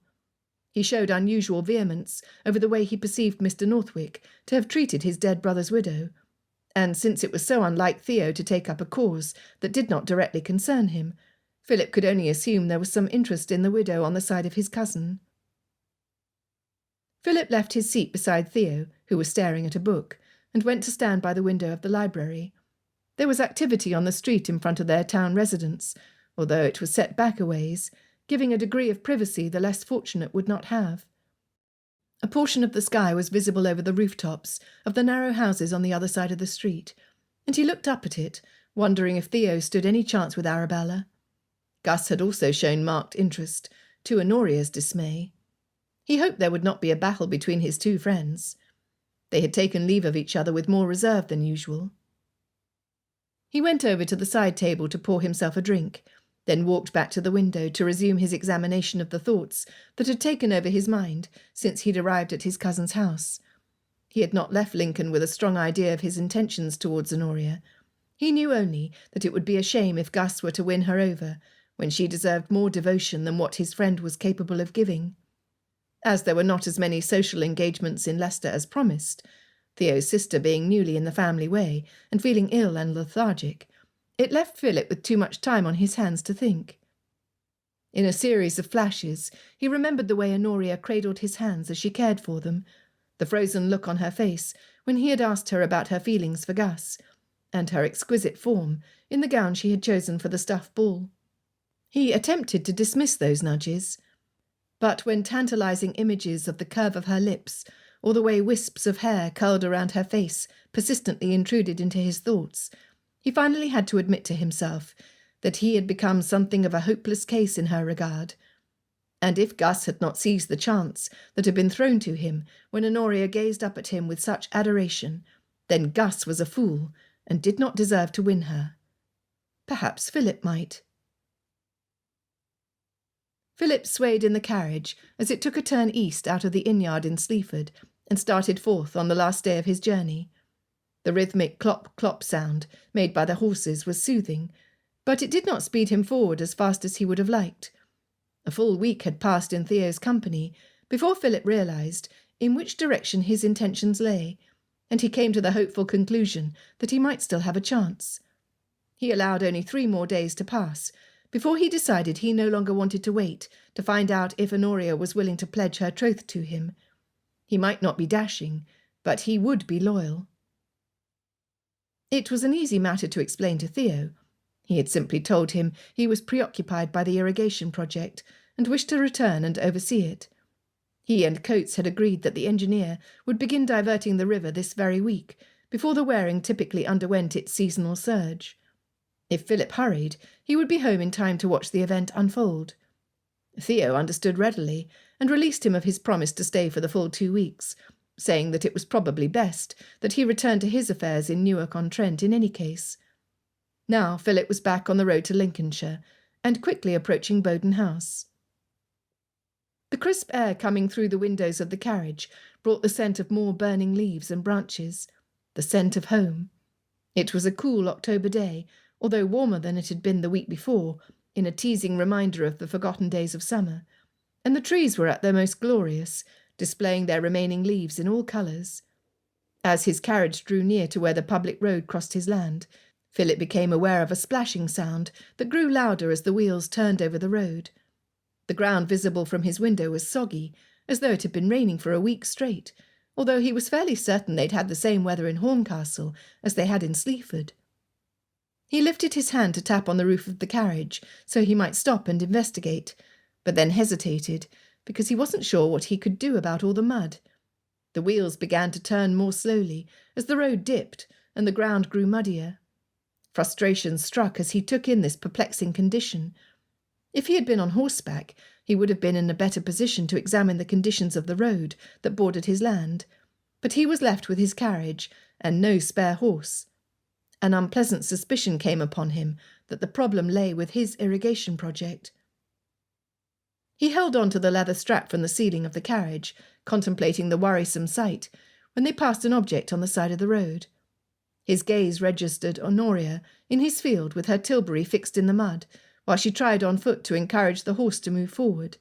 He showed unusual vehemence over the way he perceived Mr. Northwick to have treated his dead brother's widow, and since it was so unlike Theo to take up a cause that did not directly concern him, Philip could only assume there was some interest in the widow on the side of his cousin. Philip left his seat beside Theo, who was staring at a book, and went to stand by the window of the library. There was activity on the street in front of their town residence, although it was set back a ways, giving a degree of privacy the less fortunate would not have. A portion of the sky was visible over the rooftops of the narrow houses on the other side of the street, and he looked up at it, wondering if Theo stood any chance with Arabella. Gus had also shown marked interest, to Honoria's dismay. He hoped there would not be a battle between his two friends. They had taken leave of each other with more reserve than usual. He went over to the side table to pour himself a drink, then walked back to the window to resume his examination of the thoughts that had taken over his mind since he'd arrived at his cousin's house. He had not left Lincoln with a strong idea of his intentions towards Honoria. He knew only that it would be a shame if Gus were to win her over, when she deserved more devotion than what his friend was capable of giving. As there were not as many social engagements in Leicester as promised, Theo's sister being newly in the family way and feeling ill and lethargic, it left Philip with too much time on his hands to think. In a series of flashes, he remembered the way Honoria cradled his hands as she cared for them, the frozen look on her face when he had asked her about her feelings for Gus, and her exquisite form in the gown she had chosen for the stuff ball. He attempted to dismiss those nudges, but when tantalizing images of the curve of her lips or the way wisps of hair curled around her face persistently intruded into his thoughts, he finally had to admit to himself that he had become something of a hopeless case in her regard. And if Gus had not seized the chance that had been thrown to him when Honoria gazed up at him with such adoration, then Gus was a fool and did not deserve to win her. Perhaps Philip might. Philip swayed in the carriage as it took a turn east out of the inn-yard in Sleaford and started forth on the last day of his journey. The rhythmic clop-clop sound made by the horses was soothing, but it did not speed him forward as fast as he would have liked. A full week had passed in Theo's company before Philip realised in which direction his intentions lay, and he came to the hopeful conclusion that he might still have a chance. He allowed only 3 more days to pass before he decided he no longer wanted to wait to find out if Honoria was willing to pledge her troth to him. He might not be dashing, but he would be loyal. It was an easy matter to explain to Theo. He had simply told him he was preoccupied by the irrigation project and wished to return and oversee it. He and Coates had agreed that the engineer would begin diverting the river this very week, before the Waring typically underwent its seasonal surge. If Philip hurried, he would be home in time to watch the event unfold. Theo understood readily and released him of his promise to stay for the full 2 weeks, saying that it was probably best that he returned to his affairs in Newark-on-Trent in any case. Now Philip was back on the road to Lincolnshire, and quickly approaching Bowden House. The crisp air coming through the windows of the carriage brought the scent of more burning leaves and branches, the scent of home. It was a cool October day, although warmer than it had been the week before, in a teasing reminder of the forgotten days of summer, and the trees were at their most glorious, displaying their remaining leaves in all colours. As his carriage drew near to where the public road crossed his land, Philip became aware of a splashing sound that grew louder as the wheels turned over the road. The ground visible from his window was soggy, as though it had been raining for a week straight, although he was fairly certain they'd had the same weather in Horncastle as they had in Sleaford. He lifted his hand to tap on the roof of the carriage so he might stop and investigate, but then hesitated, because he wasn't sure what he could do about all the mud. The wheels began to turn more slowly as the road dipped and the ground grew muddier. Frustration struck as he took in this perplexing condition. If he had been on horseback, he would have been in a better position to examine the conditions of the road that bordered his land, but he was left with his carriage and no spare horse. An unpleasant suspicion came upon him that the problem lay with his irrigation project. He held on to the leather strap from the ceiling of the carriage, contemplating the worrisome sight, when they passed an object on the side of the road. His gaze registered Honoria in his field with her tilbury fixed in the mud, while she tried on foot to encourage the horse to move forward.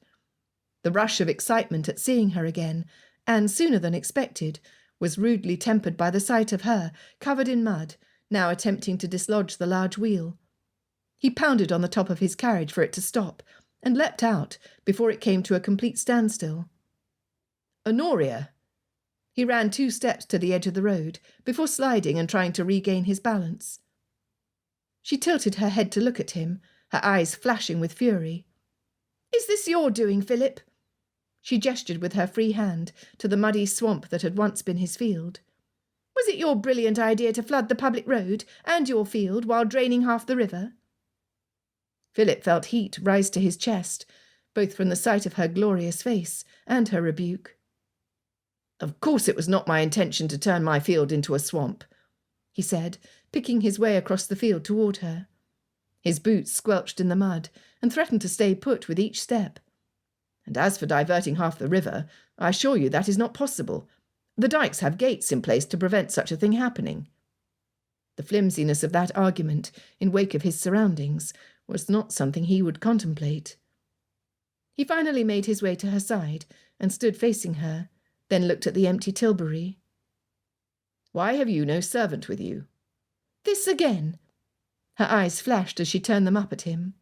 The rush of excitement at seeing her again, and sooner than expected, was rudely tempered by the sight of her, covered in mud, now attempting to dislodge the large wheel. He pounded on the top of his carriage for it to stop, and leapt out before it came to a complete standstill. "Honoria!" He ran 2 steps to the edge of the road, before sliding and trying to regain his balance. She tilted her head to look at him, her eyes flashing with fury. "Is this your doing, Philip?" She gestured with her free hand to the muddy swamp that had once been his field. "Was it your brilliant idea to flood the public road and your field while draining half the river?" Philip felt heat rise to his chest, both from the sight of her glorious face and her rebuke. "Of course it was not my intention to turn my field into a swamp," he said, picking his way across the field toward her. His boots squelched in the mud and threatened to stay put with each step. "And as for diverting half the river, I assure you that is not possible. The dikes have gates in place to prevent such a thing happening." The flimsiness of that argument, in wake of his surroundings, was not something he would contemplate. He finally made his way to her side and stood facing her, then looked at the empty tilbury. "Why have you no servant with you?" "This again!" Her eyes flashed as she turned them up at him.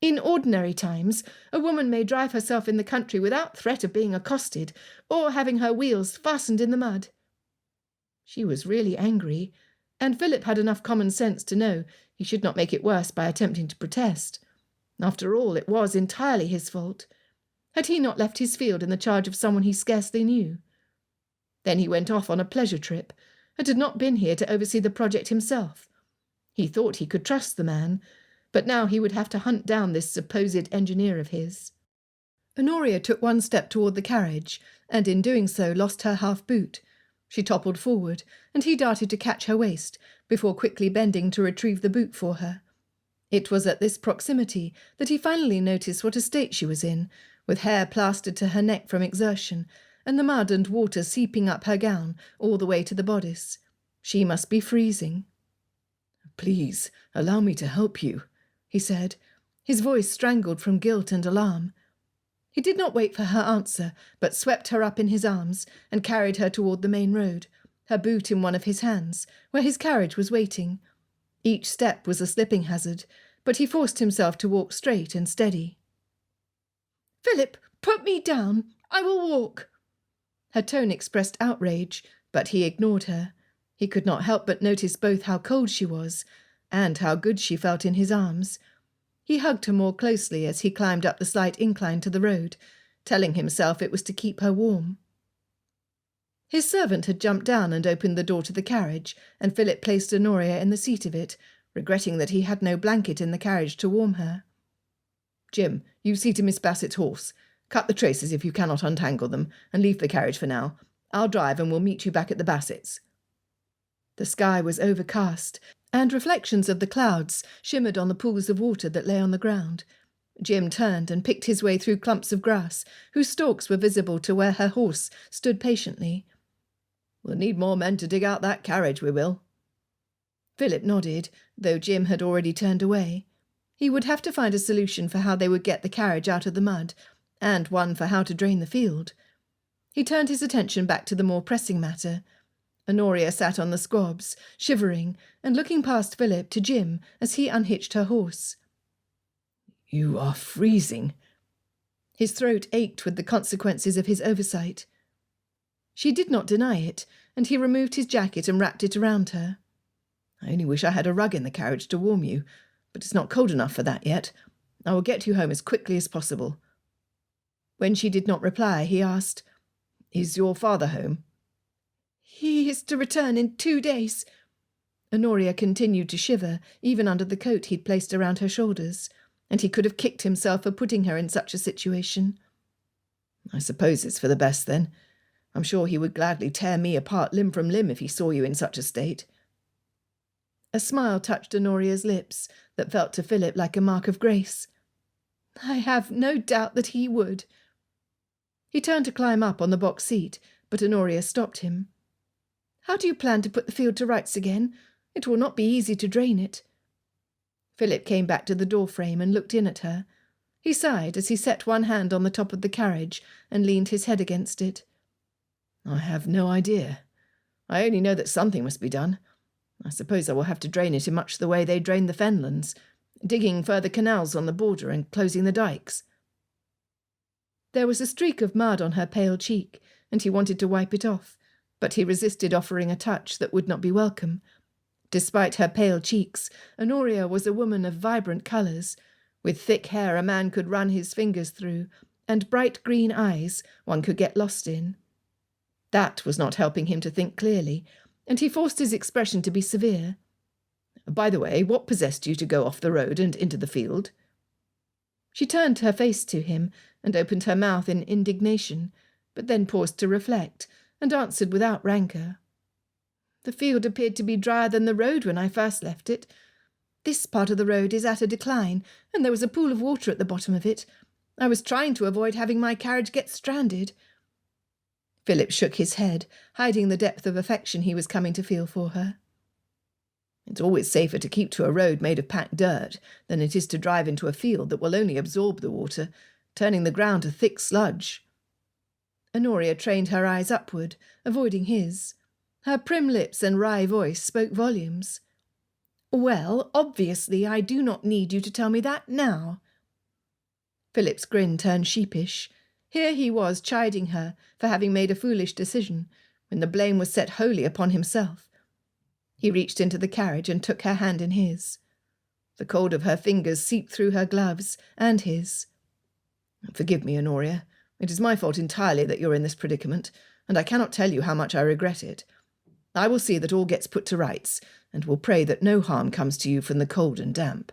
"In ordinary times, a woman may drive herself in the country without threat of being accosted, or having her wheels fastened in the mud." She was really angry, and Philip had enough common sense to know he should not make it worse by attempting to protest. After all, it was entirely his fault. Had he not left his field in the charge of someone he scarcely knew? Then he went off on a pleasure trip, and had not been here to oversee the project himself. He thought he could trust the man, but now he would have to hunt down this supposed engineer of his. Honoria took 1 step toward the carriage, and in doing so lost her half-boot. She toppled forward, and he darted to catch her waist, before quickly bending to retrieve the boot for her. It was at this proximity that he finally noticed what a state she was in, with hair plastered to her neck from exertion, and the mud and water seeping up her gown all the way to the bodice. She must be freezing. "Please, allow me to help you," he said, his voice strangled from guilt and alarm. He did not wait for her answer, but swept her up in his arms and carried her toward the main road, her boot in one of his hands, where his carriage was waiting. Each step was a slipping hazard, but he forced himself to walk straight and steady. "Philip, put me down. I will walk." Her tone expressed outrage, but he ignored her. He could not help but notice both how cold she was and how good she felt in his arms. He hugged her more closely as he climbed up the slight incline to the road, telling himself it was to keep her warm. His servant had jumped down and opened the door to the carriage, and Philip placed Honoria in the seat of it, regretting that he had no blanket in the carriage to warm her. "Jim, you see to Miss Bassett's horse. Cut the traces if you cannot untangle them, and leave the carriage for now. I'll drive and we'll meet you back at the Bassetts." The sky was overcast, and reflections of the clouds shimmered on the pools of water that lay on the ground. Jim turned and picked his way through clumps of grass, whose stalks were visible to where her horse stood patiently. "We'll need more men to dig out that carriage, we will." Philip nodded, though Jim had already turned away. He would have to find a solution for how they would get the carriage out of the mud, and one for how to drain the field. He turned his attention back to the more pressing matter. Honoria sat on the squabs, shivering, and looking past Philip to Jim as he unhitched her horse. "You are freezing." His throat ached with the consequences of his oversight. She did not deny it, and he removed his jacket and wrapped it around her. "I only wish I had a rug in the carriage to warm you, but it's not cold enough for that yet. I will get you home as quickly as possible." When she did not reply, he asked, "Is your father home?" "He is to return in 2 days." Honoria continued to shiver, even under the coat he'd placed around her shoulders, and he could have kicked himself for putting her in such a situation. "I suppose it's for the best, then. I'm sure he would gladly tear me apart limb from limb if he saw you in such a state." A smile touched Honoria's lips that felt to Philip like a mark of grace. "I have no doubt that he would." He turned to climb up on the box seat, but Honoria stopped him. "How do you plan to put the field to rights again? It will not be easy to drain it." Philip came back to the door frame and looked in at her. He sighed as he set one hand on the top of the carriage and leaned his head against it. "I have no idea. I only know that something must be done. I suppose I will have to drain it in much the way they drain the fenlands, digging further canals on the border and closing the dykes." There was a streak of mud on her pale cheek, and he wanted to wipe it off, but he resisted offering a touch that would not be welcome. Despite her pale cheeks, Honoria was a woman of vibrant colours, with thick hair a man could run his fingers through, and bright green eyes one could get lost in. That was not helping him to think clearly, and he forced his expression to be severe. "By the way, what possessed you to go off the road and into the field?" She turned her face to him and opened her mouth in indignation, but then paused to reflect, and answered without rancour. "The field appeared to be drier than the road when I first left it. This part of the road is at a decline, and there was a pool of water at the bottom of it. I was trying to avoid having my carriage get stranded." Philip shook his head, hiding the depth of affection he was coming to feel for her. "It's always safer to keep to a road made of packed dirt than it is to drive into a field that will only absorb the water, turning the ground to thick sludge." Honoria trained her eyes upward, avoiding his. Her prim lips and wry voice spoke volumes. "Well, obviously I do not need you to tell me that now." Philip's grin turned sheepish. Here he was chiding her for having made a foolish decision, when the blame was set wholly upon himself. He reached into the carriage and took her hand in his. The cold of her fingers seeped through her gloves and his. "Forgive me, Honoria. It is my fault entirely that you're in this predicament, and I cannot tell you how much I regret it. I will see that all gets put to rights, and will pray that no harm comes to you from the cold and damp."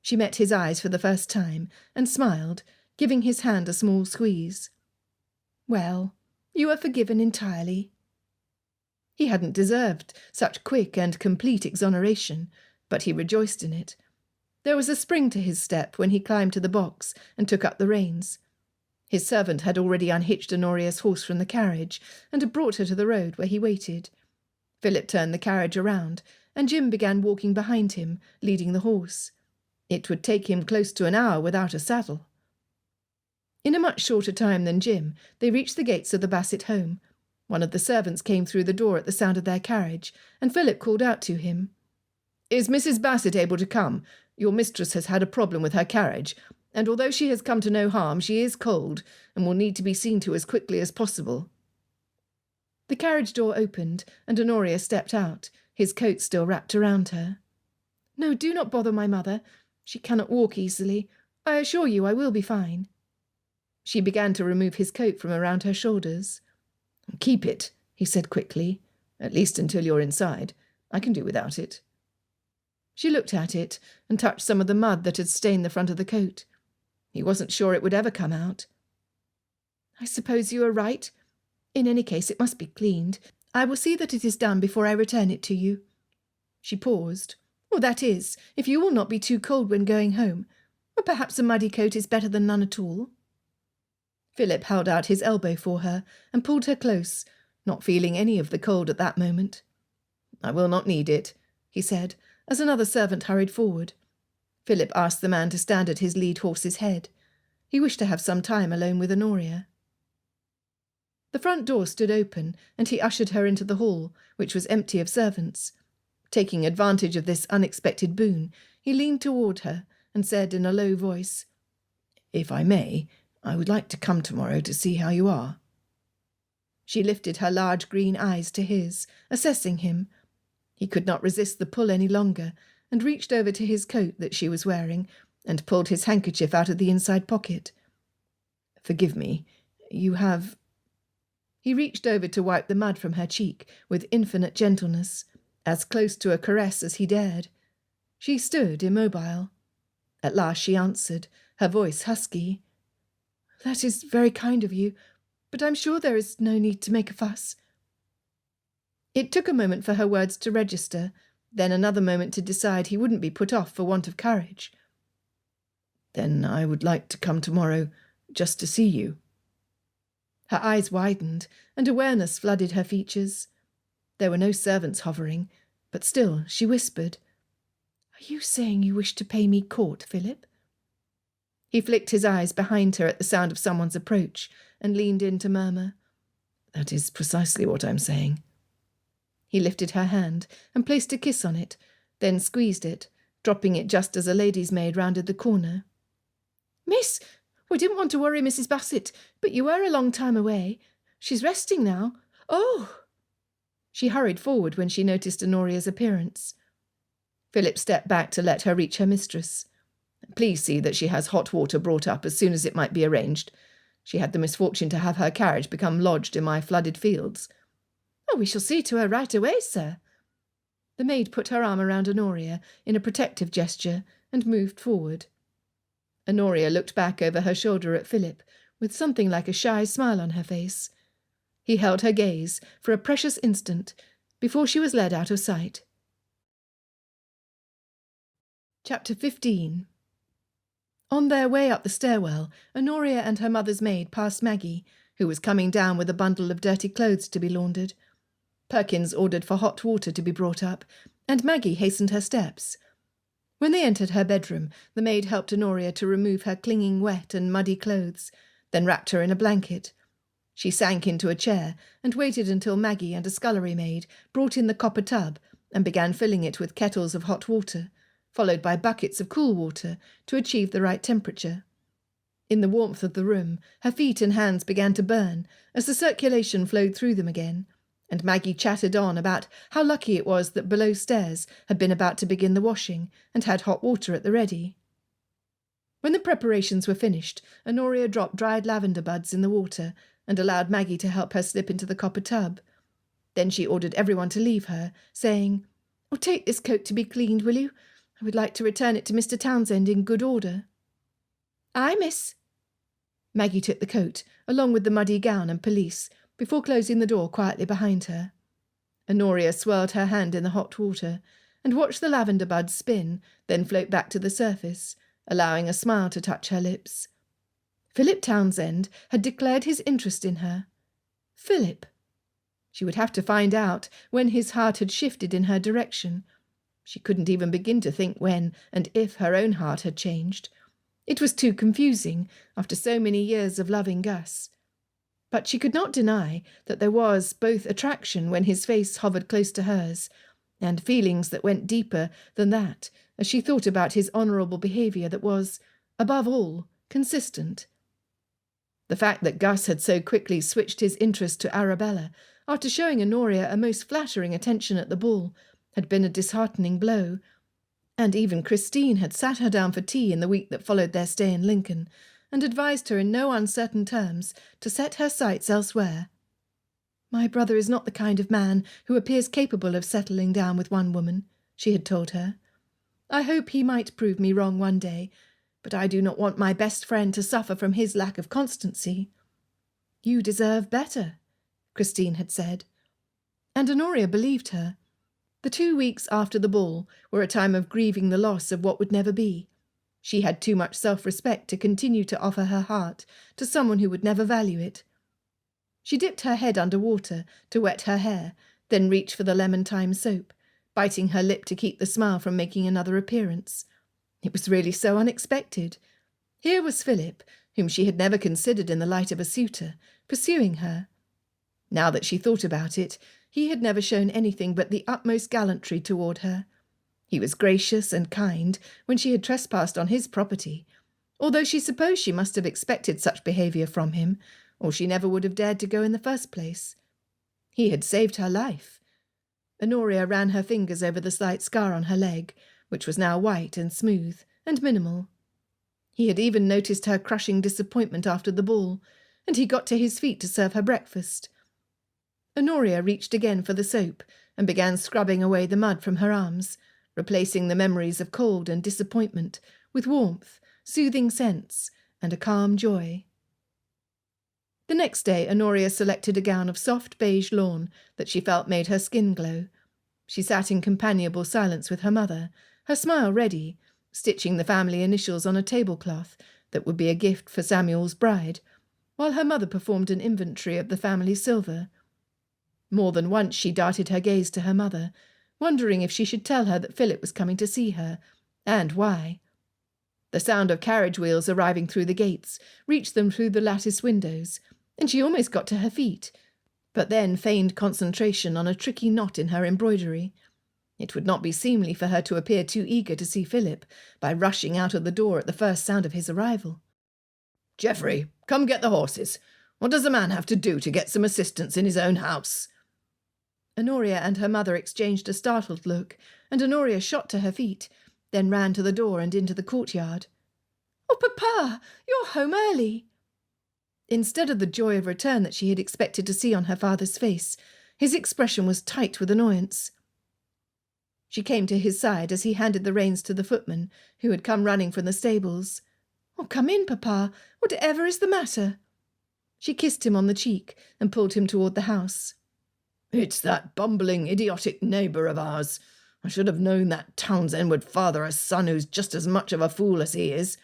She met his eyes for the first time, and smiled, giving his hand a small squeeze. "Well, you are forgiven entirely." He hadn't deserved such quick and complete exoneration, but he rejoiced in it. There was a spring to his step when he climbed to the box and took up the reins. His servant had already unhitched Honoria's horse from the carriage and had brought her to the road where he waited. Philip turned the carriage around, and Jim began walking behind him, leading the horse. It would take him close to an hour without a saddle. In a much shorter time than Jim, they reached the gates of the Bassett home. One of the servants came through the door at the sound of their carriage, and Philip called out to him. "Is Mrs. Bassett able to come? Your mistress has had a problem with her carriage, and although she has come to no harm, she is cold, and will need to be seen to as quickly as possible." The carriage door opened, and Honoria stepped out, his coat still wrapped around her. "No, do not bother my mother. She cannot walk easily. I assure you I will be fine." She began to remove his coat from around her shoulders. "Keep it," he said quickly, "at least until you're inside. I can do without it." She looked at it and touched some of the mud that had stained the front of the coat. He wasn't sure it would ever come out. "I suppose you are right. In any case, it must be cleaned. I will see that it is done before I return it to you." She paused. "Or that is, if you will not be too cold when going home. Or perhaps a muddy coat is better than none at all." Philip held out his elbow for her and pulled her close, not feeling any of the cold at that moment. "I will not need it," he said, as another servant hurried forward. Philip asked the man to stand at his lead horse's head. He wished to have some time alone with Honoria. The front door stood open, and he ushered her into the hall, which was empty of servants. Taking advantage of this unexpected boon, he leaned toward her and said in a low voice, "If I may, I would like to come tomorrow to see how you are." She lifted her large green eyes to his, assessing him. He could not resist the pull any longer, and reached over to his coat that she was wearing, and pulled his handkerchief out of the inside pocket. "Forgive me, you have—" He reached over to wipe the mud from her cheek with infinite gentleness, as close to a caress as he dared. She stood immobile. At last she answered, her voice husky. "That is very kind of you, but I'm sure there is no need to make a fuss." It took a moment for her words to register, then another moment to decide he wouldn't be put off for want of courage. "Then I would like to come tomorrow just to see you." Her eyes widened, and awareness flooded her features. There were no servants hovering, But still she whispered, "Are you saying you wish to pay me court, Philip?" He flicked his eyes behind her at the sound of someone's approach and leaned in to murmur, "That is precisely what I'm saying." He lifted her hand and placed a kiss on it, then squeezed it, dropping it just as a lady's maid rounded the corner. "Miss, we didn't want to worry Mrs. Bassett, but you were a long time away. She's resting now. Oh!" She hurried forward when she noticed Honoria's appearance. Philip stepped back to let her reach her mistress. "Please see that she has hot water brought up as soon as it might be arranged. She had the misfortune to have her carriage become lodged in my flooded fields." "Oh, we shall see to her right away, sir." The maid put her arm around Honoria in a protective gesture and moved forward. Honoria looked back over her shoulder at Philip with something like a shy smile on her face. He held her gaze for a precious instant before she was led out of sight. Chapter 15. On their way up the stairwell, Honoria and her mother's maid passed Maggie, who was coming down with a bundle of dirty clothes to be laundered. Perkins ordered for hot water to be brought up, and Maggie hastened her steps. When they entered her bedroom, the maid helped Honoria to remove her clinging wet and muddy clothes, then wrapped her in a blanket. She sank into a chair and waited until Maggie and a scullery maid brought in the copper tub and began filling it with kettles of hot water, followed by buckets of cool water to achieve the right temperature. In the warmth of the room, her feet and hands began to burn as the circulation flowed through them again, and Maggie chattered on about how lucky it was that below stairs had been about to begin the washing and had hot water at the ready. When the preparations were finished, Honoria dropped dried lavender buds in the water and allowed Maggie to help her slip into the copper tub. Then she ordered everyone to leave her, saying, "Oh, take this coat to be cleaned, will you? I would like to return it to Mr. Townsend in good order." "Aye, miss." Maggie took the coat, along with the muddy gown and pelisse, before closing the door quietly behind her. Honoria swirled her hand in the hot water and watched the lavender buds spin, then float back to the surface, allowing a smile to touch her lips. Philip Townsend had declared his interest in her. Philip. She would have to find out when his heart had shifted in her direction. She couldn't even begin to think when and if her own heart had changed. It was too confusing after so many years of loving Gus. But she could not deny that there was both attraction when his face hovered close to hers, and feelings that went deeper than that as she thought about his honourable behaviour that was, above all, consistent. The fact that Gus had so quickly switched his interest to Arabella, after showing Honoria a most flattering attention at the ball, had been a disheartening blow, and even Christine had sat her down for tea in the week that followed their stay in Lincoln, and advised her in no uncertain terms to set her sights elsewhere. "My brother is not the kind of man who appears capable of settling down with one woman," she had told her. "I hope he might prove me wrong one day, but I do not want my best friend to suffer from his lack of constancy." "You deserve better," Christine had said. And Honoria believed her. The 2 weeks after the ball were a time of grieving the loss of what would never be. She had too much self-respect to continue to offer her heart to someone who would never value it. She dipped her head under water to wet her hair, then reached for the lemon-thyme soap, biting her lip to keep the smile from making another appearance. It was really so unexpected. Here was Philip, whom she had never considered in the light of a suitor, pursuing her. Now that she thought about it, he had never shown anything but the utmost gallantry toward her. He was gracious and kind when she had trespassed on his property, although she supposed she must have expected such behaviour from him, or she never would have dared to go in the first place. He had saved her life. Honoria ran her fingers over the slight scar on her leg, which was now white and smooth and minimal. He had even noticed her crushing disappointment after the ball, and he got to his feet to serve her breakfast. Honoria reached again for the soap and began scrubbing away the mud from her arms, replacing the memories of cold and disappointment with warmth, soothing scents, and a calm joy. The next day Honoria selected a gown of soft beige lawn that she felt made her skin glow. She sat in companionable silence with her mother, her smile ready, stitching the family initials on a tablecloth that would be a gift for Samuel's bride, while her mother performed an inventory of the family silver. More than once she darted her gaze to her mother, wondering if she should tell her that Philip was coming to see her, and why. The sound of carriage wheels arriving through the gates reached them through the lattice windows, and she almost got to her feet, but then feigned concentration on a tricky knot in her embroidery. It would not be seemly for her to appear too eager to see Philip by rushing out of the door at the first sound of his arrival. "Geoffrey, come get the horses. What does a man have to do to get some assistance in his own house?" Honoria and her mother exchanged a startled look, and Honoria shot to her feet, then ran to the door and into the courtyard. "Oh, Papa, you're home early!" Instead of the joy of return that she had expected to see on her father's face, his expression was tight with annoyance. She came to his side as he handed the reins to the footman, who had come running from the stables. "Oh, come in, Papa. Whatever is the matter?" She kissed him on the cheek and pulled him toward the house. "It's that bumbling, idiotic neighbour of ours. I should have known that Townsend would father a son who's just as much of a fool as he is.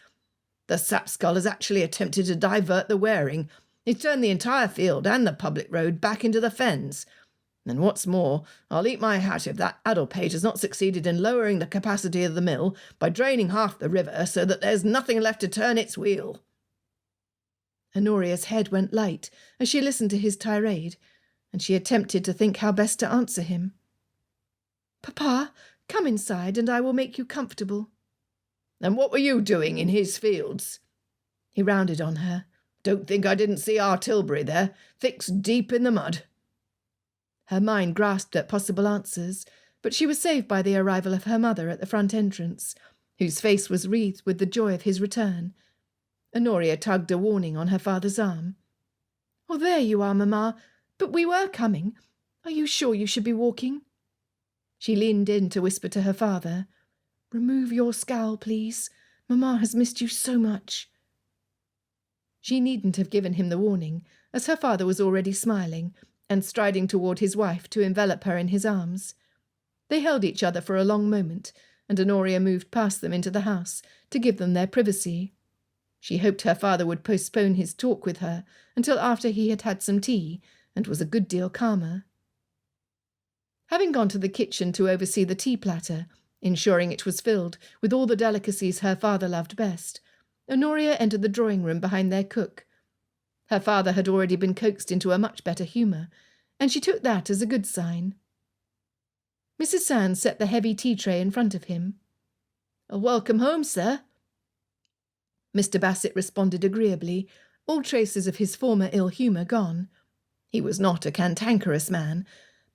The sapskull has actually attempted to divert the wearing. He's turned the entire field and the public road back into the fens. And what's more, I'll eat my hat if that addle-pate has not succeeded in lowering the capacity of the mill by draining half the river so that there's nothing left to turn its wheel." Honoria's head went light as she listened to his tirade, and she attempted to think how best to answer him. "Papa, come inside and I will make you comfortable." "And what were you doing in his fields?" He rounded on her. "Don't think I didn't see our Tilbury there, fixed deep in the mud." Her mind grasped at possible answers, but she was saved by the arrival of her mother at the front entrance, whose face was wreathed with the joy of his return. Honoria tugged a warning on her father's arm. "Oh, there you are, Mamma. But we were coming. Are you sure you should be walking?" She leaned in to whisper to her father, "Remove your scowl, please. Mamma has missed you so much." She needn't have given him the warning, as her father was already smiling and striding toward his wife to envelop her in his arms. They held each other for a long moment, and Honoria moved past them into the house to give them their privacy. She hoped her father would postpone his talk with her until after he had had some tea and was a good deal calmer. Having gone to the kitchen to oversee the tea platter, ensuring it was filled with all the delicacies her father loved best, Honoria entered the drawing-room behind their cook. Her father had already been coaxed into a much better humour, and she took that as a good sign. Mrs. Sands set the heavy tea-tray in front of him. "Welcome home, sir." Mr. Bassett responded agreeably, all traces of his former ill-humour gone. He was not a cantankerous man,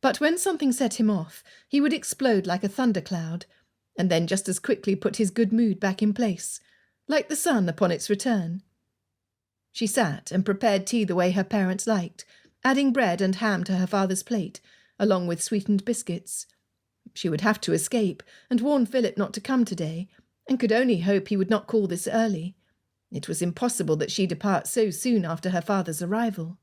but when something set him off, he would explode like a thundercloud, and then just as quickly put his good mood back in place, like the sun upon its return. She sat and prepared tea the way her parents liked, adding bread and ham to her father's plate, along with sweetened biscuits. She would have to escape and warn Philip not to come today, and could only hope he would not call this early. It was impossible that she depart so soon after her father's arrival.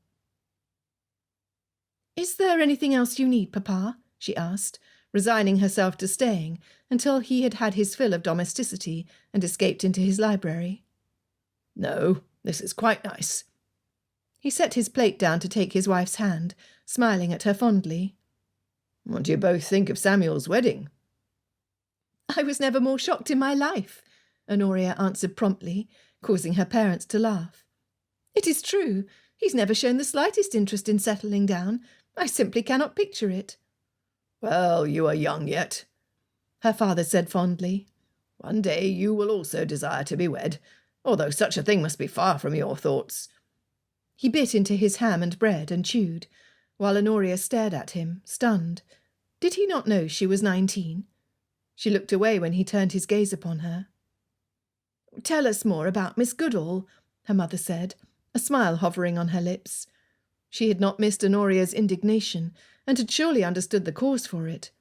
"Is there anything else you need, Papa?" she asked, resigning herself to staying until he had had his fill of domesticity and escaped into his library. "No, this is quite nice." He set his plate down to take his wife's hand, smiling at her fondly. "What do you both think of Samuel's wedding?" "I was never more shocked in my life," Honoria answered promptly, causing her parents to laugh. "It is true. He's never shown the slightest interest in settling down. I simply cannot picture it." "Well, you are young yet," her father said fondly. "One day you will also desire to be wed, although such a thing must be far from your thoughts." He bit into his ham and bread and chewed, while Honoria stared at him, stunned. Did he not know she was 19? She looked away when he turned his gaze upon her. "Tell us more about Miss Goodall," her mother said, a smile hovering on her lips. She had not missed Honoria's indignation, and had surely understood the cause for it.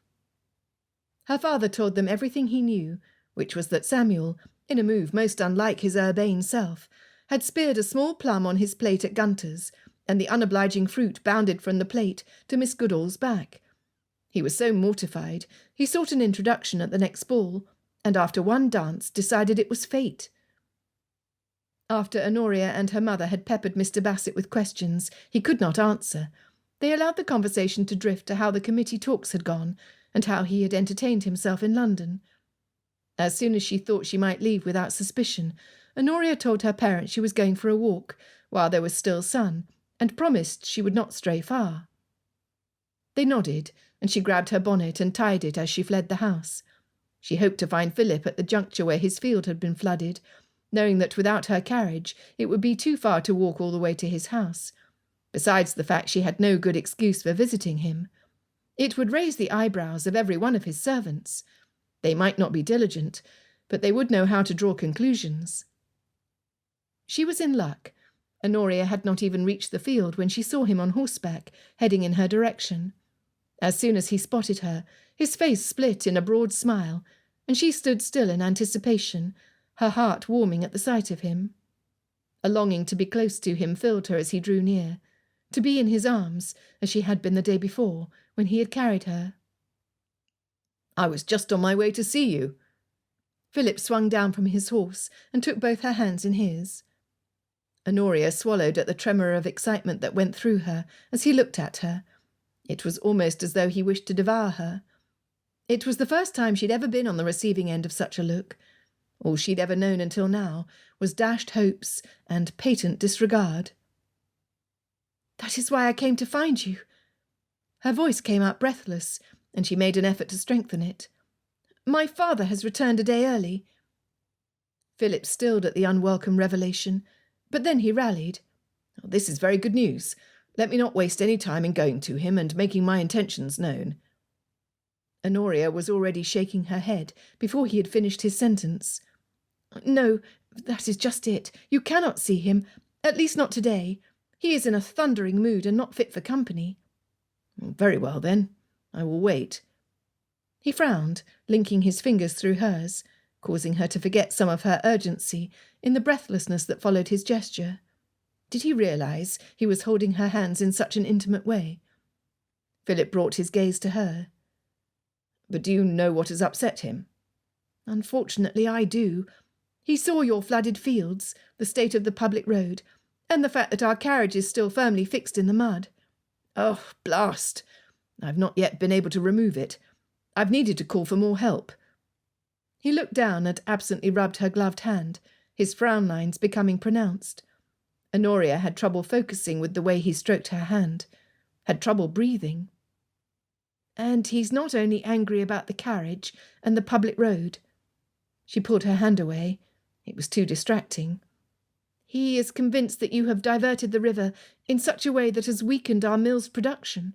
Her father told them everything he knew, which was that Samuel, in a move most unlike his urbane self, had speared a small plum on his plate at Gunter's, and the unobliging fruit bounded from the plate to Miss Goodall's back. He was so mortified, he sought an introduction at the next ball, and after one dance decided it was fate. After Honoria and her mother had peppered Mr. Bassett with questions he could not answer, they allowed the conversation to drift to how the committee talks had gone, and how he had entertained himself in London. As soon as she thought she might leave without suspicion, Honoria told her parents she was going for a walk while there was still sun, and promised she would not stray far. They nodded, and she grabbed her bonnet and tied it as she fled the house. She hoped to find Philip at the juncture where his field had been flooded, knowing that without her carriage it would be too far to walk all the way to his house, besides the fact she had no good excuse for visiting him. It would raise the eyebrows of every one of his servants. They might not be diligent, but they would know how to draw conclusions. She was in luck. Honoria had not even reached the field when she saw him on horseback, heading in her direction. As soon as he spotted her, his face split in a broad smile, and she stood still in anticipation, her heart warming at the sight of him. A longing to be close to him filled her as he drew near, to be in his arms, as she had been the day before, when he had carried her. "I was just on my way to see you." Philip swung down from his horse and took both her hands in his. Honoria swallowed at the tremor of excitement that went through her as he looked at her. It was almost as though he wished to devour her. It was the first time she'd ever been on the receiving end of such a look. All she'd ever known until now was dashed hopes and patent disregard. "That is why I came to find you." Her voice came out breathless, and she made an effort to strengthen it. "My father has returned a day early." Philip stilled at the unwelcome revelation, but then he rallied. "This is very good news. Let me not waste any time in going to him and making my intentions known." Honoria was already shaking her head before he had finished his sentence. "No, that is just it. You cannot see him, at least not today. He is in a thundering mood and not fit for company." "Very well, then. I will wait." He frowned, linking his fingers through hers, causing her to forget some of her urgency in the breathlessness that followed his gesture. Did he realise he was holding her hands in such an intimate way? Philip brought his gaze to her. "But do you know what has upset him?" "Unfortunately, I do. He saw your flooded fields, the state of the public road, and the fact that our carriage is still firmly fixed in the mud." "Oh, blast! I've not yet been able to remove it. I've needed to call for more help." He looked down and absently rubbed her gloved hand, his frown lines becoming pronounced. Honoria had trouble focusing with the way he stroked her hand, had trouble breathing. "And he's not only angry about the carriage and the public road." She pulled her hand away. It was too distracting. "He is convinced that you have diverted the river in such a way that has weakened our mill's production."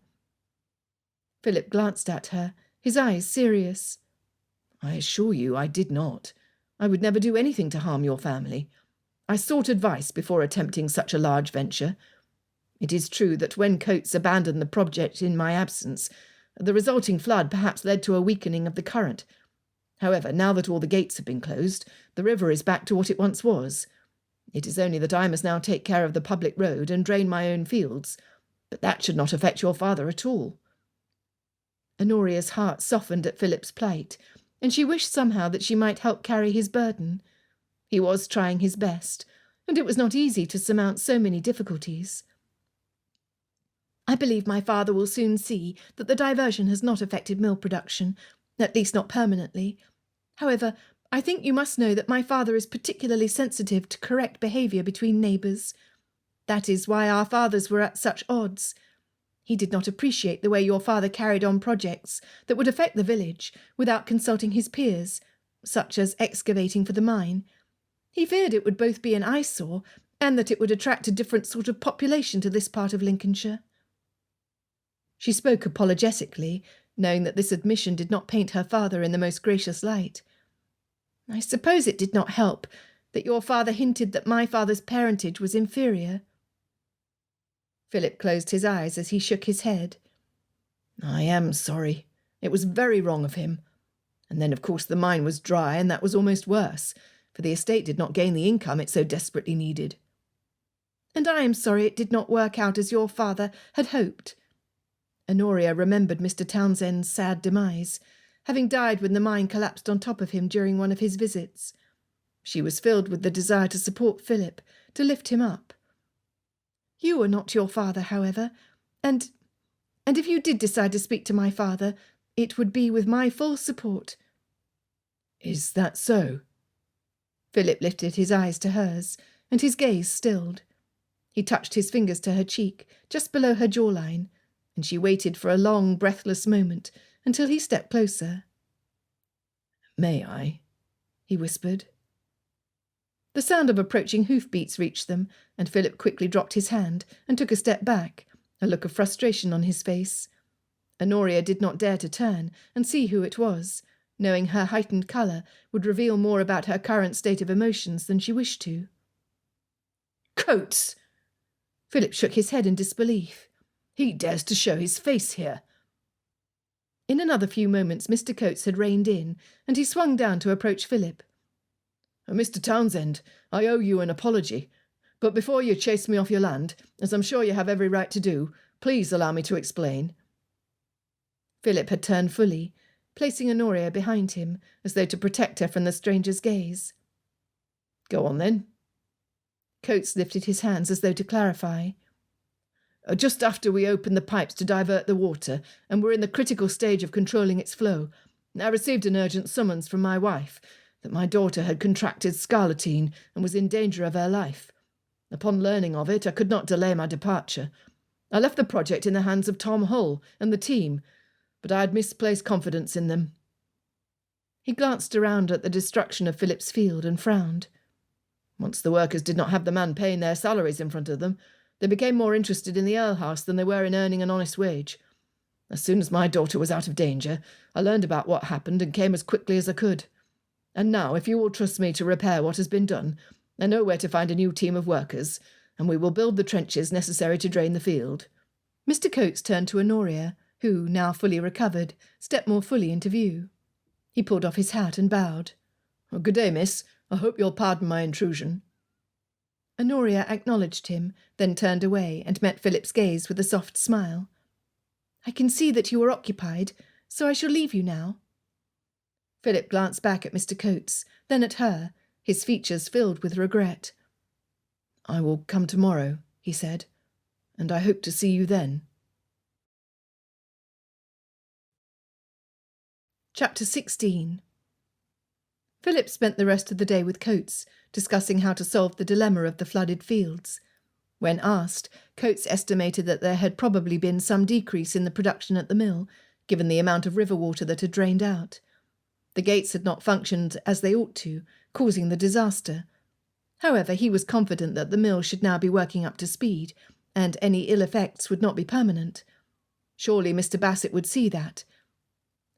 Philip glanced at her, his eyes serious. "I assure you I did not. I would never do anything to harm your family. I sought advice before attempting such a large venture. It is true that when Coates abandoned the project in my absence, the resulting flood perhaps led to a weakening of the current. However, now that all the gates have been closed, the river is back to what it once was. It is only that I must now take care of the public road and drain my own fields, but that should not affect your father at all." Honoria's heart softened at Philip's plight, and she wished somehow that she might help carry his burden. He was trying his best, and it was not easy to surmount so many difficulties. "I believe my father will soon see that the diversion has not affected mill production, at least not permanently. However, I think you must know that my father is particularly sensitive to correct behaviour between neighbours. That is why our fathers were at such odds. He did not appreciate the way your father carried on projects that would affect the village without consulting his peers, such as excavating for the mine. He feared it would both be an eyesore and that it would attract a different sort of population to this part of Lincolnshire." She spoke apologetically, knowing that this admission did not paint her father in the most gracious light. "I suppose it did not help that your father hinted that my father's parentage was inferior." Philip closed his eyes as he shook his head. "I am sorry. It was very wrong of him. And then, of course, the mine was dry, and that was almost worse, for the estate did not gain the income it so desperately needed." "And I am sorry it did not work out as your father had hoped." Honoria remembered Mr. Townsend's sad demise, having died when the mine collapsed on top of him during one of his visits. She was filled with the desire to support Philip, to lift him up. "You are not your father, however, and if you did decide to speak to my father, It would be with my full support." "Is that so?" Philip lifted his eyes to hers, and his gaze stilled. He touched his fingers to her cheek, just below her jawline, and she waited for a long, breathless moment until he stepped closer. "May I?" he whispered. The sound of approaching hoofbeats reached them, and Philip quickly dropped his hand and took a step back, a look of frustration on his face. Honoria did not dare to turn and see who it was, knowing her heightened colour would reveal more about her current state of emotions than she wished to. "Coates!" Philip shook his head in disbelief. "He dares to show his face here." In another few moments Mr. Coates had reined in, and he swung down to approach Philip. "Mr. Townsend, I owe you an apology. But before you chase me off your land, as I'm sure you have every right to do, please allow me to explain." Philip had turned fully, placing Honoria behind him, as though to protect her from the stranger's gaze. "Go on, then." Coates lifted his hands as though to clarify. "Just after we opened the pipes to divert the water, and were in the critical stage of controlling its flow, I received an urgent summons from my wife that my daughter had contracted scarlatine and was in danger of her life. Upon learning of it, I could not delay my departure. I left the project in the hands of Tom Hull and the team, but I had misplaced confidence in them." He glanced around at the destruction of Philip's field and frowned. "Once the workers did not have the man paying their salaries in front of them, they became more interested in the alehouse than they were in earning an honest wage. As soon as my daughter was out of danger, I learned about what happened and came as quickly as I could. And now, if you will trust me to repair what has been done, I know where to find a new team of workers, and we will build the trenches necessary to drain the field." Mr. Coates turned to Honoria, who, now fully recovered, stepped more fully into view. He pulled off his hat and bowed. "Good day, miss. I hope you'll pardon my intrusion." Honoria acknowledged him, then turned away and met Philip's gaze with a soft smile. "I can see that you are occupied, so I shall leave you now." Philip glanced back at Mr. Coates, then at her, his features filled with regret. "I will come tomorrow," he said, "and I hope to see you then." Chapter 16. Philip spent the rest of the day with Coates, discussing how to solve the dilemma of the flooded fields. When asked, Coates estimated that there had probably been some decrease in the production at the mill, given the amount of river water that had drained out. The gates had not functioned as they ought to, causing the disaster. However, he was confident that the mill should now be working up to speed, and any ill effects would not be permanent. Surely Mr. Bassett would see that.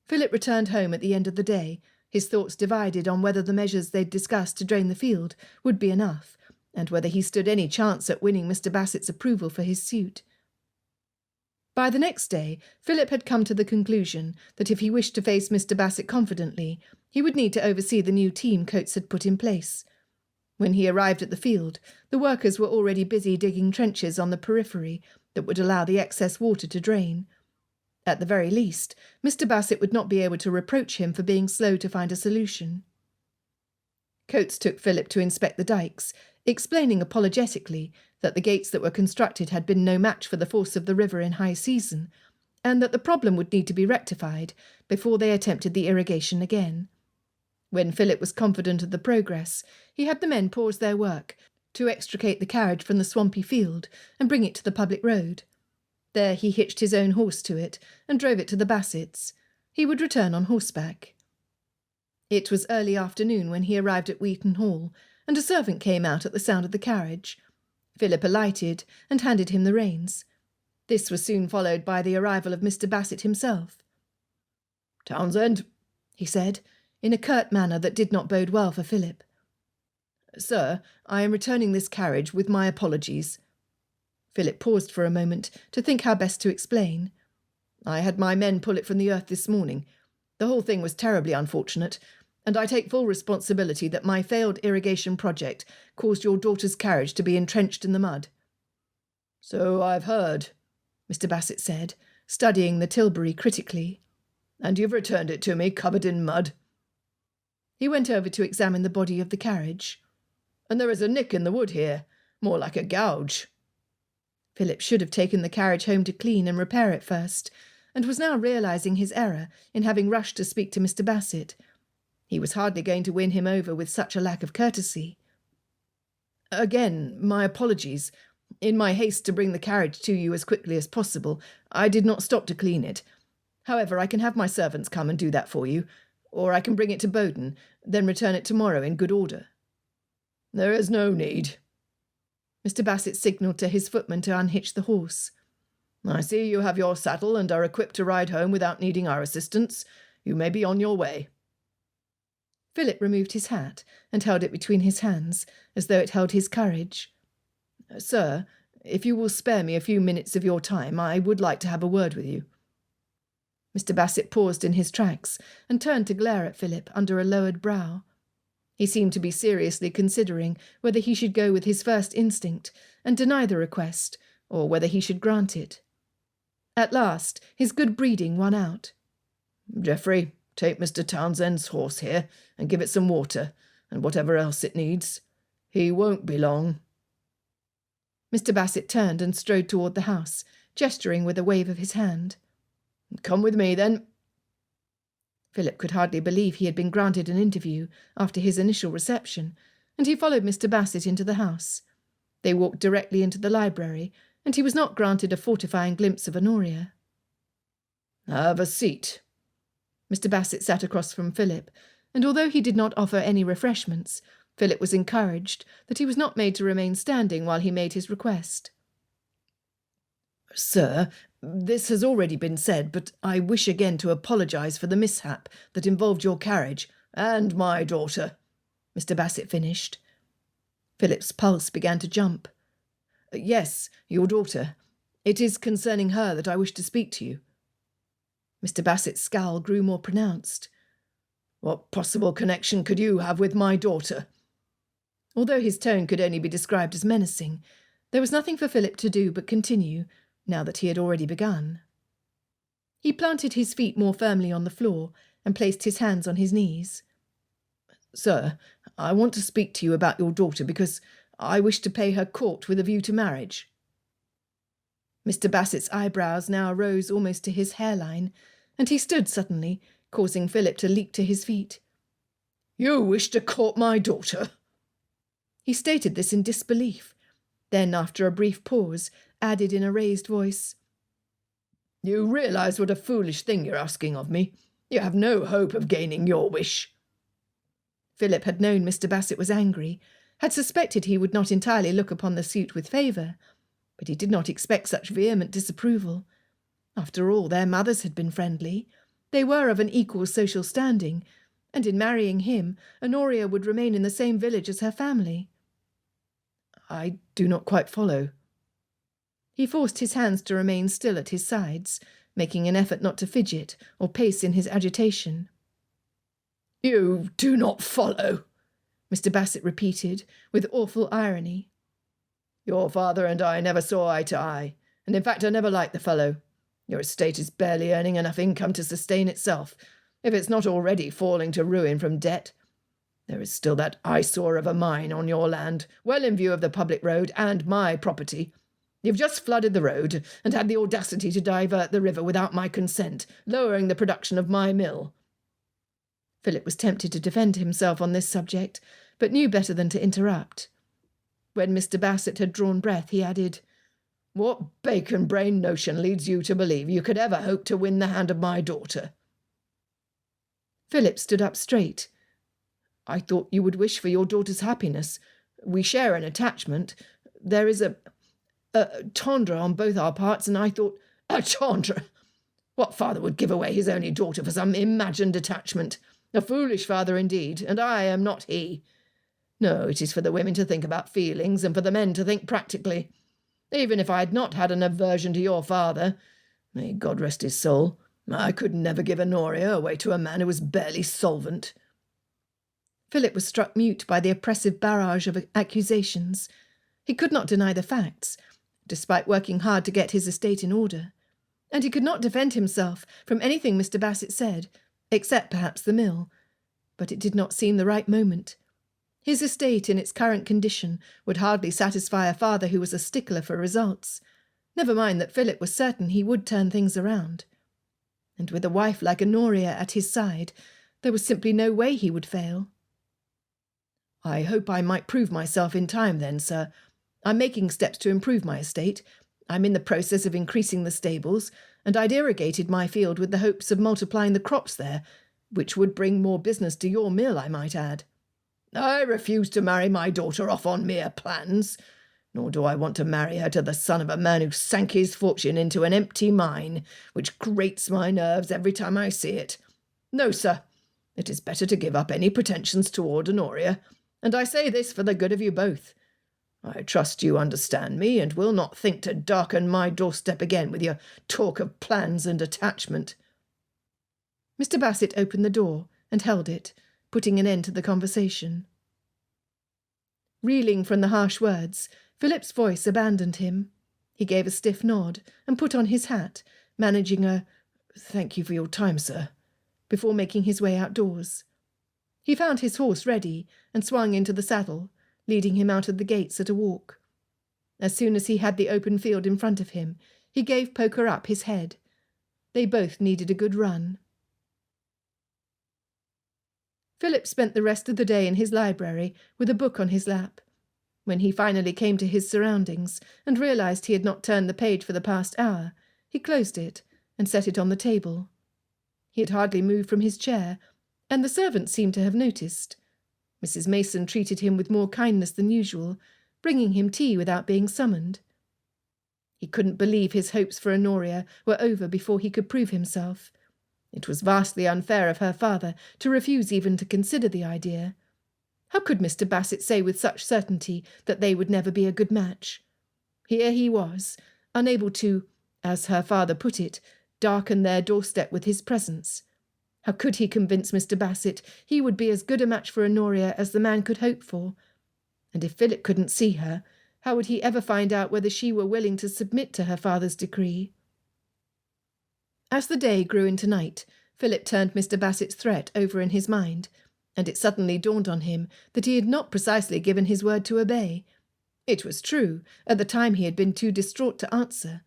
Philip returned home at the end of the day, his thoughts divided on whether the measures they'd discussed to drain the field would be enough, and whether he stood any chance at winning Mr. Bassett's approval for his suit. By the next day, Philip had come to the conclusion that if he wished to face Mr. Bassett confidently, he would need to oversee the new team Coates had put in place. When he arrived at the field, the workers were already busy digging trenches on the periphery that would allow the excess water to drain. At the very least, Mr. Bassett would not be able to reproach him for being slow to find a solution. Coates took Philip to inspect the dikes, explaining apologetically that the gates that were constructed had been no match for the force of the river in high season, and that the problem would need to be rectified before they attempted the irrigation again. When Philip was confident of the progress, he had the men pause their work to extricate the carriage from the swampy field and bring it to the public road. There he hitched his own horse to it and drove it to the Bassetts. He would return on horseback. It was early afternoon when he arrived at Wheaton Hall, and a servant came out at the sound of the carriage. Philip alighted and handed him the reins. This was soon followed by the arrival of Mr. Bassett himself. "Townsend," he said, in a curt manner that did not bode well for Philip. "Sir, I am returning this carriage with my apologies." Philip paused for a moment to think how best to explain. "I had my men pull it from the earth this morning. The whole thing was terribly unfortunate, and I take full responsibility that my failed irrigation project caused your daughter's carriage to be entrenched in the mud." "So I've heard," Mr. Bassett said, studying the tilbury critically. "And you've returned it to me covered in mud." He went over to examine the body of the carriage. "And there is a nick in the wood here, more like a gouge." Philip should have taken the carriage home to clean and repair it first. and was now realising his error in having rushed to speak to Mr. Bassett. He was hardly going to win him over with such a lack of courtesy. "Again, my apologies. In my haste to bring the carriage to you as quickly as possible, I did not stop to clean it. However, I can have my servants come and do that for you, or I can bring it to Bowden, then return it tomorrow in good order." "There is no need." Mr. Bassett signalled to his footman to unhitch the horse. "I see you have your saddle and are equipped to ride home without needing our assistance. You may be on your way." Philip removed his hat and held it between his hands, as though it held his courage. "Sir, if you will spare me a few minutes of your time, I would like to have a word with you." Mr. Bassett paused in his tracks and turned to glare at Philip under a lowered brow. He seemed to be seriously considering whether he should go with his first instinct and deny the request, or whether he should grant it. At last, his good breeding won out. "Geoffrey, take Mr. Townsend's horse here and give it some water, and whatever else it needs. He won't be long." Mr. Bassett turned and strode toward the house, gesturing with a wave of his hand. "Come with me, then." Philip could hardly believe he had been granted an interview after his initial reception, and he followed Mr. Bassett into the house. They walked directly into the library, and he was not granted a fortifying glimpse of Honoria. "Have a seat." Mr. Bassett sat across from Philip, and although he did not offer any refreshments, Philip was encouraged that he was not made to remain standing while he made his request. "Sir, this has already been said, but I wish again to apologise for the mishap that involved your carriage and my daughter," Mr. Bassett finished. Philip's pulse began to jump. "Yes, your daughter. It is concerning her that I wish to speak to you." Mr. Bassett's scowl grew more pronounced. "What possible connection could you have with my daughter?" Although his tone could only be described as menacing, there was nothing for Philip to do but continue, now that he had already begun. He planted his feet more firmly on the floor and placed his hands on his knees. "Sir, I want to speak to you about your daughter because I wish to pay her court with a view to marriage." Mr. Bassett's eyebrows now rose almost to his hairline, and he stood suddenly, causing Philip to leap to his feet. "You wish to court my daughter?" He stated this in disbelief, then, after a brief pause, added in a raised voice, "You realise what a foolish thing you're asking of me. You have no hope of gaining your wish." Philip had known Mr. Bassett was angry, had suspected he would not entirely look upon the suit with favour, but he did not expect such vehement disapproval. After all, their mothers had been friendly. They were of an equal social standing, and in marrying him, Honoria would remain in the same village as her family. "I do not quite follow." He forced his hands to remain still at his sides, making an effort not to fidget or pace in his agitation. "You do not follow," Mr. Bassett repeated, with awful irony. "Your father and I never saw eye to eye, and in fact I never liked the fellow. Your estate is barely earning enough income to sustain itself, if it's not already falling to ruin from debt. There is still that eyesore of a mine on your land, well in view of the public road and my property. You've just flooded the road and had the audacity to divert the river without my consent, lowering the production of my mill." Philip was tempted to defend himself on this subject, but knew better than to interrupt. When Mr. Bassett had drawn breath, he added, "What bacon-brained notion leads you to believe you could ever hope to win the hand of my daughter?" Philip stood up straight. "I thought you would wish for your daughter's happiness. We share an attachment. There is a tendre on both our parts, and I thought—" "A tendre? What father would give away his only daughter for some imagined attachment? A foolish father indeed, and I am not he. No, it is for the women to think about feelings and for the men to think practically. Even if I had not had an aversion to your father, may God rest his soul, I could never give Honoria away to a man who was barely solvent." Philip was struck mute by the oppressive barrage of accusations. He could not deny the facts, despite working hard to get his estate in order, and he could not defend himself from anything Mr. Bassett said, except perhaps the mill. But it did not seem the right moment. His estate in its current condition would hardly satisfy a father who was a stickler for results. Never mind that Philip was certain he would turn things around. and with a wife like Honoria at his side, there was simply no way he would fail. "I hope I might prove myself in time then, sir. I'm making steps to improve my estate. I'm in the process of increasing the stables, and I'd irrigated my field with the hopes of multiplying the crops there, which would bring more business to your mill, I might add. I refuse to marry my daughter off on mere plans, nor do I want to marry her to the son of a man who sank his fortune into an empty mine, which grates my nerves every time I see it. No, sir, it is better to give up any pretensions toward Honoria, and I say this for the good of you both. I trust you understand me, and will not think to darken my doorstep again with your talk of plans and attachment." Mr. Bassett opened the door and held it, putting an end to the conversation. Reeling from the harsh words, Philip's voice abandoned him. He gave a stiff nod and put on his hat, managing a "Thank you for your time, sir," before making his way outdoors. He found his horse ready and swung into the saddle, leading him out of the gates at a walk. As soon as he had the open field in front of him, he gave Poker up his head. They both needed a good run. Philip spent the rest of the day in his library with a book on his lap. When he finally came to his surroundings and realized he had not turned the page for the past hour, he closed it and set it on the table. He had hardly moved from his chair, and the servants seemed to have noticed. Mrs. Mason treated him with more kindness than usual, bringing him tea without being summoned. He couldn't believe his hopes for Honoria were over before he could prove himself. It was vastly unfair of her father to refuse even to consider the idea. How could Mr. Bassett say with such certainty that they would never be a good match? Here he was, unable to, as her father put it, darken their doorstep with his presence. How could he convince Mr. Bassett he would be as good a match for Honoria as the man could hope for? And if Philip couldn't see her, how would he ever find out whether she were willing to submit to her father's decree? As the day grew into night, Philip turned Mr. Bassett's threat over in his mind, and it suddenly dawned on him that he had not precisely given his word to obey. It was true, at the time he had been too distraught to answer.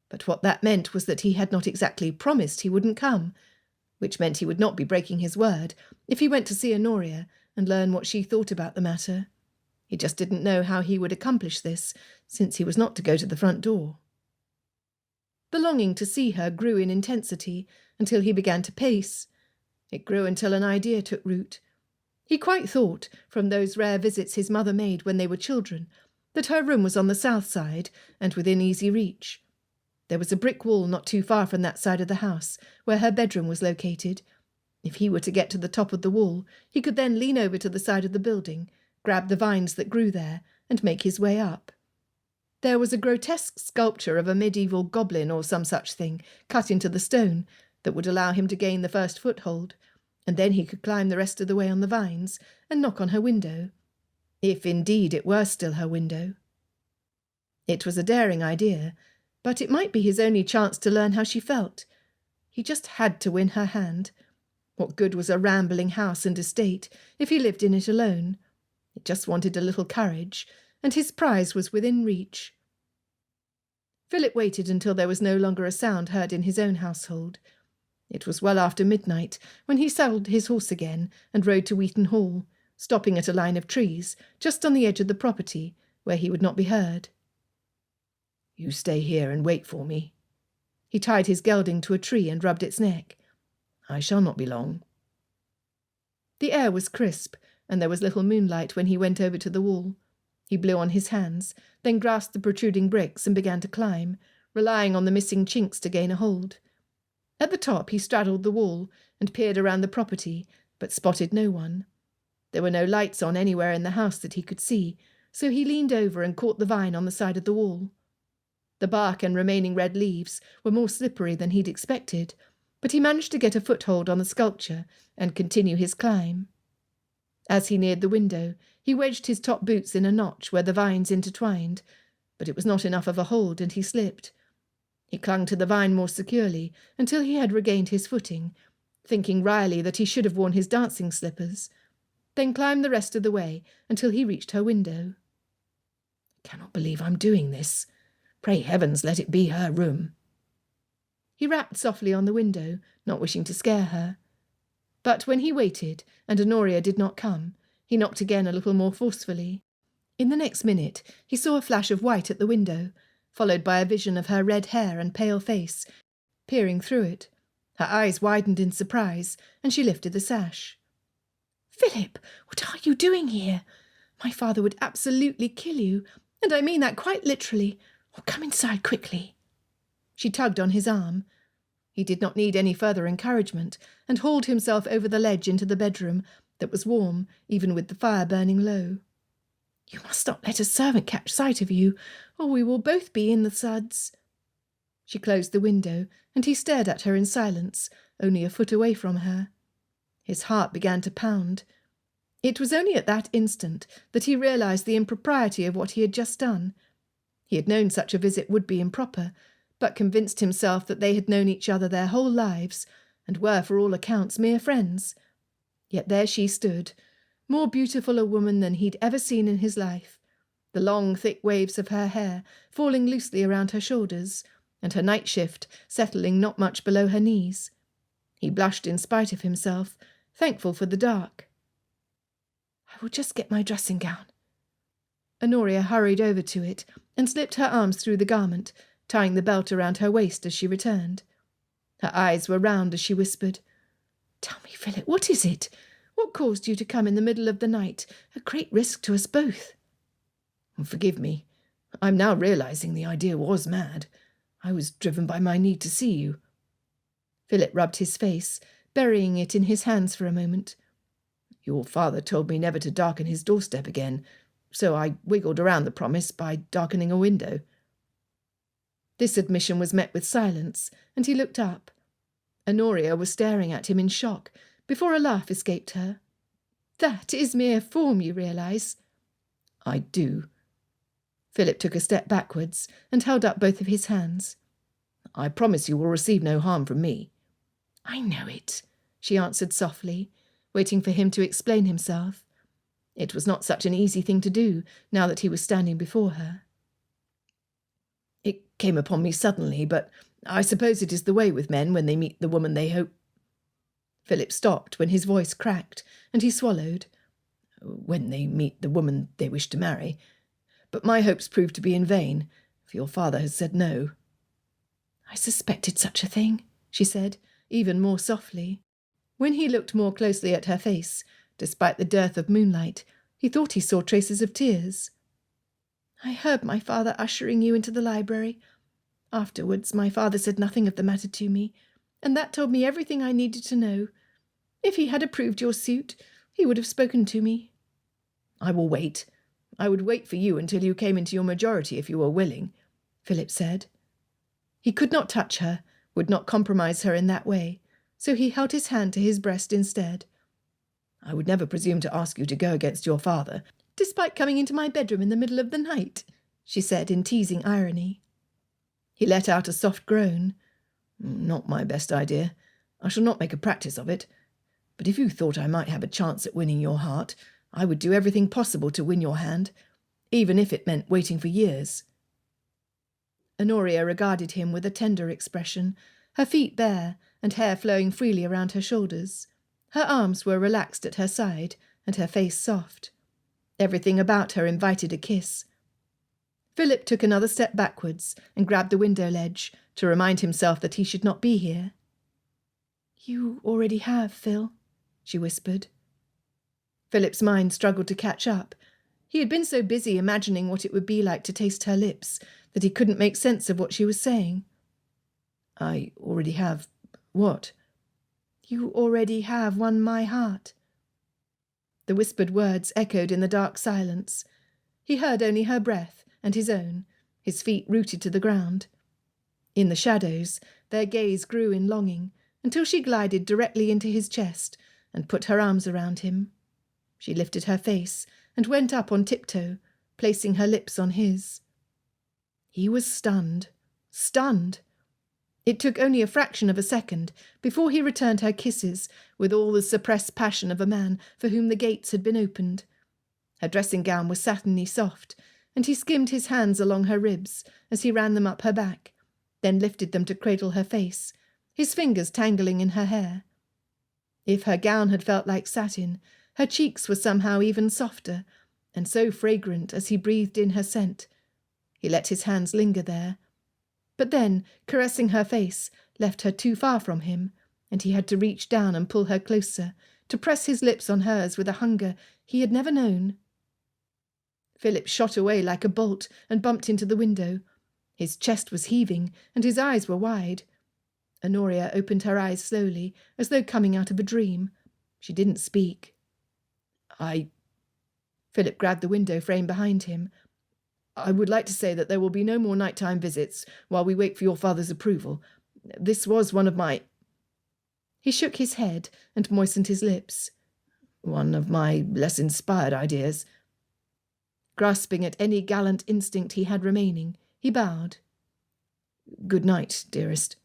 But what that meant was that he had not exactly promised he wouldn't come, which meant he would not be breaking his word if he went to see Honoria and learn what she thought about the matter. He just didn't know how he would accomplish this, since he was not to go to the front door. The longing to see her grew in intensity until he began to pace. It grew until an idea took root. He quite thought, from those rare visits his mother made when they were children, that her room was on the south side and within easy reach. There was a brick wall not too far from that side of the house, where her bedroom was located. If he were to get to the top of the wall, he could then lean over to the side of the building, grab the vines that grew there, and make his way up. There was a grotesque sculpture of a medieval goblin or some such thing cut into the stone that would allow him to gain the first foothold, and then he could climb the rest of the way on the vines and knock on her window, if indeed it were still her window. It was a daring idea, but it might be his only chance to learn how she felt. He just had to win her hand. What good was a rambling house and estate if he lived in it alone? It just wanted a little courage, and his prize was within reach. Philip waited until there was no longer a sound heard in his own household. It was well after midnight when he saddled his horse again and rode to Wheaton Hall, stopping at a line of trees just on the edge of the property where he would not be heard. "You stay here and wait for me." He tied his gelding to a tree and rubbed its neck. "I shall not be long." The air was crisp, and there was little moonlight when he went over to the wall. He blew on his hands, then grasped the protruding bricks and began to climb, relying on the missing chinks to gain a hold. At the top he straddled the wall and peered around the property, but spotted no one. There were no lights on anywhere in the house that he could see, so he leaned over and caught the vine on the side of the wall. The bark and remaining red leaves were more slippery than he'd expected, but he managed to get a foothold on the sculpture and continue his climb. As he neared the window, he wedged his top boots in a notch where the vines intertwined, but it was not enough of a hold, and he slipped. He clung to the vine more securely until he had regained his footing, thinking wryly that he should have worn his dancing slippers, then climbed the rest of the way until he reached her window. "I cannot believe I'm doing this. Pray heavens let it be her room." He rapped softly on the window, not wishing to scare her. But when he waited, and Honoria did not come, he knocked again a little more forcefully. In the next minute, he saw a flash of white at the window, followed by a vision of her red hair and pale face, peering through it. Her eyes widened in surprise, and she lifted the sash. "Philip, what are you doing here? My father would absolutely kill you, and I mean that quite literally. Oh, come inside quickly." She tugged on his arm. He did not need any further encouragement, and hauled himself over the ledge into the bedroom, that was warm, even with the fire burning low. "You must not let a servant catch sight of you, or we will both be in the suds." She closed the window, and he stared at her in silence, only a foot away from her. His heart began to pound. It was only at that instant that he realized the impropriety of what he had just done. He had known such a visit would be improper, but convinced himself that they had known each other their whole lives, and were for all accounts mere friends. Yet there she stood, more beautiful a woman than he'd ever seen in his life, the long thick waves of her hair falling loosely around her shoulders, and her night shift settling not much below her knees. He blushed in spite of himself, thankful for the dark. "I will just get my dressing gown." Honoria hurried over to it and slipped her arms through the garment, tying the belt around her waist as she returned. Her eyes were round as she whispered, "Tell me, Philip, what is it? What caused you to come in the middle of the night, a great risk to us both?" "Forgive me. I'm now realizing the idea was mad. I was driven by my need to see you." Philip rubbed his face, burying it in his hands for a moment. "Your father told me never to darken his doorstep again, so I wiggled around the promise by darkening a window." This admission was met with silence, and he looked up. Honoria was staring at him in shock, before a laugh escaped her. "That is mere form, you realise." "I do." Philip took a step backwards and held up both of his hands. "I promise you will receive no harm from me." "I know it," she answered softly, waiting for him to explain himself. It was not such an easy thing to do, now that he was standing before her. "It came upon me suddenly, but I suppose it is the way with men when they meet the woman they hope—" Philip stopped when his voice cracked, and he swallowed. "When they meet the woman they wish to marry. But my hopes proved to be in vain, for your father has said no." "I suspected such a thing," she said, even more softly. When he looked more closely at her face, despite the dearth of moonlight, he thought he saw traces of tears. "I heard my father ushering you into the library. Afterwards, my father said nothing of the matter to me, and that told me everything I needed to know. If he had approved your suit, he would have spoken to me." "I will wait. I would wait for you until you came into your majority if you were willing," Philip said. He could not touch her, would not compromise her in that way, so he held his hand to his breast instead. "I would never presume to ask you to go against your father." "Despite coming into my bedroom in the middle of the night," she said in teasing irony. He let out a soft groan. "Not my best idea. I shall not make a practice of it. But if you thought I might have a chance at winning your heart, I would do everything possible to win your hand, even if it meant waiting for years." Honoria regarded him with a tender expression, her feet bare and hair flowing freely around her shoulders. Her arms were relaxed at her side and her face soft. Everything about her invited a kiss. Philip took another step backwards and grabbed the window ledge to remind himself that he should not be here. "You already have, Phil," she whispered. Philip's mind struggled to catch up. He had been so busy imagining what it would be like to taste her lips that he couldn't make sense of what she was saying. "I already have... what?" "You already have won my heart." The whispered words echoed in the dark silence. He heard only her breath and his own, his feet rooted to the ground. In the shadows, their gaze grew in longing, until she glided directly into his chest and put her arms around him. She lifted her face and went up on tiptoe, placing her lips on his. He was stunned. Stunned. It took only a fraction of a second before he returned her kisses with all the suppressed passion of a man for whom the gates had been opened. Her dressing gown was satiny soft, and he skimmed his hands along her ribs as he ran them up her back, then lifted them to cradle her face, his fingers tangling in her hair. If her gown had felt like satin, her cheeks were somehow even softer, and so fragrant as he breathed in her scent. He let his hands linger there. But then, caressing her face, left her too far from him, and he had to reach down and pull her closer, to press his lips on hers with a hunger he had never known. Philip shot away like a bolt and bumped into the window. His chest was heaving, and his eyes were wide. Honoria opened her eyes slowly, as though coming out of a dream. She didn't speak. Philip grabbed the window frame behind him. I would like to say that there will be no more nighttime visits while we wait for your father's approval. This was one of my... He shook his head and moistened his lips. One of my less inspired ideas. Grasping at any gallant instinct he had remaining, he bowed. Good night, dearest.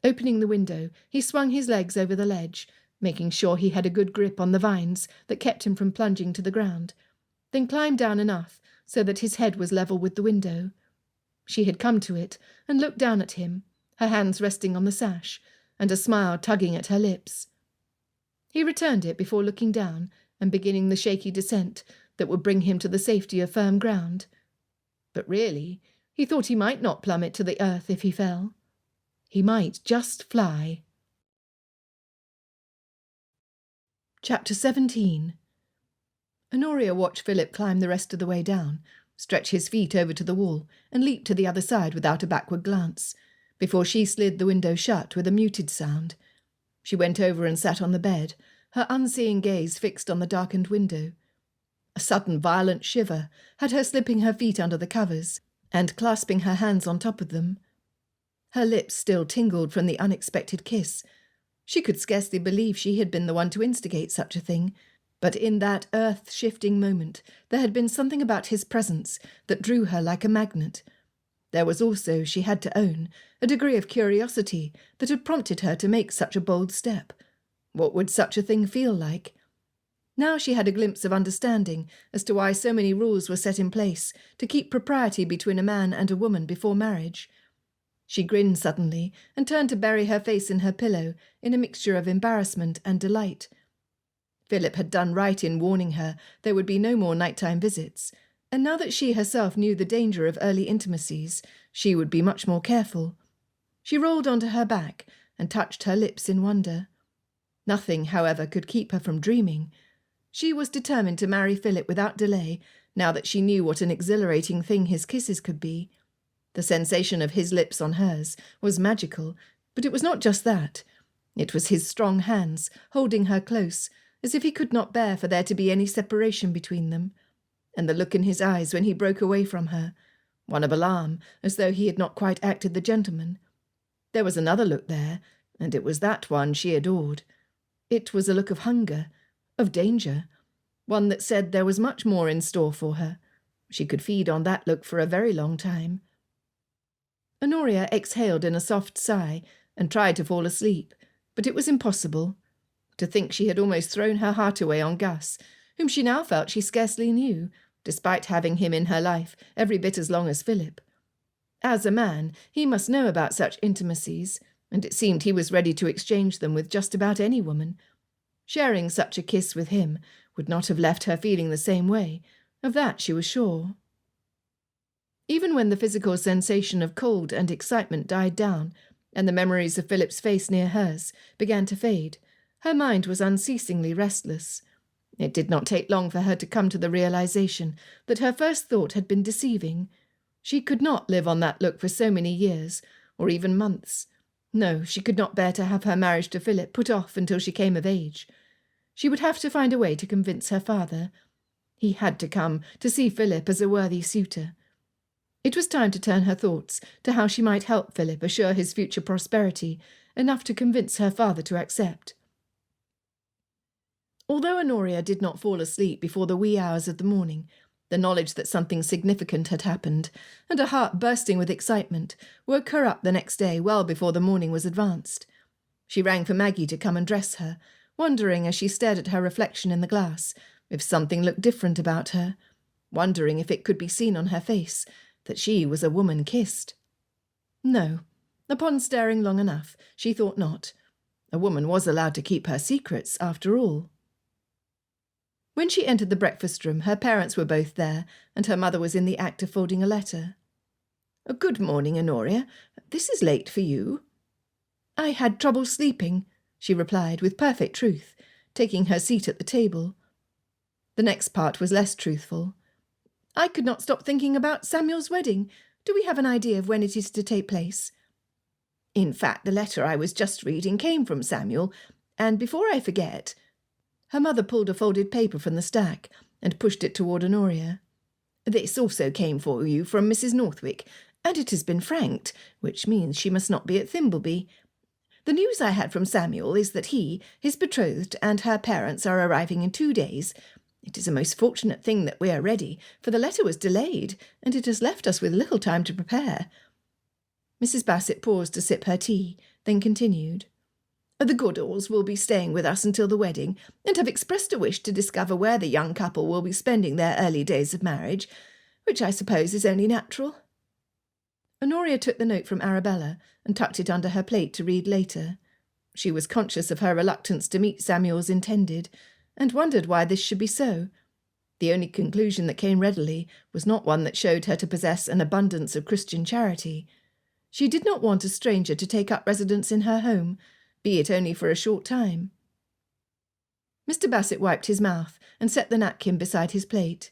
Opening the window, he swung his legs over the ledge, making sure he had a good grip on the vines that kept him from plunging to the ground, then climbed down enough so that his head was level with the window. She had come to it and looked down at him, her hands resting on the sash, and a smile tugging at her lips. He returned it before looking down and beginning the shaky descent that would bring him to the safety of firm ground. But really, he thought he might not plummet to the earth if he fell. He might just fly. Chapter 17. Honoria watched Philip climb the rest of the way down, stretch his feet over to the wall, and leap to the other side without a backward glance, before she slid the window shut with a muted sound. She went over and sat on the bed, her unseeing gaze fixed on the darkened window. A sudden violent shiver had her slipping her feet under the covers and clasping her hands on top of them. Her lips still tingled from the unexpected kiss. She could scarcely believe she had been the one to instigate such a thing, but in that earth-shifting moment there had been something about his presence that drew her like a magnet. There was also, she had to own, a degree of curiosity that had prompted her to make such a bold step. What would such a thing feel like? Now she had a glimpse of understanding as to why so many rules were set in place to keep propriety between a man and a woman before marriage. She grinned suddenly and turned to bury her face in her pillow in a mixture of embarrassment and delight. Philip had done right in warning her there would be no more nighttime visits, and now that she herself knew the danger of early intimacies, she would be much more careful. She rolled onto her back and touched her lips in wonder. Nothing, however, could keep her from dreaming. She was determined to marry Philip without delay, now that she knew what an exhilarating thing his kisses could be. The sensation of his lips on hers was magical, but it was not just that. It was his strong hands, holding her close, as if he could not bear for there to be any separation between them, and the look in his eyes when he broke away from her, one of alarm, as though he had not quite acted the gentleman. There was another look there, and it was that one she adored. It was a look of hunger, of danger, one that said there was much more in store for her. She could feed on that look for a very long time. Honoria exhaled in a soft sigh and tried to fall asleep, but it was impossible. To think she had almost thrown her heart away on Gus, whom she now felt she scarcely knew, despite having him in her life every bit as long as Philip. As a man, he must know about such intimacies, and it seemed he was ready to exchange them with just about any woman. Sharing such a kiss with him would not have left her feeling the same way, of that she was sure. Even when the physical sensation of cold and excitement died down, and the memories of Philip's face near hers began to fade, her mind was unceasingly restless. It did not take long for her to come to the realization that her first thought had been deceiving. She could not live on that look for so many years, or even months. No, she could not bear to have her marriage to Philip put off until she came of age. She would have to find a way to convince her father. He had to come to see Philip as a worthy suitor. It was time to turn her thoughts to how she might help Philip assure his future prosperity, enough to convince her father to accept. Although Honoria did not fall asleep before the wee hours of the morning, the knowledge that something significant had happened, and a heart bursting with excitement, woke her up the next day well before the morning was advanced. She rang for Maggie to come and dress her, wondering as she stared at her reflection in the glass if something looked different about her, wondering if it could be seen on her face that she was a woman kissed. No. Upon staring long enough, she thought not. A woman was allowed to keep her secrets, after all. When she entered the breakfast room, her parents were both there, and her mother was in the act of folding a letter. "Good morning, Honoria. This is late for you." "I had trouble sleeping," she replied with perfect truth, taking her seat at the table. The next part was less truthful. "I could not stop thinking about Samuel's wedding. Do we have an idea of when it is to take place?" "In fact, the letter I was just reading came from Samuel, and before I forget—" Her mother pulled a folded paper from the stack and pushed it toward Honoria. "This also came for you from Mrs. Northwick, and it has been franked, which means she must not be at Thimbleby. The news I had from Samuel is that he, his betrothed, and her parents are arriving in 2 days. It is a most fortunate thing that we are ready, for the letter was delayed, and it has left us with little time to prepare." Mrs. Bassett paused to sip her tea, then continued. "The Goodalls will be staying with us until the wedding, and have expressed a wish to discover where the young couple will be spending their early days of marriage, which I suppose is only natural." Honoria took the note from Arabella and tucked it under her plate to read later. She was conscious of her reluctance to meet Samuel's intended, and wondered why this should be so. The only conclusion that came readily was not one that showed her to possess an abundance of Christian charity. She did not want a stranger to take up residence in her home, be it only for a short time. Mr. Bassett wiped his mouth and set the napkin beside his plate.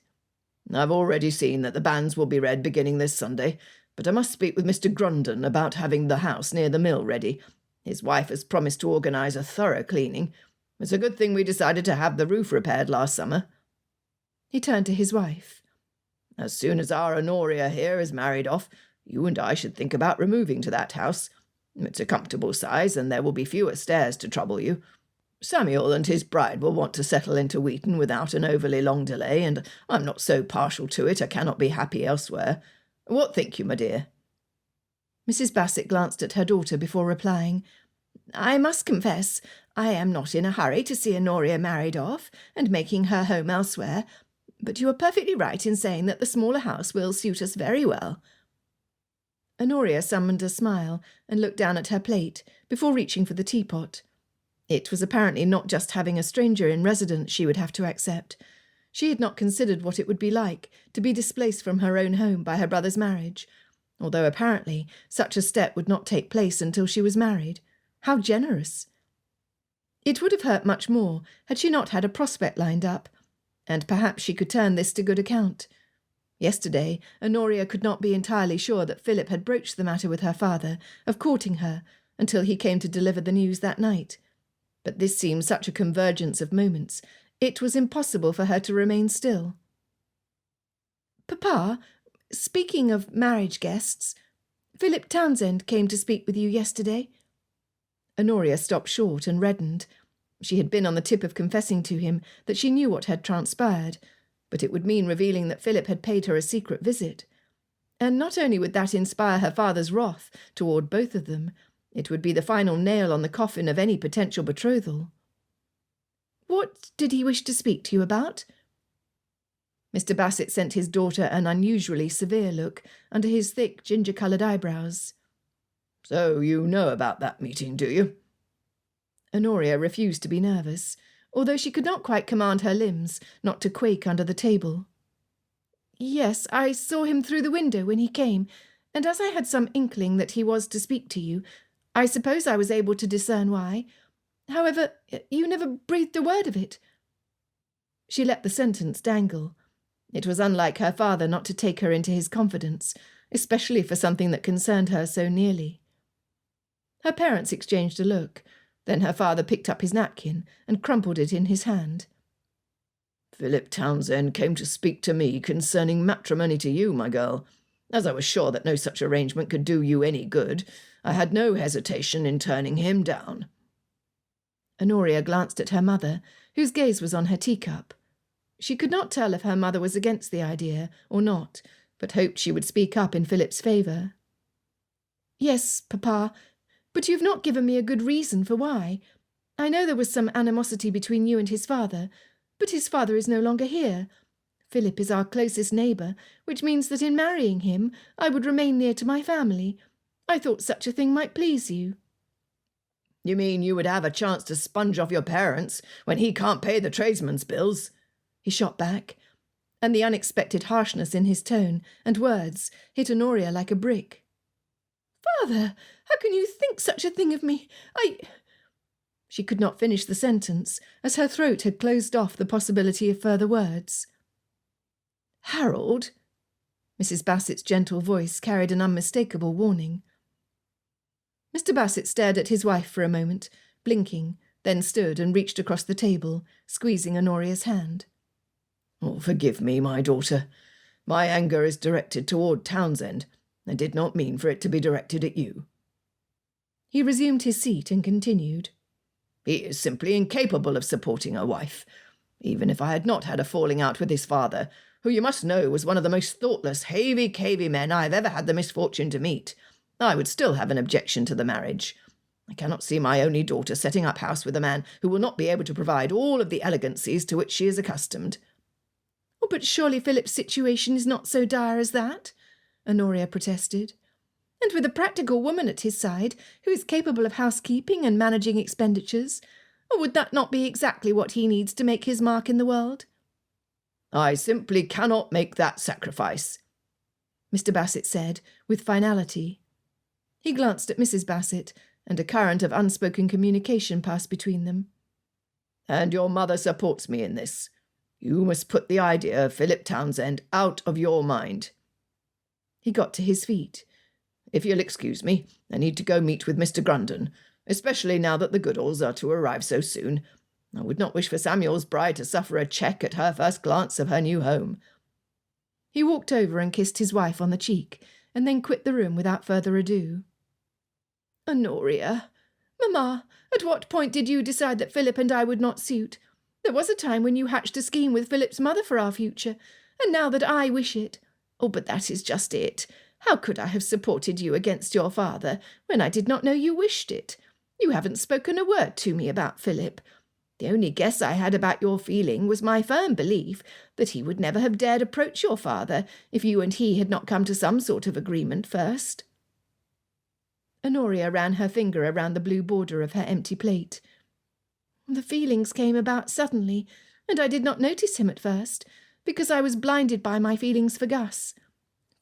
"I've already seen that the banns will be read beginning this Sunday, but I must speak with Mr. Grundon about having the house near the mill ready. His wife has promised to organise a thorough cleaning. It's a good thing we decided to have the roof repaired last summer." He turned to his wife. "As soon as our Honoria here is married off, you and I should think about removing to that house. It's a comfortable size, and there will be fewer stairs to trouble you. Samuel and his bride will want to settle into Wheaton without an overly long delay, and I'm not so partial to it I cannot be happy elsewhere. What think you, my dear?" Mrs. Bassett glanced at her daughter before replying. "I must confess, I am not in a hurry to see Honoria married off and making her home elsewhere, but you are perfectly right in saying that the smaller house will suit us very well." Honoria summoned a smile and looked down at her plate before reaching for the teapot. It was apparently not just having a stranger in residence she would have to accept. She had not considered what it would be like to be displaced from her own home by her brother's marriage, although apparently such a step would not take place until she was married. How generous! It would have hurt much more had she not had a prospect lined up, and perhaps she could turn this to good account. Yesterday, Honoria could not be entirely sure that Philip had broached the matter with her father of courting her until he came to deliver the news that night. But this seemed such a convergence of moments, it was impossible for her to remain still. "Papa, speaking of marriage guests, Philip Townsend came to speak with you yesterday." Honoria stopped short and reddened. She had been on the tip of confessing to him that she knew what had transpired, but it would mean revealing that Philip had paid her a secret visit. And not only would that inspire her father's wrath toward both of them, it would be the final nail on the coffin of any potential betrothal. "What did he wish to speak to you about?" Mr. Bassett sent his daughter an unusually severe look under his thick ginger-coloured eyebrows. "So you know about that meeting, do you?" Honoria refused to be nervous, although she could not quite command her limbs not to quake under the table. "Yes, I saw him through the window when he came, and as I had some inkling that he was to speak to you, I suppose I was able to discern why. However, you never breathed a word of it." She let the sentence dangle. It was unlike her father not to take her into his confidence, especially for something that concerned her so nearly. Her parents exchanged a look. Then her father picked up his napkin and crumpled it in his hand. "Philip Townsend came to speak to me concerning matrimony to you, my girl. As I was sure that no such arrangement could do you any good, I had no hesitation in turning him down." Honoria glanced at her mother, whose gaze was on her teacup. She could not tell if her mother was against the idea or not, but hoped she would speak up in Philip's favour. "Yes, Papa, but you have not given me a good reason for why. I know there was some animosity between you and his father, but his father is no longer here. Philip is our closest neighbour, which means that in marrying him I would remain near to my family. I thought such a thing might please you." You mean you would have a chance to sponge off your parents when he can't pay the tradesman's bills? He shot back, and the unexpected harshness in his tone and words hit Honoria like a brick. "Father, how can you think such a thing of me? She could not finish the sentence, as her throat had closed off the possibility of further words. "Harold?" Mrs. Bassett's gentle voice carried an unmistakable warning. Mr. Bassett stared at his wife for a moment, blinking, then stood and reached across the table, squeezing Honoria's hand. "Oh, forgive me, my daughter. My anger is directed toward Townsend. I did not mean for it to be directed at you." He resumed his seat and continued. "He is simply incapable of supporting a wife. Even if I had not had a falling out with his father, who you must know was one of the most thoughtless, havey-cavey men I have ever had the misfortune to meet, I would still have an objection to the marriage. I cannot see my only daughter setting up house with a man who will not be able to provide all of the elegancies to which she is accustomed." "Oh, but surely Philip's situation is not so dire as that," Honoria protested. "And with a practical woman at his side, who is capable of housekeeping and managing expenditures, would that not be exactly what he needs to make his mark in the world?" "I simply cannot make that sacrifice," Mr. Bassett said, with finality. He glanced at Mrs. Bassett, and a current of unspoken communication passed between them. "And your mother supports me in this. You must put the idea of Philip Townsend out of your mind." He got to his feet. "If you'll excuse me, I need to go meet with Mr. Grundon, especially now that the Goodalls are to arrive so soon. I would not wish for Samuel's bride to suffer a check at her first glance of her new home." He walked over and kissed his wife on the cheek, and then quit the room without further ado. "Honoria, Mamma, at what point did you decide that Philip and I would not suit? There was a time when you hatched a scheme with Philip's mother for our future, and now that I wish it— Oh, but that is just it. How could I have supported you against your father when I did not know you wished it? You haven't spoken a word to me about Philip. The only guess I had about your feeling was my firm belief that he would never have dared approach your father if you and he had not come to some sort of agreement first." Honoria ran her finger around the blue border of her empty plate. "The feelings came about suddenly, and I did not notice him at first, because I was blinded by my feelings for Gus.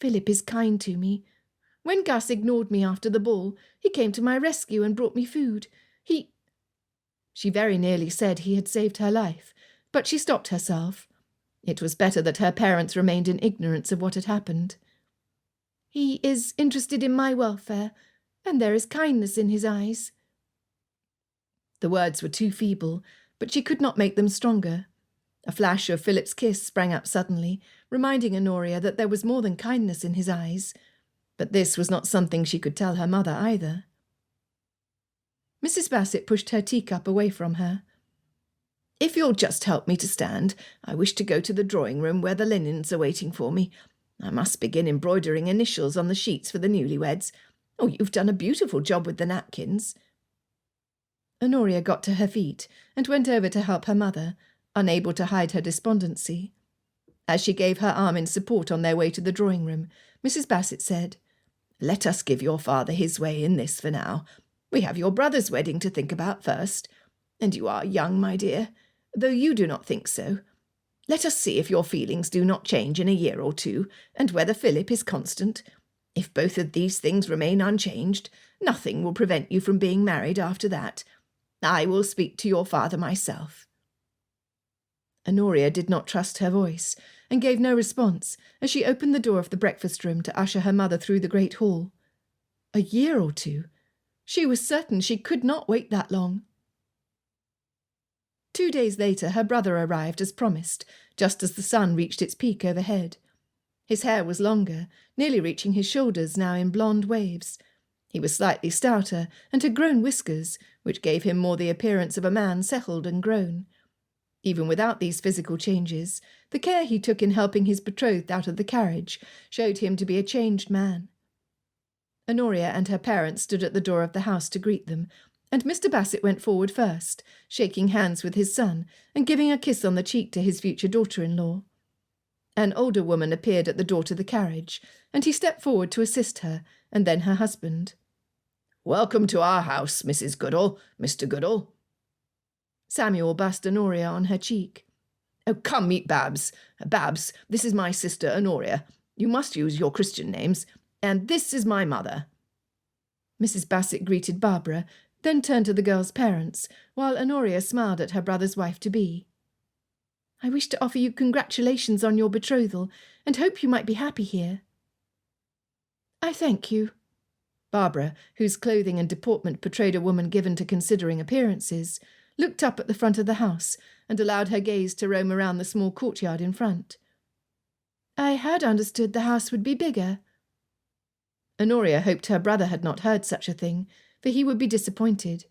Philip is kind to me. When Gus ignored me after the ball, he came to my rescue and brought me food. She very nearly said he had saved her life, but she stopped herself. It was better that her parents remained in ignorance of what had happened. "He is interested in my welfare, and there is kindness in his eyes." The words were too feeble, but she could not make them stronger. A flash of Philip's kiss sprang up suddenly, reminding Honoria that there was more than kindness in his eyes. But this was not something she could tell her mother either. Mrs. Bassett pushed her teacup away from her. "If you'll just help me to stand, I wish to go to the drawing-room where the linens are waiting for me. I must begin embroidering initials on the sheets for the newlyweds. Oh, you've done a beautiful job with the napkins." Honoria got to her feet and went over to help her mother, unable to hide her despondency. As she gave her arm in support on their way to the drawing-room, Mrs. Bassett said, "Let us give your father his way in this for now. We have your brother's wedding to think about first. And you are young, my dear, though you do not think so. Let us see if your feelings do not change in a year or two, and whether Philip is constant. If both of these things remain unchanged, nothing will prevent you from being married after that. I will speak to your father myself." Honoria did not trust her voice, and gave no response as she opened the door of the breakfast room to usher her mother through the great hall. A year or two? She was certain she could not wait that long. 2 days later her brother arrived as promised, just as the sun reached its peak overhead. His hair was longer, nearly reaching his shoulders now in blonde waves. He was slightly stouter and had grown whiskers, which gave him more the appearance of a man settled and grown. Even without these physical changes, the care he took in helping his betrothed out of the carriage showed him to be a changed man. Honoria and her parents stood at the door of the house to greet them, and Mr. Bassett went forward first, shaking hands with his son and giving a kiss on the cheek to his future daughter-in-law. An older woman appeared at the door to the carriage, and he stepped forward to assist her, and then her husband. "Welcome to our house, Mrs. Goodall, Mr. Goodall." Samuel bussed Honoria on her cheek. "Oh, come meet Babs. Babs, this is my sister Honoria. You must use your Christian names. And this is my mother." Mrs. Bassett greeted Barbara, then turned to the girl's parents, while Honoria smiled at her brother's wife-to-be. "I wish to offer you congratulations on your betrothal, and hope you might be happy here." "I thank you." Barbara, whose clothing and deportment portrayed a woman given to considering appearances, looked up at the front of the house and allowed her gaze to roam around the small courtyard in front. "I had understood the house would be bigger." Honoria hoped her brother had not heard such a thing, for he would be disappointed.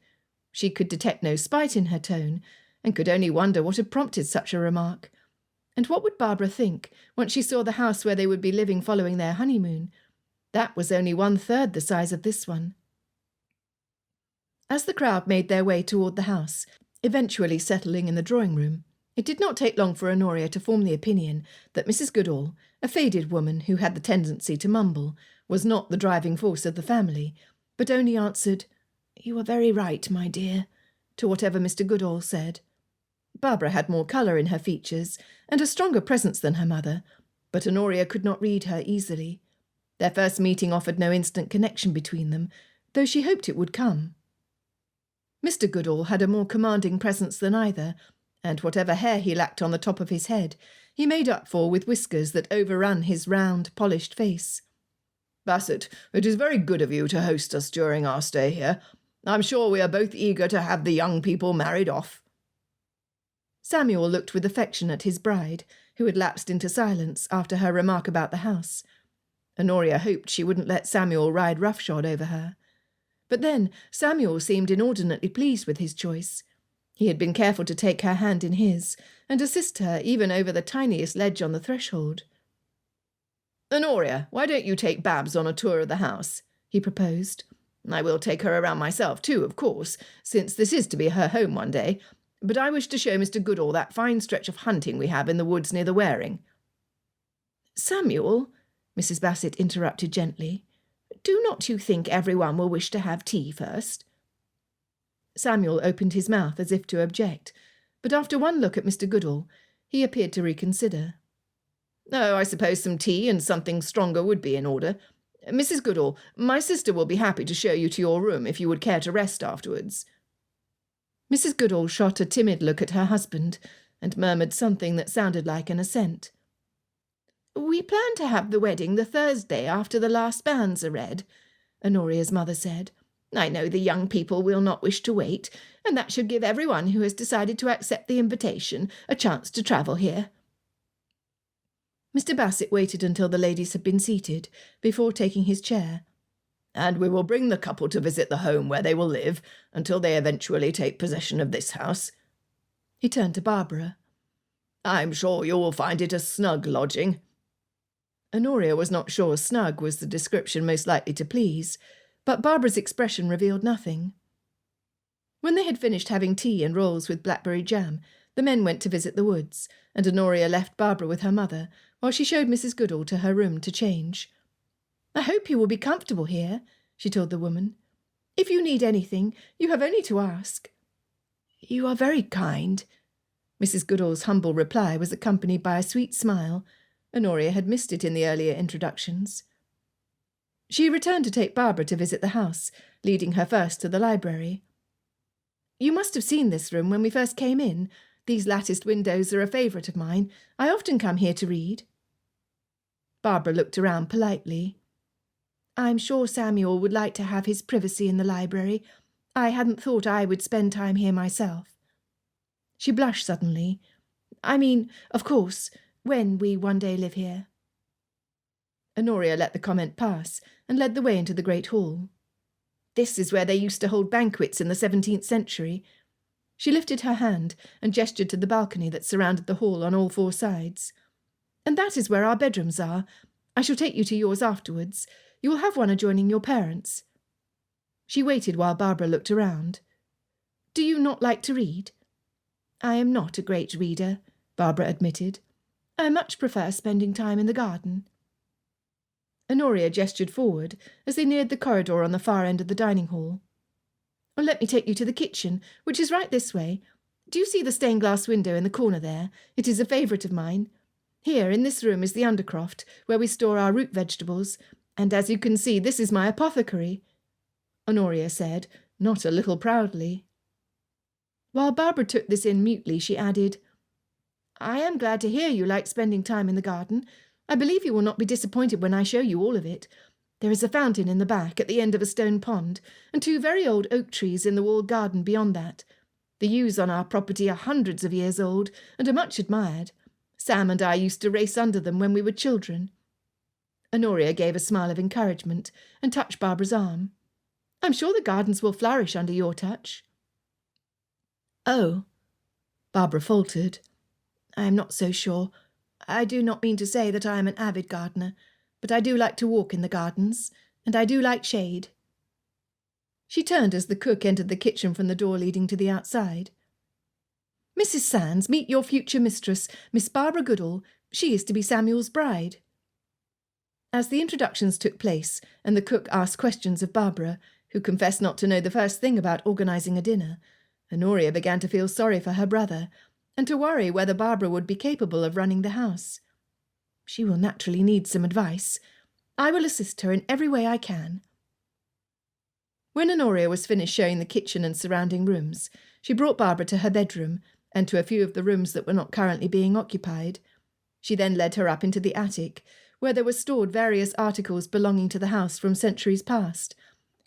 She could detect no spite in her tone, and could only wonder what had prompted such a remark. And what would Barbara think, once she saw the house where they would be living following their honeymoon? That was only 1/3 the size of this one. As the crowd made their way toward the house, eventually settling in the drawing-room, it did not take long for Honoria to form the opinion that Mrs. Goodall, a faded woman who had the tendency to mumble, was not the driving force of the family, but only answered, "You are very right, my dear," to whatever Mr. Goodall said. Barbara had more colour in her features, and a stronger presence than her mother, but Honoria could not read her easily. Their first meeting offered no instant connection between them, though she hoped it would come. Mr. Goodall had a more commanding presence than either, and whatever hair he lacked on the top of his head, he made up for with whiskers that overran his round, polished face. "Bassett, it is very good of you to host us during our stay here. I'm sure we are both eager to have the young people married off." Samuel looked with affection at his bride, who had lapsed into silence after her remark about the house. Honoria hoped she wouldn't let Samuel ride roughshod over her. But then Samuel seemed inordinately pleased with his choice. He had been careful to take her hand in his, and assist her even over the tiniest ledge on the threshold. "Honoria, why don't you take Babs on a tour of the house?" he proposed. "I will take her around myself too, of course, since this is to be her home one day, but I wish to show Mr. Goodall that fine stretch of hunting we have in the woods near the Waring." "Samuel," Mrs. Bassett interrupted gently, "do not you think everyone will wish to have tea first?" Samuel opened his mouth as if to object, but after one look at Mr. Goodall, he appeared to reconsider. "Oh, I suppose some tea and something stronger would be in order. Mrs. Goodall, my sister will be happy to show you to your room if you would care to rest afterwards." Mrs. Goodall shot a timid look at her husband and murmured something that sounded like an assent. "We plan to have the wedding the Thursday after the last banns are read," Honoria's mother said. "I know the young people will not wish to wait, and that should give everyone who has decided to accept the invitation a chance to travel here." Mr. Bassett waited until the ladies had been seated before taking his chair. "And we will bring the couple to visit the home where they will live until they eventually take possession of this house." He turned to Barbara. "I'm sure you will find it a snug lodging." Honoria was not sure snug was the description most likely to please, but Barbara's expression revealed nothing. When they had finished having tea and rolls with blackberry jam, the men went to visit the woods, and Honoria left Barbara with her mother, while she showed Mrs. Goodall to her room to change. "I hope you will be comfortable here," she told the woman. "If you need anything, you have only to ask." "You are very kind." Mrs. Goodall's humble reply was accompanied by a sweet smile. Honoria had missed it in the earlier introductions. She returned to take Barbara to visit the house, leading her first to the library. "You must have seen this room when we first came in. These latticed windows are a favourite of mine. I often come here to read." Barbara looked around politely. "I'm sure Samuel would like to have his privacy in the library. I hadn't thought I would spend time here myself." She blushed suddenly. "I mean, of course, when we one day live here." Honoria let the comment pass and led the way into the great hall. "This is where they used to hold banquets in the 17th century. She lifted her hand and gestured to the balcony that surrounded the hall on all four sides. "And that is where our bedrooms are. I shall take you to yours afterwards. You will have one adjoining your parents." She waited while Barbara looked around. "Do you not like to read?" "I am not a great reader," Barbara admitted. I much prefer spending time in the garden. Honoria gestured forward as they neared the corridor on the far end of the dining hall. Let me take you to the kitchen, which is right this way. Do you see the stained glass window in the corner there? It is a favourite of mine. Here, in this room, is the undercroft, where we store our root vegetables, and as you can see, this is my apothecary, Honoria said, not a little proudly. While Barbara took this in mutely, she added, I am glad to hear you like spending time in the garden. I believe you will not be disappointed when I show you all of it. There is a fountain in the back, at the end of a stone pond, and 2 very old oak trees in the walled garden beyond that. The yews on our property are hundreds of years old, and are much admired. Sam and I used to race under them when we were children. Honoria gave a smile of encouragement, and touched Barbara's arm. I'm sure the gardens will flourish under your touch. Oh, Barbara faltered. I am not so sure. I do not mean to say that I am an avid gardener, but I do like to walk in the gardens, and I do like shade. She turned as the cook entered the kitchen from the door leading to the outside. Mrs. Sands, meet your future mistress, Miss Barbara Goodall. She is to be Samuel's bride. As the introductions took place, and the cook asked questions of Barbara, who confessed not to know the first thing about organising a dinner, Honoria began to feel sorry for her brother, and to worry whether Barbara would be capable of running the house. She will naturally need some advice. I will assist her in every way I can. When Honoria was finished showing the kitchen and surrounding rooms, she brought Barbara to her bedroom, and to a few of the rooms that were not currently being occupied. She then led her up into the attic, where there were stored various articles belonging to the house from centuries past.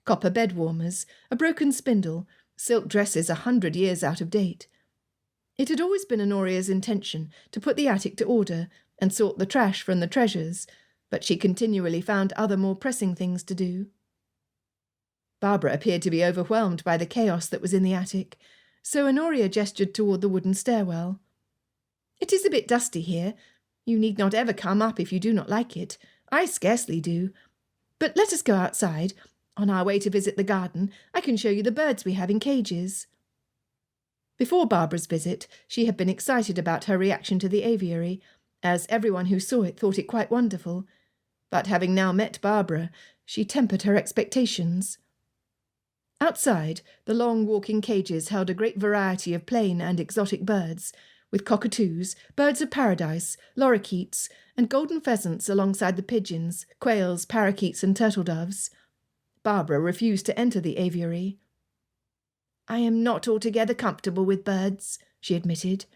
Copper bed warmers, a broken spindle, silk dresses 100 years out of date. It had always been Honoria's intention to put the attic to order and sort the trash from the treasures, but she continually found other more pressing things to do. Barbara appeared to be overwhelmed by the chaos that was in the attic, so Honoria gestured toward the wooden stairwell. It is a bit dusty here. You need not ever come up if you do not like it. I scarcely do. But let us go outside. On our way to visit the garden, I can show you the birds we have in cages. Before Barbara's visit, she had been excited about her reaction to the aviary, as everyone who saw it thought it quite wonderful. But having now met Barbara, she tempered her expectations. Outside, the long walking cages held a great variety of plain and exotic birds, with cockatoos, birds of paradise, lorikeets, and golden pheasants alongside the pigeons, quails, parakeets, and turtle-doves. Barbara refused to enter the aviary. I am not altogether comfortable with birds, she admitted.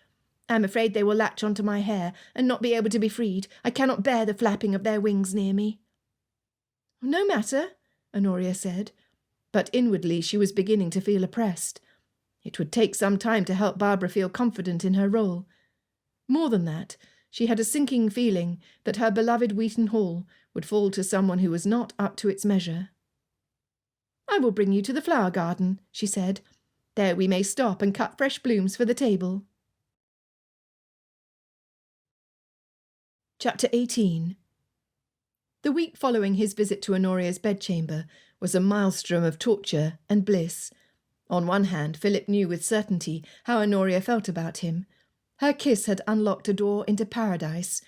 I am afraid they will latch onto my hair and not be able to be freed. I cannot bear the flapping of their wings near me. No matter, Honoria said, but inwardly she was beginning to feel oppressed. It would take some time to help Barbara feel confident in her role. More than that, she had a sinking feeling that her beloved Wheaton Hall would fall to someone who was not up to its measure. I will bring you to the flower garden, she said. There we may stop and cut fresh blooms for the table. Chapter 18. The week following his visit to Honoria's bedchamber was a maelstrom of torture and bliss. On one hand, Philip knew with certainty how Honoria felt about him. Her kiss had unlocked a door into paradise,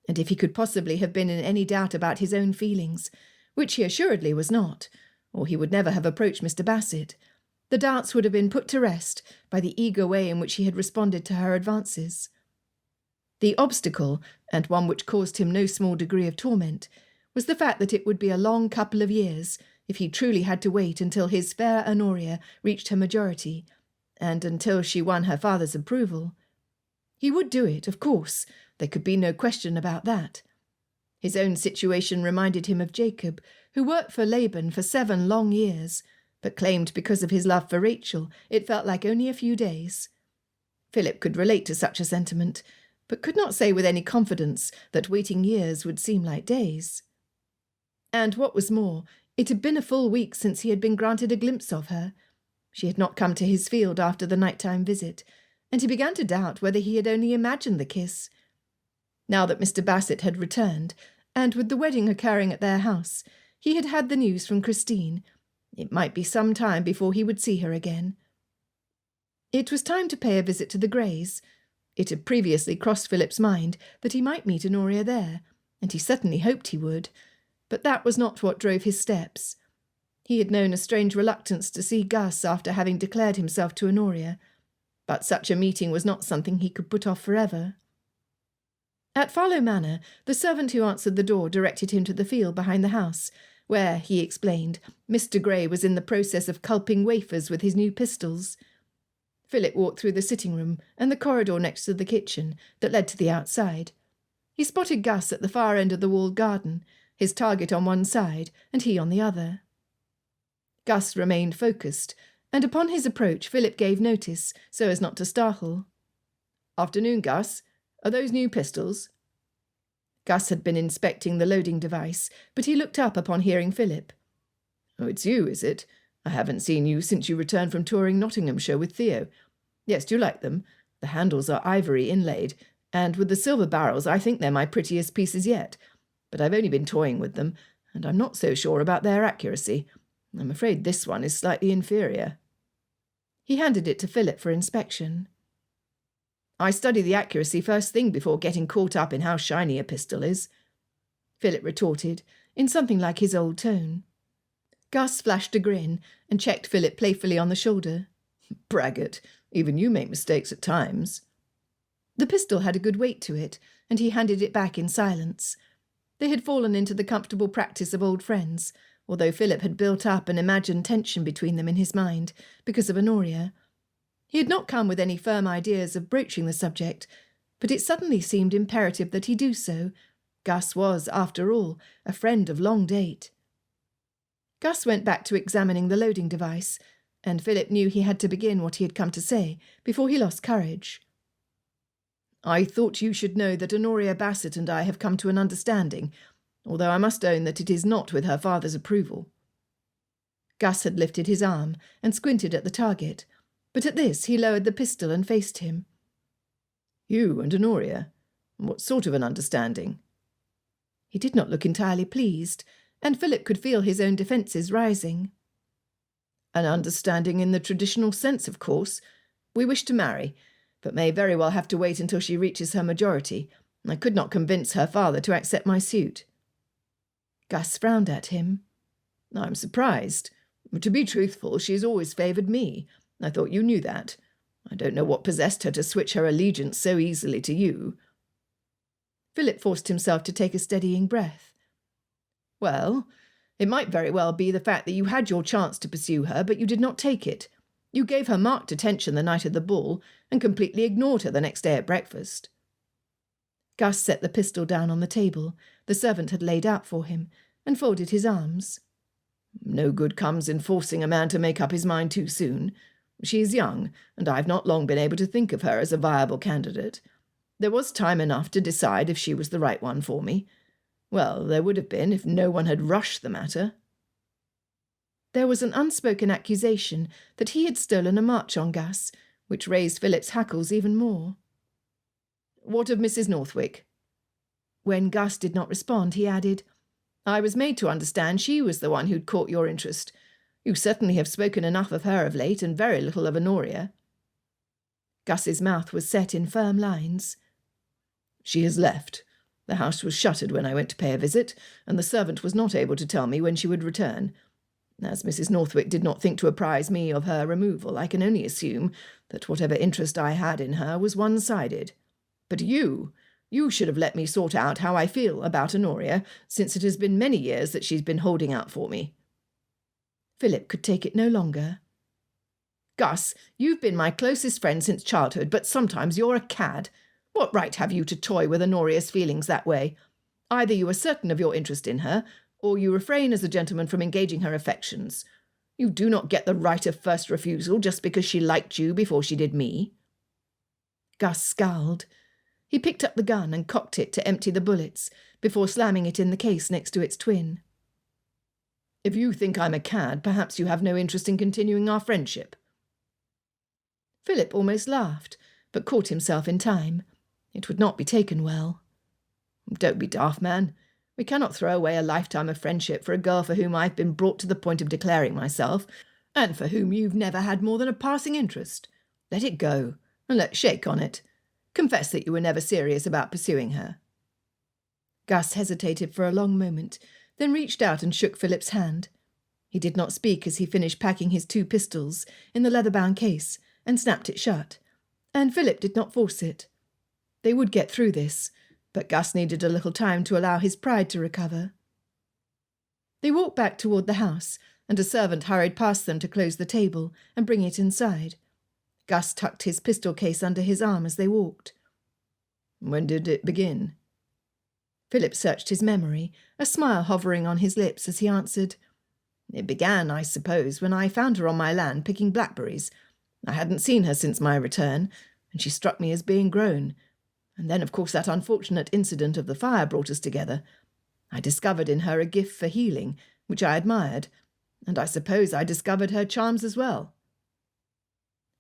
and if he could possibly have been in any doubt about his own feelings, which he assuredly was not, or he would never have approached Mr. Bassett, the doubts would have been put to rest by the eager way in which he had responded to her advances. The obstacle, and one which caused him no small degree of torment, was the fact that it would be a long couple of years if he truly had to wait until his fair Honoria reached her majority, and until she won her father's approval. He would do it, of course. There could be no question about that. His own situation reminded him of Jacob, who worked for Laban for 7 long years, but claimed because of his love for Rachel it felt like only a few days. Philip could relate to such a sentiment, but could not say with any confidence that waiting years would seem like days. And what was more, it had been a full week since he had been granted a glimpse of her. She had not come to his field after the night-time visit, and he began to doubt whether he had only imagined the kiss. Now that Mr. Bassett had returned, and with the wedding occurring at their house, he had had the news from Christine. It might be some time before he would see her again. It was time to pay a visit to the Greys. It had previously crossed Philip's mind that he might meet Honoria there, and he certainly hoped he would. But that was not what drove his steps. He had known a strange reluctance to see Gus after having declared himself to Honoria, but such a meeting was not something he could put off forever. At Farlow Manor, the servant who answered the door directed him to the field behind the house, where, he explained, Mr. Gray was in the process of culping wafers with his new pistols. Philip walked through the sitting room and the corridor next to the kitchen that led to the outside. He spotted Gus at the far end of the walled garden, his target on one side and he on the other. Gus remained focused, and upon his approach Philip gave notice, so as not to startle. "Afternoon, Gus. Are those new pistols?" Gus had been inspecting the loading device, but he looked up upon hearing Philip. "Oh, it's you, is it? I haven't seen you since you returned from touring Nottinghamshire with Theo. Yes, do you like them? The handles are ivory inlaid, and with the silver barrels I think they're my prettiest pieces yet. But I've only been toying with them, and I'm not so sure about their accuracy. I'm afraid this one is slightly inferior." He handed it to Philip for inspection. "I study the accuracy first thing before getting caught up in how shiny a pistol is," Philip retorted, in something like his old tone. Gus flashed a grin and checked Philip playfully on the shoulder. "Braggart, even you make mistakes at times." The pistol had a good weight to it, and he handed it back in silence. They had fallen into the comfortable practice of old friends, although Philip had built up an imagined tension between them in his mind, because of Honoria. He had not come with any firm ideas of broaching the subject, but it suddenly seemed imperative that he do so. Gus was, after all, a friend of long date. Gus went back to examining the loading device, and Philip knew he had to begin what he had come to say before he lost courage. "I thought you should know that Honoria Bassett and I have come to an understanding, although I must own that it is not with her father's approval." Gus had lifted his arm and squinted at the target, but at this he lowered the pistol and faced him. "You and Honoria? What sort of an understanding?" He did not look entirely pleased, and Philip could feel his own defences rising. "An understanding in the traditional sense, of course. We wish to marry, but may very well have to wait until she reaches her majority. I could not convince her father to accept my suit." Gus frowned at him. "I'm surprised. To be truthful, she has always favoured me. I thought you knew that. I don't know what possessed her to switch her allegiance so easily to you." Philip forced himself to take a steadying breath. "Well, it might very well be the fact that you had your chance to pursue her, but you did not take it. You gave her marked attention the night of the ball, and completely ignored her the next day at breakfast." Gus set the pistol down on the table the servant had laid out for him, and folded his arms. "No good comes in forcing a man to make up his mind too soon. She is young, and I have not long been able to think of her as a viable candidate. There was time enough to decide if she was the right one for me. Well, there would have been if no one had rushed the matter." There was an unspoken accusation that he had stolen a march on Gus, which raised Philip's hackles even more. "What of Mrs. Northwick?" When Gus did not respond, he added, "I was made to understand she was the one who'd caught your interest. You certainly have spoken enough of her of late, and very little of Honoria." Gus's mouth was set in firm lines. "She has left. The house was shuttered when I went to pay a visit, and the servant was not able to tell me when she would return. As Mrs. Northwick did not think to apprise me of her removal, I can only assume that whatever interest I had in her was one-sided. But you should have let me sort out how I feel about Honoria, since it has been many years that she's been holding out for me." Philip could take it no longer. "Gus, you've been my closest friend since childhood, but sometimes you're a cad. What right have you to toy with Honoria's feelings that way? Either you are certain of your interest in her, or you refrain as a gentleman from engaging her affections. You do not get the right of first refusal just because she liked you before she did me." Gus scowled. He picked up the gun and cocked it to empty the bullets, before slamming it in the case next to its twin. "If you think I'm a cad, perhaps you have no interest in continuing our friendship." Philip almost laughed, but caught himself in time. It would not be taken well. "Don't be daft, man. We cannot throw away a lifetime of friendship for a girl for whom I've been brought to the point of declaring myself, and for whom you've never had more than a passing interest. Let it go, and let's shake on it. Confess that you were never serious about pursuing her." Gus hesitated for a long moment, then reached out and shook Philip's hand. He did not speak as he finished packing his 2 pistols in the leather-bound case and snapped it shut, and Philip did not force it. They would get through this, but Gus needed a little time to allow his pride to recover. They walked back toward the house, and a servant hurried past them to close the table and bring it inside. Gus tucked his pistol case under his arm as they walked. "When did it begin?" Philip searched his memory, a smile hovering on his lips as he answered, "It began, I suppose, when I found her on my land picking blackberries. I hadn't seen her since my return, and she struck me as being grown. And then, of course, that unfortunate incident of the fire brought us together. I discovered in her a gift for healing, which I admired, and I suppose I discovered her charms as well."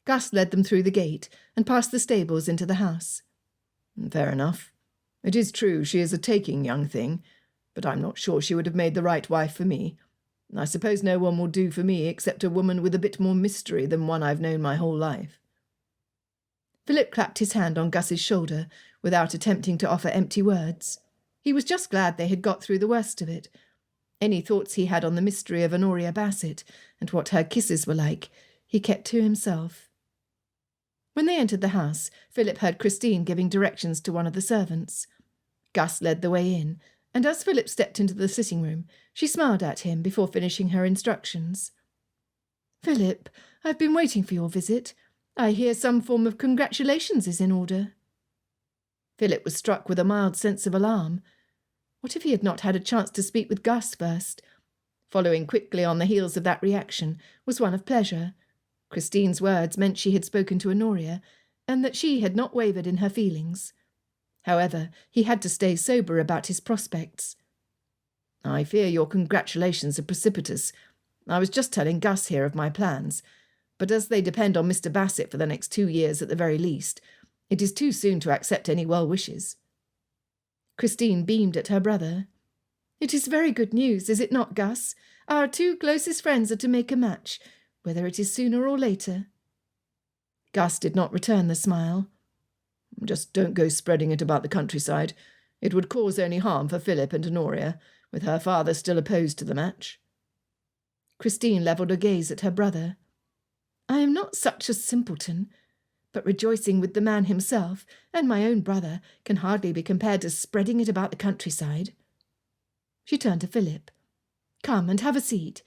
Gus led them through the gate and past the stables into the house. "Fair enough. It is true she is a taking young thing, but I'm not sure she would have made the right wife for me. I suppose no one will do for me except a woman with a bit more mystery than one I've known my whole life." Philip clapped his hand on Gus's shoulder without attempting to offer empty words. He was just glad they had got through the worst of it. Any thoughts he had on the mystery of Honoria Bassett and what her kisses were like, he kept to himself. When they entered the house, Philip heard Christine giving directions to one of the servants. Gus led the way in, and as Philip stepped into the sitting room, she smiled at him before finishing her instructions. "Philip, I've been waiting for your visit. I hear some form of congratulations is in order." Philip was struck with a mild sense of alarm. What if he had not had a chance to speak with Gus first? Following quickly on the heels of that reaction was one of pleasure. Christine's words meant she had spoken to Honoria, and that she had not wavered in her feelings. However, he had to stay sober about his prospects. "I fear your congratulations are precipitous. I was just telling Gus here of my plans, but as they depend on Mr. Bassett for the next 2 years at the very least, it is too soon to accept any well wishes." Christine beamed at her brother. "It is very good news, is it not, Gus? Our 2 closest friends are to make a match, whether it is sooner or later." Gus did not return the smile. "Just don't go spreading it about the countryside. It would cause only harm for Philip and Honoria, with her father still opposed to the match." Christine levelled a gaze at her brother. "I am not such a simpleton, but rejoicing with the man himself and my own brother can hardly be compared to spreading it about the countryside." She turned to Philip. "Come and have a seat.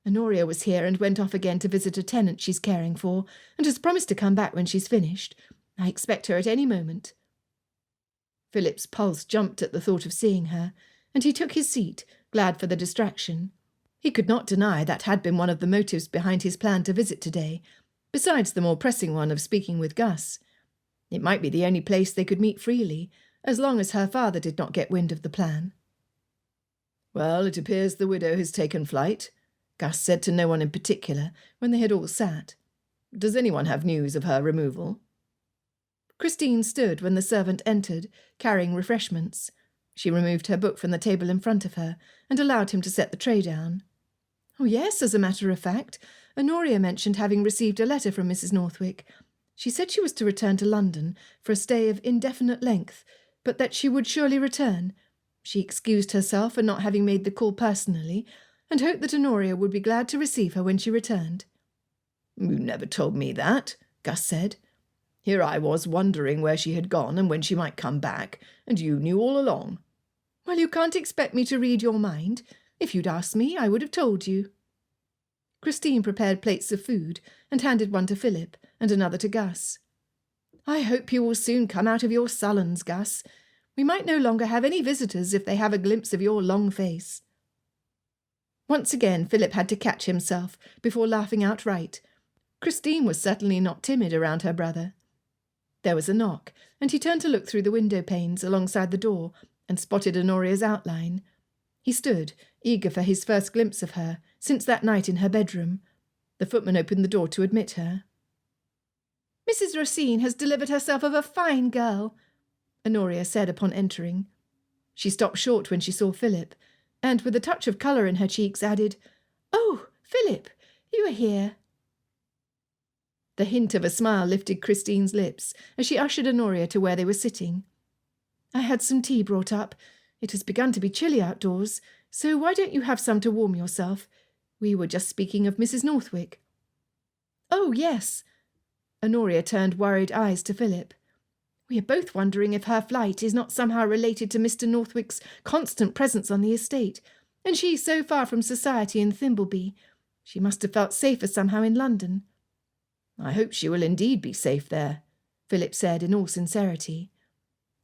Honoria was here and went off again to visit a tenant she's caring for, and has promised to come back when she's finished. I expect her at any moment." Philip's pulse jumped at the thought of seeing her, and he took his seat, glad for the distraction. He could not deny that had been one of the motives behind his plan to visit today, besides the more pressing one of speaking with Gus. It might be the only place they could meet freely, as long as her father did not get wind of the plan. "Well, it appears the widow has taken flight," Gus said to no one in particular when they had all sat. "Does anyone have news of her removal?" Christine stood when the servant entered, carrying refreshments. She removed her book from the table in front of her and allowed him to set the tray down. "Oh, yes, as a matter of fact. Honoria mentioned having received a letter from Mrs. Northwick. She said she was to return to London for a stay of indefinite length, but that she would surely return. She excused herself for not having made the call personally, and hoped that Honoria would be glad to receive her when she returned." "You never told me that," Gus said. "Here I was wondering where she had gone and when she might come back, and you knew all along." "Well, you can't expect me to read your mind. If you'd asked me, I would have told you." Christine prepared plates of food and handed one to Philip and another to Gus. "I hope you will soon come out of your sullens, Gus. We might no longer have any visitors if they have a glimpse of your long face." Once again Philip had to catch himself before laughing outright. Christine was certainly not timid around her brother. There was a knock, and he turned to look through the window panes alongside the door and spotted Honoria's outline. He stood, eager for his first glimpse of her, since that night in her bedroom. The footman opened the door to admit her. "Mrs. Racine has delivered herself of a fine girl," Honoria said upon entering. She stopped short when she saw Philip, and with a touch of colour in her cheeks added, "Oh, Philip, you are here." The hint of a smile lifted Christine's lips as she ushered Honoria to where they were sitting. "I had some tea brought up. It has begun to be chilly outdoors, so why don't you have some to warm yourself? We were just speaking of Mrs. Northwick." "Oh, yes." Honoria turned worried eyes to Philip. "We are both wondering if her flight is not somehow related to Mr. Northwick's constant presence on the estate, and she so far from society in Thimbleby. She must have felt safer somehow in London." "I hope she will indeed be safe there," Philip said in all sincerity.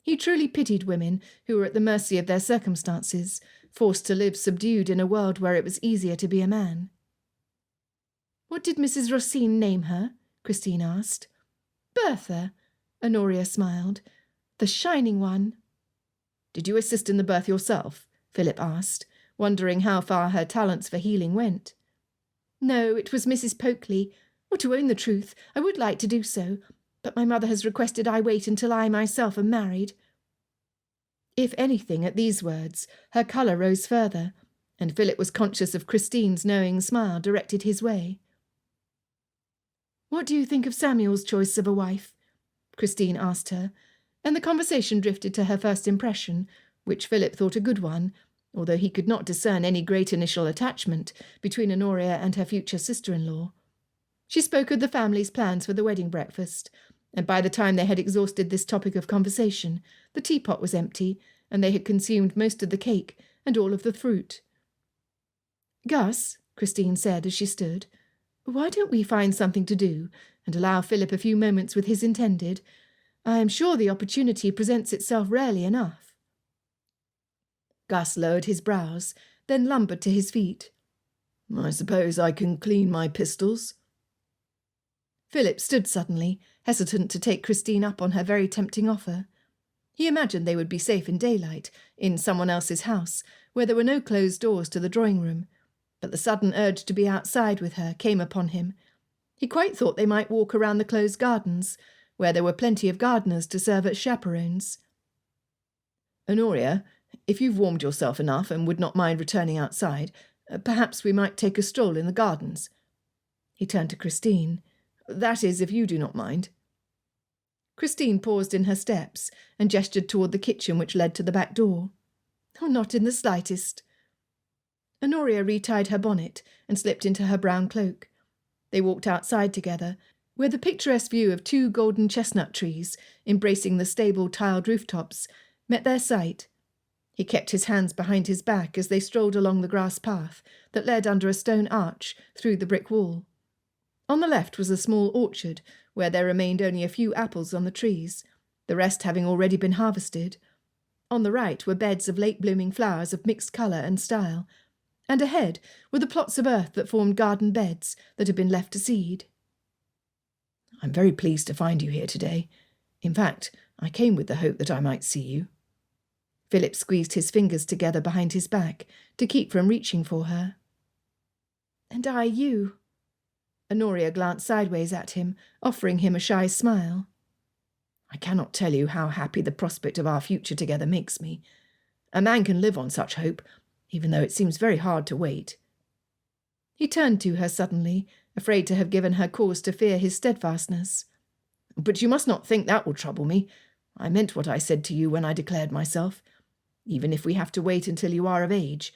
He truly pitied women who were at the mercy of their circumstances, forced to live subdued in a world where it was easier to be a man. "What did Mrs. Rosine name her?" Christine asked. "Bertha," Honoria smiled. "The Shining One." "Did you assist in the birth yourself?" Philip asked, wondering how far her talents for healing went. "No, it was Mrs. Pokeley. Or to own the truth, I would like to do so, but my mother has requested I wait until I myself am married." If anything, at these words, her colour rose further, and Philip was conscious of Christine's knowing smile directed his way. "What do you think of Samuel's choice of a wife?" Christine asked her, and the conversation drifted to her first impression, which Philip thought a good one, although he could not discern any great initial attachment between Honoria and her future sister-in-law. She spoke of the family's plans for the wedding breakfast, and by the time they had exhausted this topic of conversation, the teapot was empty, and they had consumed most of the cake and all of the fruit. "Gus," Christine said as she stood, "why don't we find something to do, and allow Philip a few moments with his intended? I am sure the opportunity presents itself rarely enough." Gus lowered his brows, then lumbered to his feet. "I suppose I can clean my pistols?" Philip stood suddenly, hesitant to take Christine up on her very tempting offer. He imagined they would be safe in daylight, in someone else's house, where there were no closed doors to the drawing-room, but the sudden urge to be outside with her came upon him. He quite thought they might walk around the closed gardens, where there were plenty of gardeners to serve as chaperones. "Honoria, if you've warmed yourself enough and would not mind returning outside, perhaps we might take a stroll in the gardens." He turned to Christine. "That is, if you do not mind." Christine paused in her steps and gestured toward the kitchen which led to the back door. "Oh, not in the slightest." Honoria retied her bonnet and slipped into her brown cloak. They walked outside together, where the picturesque view of 2 golden chestnut trees, embracing the stable tiled rooftops, met their sight. He kept his hands behind his back as they strolled along the grass path that led under a stone arch through the brick wall. On the left was a small orchard, where there remained only a few apples on the trees, the rest having already been harvested. On the right were beds of late-blooming flowers of mixed colour and style, and ahead were the plots of earth that formed garden beds that had been left to seed. "I'm very pleased to find you here today. In fact, I came with the hope that I might see you." Philip squeezed his fingers together behind his back to keep from reaching for her. "And I you." Honoria glanced sideways at him, offering him a shy smile. "I cannot tell you how happy the prospect of our future together makes me. A man can live on such hope, even though it seems very hard to wait." He turned to her suddenly, afraid to have given her cause to fear his steadfastness. "But you must not think that will trouble me. I meant what I said to you when I declared myself. Even if we have to wait until you are of age,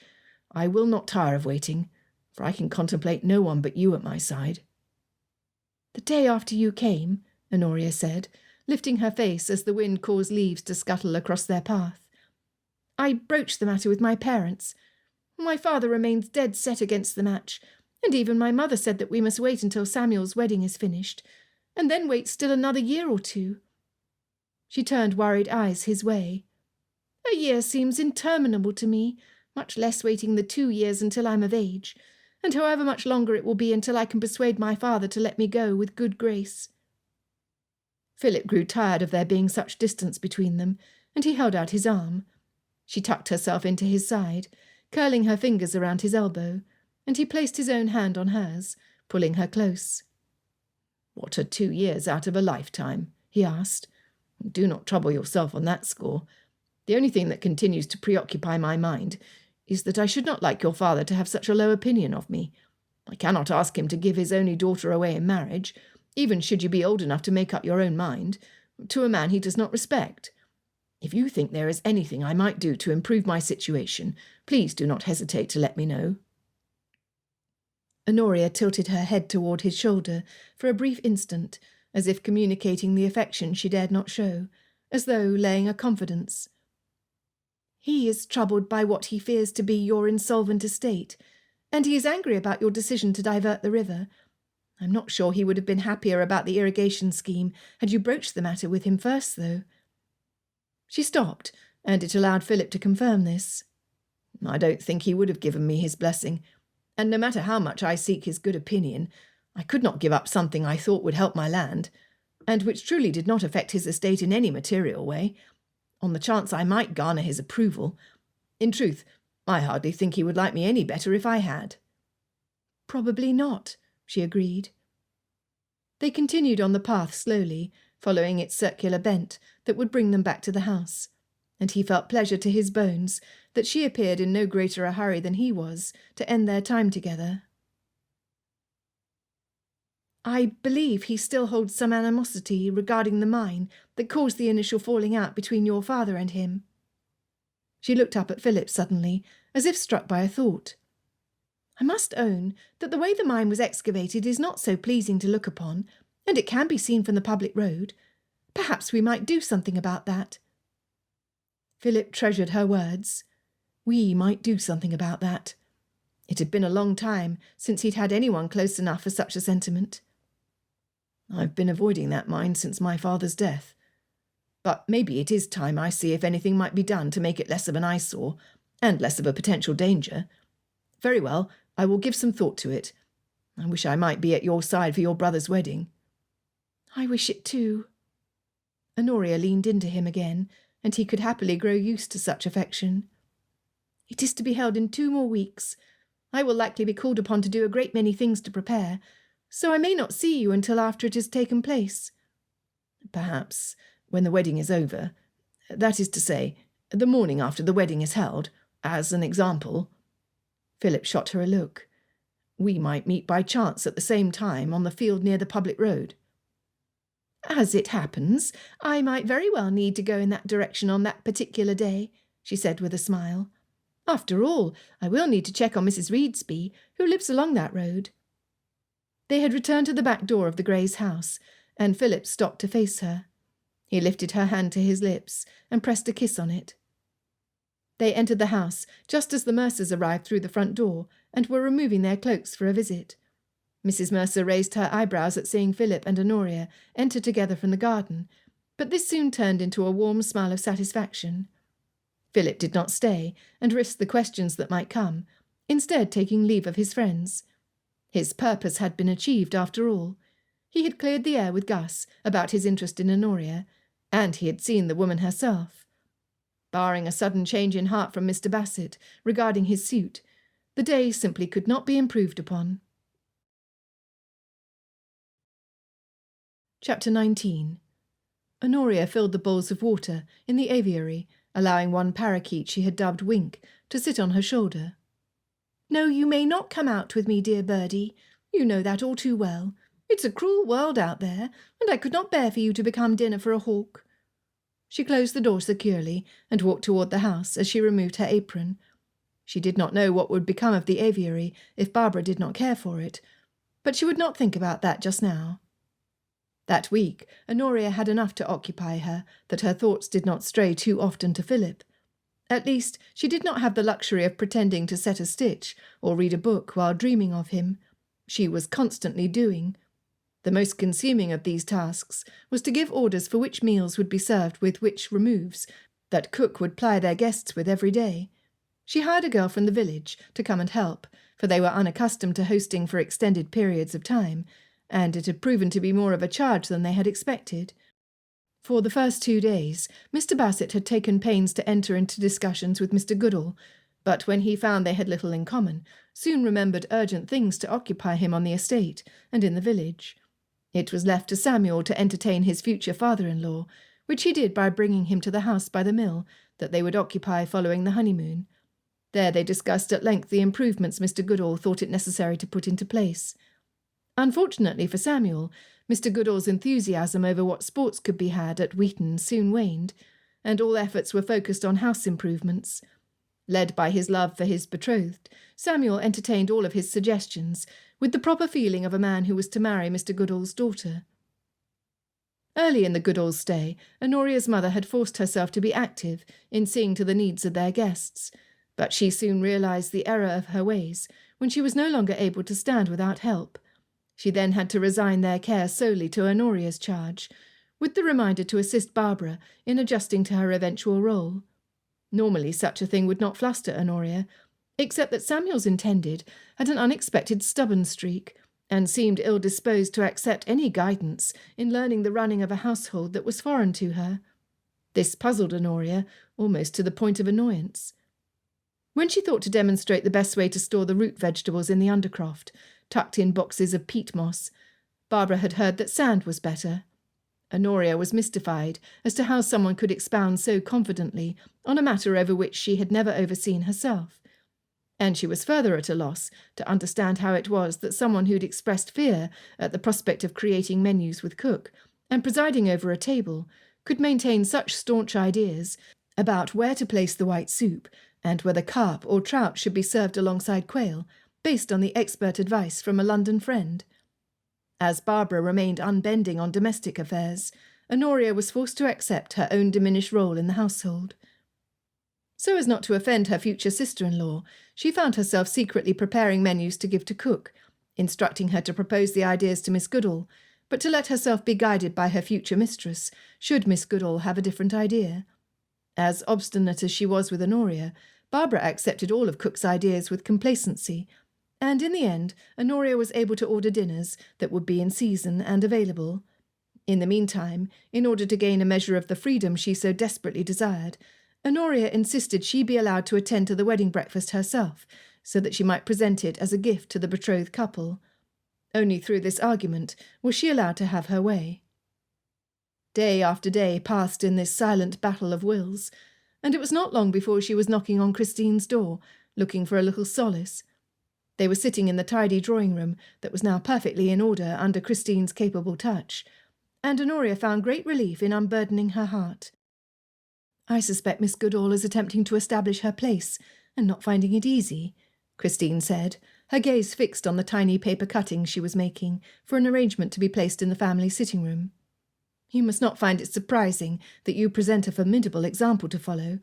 I will not tire of waiting, for I can contemplate no one but you at my side." "The day after you came," Honoria said, lifting her face as the wind caused leaves to scuttle across their path, "I broached the matter with my parents. My father remains dead set against the match, and even my mother said that we must wait until Samuel's wedding is finished, and then wait still another year or 2. She turned worried eyes his way. "A year seems interminable to me, much less waiting the 2 years until I'm of age, and however much longer it will be until I can persuade my father to let me go with good grace." Philip grew tired of there being such distance between them, and he held out his arm. She tucked herself into his side, curling her fingers around his elbow, and he placed his own hand on hers, pulling her close. "What are 2 years out of a lifetime?" he asked. "Do not trouble yourself on that score. The only thing that continues to preoccupy my mind is that I should not like your father to have such a low opinion of me. I cannot ask him to give his only daughter away in marriage, even should you be old enough to make up your own mind, to a man he does not respect. If you think there is anything I might do to improve my situation, please do not hesitate to let me know." Honoria tilted her head toward his shoulder for a brief instant, as if communicating the affection she dared not show, as though laying a confidence. "He is troubled by what he fears to be your insolvent estate, and he is angry about your decision to divert the river. I'm not sure he would have been happier about the irrigation scheme had you broached the matter with him first, though." She stopped, and it allowed Philip to confirm this. "I don't think he would have given me his blessing, and no matter how much I seek his good opinion, I could not give up something I thought would help my land, and which truly did not affect his estate in any material way, on the chance I might garner his approval. In truth, I hardly think he would like me any better if I had." "Probably not," she agreed. They continued on the path slowly, following its circular bent that would bring them back to the house, and he felt pleasure to his bones that she appeared in no greater a hurry than he was to end their time together. "I believe he still holds some animosity regarding the mine that caused the initial falling out between your father and him." She looked up at Philip suddenly, as if struck by a thought. "I must own that the way the mine was excavated is not so pleasing to look upon, and it can be seen from the public road. Perhaps we might do something about that." Philip treasured her words. We might do something about that. It had been a long time since he'd had anyone close enough for such a sentiment. "I've been avoiding that mine since my father's death. But maybe it is time I see if anything might be done to make it less of an eyesore, and less of a potential danger. Very well, I will give some thought to it. I wish I might be at your side for your brother's wedding." "I wish it too." Honoria leaned into him again, and he could happily grow used to such affection. "It is to be held in 2 more weeks. I will likely be called upon to do a great many things to prepare, so I may not see you until after it has taken place." "Perhaps when the wedding is over, that is to say, the morning after the wedding is held, as an example." Philip shot her a look. "We might meet by chance at the same time on the field near the public road." "As it happens, I might very well need to go in that direction on that particular day," she said with a smile. "After all, I will need to check on Mrs. Reedsby, who lives along that road." They had returned to the back door of the Greys' house, and Philip stopped to face her. He lifted her hand to his lips and pressed a kiss on it. They entered the house just as the Mercers arrived through the front door and were removing their cloaks for a visit. Mrs. Mercer raised her eyebrows at seeing Philip and Honoria enter together from the garden, but this soon turned into a warm smile of satisfaction. Philip did not stay and risk the questions that might come, instead taking leave of his friends. His purpose had been achieved after all. He had cleared the air with Gus about his interest in Honoria, and he had seen the woman herself. Barring a sudden change in heart from Mr. Bassett regarding his suit, the day simply could not be improved upon. Chapter 19. Honoria filled the bowls of water in the aviary, allowing one parakeet she had dubbed Wink to sit on her shoulder. "No, you may not come out with me, dear birdie. You know that all too well. It's a cruel world out there, and I could not bear for you to become dinner for a hawk." She closed the door securely and walked toward the house as she removed her apron. She did not know what would become of the aviary if Barbara did not care for it, but she would not think about that just now. That week, Honoria had enough to occupy her that her thoughts did not stray too often to Philip. At least, she did not have the luxury of pretending to set a stitch or read a book while dreaming of him. She was constantly doing. The most consuming of these tasks was to give orders for which meals would be served with which removes that cook would ply their guests with every day. She hired a girl from the village to come and help, for they were unaccustomed to hosting for extended periods of time, and it had proven to be more of a charge than they had expected. For the first 2 days, Mr. Bassett had taken pains to enter into discussions with Mr. Goodall, but when he found they had little in common, soon remembered urgent things to occupy him on the estate and in the village. It was left to Samuel to entertain his future father-in-law, which he did by bringing him to the house by the mill that they would occupy following the honeymoon. There they discussed at length the improvements Mr. Goodall thought it necessary to put into place. Unfortunately for Samuel, Mr. Goodall's enthusiasm over what sports could be had at Wheaton soon waned, and all efforts were focused on house improvements. Led by his love for his betrothed, Samuel entertained all of his suggestions, with the proper feeling of a man who was to marry Mr. Goodall's daughter. Early in the Goodalls' stay, Honoria's mother had forced herself to be active in seeing to the needs of their guests, but she soon realised the error of her ways when she was no longer able to stand without help. She then had to resign their care solely to Honoria's charge, with the reminder to assist Barbara in adjusting to her eventual role. Normally such a thing would not fluster Honoria, except that Samuel's intended had an unexpected stubborn streak, and seemed ill-disposed to accept any guidance in learning the running of a household that was foreign to her. This puzzled Honoria, almost to the point of annoyance. When she thought to demonstrate the best way to store the root vegetables in the undercroft, tucked in boxes of peat moss, Barbara had heard that sand was better. Honoria was mystified as to how someone could expound so confidently on a matter over which she had never overseen herself, and she was further at a loss to understand how it was that someone who'd expressed fear at the prospect of creating menus with cook and presiding over a table could maintain such staunch ideas about where to place the white soup and whether carp or trout should be served alongside quail, based on the expert advice from a London friend. As Barbara remained unbending on domestic affairs, Honoria was forced to accept her own diminished role in the household. So as not to offend her future sister-in-law, she found herself secretly preparing menus to give to cook, instructing her to propose the ideas to Miss Goodall, but to let herself be guided by her future mistress, should Miss Goodall have a different idea. As obstinate as she was with Honoria, Barbara accepted all of Cook's ideas with complacency, and in the end, Honoria was able to order dinners that would be in season and available. In the meantime, in order to gain a measure of the freedom she so desperately desired, Honoria insisted she be allowed to attend to the wedding breakfast herself, so that she might present it as a gift to the betrothed couple. Only through this argument was she allowed to have her way. Day after day passed in this silent battle of wills, and it was not long before she was knocking on Christine's door, looking for a little solace. They were sitting in the tidy drawing-room that was now perfectly in order under Christine's capable touch, and Honoria found great relief in unburdening her heart. "I suspect Miss Goodall is attempting to establish her place, and not finding it easy," Christine said, her gaze fixed on the tiny paper cuttings she was making for an arrangement to be placed in the family sitting-room. "You must not find it surprising that you present a formidable example to follow.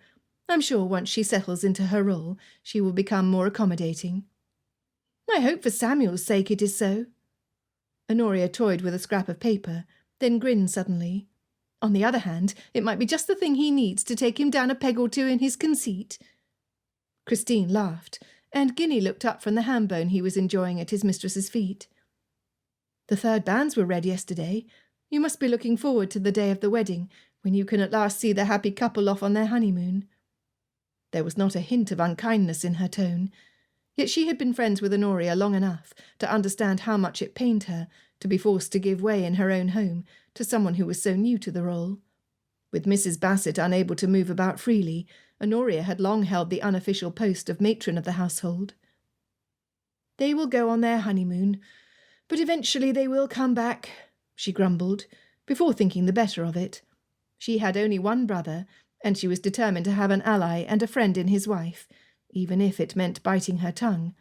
I'm sure once she settles into her role, she will become more accommodating." "I hope for Samuel's sake it is so." Honoria toyed with a scrap of paper, then grinned suddenly. "On the other hand, it might be just the thing he needs to take him down a peg or two in his conceit." Christine laughed, and Guinea looked up from the ham bone he was enjoying at his mistress's feet. "The third banns were read yesterday. You must be looking forward to the day of the wedding, when you can at last see the happy couple off on their honeymoon." There was not a hint of unkindness in her tone, yet she had been friends with Honoria long enough to understand how much it pained her to be forced to give way in her own home to someone who was so new to the role. With Mrs. Bassett unable to move about freely, Honoria had long held the unofficial post of matron of the household. "They will go on their honeymoon, but eventually they will come back," she grumbled, before thinking the better of it. She had only one brother, and she was determined to have an ally and a friend in his wife, even if it meant biting her tongue.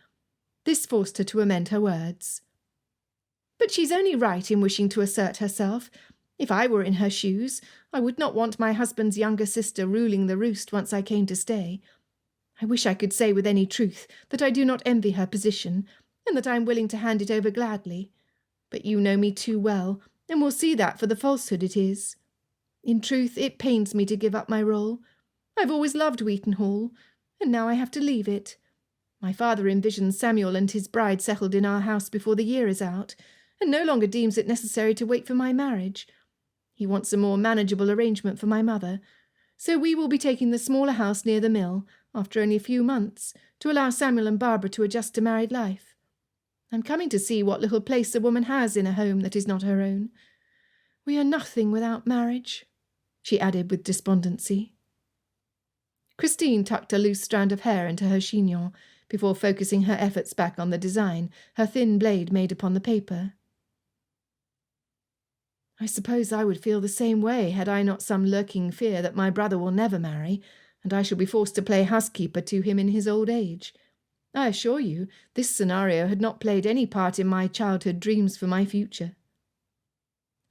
This forced her to amend her words. "But she's only right in wishing to assert herself. If I were in her shoes, I would not want my husband's younger sister ruling the roost once I came to stay. I wish I could say with any truth that I do not envy her position, and that I am willing to hand it over gladly. But you know me too well, and will see that for the falsehood it is. In truth, it pains me to give up my role. I've always loved Wheaton Hall, and now I have to leave it. My father envisions Samuel and his bride settled in our house before the year is out, and no longer deems it necessary to wait for my marriage. He wants a more manageable arrangement for my mother, so we will be taking the smaller house near the mill, after only a few months, to allow Samuel and Barbara to adjust to married life. I'm coming to see what little place a woman has in a home that is not her own. We are nothing without marriage," she added with despondency. Christine tucked a loose strand of hair into her chignon, before focusing her efforts back on the design her thin blade made upon the paper. I suppose I would feel the same way had I not some lurking fear that my brother will never marry, and I shall be forced to play housekeeper to him in his old age. I assure you, this scenario had not played any part in my childhood dreams for my future.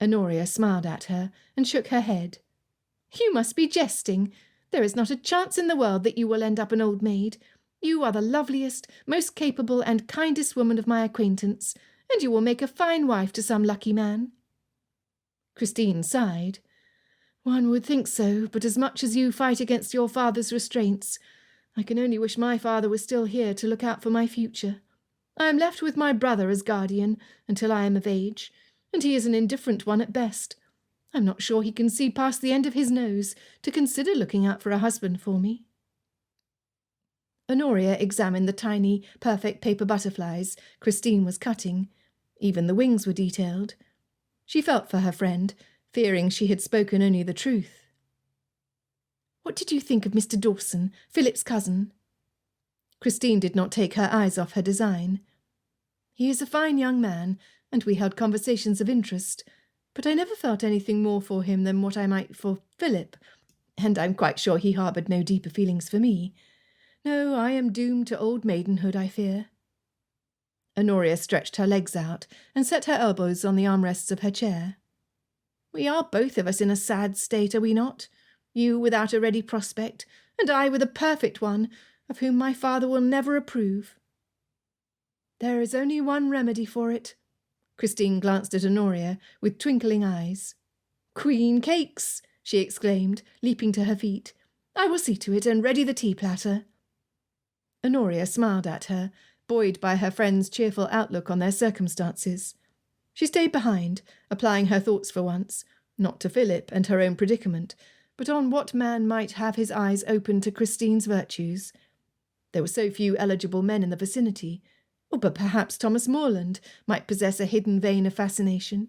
Honoria smiled at her and shook her head. You must be jesting. There is not a chance in the world that you will end up an old maid. You are the loveliest, most capable and kindest woman of my acquaintance, and you will make a fine wife to some lucky man. Christine sighed. One would think so, but as much as you fight against your father's restraints, I can only wish my father was still here to look out for my future. I am left with my brother as guardian until I am of age, and he is an indifferent one at best. I'm not sure he can see past the end of his nose to consider looking out for a husband for me. Honoria examined the tiny, perfect paper butterflies Christine was cutting. Even the wings were detailed. She felt for her friend, fearing she had spoken only the truth. What did you think of Mr. Dawson, Philip's cousin? Christine did not take her eyes off her design. He is a fine young man, and we held conversations of interest, but I never felt anything more for him than what I might for Philip, and I'm quite sure he harboured no deeper feelings for me. No, I am doomed to old maidenhood, I fear. Honoria stretched her legs out and set her elbows on the armrests of her chair. We are both of us in a sad state, are we not? You without a ready prospect, and I with a perfect one, of whom my father will never approve. There is only one remedy for it. Christine glanced at Honoria with twinkling eyes. Queen cakes, she exclaimed, leaping to her feet. I will see to it and ready the tea platter. Honoria smiled at her, buoyed by her friend's cheerful outlook on their circumstances. She stayed behind, applying her thoughts for once, not to Philip and her own predicament, but on what man might have his eyes open to Christine's virtues. There were so few eligible men in the vicinity, but perhaps Thomas Morland might possess a hidden vein of fascination.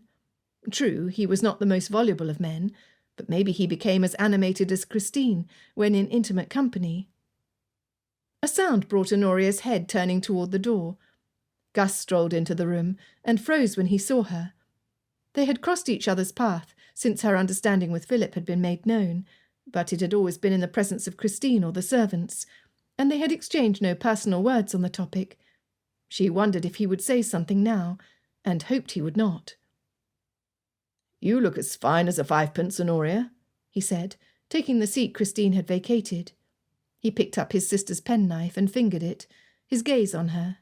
True, he was not the most voluble of men, but maybe he became as animated as Christine when in intimate company. A sound brought Honoria's head turning toward the door. Gus strolled into the room and froze when he saw her. They had crossed each other's path since her understanding with Philip had been made known, but it had always been in the presence of Christine or the servants, and they had exchanged no personal words on the topic. She wondered if he would say something now, and hoped he would not. You look as fine as a fivepence, Honoria, he said, taking the seat Christine had vacated. He picked up his sister's penknife and fingered it, his gaze on her.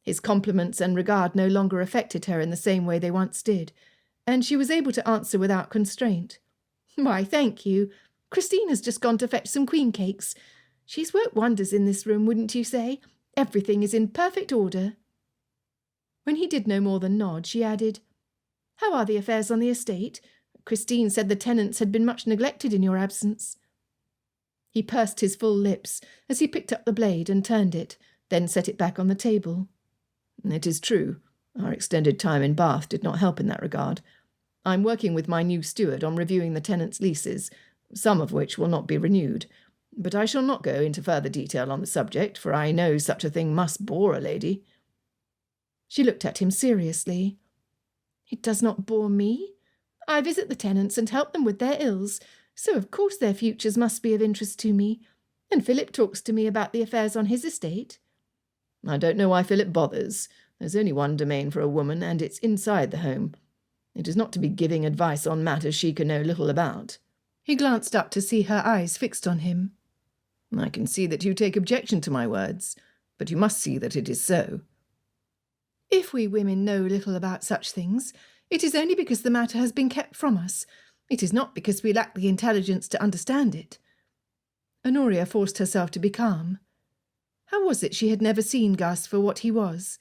His compliments and regard no longer affected her in the same way they once did, and she was able to answer without constraint. Why, thank you. Christine has just gone to fetch some queen cakes. She's worked wonders in this room, wouldn't you say? Everything is in perfect order. When he did no more than nod, she added, How are the affairs on the estate? Christine said the tenants had been much neglected in your absence. He pursed his full lips as he picked up the blade and turned it, then set it back on the table. It is true. Our extended time in Bath did not help in that regard. I'm working with my new steward on reviewing the tenants' leases, some of which will not be renewed. But I shall not go into further detail on the subject, for I know such a thing must bore a lady. She looked at him seriously. It does not bore me. I visit the tenants and help them with their ills, so of course their futures must be of interest to me, and Philip talks to me about the affairs on his estate. I don't know why Philip bothers. There's only one domain for a woman, and it's inside the home. It is not to be giving advice on matters she can know little about. He glanced up to see her eyes fixed on him. I can see that you take objection to my words, but you must see that it is so. If we women know little about such things, it is only because the matter has been kept from us. It is not because we lack the intelligence to understand it. Honoria forced herself to be calm. How was it she had never seen Gus for what he was?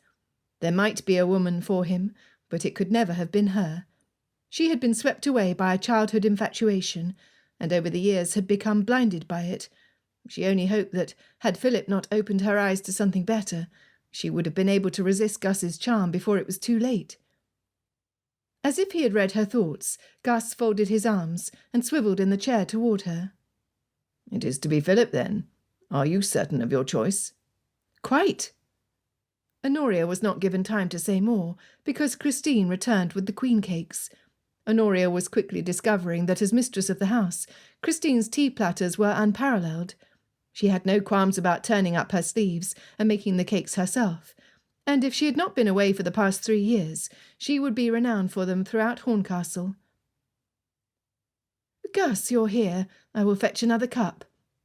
There might be a woman for him, but it could never have been her. She had been swept away by a childhood infatuation, and over the years had become blinded by it. She only hoped that, had Philip not opened her eyes to something better, she would have been able to resist Gus's charm before it was too late. As if he had read her thoughts, Gus folded his arms and swivelled in the chair toward her. It is to be Philip, then. Are you certain of your choice? Quite. Honoria was not given time to say more, because Christine returned with the queen cakes. Honoria was quickly discovering that as mistress of the house, Christine's tea platters were unparalleled. She had no qualms about turning up her sleeves and making the cakes herself, and if she had not been away for the past 3 years, she would be renowned for them throughout Horncastle. "Gus, you're here. I will fetch another cup."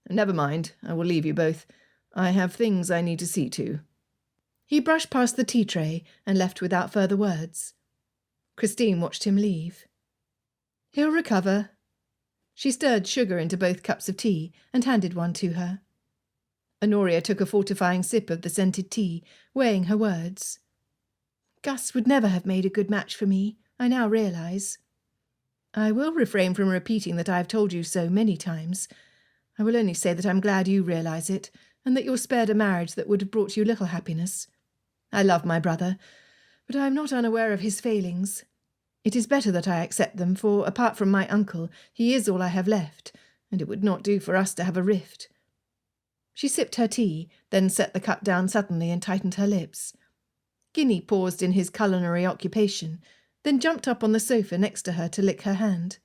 "Never mind. I will leave you both. I have things I need to see to." He brushed past the tea tray and left without further words. Christine watched him leave. "He'll recover." She stirred sugar into both cups of tea and handed one to her. Honoria took a fortifying sip of the scented tea, weighing her words. "Gus would never have made a good match for me, I now realise. I will refrain from repeating that I have told you so many times. I will only say that I'm glad you realise it, and that you're spared a marriage that would have brought you little happiness. I love my brother, but I am not unaware of his failings. It is better that I accept them, for, apart from my uncle, he is all I have left, and it would not do for us to have a rift." She sipped her tea, then set the cup down suddenly and tightened her lips. Guinea paused in his culinary occupation, then jumped up on the sofa next to her to lick her hand.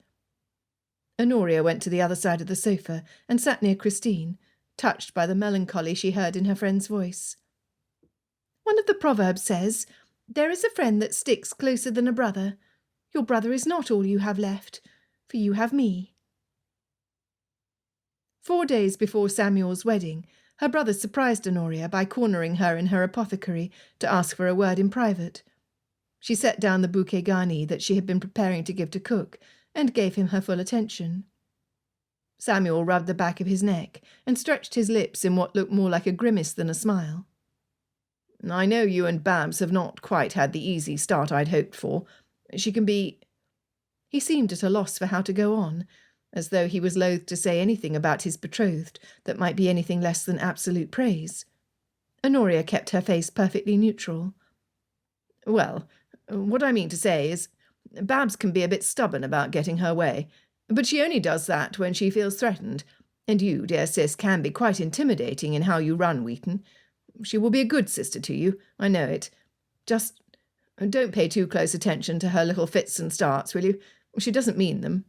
Honoria went to the other side of the sofa and sat near Christine, touched by the melancholy she heard in her friend's voice. "One of the proverbs says, 'There is a friend that sticks closer than a brother.' Your brother is not all you have left, for you have me." 4 days before Samuel's wedding, her brother surprised Honoria by cornering her in her apothecary to ask for a word in private. She set down the bouquet garni that she had been preparing to give to cook, and gave him her full attention. Samuel rubbed the back of his neck and stretched his lips in what looked more like a grimace than a smile. "I know you and Babs have not quite had the easy start I'd hoped for. She can be—" He seemed at a loss for how to go on, as though he was loath to say anything about his betrothed that might be anything less than absolute praise. Honoria kept her face perfectly neutral. "Well, what I mean to say is, Babs can be a bit stubborn about getting her way, but she only does that when she feels threatened, and you, dear sis, can be quite intimidating in how you run Wheaton. She will be a good sister to you, I know it. Just don't pay too close attention to her little fits and starts, will you? She doesn't mean them."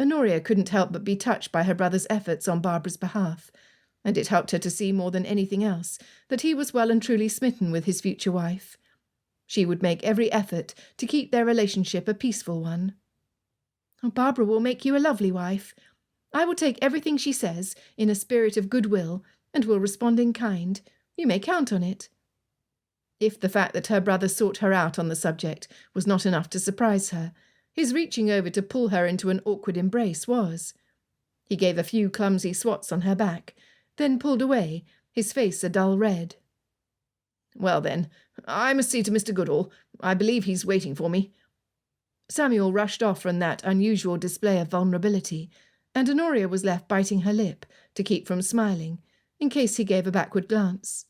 Honoria couldn't help but be touched by her brother's efforts on Barbara's behalf, and it helped her to see more than anything else that he was well and truly smitten with his future wife. She would make every effort to keep their relationship a peaceful one. "Oh, Barbara will make you a lovely wife. I will take everything she says in a spirit of goodwill and will respond in kind. You may count on it." If the fact that her brother sought her out on the subject was not enough to surprise her, his reaching over to pull her into an awkward embrace was. He gave a few clumsy swats on her back, then pulled away, his face a dull red. "Well then, I must see to Mr. Goodall. I believe he's waiting for me." Samuel rushed off from that unusual display of vulnerability, and Honoria was left biting her lip to keep from smiling, in case he gave a backward glance.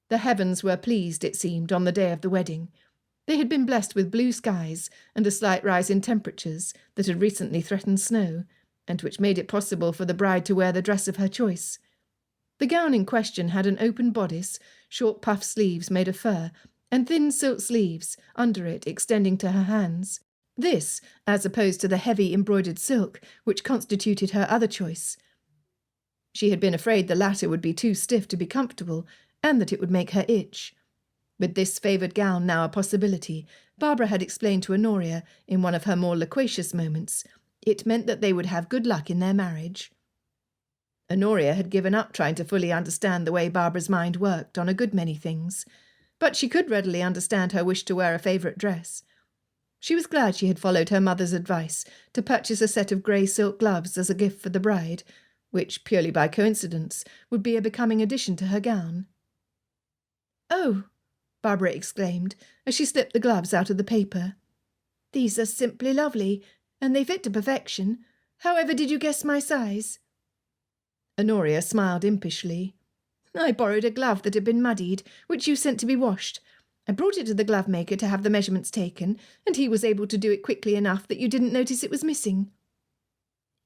The heavens were pleased, it seemed, on the day of the wedding. They had been blessed with blue skies and a slight rise in temperatures that had recently threatened snow, and which made it possible for the bride to wear the dress of her choice. The gown in question had an open bodice, short puff sleeves made of fur, and thin silk sleeves under it extending to her hands. This, as opposed to the heavy embroidered silk which constituted her other choice. She had been afraid the latter would be too stiff to be comfortable, and that it would make her itch. With this favoured gown now a possibility, Barbara had explained to Honoria, in one of her more loquacious moments, it meant that they would have good luck in their marriage. Honoria had given up trying to fully understand the way Barbara's mind worked on a good many things, but she could readily understand her wish to wear a favourite dress. She was glad she had followed her mother's advice to purchase a set of grey silk gloves as a gift for the bride, which, purely by coincidence, would be a becoming addition to her gown. "Oh!" Barbara exclaimed, as she slipped the gloves out of the paper. "These are simply lovely, and they fit to perfection. However did you guess my size?" Honoria smiled impishly. "I borrowed a glove that had been muddied, which you sent to be washed. I brought it to the glove-maker to have the measurements taken, and he was able to do it quickly enough that you didn't notice it was missing."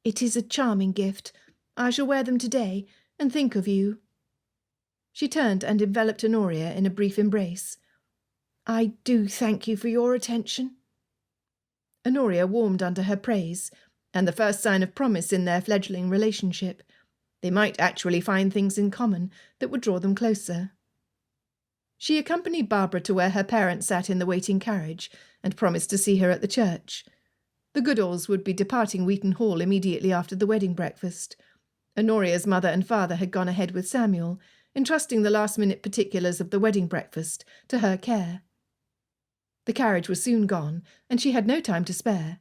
"It is a charming gift. I shall wear them today, and think of you." She turned and enveloped Honoria in a brief embrace. I do thank you for your attention." Honoria warmed under her praise, and the first sign of promise in their fledgling relationship. They might actually find things in common that would draw them closer. She accompanied Barbara to where her parents sat in the waiting carriage and promised to see her at the church. The Goodalls would be departing Wheaton Hall immediately after the wedding breakfast. Honoria's mother and father had gone ahead with Samuel, entrusting the last-minute particulars of the wedding breakfast to her care. The carriage was soon gone, and she had no time to spare.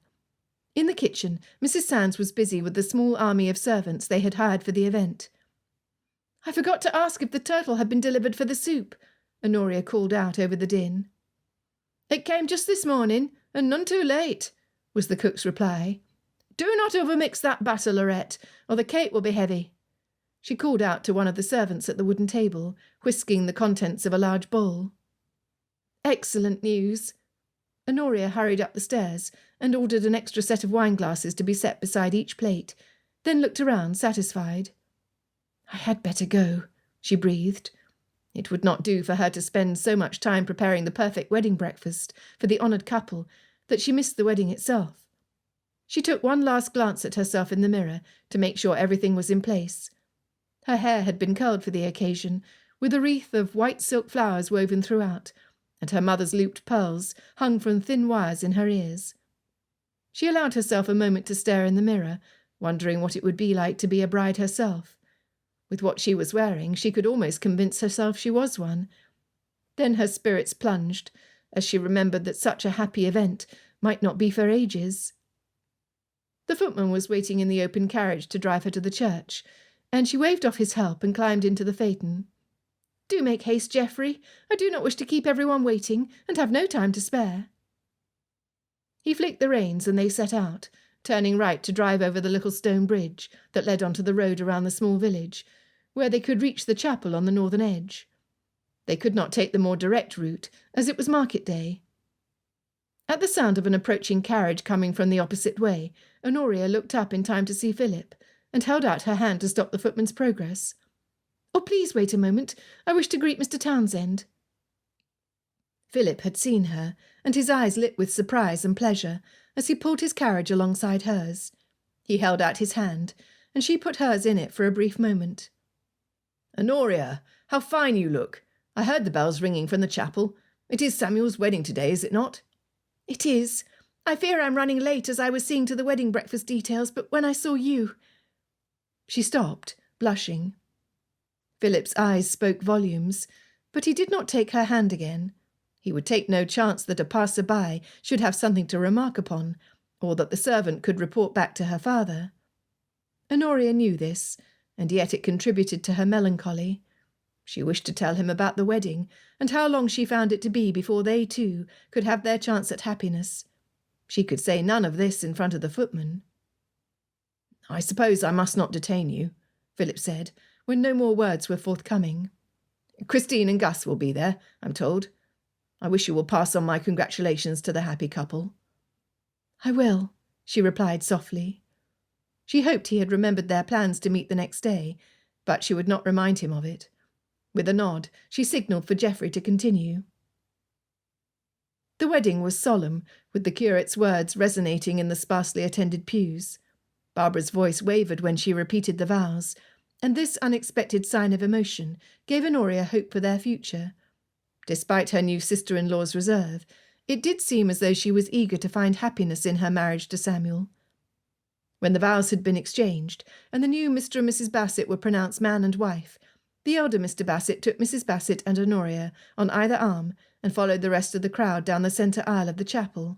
In the kitchen, Mrs. Sands was busy with the small army of servants they had hired for the event. "I forgot to ask if the turtle had been delivered for the soup," Honoria called out over the din. "It came just this morning, and none too late," was the cook's reply. "Do not overmix that batter, Lorette, or the cake will be heavy." She called out to one of the servants at the wooden table, whisking the contents of a large bowl. "Excellent news." Honoria hurried up the stairs and ordered an extra set of wine-glasses to be set beside each plate, then looked around, satisfied. "I had better go," she breathed. It would not do for her to spend so much time preparing the perfect wedding breakfast for the honoured couple that she missed the wedding itself. She took one last glance at herself in the mirror to make sure everything was in place. Her hair had been curled for the occasion, with a wreath of white silk flowers woven throughout, and her mother's looped pearls hung from thin wires in her ears. She allowed herself a moment to stare in the mirror, wondering what it would be like to be a bride herself. With what she was wearing, she could almost convince herself she was one. Then her spirits plunged, as she remembered that such a happy event might not be for ages. The footman was waiting in the open carriage to drive her to the church, and she waved off his help and climbed into the phaeton. "Do make haste, Geoffrey. I do not wish to keep everyone waiting, and have no time to spare." He flicked the reins and they set out, turning right to drive over the little stone bridge that led onto the road around the small village, where they could reach the chapel on the northern edge. They could not take the more direct route, as it was market day. At the sound of an approaching carriage coming from the opposite way, Honoria looked up in time to see Philip, and held out her hand to stop the footman's progress. "Oh, please wait a moment. I wish to greet Mr. Townsend." Philip had seen her, and his eyes lit with surprise and pleasure as he pulled his carriage alongside hers. He held out his hand, and she put hers in it for a brief moment. "Honoria, how fine you look! I heard the bells ringing from the chapel. It is Samuel's wedding today, is it not?" "It is. I fear I'm running late, as I was seeing to the wedding breakfast details, but when I saw you—" She stopped, blushing. Philip's eyes spoke volumes, but he did not take her hand again. He would take no chance that a passer-by should have something to remark upon, or that the servant could report back to her father. Honoria knew this, and yet it contributed to her melancholy. She wished to tell him about the wedding, and how long she found it to be before they, too, could have their chance at happiness. She could say none of this in front of the footman. "I suppose I must not detain you," Philip said, when no more words were forthcoming. "Christine and Gus will be there, I'm told. I wish you will pass on my congratulations to the happy couple." "I will," she replied softly. She hoped he had remembered their plans to meet the next day, but she would not remind him of it. With a nod, she signalled for Geoffrey to continue. The wedding was solemn, with the curate's words resonating in the sparsely attended pews. Barbara's voice wavered when she repeated the vows, and this unexpected sign of emotion gave Honoria hope for their future. Despite her new sister-in-law's reserve, it did seem as though she was eager to find happiness in her marriage to Samuel. When the vows had been exchanged, and the new Mr. and Mrs. Bassett were pronounced man and wife, the elder Mr. Bassett took Mrs. Bassett and Honoria on either arm and followed the rest of the crowd down the centre aisle of the chapel.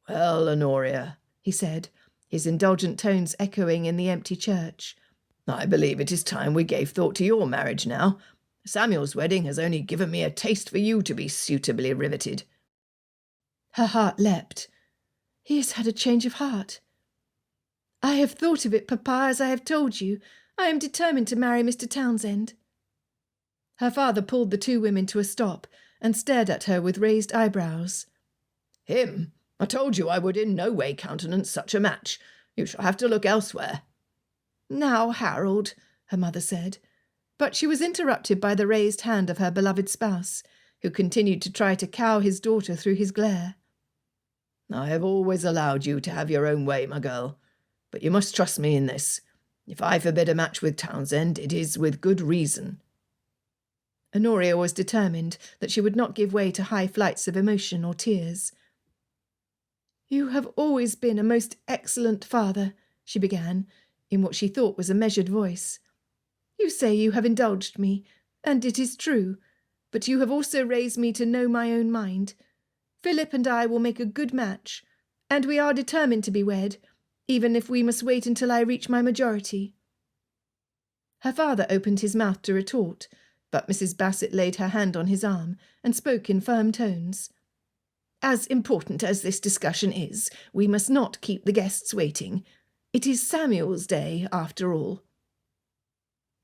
"Well, Honoria," he said, his indulgent tones echoing in the empty church, "I believe it is time we gave thought to your marriage now. Samuel's wedding has only given me a taste for you to be suitably riveted." Her heart leapt. He has had a change of heart. "I have thought of it, Papa, as I have told you. I am determined to marry Mr. Townsend." Her father pulled the two women to a stop and stared at her with raised eyebrows. "Him? I told you I would in no way countenance such a match. You shall have to look elsewhere." "Now, Harold," her mother said, but she was interrupted by the raised hand of her beloved spouse. who continued to try to cow his daughter through his glare. "I have always allowed you to have your own way, my girl, but you must trust me in this. If I forbid a match with Townsend, it is with good reason." Honoria was determined that she would not give way to high flights of emotion or tears. "You have always been a most excellent father," she began, in what she thought was a measured voice. "You say you have indulged me, and it is true, but you have also raised me to know my own mind. Philip and I will make a good match, and we are determined to be wed, even if we must wait until I reach my majority." Her father opened his mouth to retort, but Mrs. Bassett laid her hand on his arm and spoke in firm tones. "As important as this discussion is, we must not keep the guests waiting. It is Samuel's day, after all."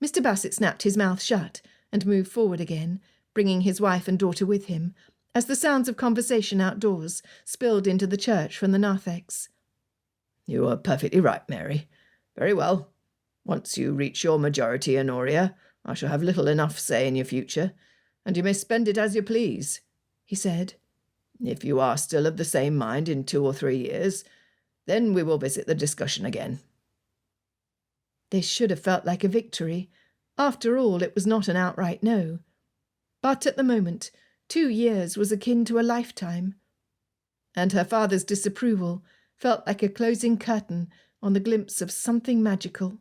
Mr. Bassett snapped his mouth shut and moved forward again, bringing his wife and daughter with him, as the sounds of conversation outdoors spilled into the church from the narthex. "You are perfectly right, Mary. Very well. Once you reach your majority, Honoria, I shall have little enough say in your future, and you may spend it as you please," he said. "If you are still of the same mind in 2 or 3 years, then we will visit the discussion again." This should have felt like a victory. After all, it was not an outright no. But at the moment, 2 years was akin to a lifetime. And her father's disapproval felt like a closing curtain on the glimpse of something magical.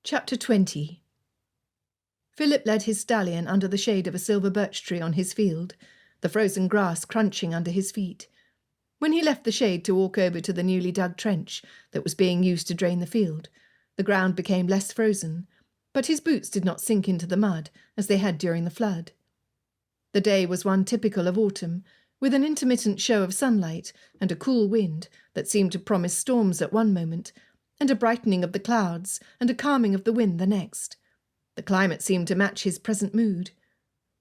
Chapter 20. Philip led his stallion under the shade of a silver birch tree on his field, the frozen grass crunching under his feet. When he left the shade to walk over to the newly dug trench that was being used to drain the field, the ground became less frozen, but his boots did not sink into the mud as they had during the flood. The day was one typical of autumn, with an intermittent show of sunlight and a cool wind that seemed to promise storms at one moment, and a brightening of the clouds and a calming of the wind the next. The climate seemed to match his present mood.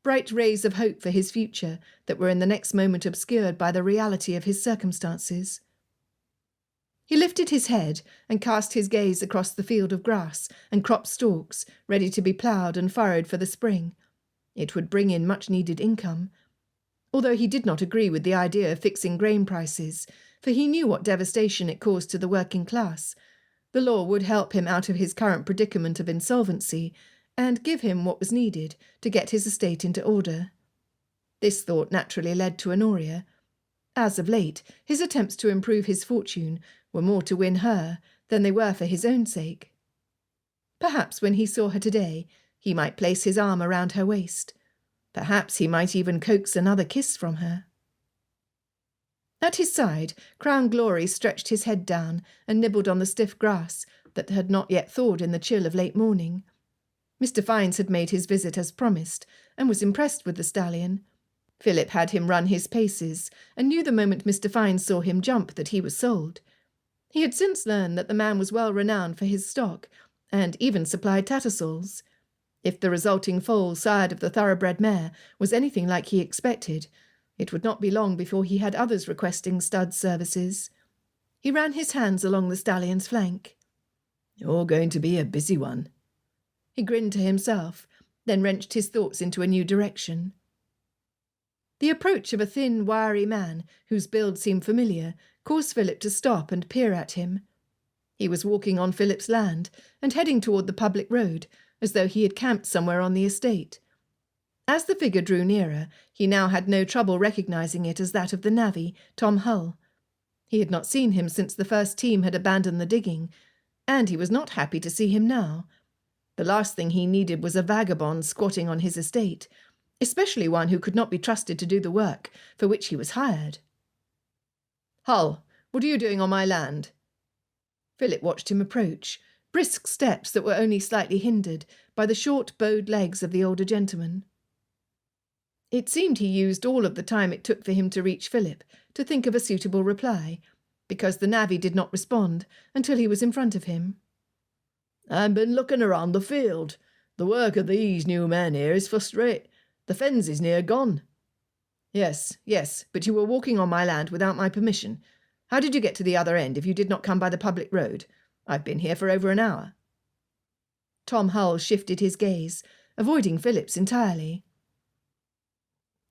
Bright rays of hope for his future that were in the next moment obscured by the reality of his circumstances. He lifted his head and cast his gaze across the field of grass and cropped stalks ready to be ploughed and furrowed for the spring. It would bring in much-needed income. Although he did not agree with the idea of fixing grain prices, for he knew what devastation it caused to the working class, the law would help him out of his current predicament of insolvency and give him what was needed to get his estate into order. This thought naturally led to Honoria. As of late, his attempts to improve his fortune were more to win her than they were for his own sake. Perhaps when he saw her today, he might place his arm around her waist. Perhaps he might even coax another kiss from her. At his side, Crown Glory stretched his head down and nibbled on the stiff grass that had not yet thawed in the chill of late morning. Mr. Fiennes had made his visit as promised, and was impressed with the stallion. Philip had him run his paces, and knew the moment Mr. Fiennes saw him jump that he was sold. He had since learned that the man was well renowned for his stock, and even supplied Tattersall's. If the resulting foal side of the thoroughbred mare was anything like he expected, it would not be long before he had others requesting stud services. He ran his hands along the stallion's flank. "You're going to be a busy one." He grinned to himself, then wrenched his thoughts into a new direction. The approach of a thin, wiry man, whose build seemed familiar, caused Philip to stop and peer at him. He was walking on Philip's land, and heading toward the public road, as though he had camped somewhere on the estate. As the figure drew nearer, he now had no trouble recognising it as that of the navvy, Tom Hull. He had not seen him since the first team had abandoned the digging, and he was not happy to see him now. The last thing he needed was a vagabond squatting on his estate, especially one who could not be trusted to do the work for which he was hired. "Hull, what are you doing on my land?" Philip watched him approach, brisk steps that were only slightly hindered by the short bowed legs of the older gentleman. It seemed he used all of the time it took for him to reach Philip to think of a suitable reply, because the navvy did not respond until he was in front of him. "I've been looking around the field. The work of these new men here is first rate. The fens is near gone." Yes, but you were walking on my land without my permission. How did you get to the other end if you did not come by the public road? I've been here for over an hour." Tom Hull shifted his gaze, avoiding Philip's entirely.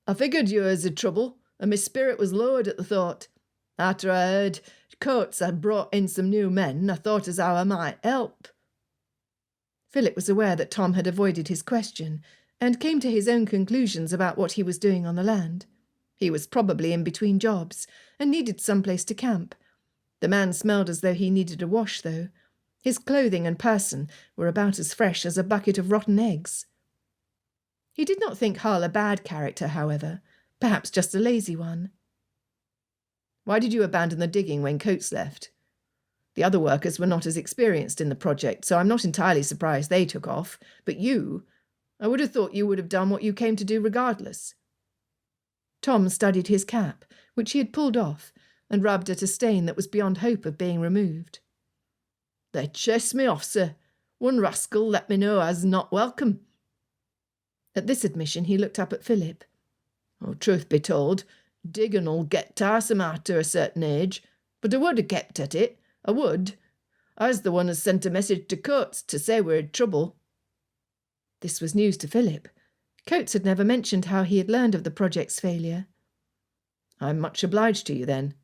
"I figured you was in trouble, and my spirit was lowered at the thought. After I heard Coates had brought in some new men, I thought as how I might help." Philip was aware that Tom had avoided his question, and came to his own conclusions about what he was doing on the land. He was probably in between jobs, and needed some place to camp. The man smelled as though he needed a wash, though. His clothing and person were about as fresh as a bucket of rotten eggs. He did not think Hull a bad character, however, perhaps just a lazy one. "Why did you abandon the digging when Coates left?" "The other workers were not as experienced in the project, so I'm not entirely surprised they took off. But you, I would have thought you would have done what you came to do regardless." Tom studied his cap, which he had pulled off, and rubbed at a stain that was beyond hope of being removed. "They chased me off, sir. One rascal let me know I was not welcome." At this admission he looked up at Philip. "Oh, truth be told, digging'll get tiresome after a certain age, but I would have kept at it, I would. I was the one as sent a message to Coates to say we're in trouble." This was news to Philip. Coates had never mentioned how he had learned of the project's failure. "I'm much obliged to you, then."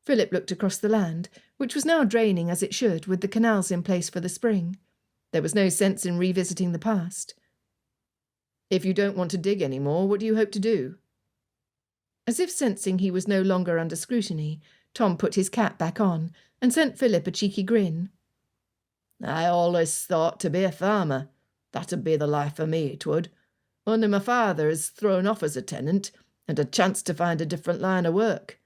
Philip looked across the land, which was now draining as it should, with the canals in place for the spring. There was no sense in revisiting the past. "If you don't want to dig any more, what do you hope to do?" As if sensing he was no longer under scrutiny, Tom put his cap back on and sent Philip a cheeky grin. "I always thought to be a farmer. That'd be the life for me, it would. Only my father is thrown off as a tenant, and a chance to find a different line of work."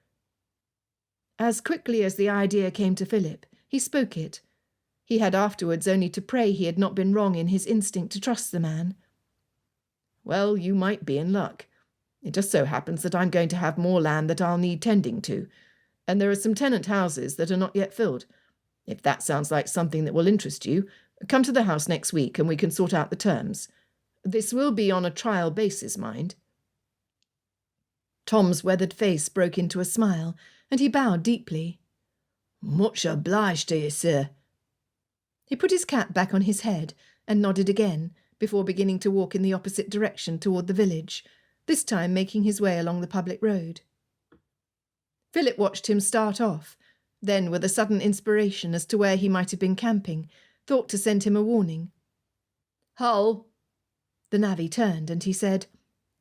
As quickly as the idea came to Philip, he spoke it. He had afterwards only to pray he had not been wrong in his instinct to trust the man. "Well, you might be in luck. It just so happens that I'm going to have more land that I'll need tending to, and there are some tenant houses that are not yet filled. If that sounds like something that will interest you, come to the house next week and we can sort out the terms. This will be on a trial basis, mind." Tom's weathered face broke into a smile, and he bowed deeply. "Much obliged to you, sir." He put his cap back on his head and nodded again, before beginning to walk in the opposite direction toward the village, this time making his way along the public road. Philip watched him start off, then, with a sudden inspiration as to where he might have been camping, thought to send him a warning. "Hull." The navvy turned, and he said,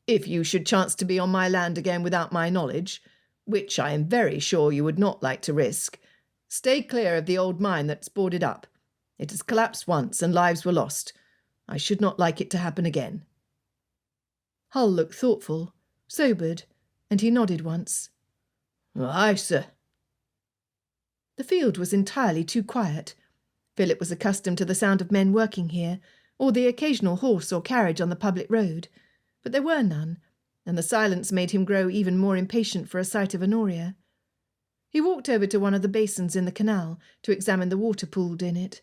"If you should chance to be on my land again without my knowledge, which I am very sure you would not like to risk, stay clear of the old mine that's boarded up. It has collapsed once and lives were lost. I should not like it to happen again." Hull looked thoughtful, sobered, and he nodded once. "Aye, sir." The field was entirely too quiet. Philip was accustomed to the sound of men working here, or the occasional horse or carriage on the public road, but there were none, and the silence made him grow even more impatient for a sight of Honoria. He walked over to one of the basins in the canal to examine the water pooled in it.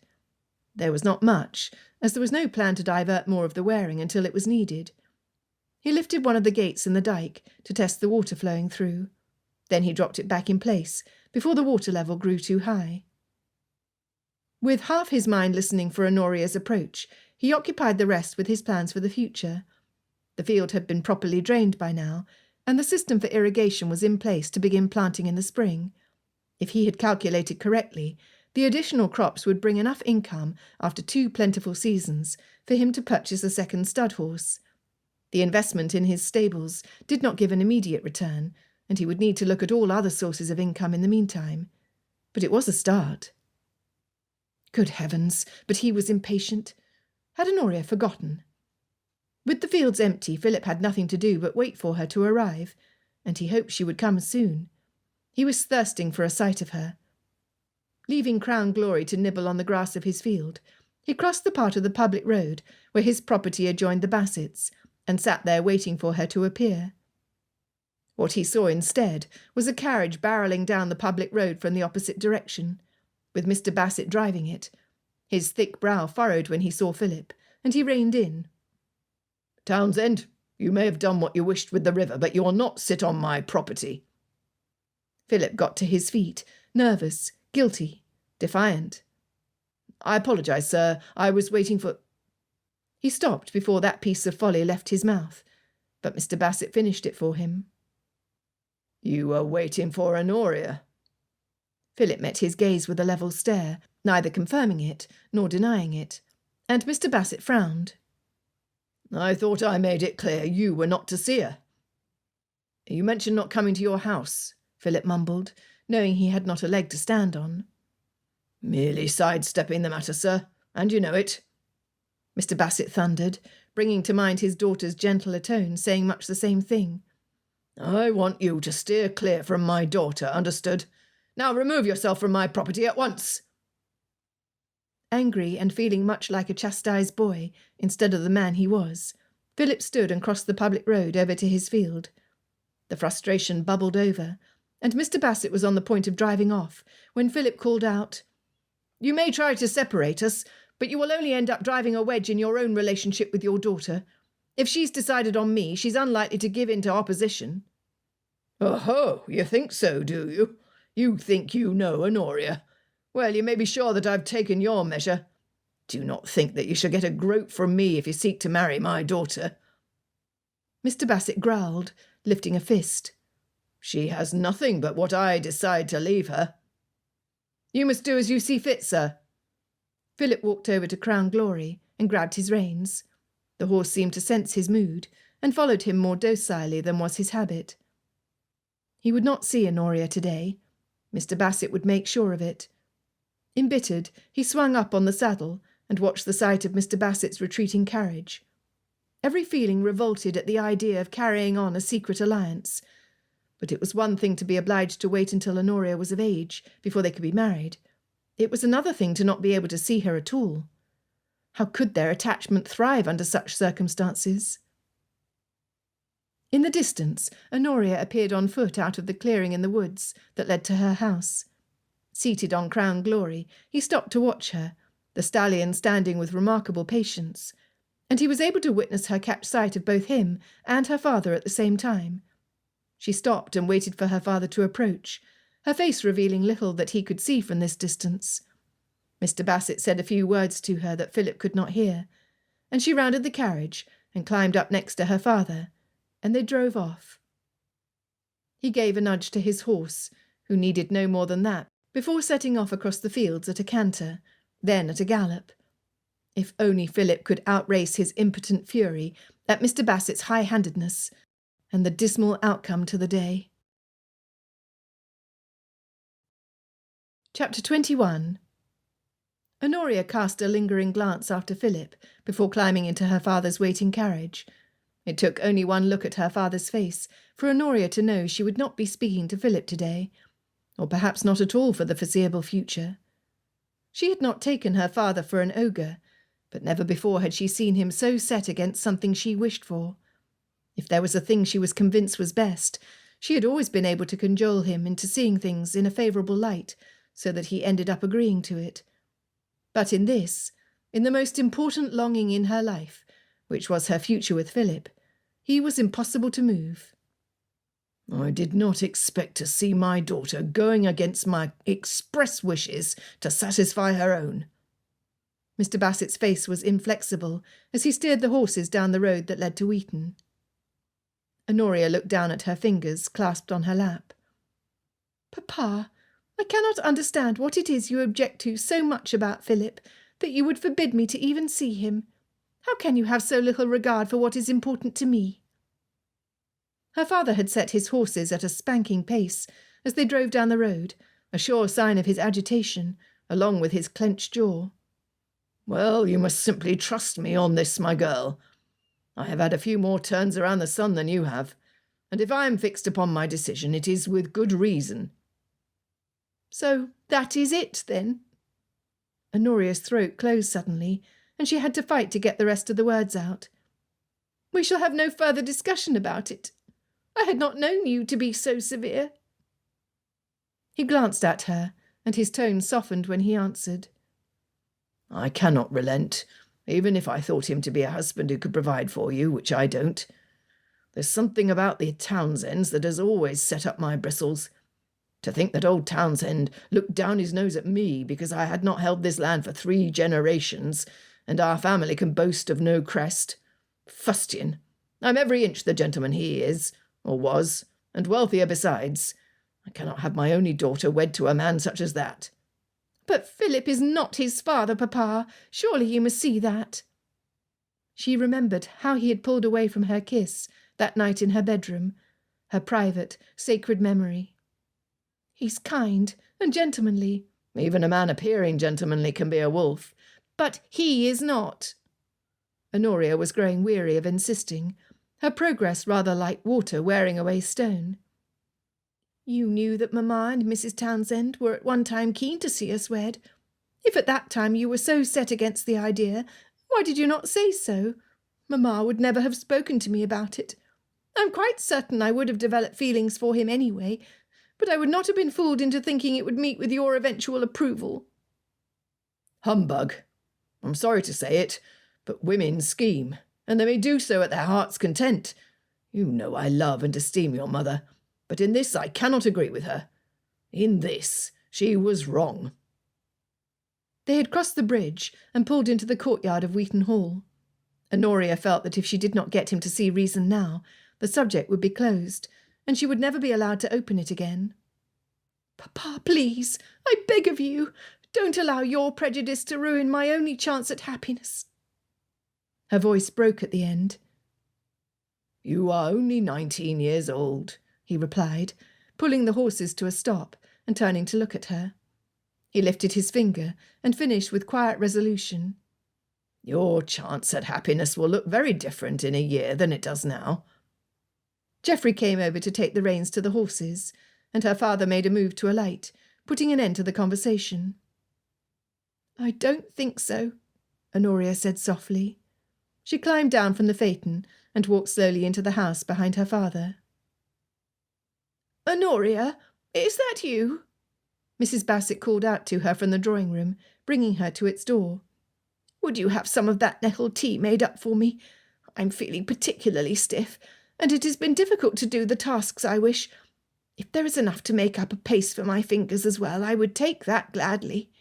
There was not much, as there was no plan to divert more of the Waring until it was needed. He lifted one of the gates in the dike to test the water flowing through. Then he dropped it back in place before the water level grew too high. With half his mind listening for Honoria's approach, he occupied the rest with his plans for the future. The field had been properly drained by now, and the system for irrigation was in place to begin planting in the spring. If he had calculated correctly, the additional crops would bring enough income after 2 plentiful seasons for him to purchase a second stud horse. The investment in his stables did not give an immediate return, and he would need to look at all other sources of income in the meantime. But it was a start. Good heavens, but he was impatient. Had Honoria forgotten? With the fields empty, Philip had nothing to do but wait for her to arrive, and he hoped she would come soon. He was thirsting for a sight of her. Leaving Crown Glory to nibble on the grass of his field, he crossed the part of the public road where his property adjoined the Bassetts, and sat there waiting for her to appear. What he saw instead was a carriage barrelling down the public road from the opposite direction, with Mr. Bassett driving it. His thick brow furrowed when he saw Philip, and he reined in. "Townsend, you may have done what you wished with the river, but you will not sit on my property." Philip got to his feet, nervous, guilty, defiant. "I apologise, sir. I was waiting for—" He stopped before that piece of folly left his mouth, but Mr. Bassett finished it for him. You were waiting for Honoria. Philip met his gaze with a level stare, neither confirming it nor denying it, and Mr. Bassett frowned. I thought I made it clear you were not to see her. You mentioned not coming to your house, Philip mumbled, knowing he had not a leg to stand on. Merely sidestepping the matter, sir, and you know it. Mr. Bassett thundered, bringing to mind his daughter's gentler tone, saying much the same thing. I want you to steer clear from my daughter, understood? Now remove yourself from my property at once. Angry and feeling much like a chastised boy instead of the man he was, Philip stood and crossed the public road over to his field. The frustration bubbled over, and Mr. Bassett was on the point of driving off when Philip called out, You may try to separate us, but you will only end up driving a wedge in your own relationship with your daughter. If she's decided on me, she's unlikely to give in to opposition. Oh, you think so, do you? You think you know Honoria. Well, you may be sure that I've taken your measure. Do not think that you shall get a groat from me if you seek to marry my daughter. Mr. Bassett growled, lifting a fist. She has nothing but what I decide to leave her. You must do as you see fit, sir. Philip walked over to Crown Glory and grabbed his reins. The horse seemed to sense his mood and followed him more docilely than was his habit. He would not see Honoria today. Mr. Bassett would make sure of it. Embittered, he swung up on the saddle and watched the sight of Mr. Bassett's retreating carriage. Every feeling revolted at the idea of carrying on a secret alliance. But it was one thing to be obliged to wait until Honoria was of age before they could be married. It was another thing to not be able to see her at all. How could their attachment thrive under such circumstances? In the distance, Honoria appeared on foot out of the clearing in the woods that led to her house. Seated on Crown Glory, he stopped to watch her, the stallion standing with remarkable patience, and he was able to witness her catch sight of both him and her father at the same time. She stopped and waited for her father to approach, her face revealing little that he could see from this distance. Mr. Bassett said a few words to her that Philip could not hear, and she rounded the carriage and climbed up next to her father, and they drove off. He gave a nudge to his horse, who needed no more than that, before setting off across the fields at a canter, then at a gallop. If only Philip could outrace his impotent fury at Mr. Bassett's high-handedness, and the dismal outcome to the day. Chapter 21. Honoria cast a lingering glance after Philip before climbing into her father's waiting carriage. It took only one look at her father's face for Honoria to know she would not be speaking to Philip today, or perhaps not at all for the foreseeable future. She had not taken her father for an ogre, but never before had she seen him so set against something she wished for. If there was a thing she was convinced was best, she had always been able to cajole him into seeing things in a favourable light, so that he ended up agreeing to it. But in this, in the most important longing in her life, which was her future with Philip, he was impossible to move. I did not expect to see my daughter going against my express wishes to satisfy her own. Mr. Bassett's face was inflexible as he steered the horses down the road that led to Wheaton. Honoria looked down at her fingers clasped on her lap. Papa, I cannot understand what it is you object to so much about Philip, that you would forbid me to even see him. How can you have so little regard for what is important to me? Her father had set his horses at a spanking pace as they drove down the road, a sure sign of his agitation, along with his clenched jaw. Well, you must simply trust me on this, my girl. I have had a few more turns around the sun than you have, and if I am fixed upon my decision, it is with good reason. So that is it, then? Honoria's throat closed suddenly, and she had to fight to get the rest of the words out. We shall have no further discussion about it. I had not known you to be so severe. He glanced at her, and his tone softened when he answered. I cannot relent, even if I thought him to be a husband who could provide for you, which I don't. There's something about the Townsends that has always set up my bristles. To think that old Townsend looked down his nose at me because I had not held this land for 3 generations, and our family can boast of no crest. Fustian! I'm every inch the gentleman he is, or was, and wealthier besides. I cannot have my only daughter wed to a man such as that." "But Philip is not his father, Papa. Surely you must see that." She remembered how he had pulled away from her kiss that night in her bedroom, her private, sacred memory. "He's kind and gentlemanly." "Even a man appearing gentlemanly can be a wolf." "But he is not." Honoria was growing weary of insisting, her progress rather like water wearing away stone. "You knew that Mamma and Mrs. Townsend were at one time keen to see us wed. If at that time you were so set against the idea, why did you not say so? Mamma would never have spoken to me about it. I'm quite certain I would have developed feelings for him anyway, but I would not have been fooled into thinking it would meet with your eventual approval." "Humbug! I'm sorry to say it, but women scheme, and they may do so at their heart's content. You know I love and esteem your mother, but in this I cannot agree with her. In this she was wrong." They had crossed the bridge and pulled into the courtyard of Wheaton Hall. Honoria felt that if she did not get him to see reason now, the subject would be closed, and she would never be allowed to open it again. "Papa, please, I beg of you, don't allow your prejudice to ruin my only chance at happiness." Her voice broke at the end. "You are only 19 years old," he replied, pulling the horses to a stop and turning to look at her. He lifted his finger and finished with quiet resolution. "Your chance at happiness will look very different in a year than it does now." Geoffrey came over to take the reins to the horses, and her father made a move to alight, putting an end to the conversation. "I don't think so," Honoria said softly. She climbed down from the phaeton and walked slowly into the house behind her father. "Honoria, is that you?" Mrs. Bassett called out to her from the drawing-room, bringing her to its door. "Would you have some of that nettle tea made up for me? I'm feeling particularly stiff, and it has been difficult to do the tasks I wish. If there is enough to make up a paste for my fingers as well, I would take that gladly."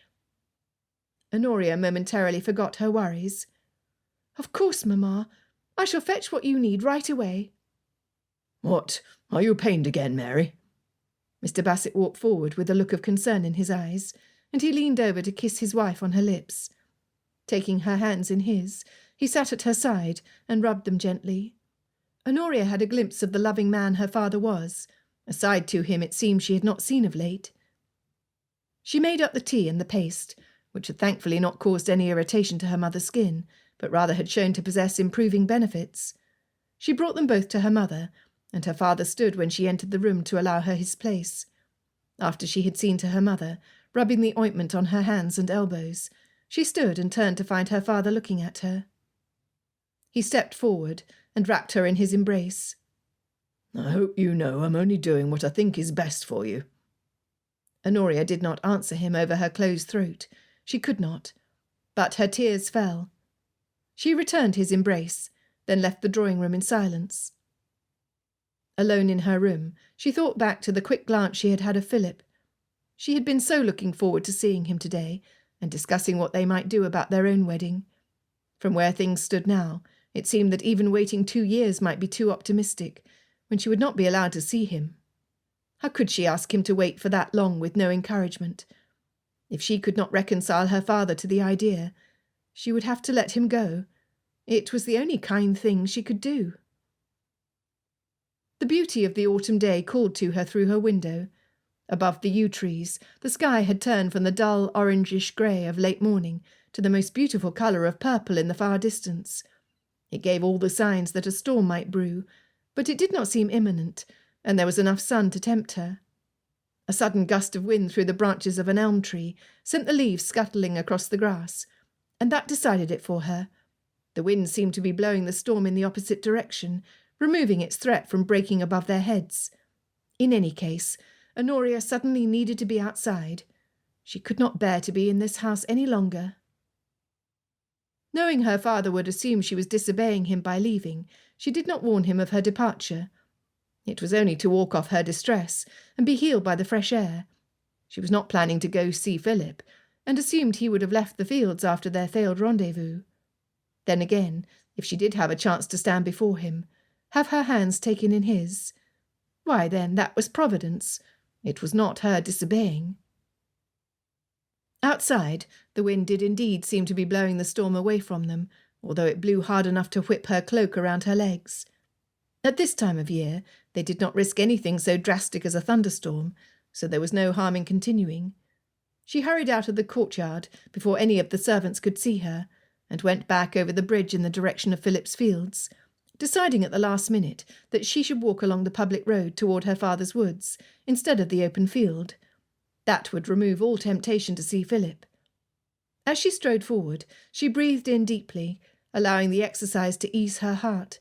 Honoria momentarily forgot her worries. "Of course, Mamma. I shall fetch what you need right away." "What, are you pained again, Mary?" Mr. Bassett walked forward with a look of concern in his eyes, and he leaned over to kiss his wife on her lips. Taking her hands in his, he sat at her side and rubbed them gently. Honoria had a glimpse of the loving man her father was, a side to him it seemed she had not seen of late. She made up the tea and the paste, which had thankfully not caused any irritation to her mother's skin, but rather had shown to possess improving benefits. She brought them both to her mother, and her father stood when she entered the room to allow her his place. After she had seen to her mother, rubbing the ointment on her hands and elbows, she stood and turned to find her father looking at her. He stepped forward and wrapped her in his embrace. "I hope you know I'm only doing what I think is best for you." Honoria did not answer him over her closed throat. She could not. But her tears fell. She returned his embrace, then left the drawing-room in silence. Alone in her room, she thought back to the quick glance she had had of Philip. She had been so looking forward to seeing him today, and discussing what they might do about their own wedding. From where things stood now, it seemed that even waiting 2 years might be too optimistic, when she would not be allowed to see him. How could she ask him to wait for that long with no encouragement? If she could not reconcile her father to the idea, she would have to let him go. It was the only kind thing she could do. The beauty of the autumn day called to her through her window. Above the yew trees, the sky had turned from the dull orangish grey of late morning to the most beautiful colour of purple in the far distance. It gave all the signs that a storm might brew, but it did not seem imminent, and there was enough sun to tempt her. A sudden gust of wind through the branches of an elm tree sent the leaves scuttling across the grass, and that decided it for her. The wind seemed to be blowing the storm in the opposite direction, removing its threat from breaking above their heads. In any case, Honoria suddenly needed to be outside. She could not bear to be in this house any longer. Knowing her father would assume she was disobeying him by leaving, she did not warn him of her departure. It was only to walk off her distress and be healed by the fresh air. She was not planning to go see Philip, and assumed he would have left the fields after their failed rendezvous. Then again, if she did have a chance to stand before him, have her hands taken in his, why then that was Providence. It was not her disobeying. Outside, the wind did indeed seem to be blowing the storm away from them, although it blew hard enough to whip her cloak around her legs. At this time of year, they did not risk anything so drastic as a thunderstorm, so there was no harm in continuing. She hurried out of the courtyard before any of the servants could see her, and went back over the bridge in the direction of Philip's fields, deciding at the last minute that she should walk along the public road toward her father's woods, instead of the open field. That would remove all temptation to see Philip. As she strode forward, she breathed in deeply, allowing the exercise to ease her heart.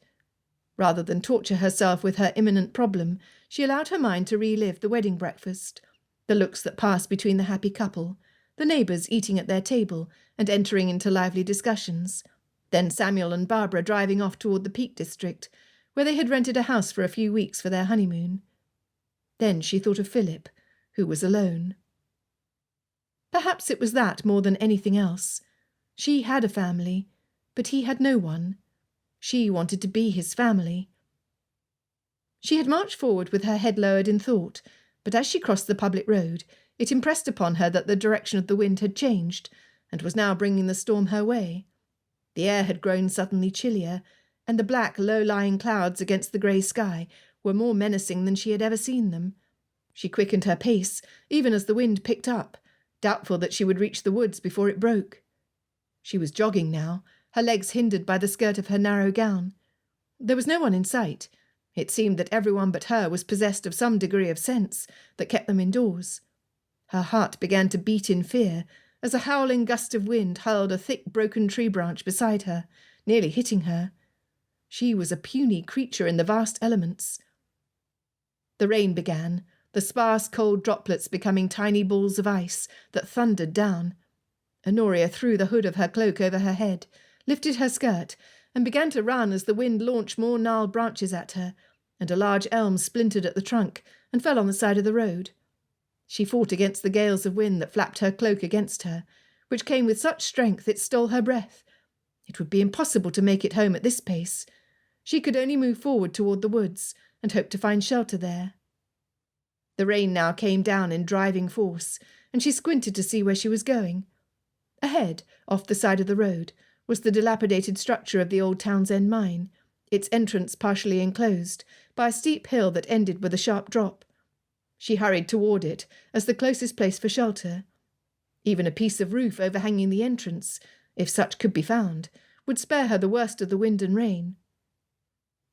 Rather than torture herself with her imminent problem, she allowed her mind to relive the wedding breakfast, the looks that passed between the happy couple, the neighbours eating at their table and entering into lively discussions, then Samuel and Barbara driving off toward the Peak District, where they had rented a house for a few weeks for their honeymoon. Then she thought of Philip, who was alone. Perhaps it was that more than anything else. She had a family, but he had no one. She wanted to be his family. She had marched forward with her head lowered in thought, but as she crossed the public road, it impressed upon her that the direction of the wind had changed, and was now bringing the storm her way. The air had grown suddenly chillier, and the black, low-lying clouds against the grey sky were more menacing than she had ever seen them. She quickened her pace, even as the wind picked up, doubtful that she would reach the woods before it broke. She was jogging now, her legs hindered by the skirt of her narrow gown. There was no one in sight. It seemed that everyone but her was possessed of some degree of sense that kept them indoors. Her heart began to beat in fear as a howling gust of wind hurled a thick broken tree branch beside her, nearly hitting her. She was a puny creature in the vast elements. The rain began, the sparse cold droplets becoming tiny balls of ice that thundered down. Honoria threw the hood of her cloak over her head, lifted her skirt, and began to run as the wind launched more gnarled branches at her, and a large elm splintered at the trunk and fell on the side of the road. She fought against the gales of wind that flapped her cloak against her, which came with such strength it stole her breath. It would be impossible to make it home at this pace. She could only move forward toward the woods and hope to find shelter there. The rain now came down in driving force, and she squinted to see where she was going. Ahead, off the side of the road, was the dilapidated structure of the old Townsend mine, its entrance partially enclosed by a steep hill that ended with a sharp drop. She hurried toward it as the closest place for shelter. Even a piece of roof overhanging the entrance, if such could be found, would spare her the worst of the wind and rain.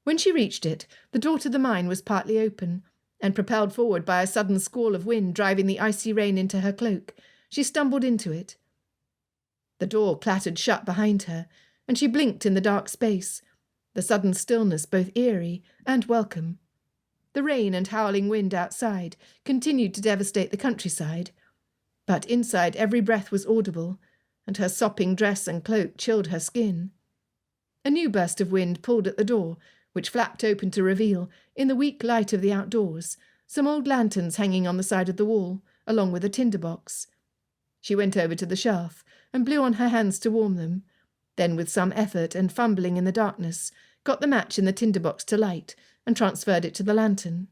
When she reached it, the door to the mine was partly open, and propelled forward by a sudden squall of wind driving the icy rain into her cloak, she stumbled into it. The door clattered shut behind her, and she blinked in the dark space, the sudden stillness both eerie and welcome. The rain and howling wind outside continued to devastate the countryside, but inside every breath was audible, and her sopping dress and cloak chilled her skin. A new burst of wind pulled at the door, which flapped open to reveal, in the weak light of the outdoors, some old lanterns hanging on the side of the wall, along with a tinder-box. She went over to the shelf and blew on her hands to warm them, then with some effort and fumbling in the darkness, got the match in the tinder-box to light and transferred it to the lantern.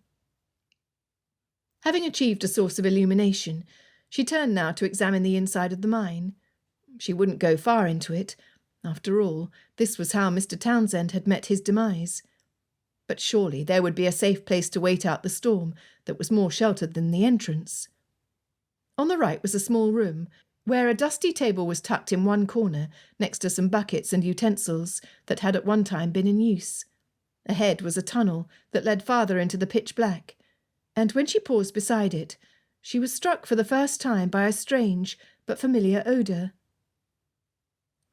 Having achieved a source of illumination, she turned now to examine the inside of the mine. She wouldn't go far into it. After all, this was how Mr. Townsend had met his demise. But surely there would be a safe place to wait out the storm that was more sheltered than the entrance. On the right was a small room, where a dusty table was tucked in one corner next to some buckets and utensils that had at one time been in use. Ahead was a tunnel that led farther into the pitch black, and when she paused beside it, she was struck for the first time by a strange but familiar odour.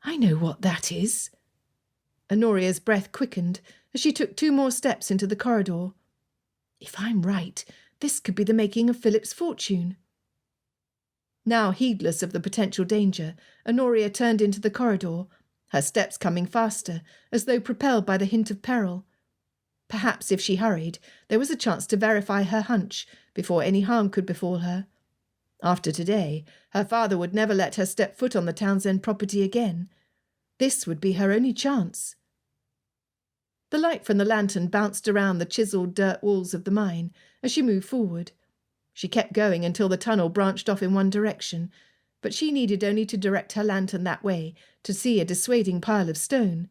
"I know what that is." Honoria's breath quickened as she took 2 more steps into the corridor. If I'm right, this could be the making of Philip's fortune. Now heedless of the potential danger, Honoria turned into the corridor, her steps coming faster, as though propelled by the hint of peril. Perhaps if she hurried, there was a chance to verify her hunch before any harm could befall her. After today, her father would never let her step foot on the Townsend property again. This would be her only chance. The light from the lantern bounced around the chiselled dirt walls of the mine as she moved forward. She kept going until the tunnel branched off in one direction, but she needed only to direct her lantern that way to see a dissuading pile of stone.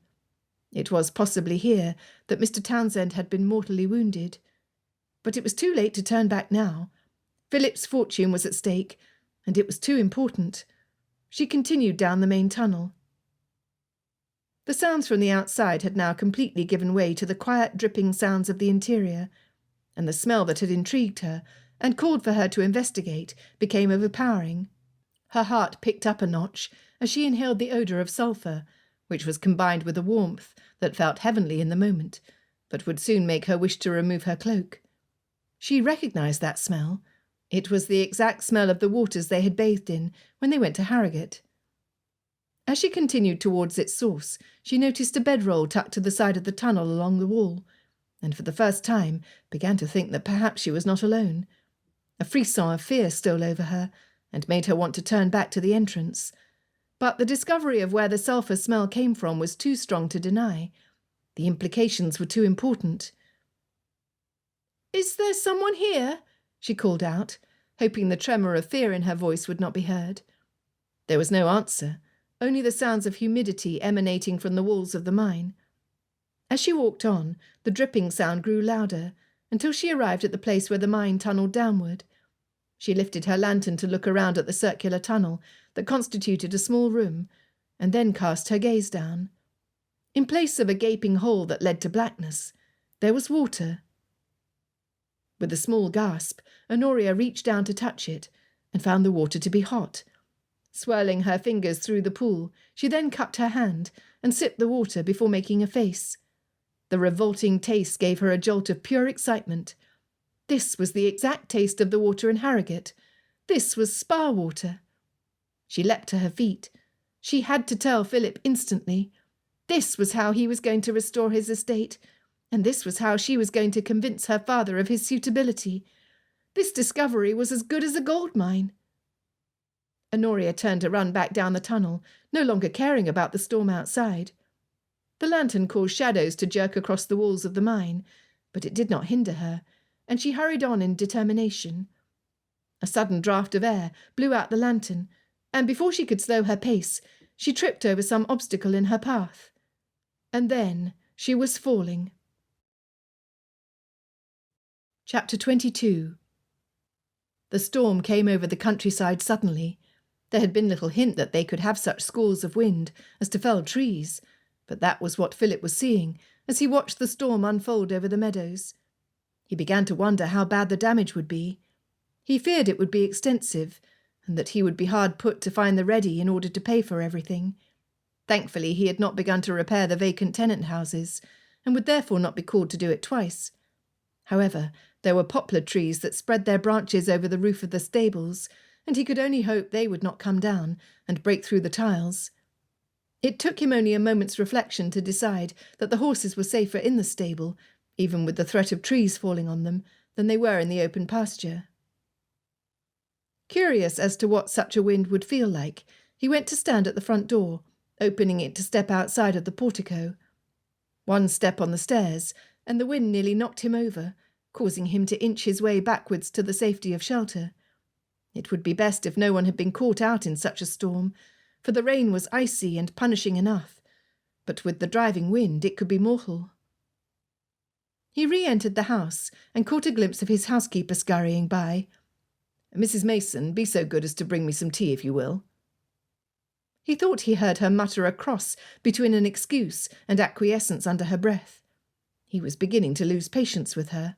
It was possibly here that Mr. Townsend had been mortally wounded. But it was too late to turn back now. Philip's fortune was at stake, and it was too important. She continued down the main tunnel. The sounds from the outside had now completely given way to the quiet dripping sounds of the interior, and the smell that had intrigued her and called for her to investigate became overpowering. Her heart picked up a notch as she inhaled the odour of sulphur, which was combined with a warmth that felt heavenly in the moment, but would soon make her wish to remove her cloak. She recognised that smell. It was the exact smell of the waters they had bathed in when they went to Harrogate. As she continued towards its source, she noticed a bedroll tucked to the side of the tunnel along the wall, and for the first time began to think that perhaps she was not alone. A frisson of fear stole over her, and made her want to turn back to the entrance. But the discovery of where the sulphur smell came from was too strong to deny. The implications were too important. "Is there someone here?" she called out, hoping the tremor of fear in her voice would not be heard. There was no answer, only the sounds of humidity emanating from the walls of the mine. As she walked on, the dripping sound grew louder, until she arrived at the place where the mine tunnelled downward. She lifted her lantern to look around at the circular tunnel that constituted a small room, and then cast her gaze down. In place of a gaping hole that led to blackness, there was water. With a small gasp, Honoria reached down to touch it, and found the water to be hot. Swirling her fingers through the pool, she then cupped her hand and sipped the water before making a face. The revolting taste gave her a jolt of pure excitement. This was the exact taste of the water in Harrogate. This was spa water. She leapt to her feet. She had to tell Philip instantly. This was how he was going to restore his estate, and this was how she was going to convince her father of his suitability. This discovery was as good as a gold mine. Honoria turned to run back down the tunnel, no longer caring about the storm outside. The lantern caused shadows to jerk across the walls of the mine, but it did not hinder her, and she hurried on in determination. A sudden draught of air blew out the lantern, and before she could slow her pace, she tripped over some obstacle in her path. And then she was falling. Chapter 22. The storm came over the countryside suddenly. There had been little hint that they could have such squalls of wind as to fell trees, but that was what Philip was seeing as he watched the storm unfold over the meadows. He began to wonder how bad the damage would be. He feared it would be extensive, and that he would be hard put to find the ready in order to pay for everything. Thankfully, he had not begun to repair the vacant tenant houses, and would therefore not be called to do it twice. However, there were poplar trees that spread their branches over the roof of the stables, and he could only hope they would not come down and break through the tiles. It took him only a moment's reflection to decide that the horses were safer in the stable, even with the threat of trees falling on them, than they were in the open pasture. Curious as to what such a wind would feel like, he went to stand at the front door, opening it to step outside of the portico. One step on the stairs, and the wind nearly knocked him over, causing him to inch his way backwards to the safety of shelter. It would be best if no one had been caught out in such a storm, for the rain was icy and punishing enough, but with the driving wind it could be mortal. He re-entered the house and caught a glimpse of his housekeeper scurrying by. "Mrs. Mason, be so good as to bring me some tea, if you will." He thought he heard her mutter a cross between an excuse and acquiescence under her breath. He was beginning to lose patience with her.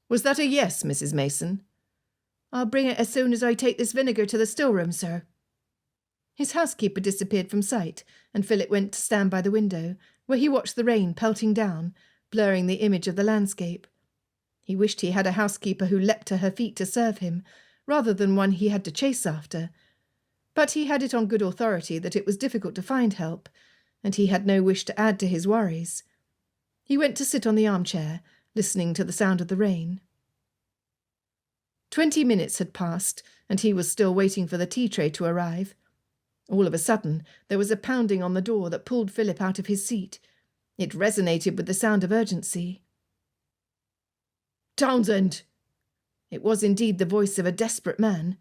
"Was that a yes, Mrs. Mason?" "I'll bring it as soon as I take this vinegar to the still-room, sir." His housekeeper disappeared from sight, and Philip went to stand by the window, where he watched the rain pelting down, blurring the image of the landscape. He wished he had a housekeeper who leapt to her feet to serve him, rather than one he had to chase after. But he had it on good authority that it was difficult to find help, and he had no wish to add to his worries. He went to sit on the armchair, listening to the sound of the rain. 20 minutes had passed, and he was still waiting for the tea tray to arrive. All of a sudden, there was a pounding on the door that pulled Philip out of his seat. It resonated with the sound of urgency. "Townsend!" It was indeed the voice of a desperate man.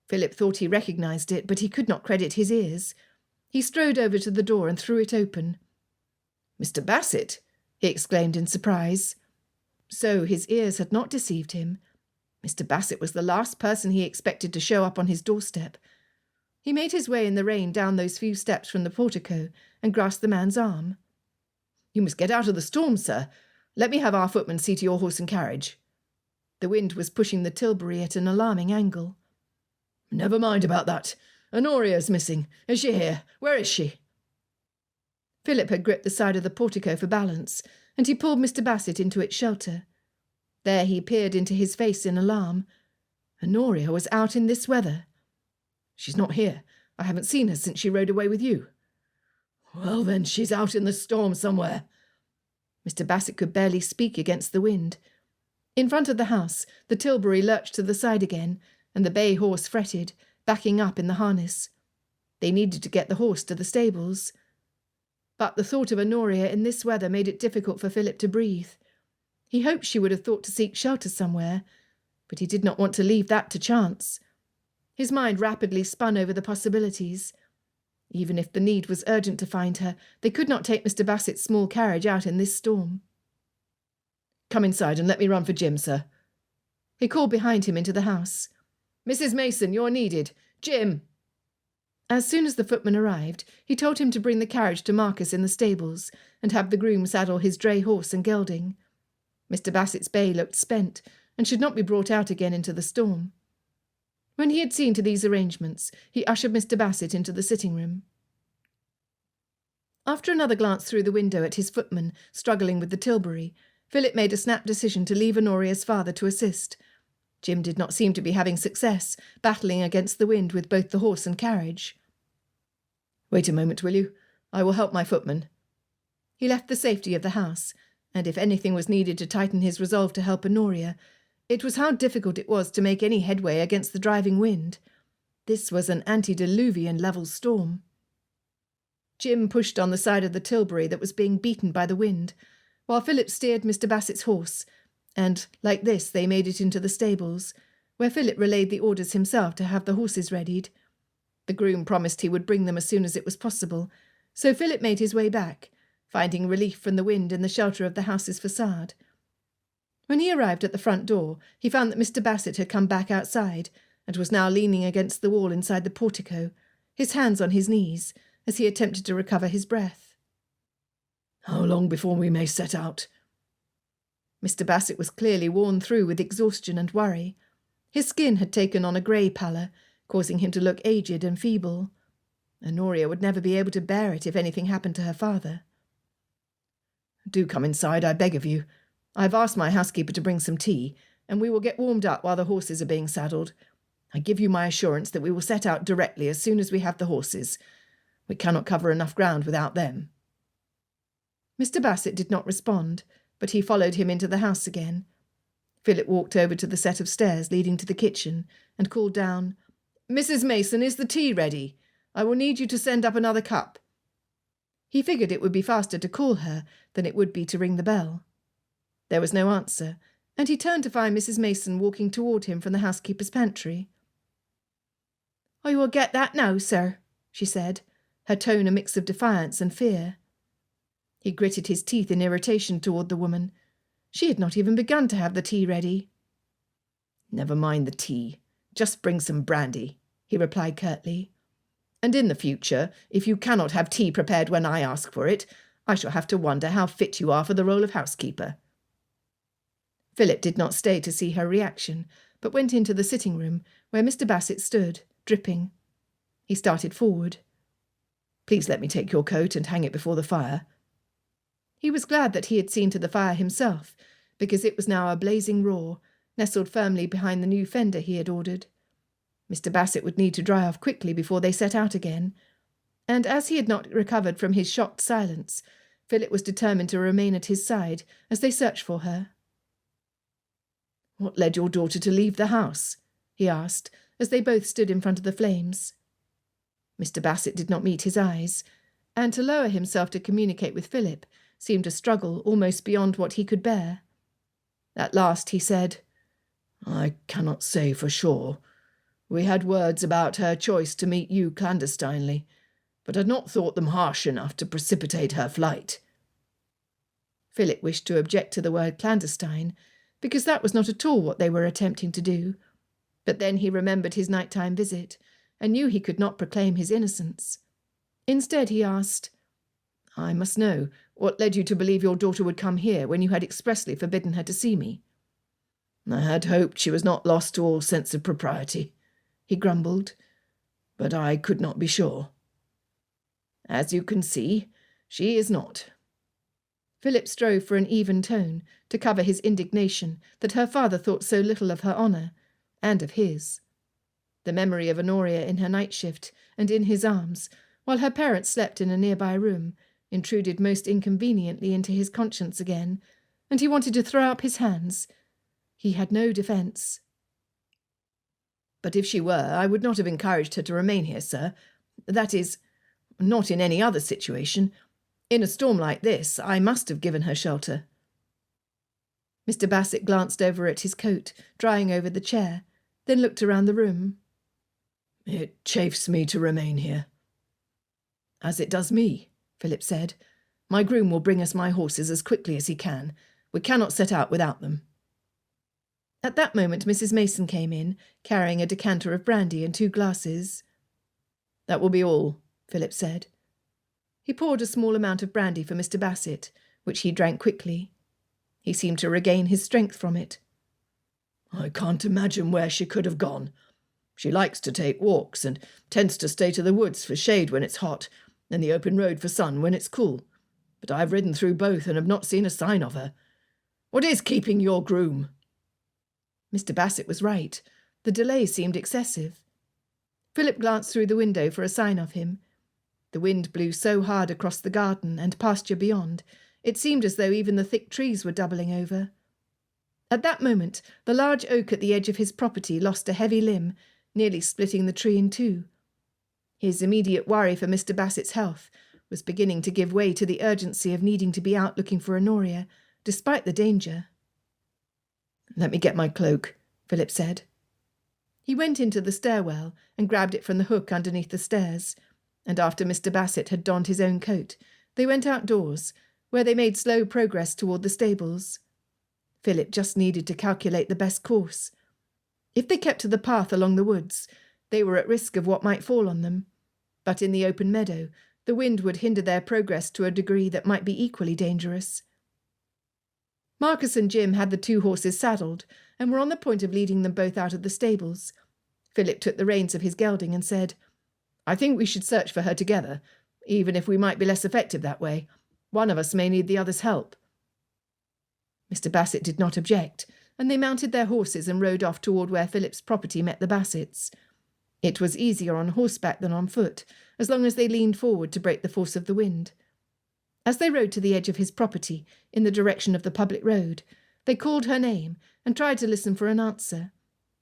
Philip thought he recognised it, but he could not credit his ears. He strode over to the door and threw it open. "Mr. Bassett!" he exclaimed in surprise. So his ears had not deceived him. Mr. Bassett was the last person he expected to show up on his doorstep. He made his way in the rain down those few steps from the portico and grasped the man's arm. "You must get out of the storm, sir. Let me have our footman see to your horse and carriage." The wind was pushing the tilbury at an alarming angle. "Never mind about that. Honoria's missing. Is she here? Where is she?" Philip had gripped the side of the portico for balance, and he pulled Mr. Bassett into its shelter. There he peered into his face in alarm. Honoria was out in this weather. "She's not here. I haven't seen her since she rode away with you." "Well, then, she's out in the storm somewhere." Mr. Bassett could barely speak against the wind. In front of the house, the tilbury lurched to the side again, and the bay horse fretted, backing up in the harness. They needed to get the horse to the stables. But the thought of Honoria in this weather made it difficult for Philip to breathe. He hoped she would have thought to seek shelter somewhere, but he did not want to leave that to chance. His mind rapidly spun over the possibilities. Even if the need was urgent to find her, they could not take Mr. Bassett's small carriage out in this storm. "Come inside and let me run for Jim, sir." He called behind him into the house. "Mrs. Mason, you're needed. Jim!" As soon as the footman arrived, he told him to bring the carriage to Marcus in the stables and have the groom saddle his dray horse and gelding. Mr. Bassett's bay looked spent and should not be brought out again into the storm. When he had seen to these arrangements, he ushered Mr. Bassett into the sitting-room. After another glance through the window at his footman struggling with the tilbury, Philip made a snap decision to leave Honoria's father to assist. Jim did not seem to be having success, battling against the wind with both the horse and carriage. "Wait a moment, will you? I will help my footman." He left the safety of the house, and if anything was needed to tighten his resolve to help Honoria, it was how difficult it was to make any headway against the driving wind. This was an antediluvian level storm. Jim pushed on the side of the tilbury that was being beaten by the wind, while Philip steered Mr. Bassett's horse, and, like this, they made it into the stables, where Philip relayed the orders himself to have the horses readied. The groom promised he would bring them as soon as it was possible, so Philip made his way back, finding relief from the wind in the shelter of the house's facade. When he arrived at the front door, he found that Mr. Bassett had come back outside, and was now leaning against the wall inside the portico, his hands on his knees, as he attempted to recover his breath. "How long before we may set out?" Mr. Bassett was clearly worn through with exhaustion and worry. His skin had taken on a grey pallor, causing him to look aged and feeble. Honoria would never be able to bear it if anything happened to her father. "Do come inside, I beg of you. I've asked my housekeeper to bring some tea, and we will get warmed up while the horses are being saddled. I give you my assurance that we will set out directly as soon as we have the horses. We cannot cover enough ground without them." Mr. Bassett did not respond, but he followed him into the house again. Philip walked over to the set of stairs leading to the kitchen and called down, "Mrs. Mason, is the tea ready? I will need you to send up another cup." He figured it would be faster to call her than it would be to ring the bell. There was no answer, and he turned to find Mrs. Mason walking toward him from the housekeeper's pantry. "I will get that now, sir," she said, her tone a mix of defiance and fear. He gritted his teeth in irritation toward the woman. She had not even begun to have the tea ready. "Never mind the tea. Just bring some brandy," he replied curtly. "And in the future, if you cannot have tea prepared when I ask for it, I shall have to wonder how fit you are for the role of housekeeper." Philip did not stay to see her reaction, but went into the sitting-room, where Mr. Bassett stood, dripping. He started forward. "Please let me take your coat and hang it before the fire." He was glad that he had seen to the fire himself, because it was now a blazing raw, nestled firmly behind the new fender he had ordered. Mr. Bassett would need to dry off quickly before they set out again, and as he had not recovered from his shocked silence, Philip was determined to remain at his side as they searched for her. "What led your daughter to leave the house?" he asked, as they both stood in front of the flames. Mr. Bassett did not meet his eyes, and to lower himself to communicate with Philip seemed a struggle almost beyond what he could bear. At last he said, "I cannot say for sure. We had words about her choice to meet you clandestinely, but had not thought them harsh enough to precipitate her flight." Philip wished to object to the word clandestine, because that was not at all what they were attempting to do. But then he remembered his nighttime visit, and knew he could not proclaim his innocence. Instead he asked, "I must know, what led you to believe your daughter would come here when you had expressly forbidden her to see me?" "I had hoped she was not lost to all sense of propriety," he grumbled, "but I could not be sure." "As you can see, she is not." Philip strove for an even tone to cover his indignation that her father thought so little of her honour, and of his. The memory of Honoria in her night shift and in his arms, while her parents slept in a nearby room, intruded most inconveniently into his conscience again, and he wanted to throw up his hands. He had no defence. "But if she were, I would not have encouraged her to remain here, sir. That is, not in any other situation. In a storm like this, I must have given her shelter." Mr. Bassett glanced over at his coat, drying over the chair, then looked around the room. "It chafes me to remain here." "As it does me," Philip said. "My groom will bring us my horses as quickly as he can. We cannot set out without them." At that moment Mrs. Mason came in, carrying a decanter of brandy and 2 glasses. "That will be all," Philip said. He poured a small amount of brandy for Mr. Bassett, which he drank quickly. He seemed to regain his strength from it. "I can't imagine where she could have gone. She likes to take walks and tends to stay to the woods for shade when it's hot and the open road for sun when it's cool. But I've ridden through both and have not seen a sign of her. What is keeping your groom?" Mr. Bassett was right. The delay seemed excessive. Philip glanced through the window for a sign of him. The wind blew so hard across the garden and pasture beyond, it seemed as though even the thick trees were doubling over. At that moment, the large oak at the edge of his property lost a heavy limb, nearly splitting the tree in 2. His immediate worry for Mr. Bassett's health was beginning to give way to the urgency of needing to be out looking for Honoria, despite the danger. "Let me get my cloak," Philip said. He went into the stairwell and grabbed it from the hook underneath the stairs, and after Mr. Bassett had donned his own coat, they went outdoors, where they made slow progress toward the stables. Philip just needed to calculate the best course. If they kept to the path along the woods, they were at risk of what might fall on them, but in the open meadow, the wind would hinder their progress to a degree that might be equally dangerous. Marcus and Jim had the 2 horses saddled and were on the point of leading them both out of the stables. Philip took the reins of his gelding and said, "I think we should search for her together, even if we might be less effective that way. One of us may need the other's help." Mr. Bassett did not object, and they mounted their horses and rode off toward where Philip's property met the Bassetts. It was easier on horseback than on foot, as long as they leaned forward to break the force of the wind. As they rode to the edge of his property, in the direction of the public road, they called her name and tried to listen for an answer.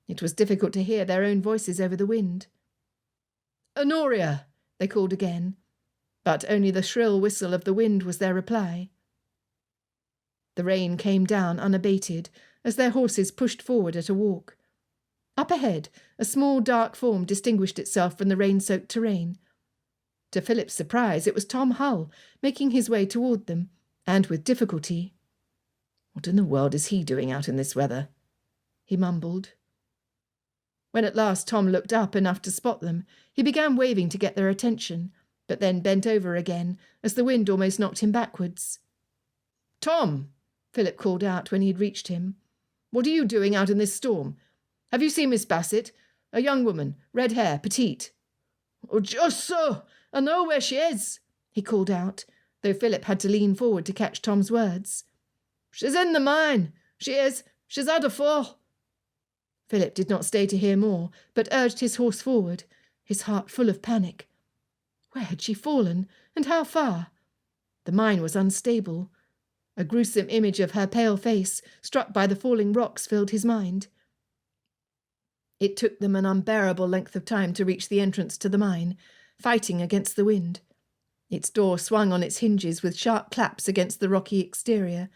It was difficult to hear their own voices over the wind. "Honoria!" they called again, but only the shrill whistle of the wind was their reply. The rain came down unabated as their horses pushed forward at a walk. Up ahead, a small dark form distinguished itself from the rain-soaked terrain. To Philip's surprise, it was Tom Hull, making his way toward them, and with difficulty. "What in the world is he doing out in this weather?" he mumbled. When at last Tom looked up enough to spot them, he began waving to get their attention, but then bent over again as the wind almost knocked him backwards. "Tom!" Philip called out when he had reached him. "What are you doing out in this storm? Have you seen Miss Bassett? A young woman, red hair, petite." "Oh, just so! I know where she is," he called out, though Philip had to lean forward to catch Tom's words. "She's in the mine. She is. She's had a fall." Philip did not stay to hear more, but urged his horse forward, his heart full of panic. Where had she fallen, and how far? The mine was unstable. A gruesome image of her pale face, struck by the falling rocks, filled his mind. It took them an unbearable length of time to reach the entrance to the mine. fighting against the wind. Its door swung on its hinges with sharp claps against the rocky exterior,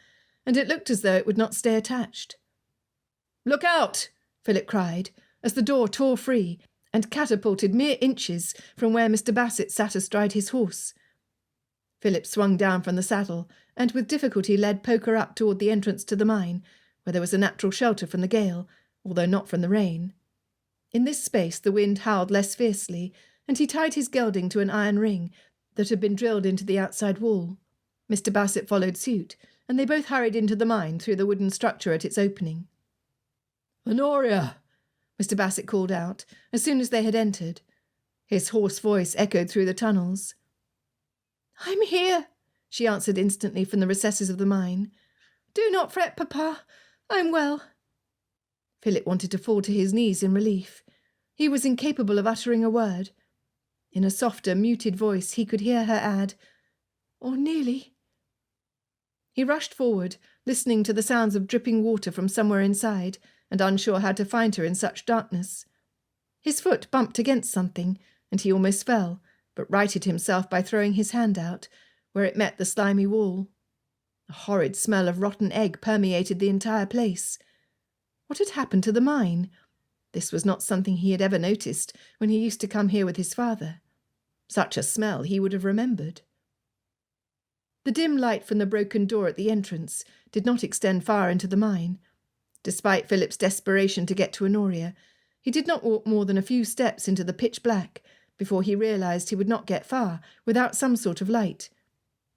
and it looked as though it would not stay attached. "Look out!" Philip cried, as the door tore free and catapulted mere inches from where Mr. Bassett sat astride his horse. Philip swung down from the saddle and with difficulty led Poker up toward the entrance to the mine, where there was a natural shelter from the gale, although not from the rain. In this space the wind howled less fiercely, and he tied his gelding to an iron ring that had been drilled into the outside wall. Mr. Bassett followed suit, and they both hurried into the mine through the wooden structure at its opening. "Honoria!" Mr. Bassett called out, as soon as they had entered. His hoarse voice echoed through the tunnels. "I'm here," she answered instantly from the recesses of the mine. "Do not fret, Papa. I'm well." Philip wanted to fall to his knees in relief. He was incapable of uttering a word. In a softer, muted voice he could hear her add, "Or nearly." He rushed forward, listening to the sounds of dripping water from somewhere inside, and unsure how to find her in such darkness. His foot bumped against something, and he almost fell, but righted himself by throwing his hand out, where it met the slimy wall. A horrid smell of rotten egg permeated the entire place. What had happened to the mine? This was not something he had ever noticed when he used to come here with his father. Such a smell he would have remembered. The dim light from the broken door at the entrance did not extend far into the mine. Despite Philip's desperation to get to Honoria, he did not walk more than a few steps into the pitch black before he realised he would not get far without some sort of light.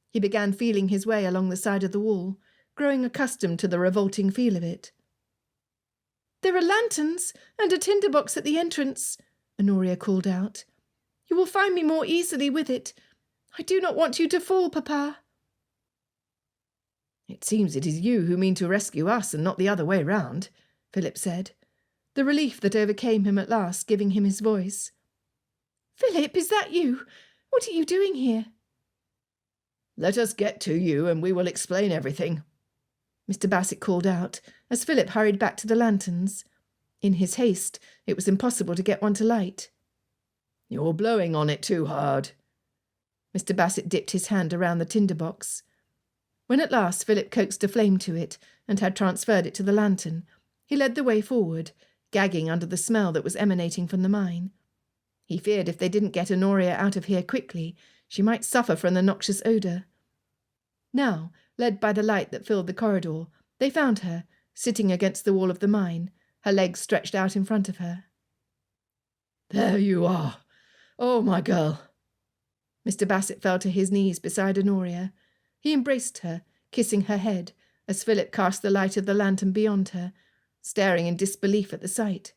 He began feeling his way along the side of the wall, growing accustomed to the revolting feel of it. "There are lanterns and a tinderbox at the entrance," Honoria called out. "You will find me more easily with it. I do not want you to fall, Papa." "It seems it is you who mean to rescue us and not the other way round," Philip said, the relief that overcame him at last giving him his voice. "Philip, is that you? What are you doing here?" "Let us get to you and we will explain everything," Mr. Bassett called out as Philip hurried back to the lanterns. In his haste, it was impossible to get one to light. "You're blowing on it too hard." Mr. Bassett dipped his hand around the tinderbox. When at last Philip coaxed a flame to it and had transferred it to the lantern, he led the way forward, gagging under the smell that was emanating from the mine. He feared if they didn't get Honoria out of here quickly, she might suffer from the noxious odour. Now, led by the light that filled the corridor, they found her, sitting against the wall of the mine, her legs stretched out in front of her. "There you are. Oh, my girl." Mr. Bassett fell to his knees beside Honoria. He embraced her, kissing her head, as Philip cast the light of the lantern beyond her, staring in disbelief at the sight.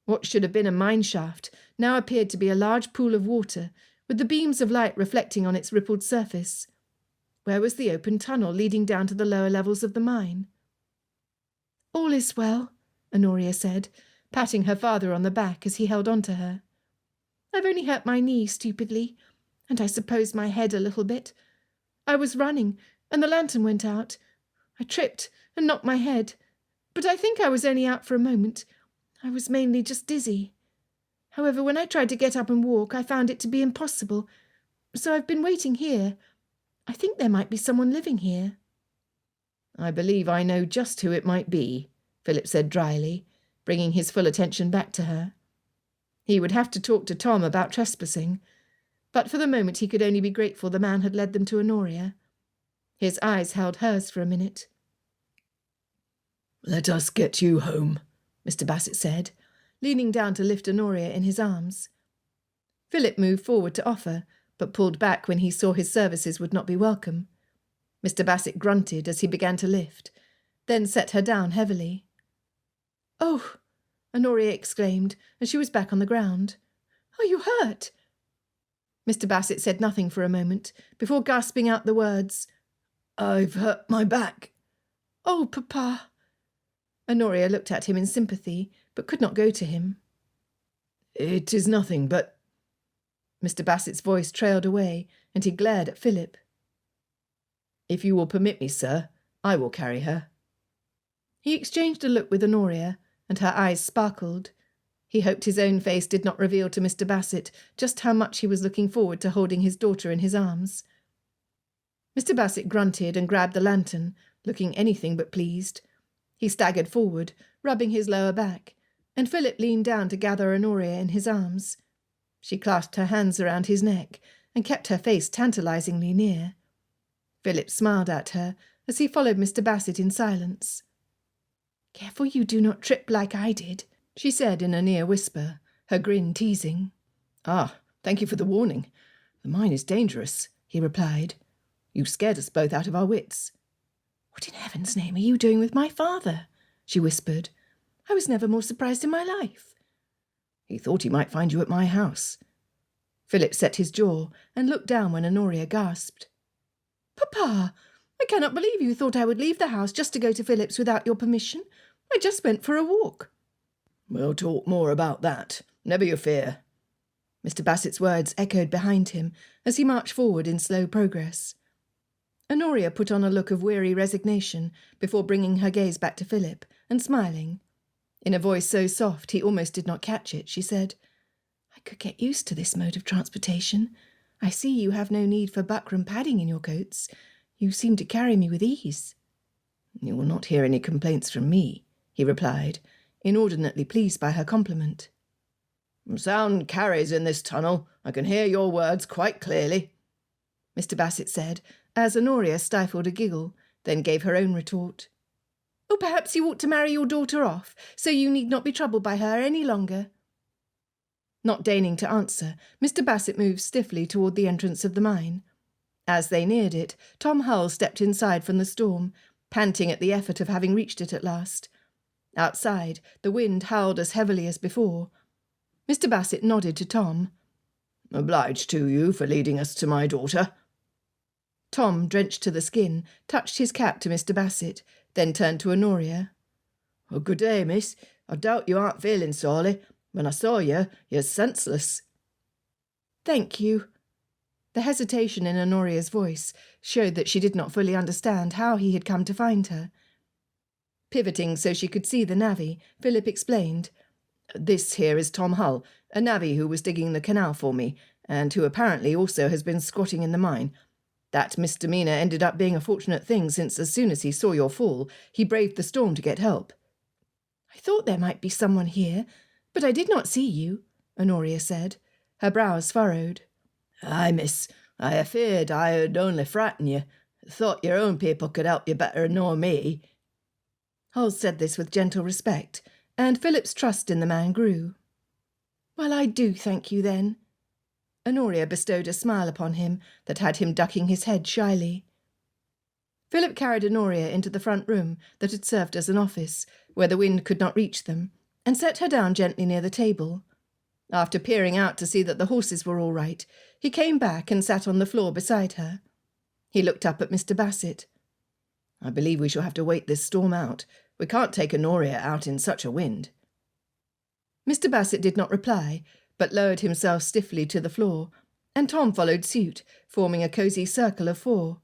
What should have been a mine shaft now appeared to be a large pool of water, with the beams of light reflecting on its rippled surface. Where was the open tunnel leading down to the lower levels of the mine? "All is well," Honoria said, patting her father on the back as he held on to her. "I've only hurt my knee stupidly, and I suppose my head a little bit. I was running, and the lantern went out. I tripped and knocked my head, but I think I was only out for a moment. I was mainly just dizzy. However, when I tried to get up and walk, I found it to be impossible, so I've been waiting here. I think there might be someone living here." "I believe I know just who it might be," Philip said dryly, bringing his full attention back to her. He would have to talk to Tom about trespassing, but for the moment he could only be grateful the man had led them to Honoria. His eyes held hers for a minute. "Let us get you home," Mr. Bassett said, leaning down to lift Honoria in his arms. Philip moved forward to offer, but pulled back when he saw his services would not be welcome. Mr. Bassett grunted as he began to lift, then set her down heavily. "Oh!" Honoria exclaimed as she was back on the ground. "Are you hurt?" Mr. Bassett said nothing for a moment, before gasping out the words, "I've hurt my back." "Oh, Papa!" Honoria looked at him in sympathy, but could not go to him. "It is nothing, but—" Mr. Bassett's voice trailed away, and he glared at Philip. "If you will permit me, sir, I will carry her." He exchanged a look with Honoria, and her eyes sparkled. He hoped his own face did not reveal to Mr. Bassett just how much he was looking forward to holding his daughter in his arms. Mr. Bassett grunted and grabbed the lantern, looking anything but pleased. He staggered forward, rubbing his lower back, and Philip leaned down to gather Honoria in his arms. She clasped her hands around his neck and kept her face tantalizingly near. Philip smiled at her as he followed Mr. Bassett in silence. "Careful you do not trip like I did," she said in a near whisper, her grin teasing. "Ah, thank you for the warning. The mine is dangerous," he replied. "You scared us both out of our wits." "What in heaven's name are you doing with my father?" she whispered. "I was never more surprised in my life." "He thought he might find you at my house." Philip set his jaw and looked down when Honoria gasped. "Papa, I cannot believe you thought I would leave the house just to go to Philip's without your permission. I just went for a walk." "We'll talk more about that. Never you fear." Mr. Bassett's words echoed behind him as he marched forward in slow progress. Honoria put on a look of weary resignation before bringing her gaze back to Philip and smiling. In a voice so soft he almost did not catch it, she said, "I could get used to this mode of transportation. I see you have no need for buckram padding in your coats. You seem to carry me with ease." "You will not hear any complaints from me," he replied, inordinately pleased by her compliment. "Sound carries in this tunnel. I can hear your words quite clearly," Mr. Bassett said, as Honoria stifled a giggle, then gave her own retort. "Oh, perhaps you ought to marry your daughter off, so you need not be troubled by her any longer." Not deigning to answer, Mr. Bassett moved stiffly toward the entrance of the mine. As they neared it, Tom Hull stepped inside from the storm, panting at the effort of having reached it at last. Outside, the wind howled as heavily as before. Mr. Bassett nodded to Tom. "Obliged to you for leading us to my daughter." Tom, drenched to the skin, touched his cap to Mr. Bassett, then turned to Honoria. "Good day, miss. I doubt you aren't feeling sorely. When I saw you, you're senseless." "Thank you." The hesitation in Honoria's voice showed that she did not fully understand how he had come to find her. Pivoting so she could see the navvy, Philip explained, "This here is Tom Hull, a navvy who was digging the canal for me, and who apparently also has been squatting in the mine. That misdemeanour ended up being a fortunate thing, since as soon as he saw your fall, he braved the storm to get help." "I thought there might be someone here, but I did not see you," Honoria said, her brows furrowed. "Aye, miss, I afeared I had only frightened you. Thought your own people could help you better nor me." Hull said this with gentle respect, and Philip's trust in the man grew. "Well, I do thank you, then." Honoria bestowed a smile upon him that had him ducking his head shyly. Philip carried Honoria into the front room that had served as an office, where the wind could not reach them, and set her down gently near the table. After peering out to see that the horses were all right, he came back and sat on the floor beside her. He looked up at Mr. Bassett. "I believe we shall have to wait this storm out. We can't take Honoria out in such a wind." Mr. Bassett did not reply, but lowered himself stiffly to the floor, and Tom followed suit, forming a cosy circle of four.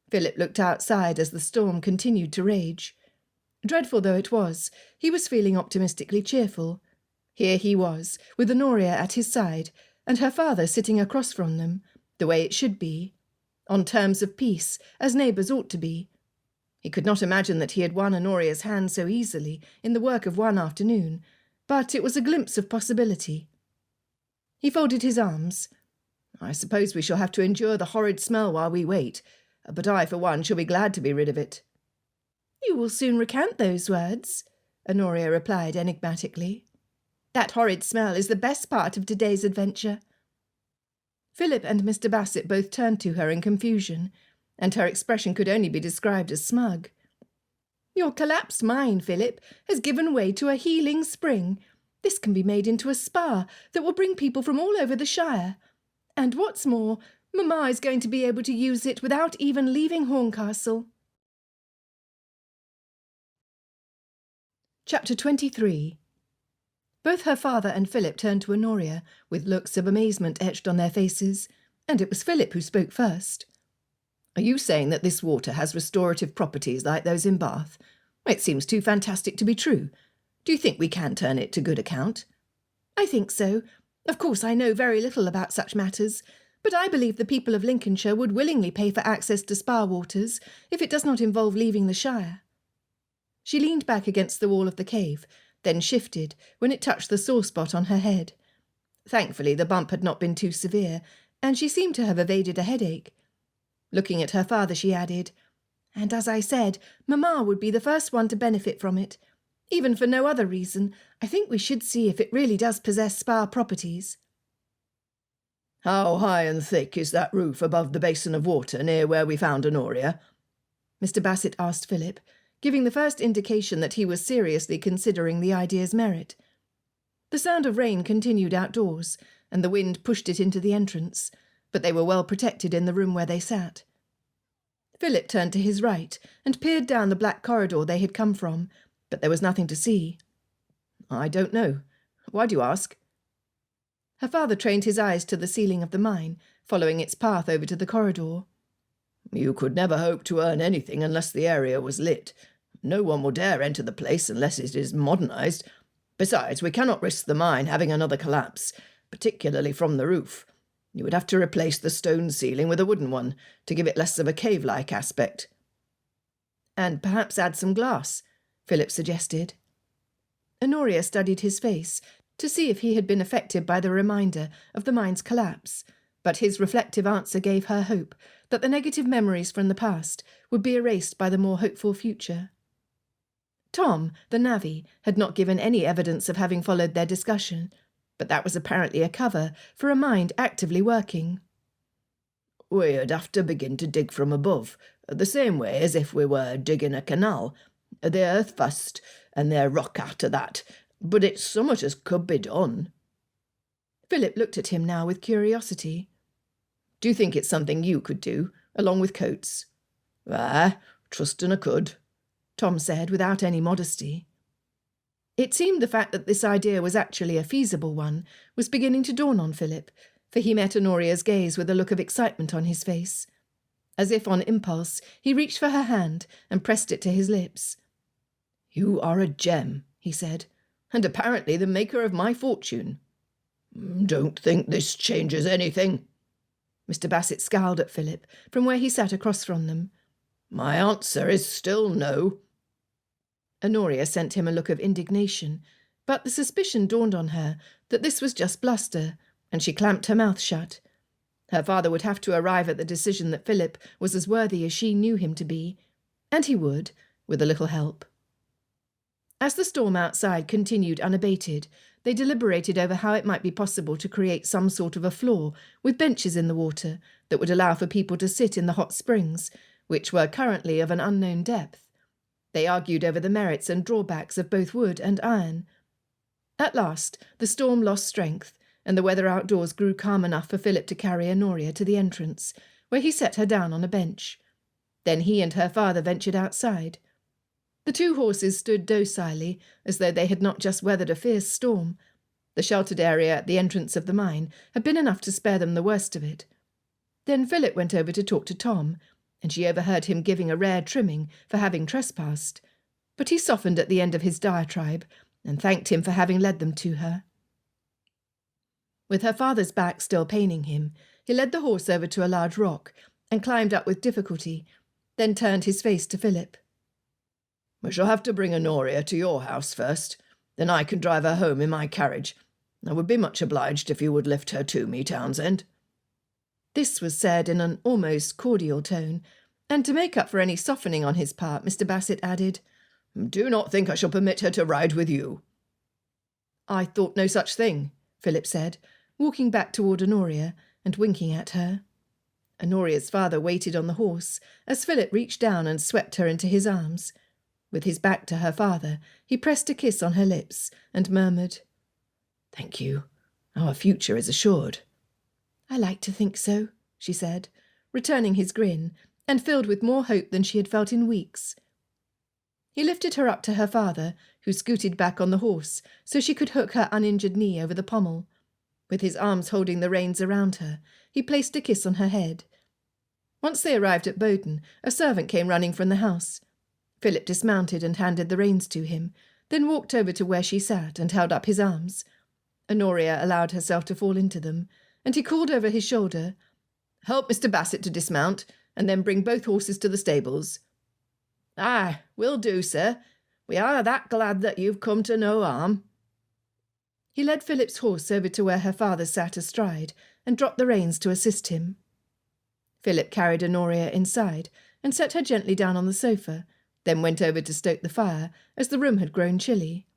Philip looked outside as the storm continued to rage. Dreadful though it was, he was feeling optimistically cheerful. Here he was, with Honoria at his side, and her father sitting across from them, the way it should be, on terms of peace, as neighbours ought to be. He could not imagine that he had won Honoria's hand so easily in the work of one afternoon, but it was a glimpse of possibility. He folded his arms. "I suppose we shall have to endure the horrid smell while we wait, but I, for one, shall be glad to be rid of it." "You will soon recant those words," Honoria replied enigmatically. "That horrid smell is the best part of today's adventure." Philip and Mr. Bassett both turned to her in confusion, and her expression could only be described as smug. "Your collapsed mind, Philip, has given way to a healing spring. This can be made into a spa that will bring people from all over the Shire. And what's more, Mamma is going to be able to use it without even leaving Horncastle." Chapter 23. Both her father and Philip turned to Honoria with looks of amazement etched on their faces, and it was Philip who spoke first. "Are you saying that this water has restorative properties like those in Bath? It seems too fantastic to be true. Do you think we can turn it to good account?" I think so. Of course, I know very little about such matters, but I believe the people of Lincolnshire would willingly pay for access to spa waters if it does not involve leaving the Shire. She leaned back against the wall of the cave, then shifted when it touched the sore spot on her head. Thankfully, the bump had not been too severe, and she seemed to have evaded a headache. Looking at her father, she added, "And as I said, Mamma would be the first one to benefit from it. Even for no other reason, I think we should see if it really does possess spa properties." How high and thick is that roof above the basin of water near where we found Honoria? Mr. Bassett asked Philip, giving the first indication that he was seriously considering the idea's merit. The sound of rain continued outdoors, and the wind pushed it into the entrance, but they were well protected in the room where they sat. Philip turned to his right and peered down the black corridor they had come from, but there was nothing to see. I don't know. Why do you ask? Her father trained his eyes to the ceiling of the mine, following its path over to the corridor. You could never hope to earn anything unless the area was lit. No one will dare enter the place unless it is modernized. Besides, we cannot risk the mine having another collapse, particularly from the roof. You would have to replace the stone ceiling with a wooden one to give it less of a cave-like aspect. And perhaps add some glass, Philip suggested. Honoria studied his face to see if he had been affected by the reminder of the mine's collapse, but his reflective answer gave her hope that the negative memories from the past would be erased by the more hopeful future. Tom, the navvy, had not given any evidence of having followed their discussion, but that was apparently a cover for a mind actively working. We'd have to begin to dig from above, the same way as if we were digging a canal. The earth first, and the rock after that, but it's so much as could be done. Philip looked at him now with curiosity. Do you think it's something you could do, along with Coates? Trustin' I could, Tom said without any modesty. It seemed the fact that this idea was actually a feasible one was beginning to dawn on Philip, for he met Honoria's gaze with a look of excitement on his face. As if on impulse, he reached for her hand and pressed it to his lips. You are a gem, he said, and apparently the maker of my fortune. Don't think this changes anything. Mr. Bassett scowled at Philip from where he sat across from them. My answer is still no. Honoria sent him a look of indignation, but the suspicion dawned on her that this was just bluster, and she clamped her mouth shut. Her father would have to arrive at the decision that Philip was as worthy as she knew him to be, and he would, with a little help. As the storm outside continued unabated, they deliberated over how it might be possible to create some sort of a floor with benches in the water that would allow for people to sit in the hot springs, which were currently of an unknown depth. They argued over the merits and drawbacks of both wood and iron. At last, the storm lost strength, and the weather outdoors grew calm enough for Philip to carry Honoria to the entrance, where he set her down on a bench. Then he and her father ventured outside. The two horses stood docilely, as though they had not just weathered a fierce storm. The sheltered area at the entrance of the mine had been enough to spare them the worst of it. Then Philip went over to talk to Tom, and she overheard him giving a rare trimming for having trespassed. But he softened at the end of his diatribe, and thanked him for having led them to her. With her father's back still paining him, he led the horse over to a large rock, and climbed up with difficulty, then turned his face to Philip. We shall have to bring Honoria to your house first, then I can drive her home in my carriage. I would be much obliged if you would lift her to me, Townsend. This was said in an almost cordial tone, and to make up for any softening on his part, Mr. Bassett added, Do not think I shall permit her to ride with you. I thought no such thing, Philip said, walking back toward Honoria and winking at her. Honoria's father waited on the horse as Philip reached down and swept her into his arms. With his back to her father, he pressed a kiss on her lips and murmured, Thank you. Our future is assured. I like to think so, she said, returning his grin, and filled with more hope than she had felt in weeks. He lifted her up to her father, who scooted back on the horse so she could hook her uninjured knee over the pommel. With his arms holding the reins around her, he placed a kiss on her head. Once they arrived at Bowden, a servant came running from the house. Philip dismounted and handed the reins to him, then walked over to where she sat and held up his arms. Honoria allowed herself to fall into them, and he called over his shoulder, "Help Mr. Bassett to dismount, and then bring both horses to the stables." "Aye, will do, sir. We are that glad that you've come to no harm." He led Philip's horse over to where her father sat astride and dropped the reins to assist him. Philip carried Honoria inside and set her gently down on the sofa, then went over to stoke the fire, as the room had grown chilly.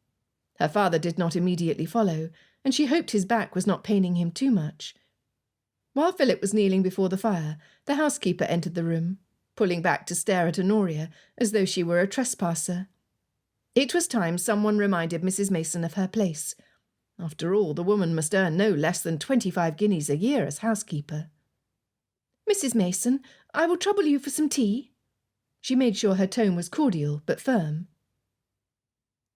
Her father did not immediately follow, and she hoped his back was not paining him too much. While Philip was kneeling before the fire, the housekeeper entered the room, pulling back to stare at Honoria as though she were a trespasser. It was time someone reminded Mrs. Mason of her place. After all, the woman must earn no less than 25 guineas a year as housekeeper. "Mrs. Mason, I will trouble you for some tea." She made sure her tone was cordial but firm.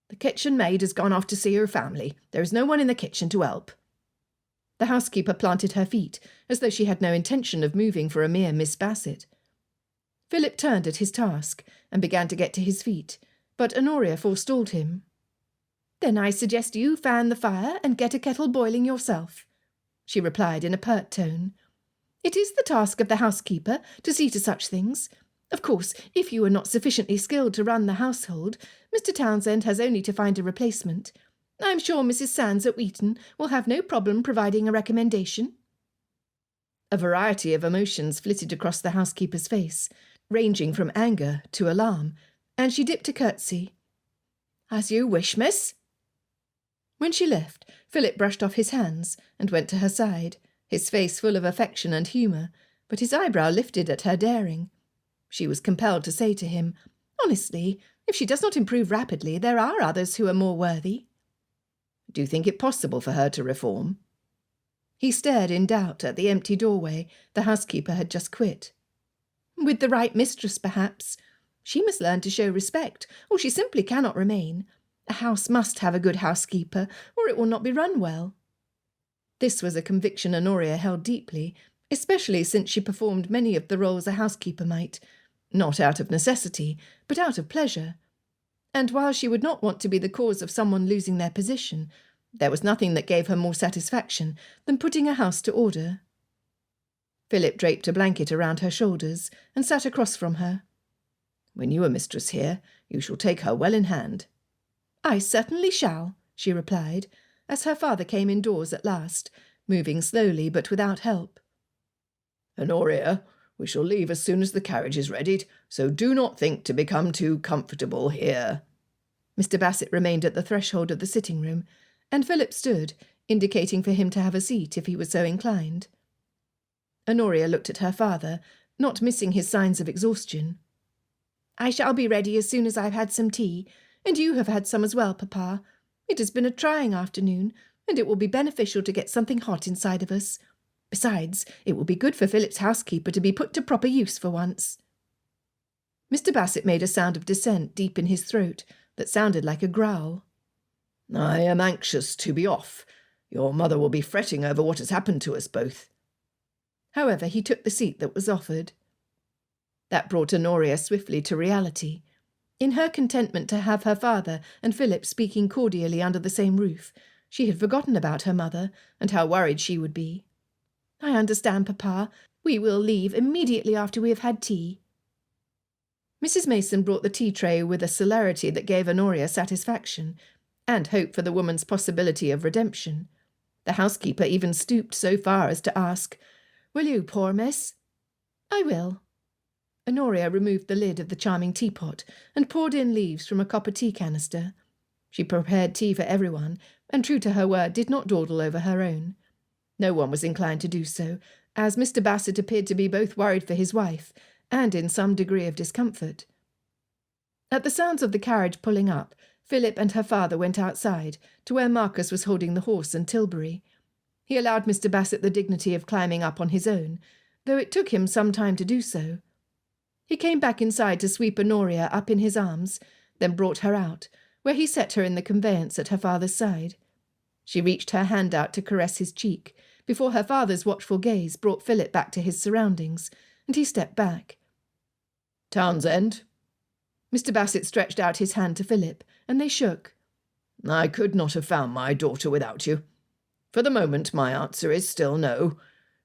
"The kitchen maid has gone off to see her family. There is no one in the kitchen to help." The housekeeper planted her feet, as though she had no intention of moving for a mere Miss Bassett. Philip turned at his task and began to get to his feet, but Honoria forestalled him. "Then I suggest you fan the fire and get a kettle boiling yourself," she replied in a pert tone. "It is the task of the housekeeper to see to such things. Of course, if you are not sufficiently skilled to run the household, Mr. Townsend has only to find a replacement. I am sure Mrs. Sands at Wheaton will have no problem providing a recommendation." A variety of emotions flitted across the housekeeper's face, ranging from anger to alarm, and she dipped a curtsy. "As you wish, miss." When she left, Philip brushed off his hands and went to her side, his face full of affection and humour, but his eyebrow lifted at her daring. She was compelled to say to him, "Honestly, if she does not improve rapidly, there are others who are more worthy." "Do you think it possible for her to reform?" He stared in doubt at the empty doorway the housekeeper had just quit. "With the right mistress, perhaps. She must learn to show respect, or she simply cannot remain. A house must have a good housekeeper, or it will not be run well." This was a conviction Honoria held deeply, especially since she performed many of the roles a housekeeper might, not out of necessity, but out of pleasure. And while she would not want to be the cause of someone losing their position, there was nothing that gave her more satisfaction than putting a house to order. Philip draped a blanket around her shoulders and sat across from her. "When you are mistress here, you shall take her well in hand." "I certainly shall," she replied, as her father came indoors at last, moving slowly but without help. "Honoria, we shall leave as soon as the carriage is readied, so do not think to become too comfortable here." Mr. Bassett remained at the threshold of the sitting-room, and Philip stood, indicating for him to have a seat if he was so inclined. Honoria looked at her father, not missing his signs of exhaustion. "I shall be ready as soon as I've had some tea, and you have had some as well, Papa. It has been a trying afternoon, and it will be beneficial to get something hot inside of us. Besides, it will be good for Philip's housekeeper to be put to proper use for once." Mr. Bassett made a sound of dissent deep in his throat that sounded like a growl. "I am anxious to be off. Your mother will be fretting over what has happened to us both." However, he took the seat that was offered. That brought Honoria swiftly to reality. In her contentment to have her father and Philip speaking cordially under the same roof, she had forgotten about her mother and how worried she would be. "I understand, Papa. We will leave immediately after we have had tea." Mrs. Mason brought the tea tray with a celerity that gave Honoria satisfaction, and hope for the woman's possibility of redemption. The housekeeper even stooped so far as to ask, "Will you pour, miss?" "I will." Honoria removed the lid of the charming teapot and poured in leaves from a copper tea canister. She prepared tea for everyone, and true to her word did not dawdle over her own. No one was inclined to do so, as Mr. Bassett appeared to be both worried for his wife and in some degree of discomfort. At the sounds of the carriage pulling up, Philip and her father went outside to where Marcus was holding the horse and Tilbury. He allowed Mr. Bassett the dignity of climbing up on his own, though it took him some time to do so. He came back inside to sweep Honoria up in his arms, then brought her out, where he set her in the conveyance at her father's side. She reached her hand out to caress his cheek, before her father's watchful gaze brought Philip back to his surroundings, and he stepped back. "Townsend." Mr. Bassett stretched out his hand to Philip, and they shook. "I could not have found my daughter without you. For the moment, my answer is still no,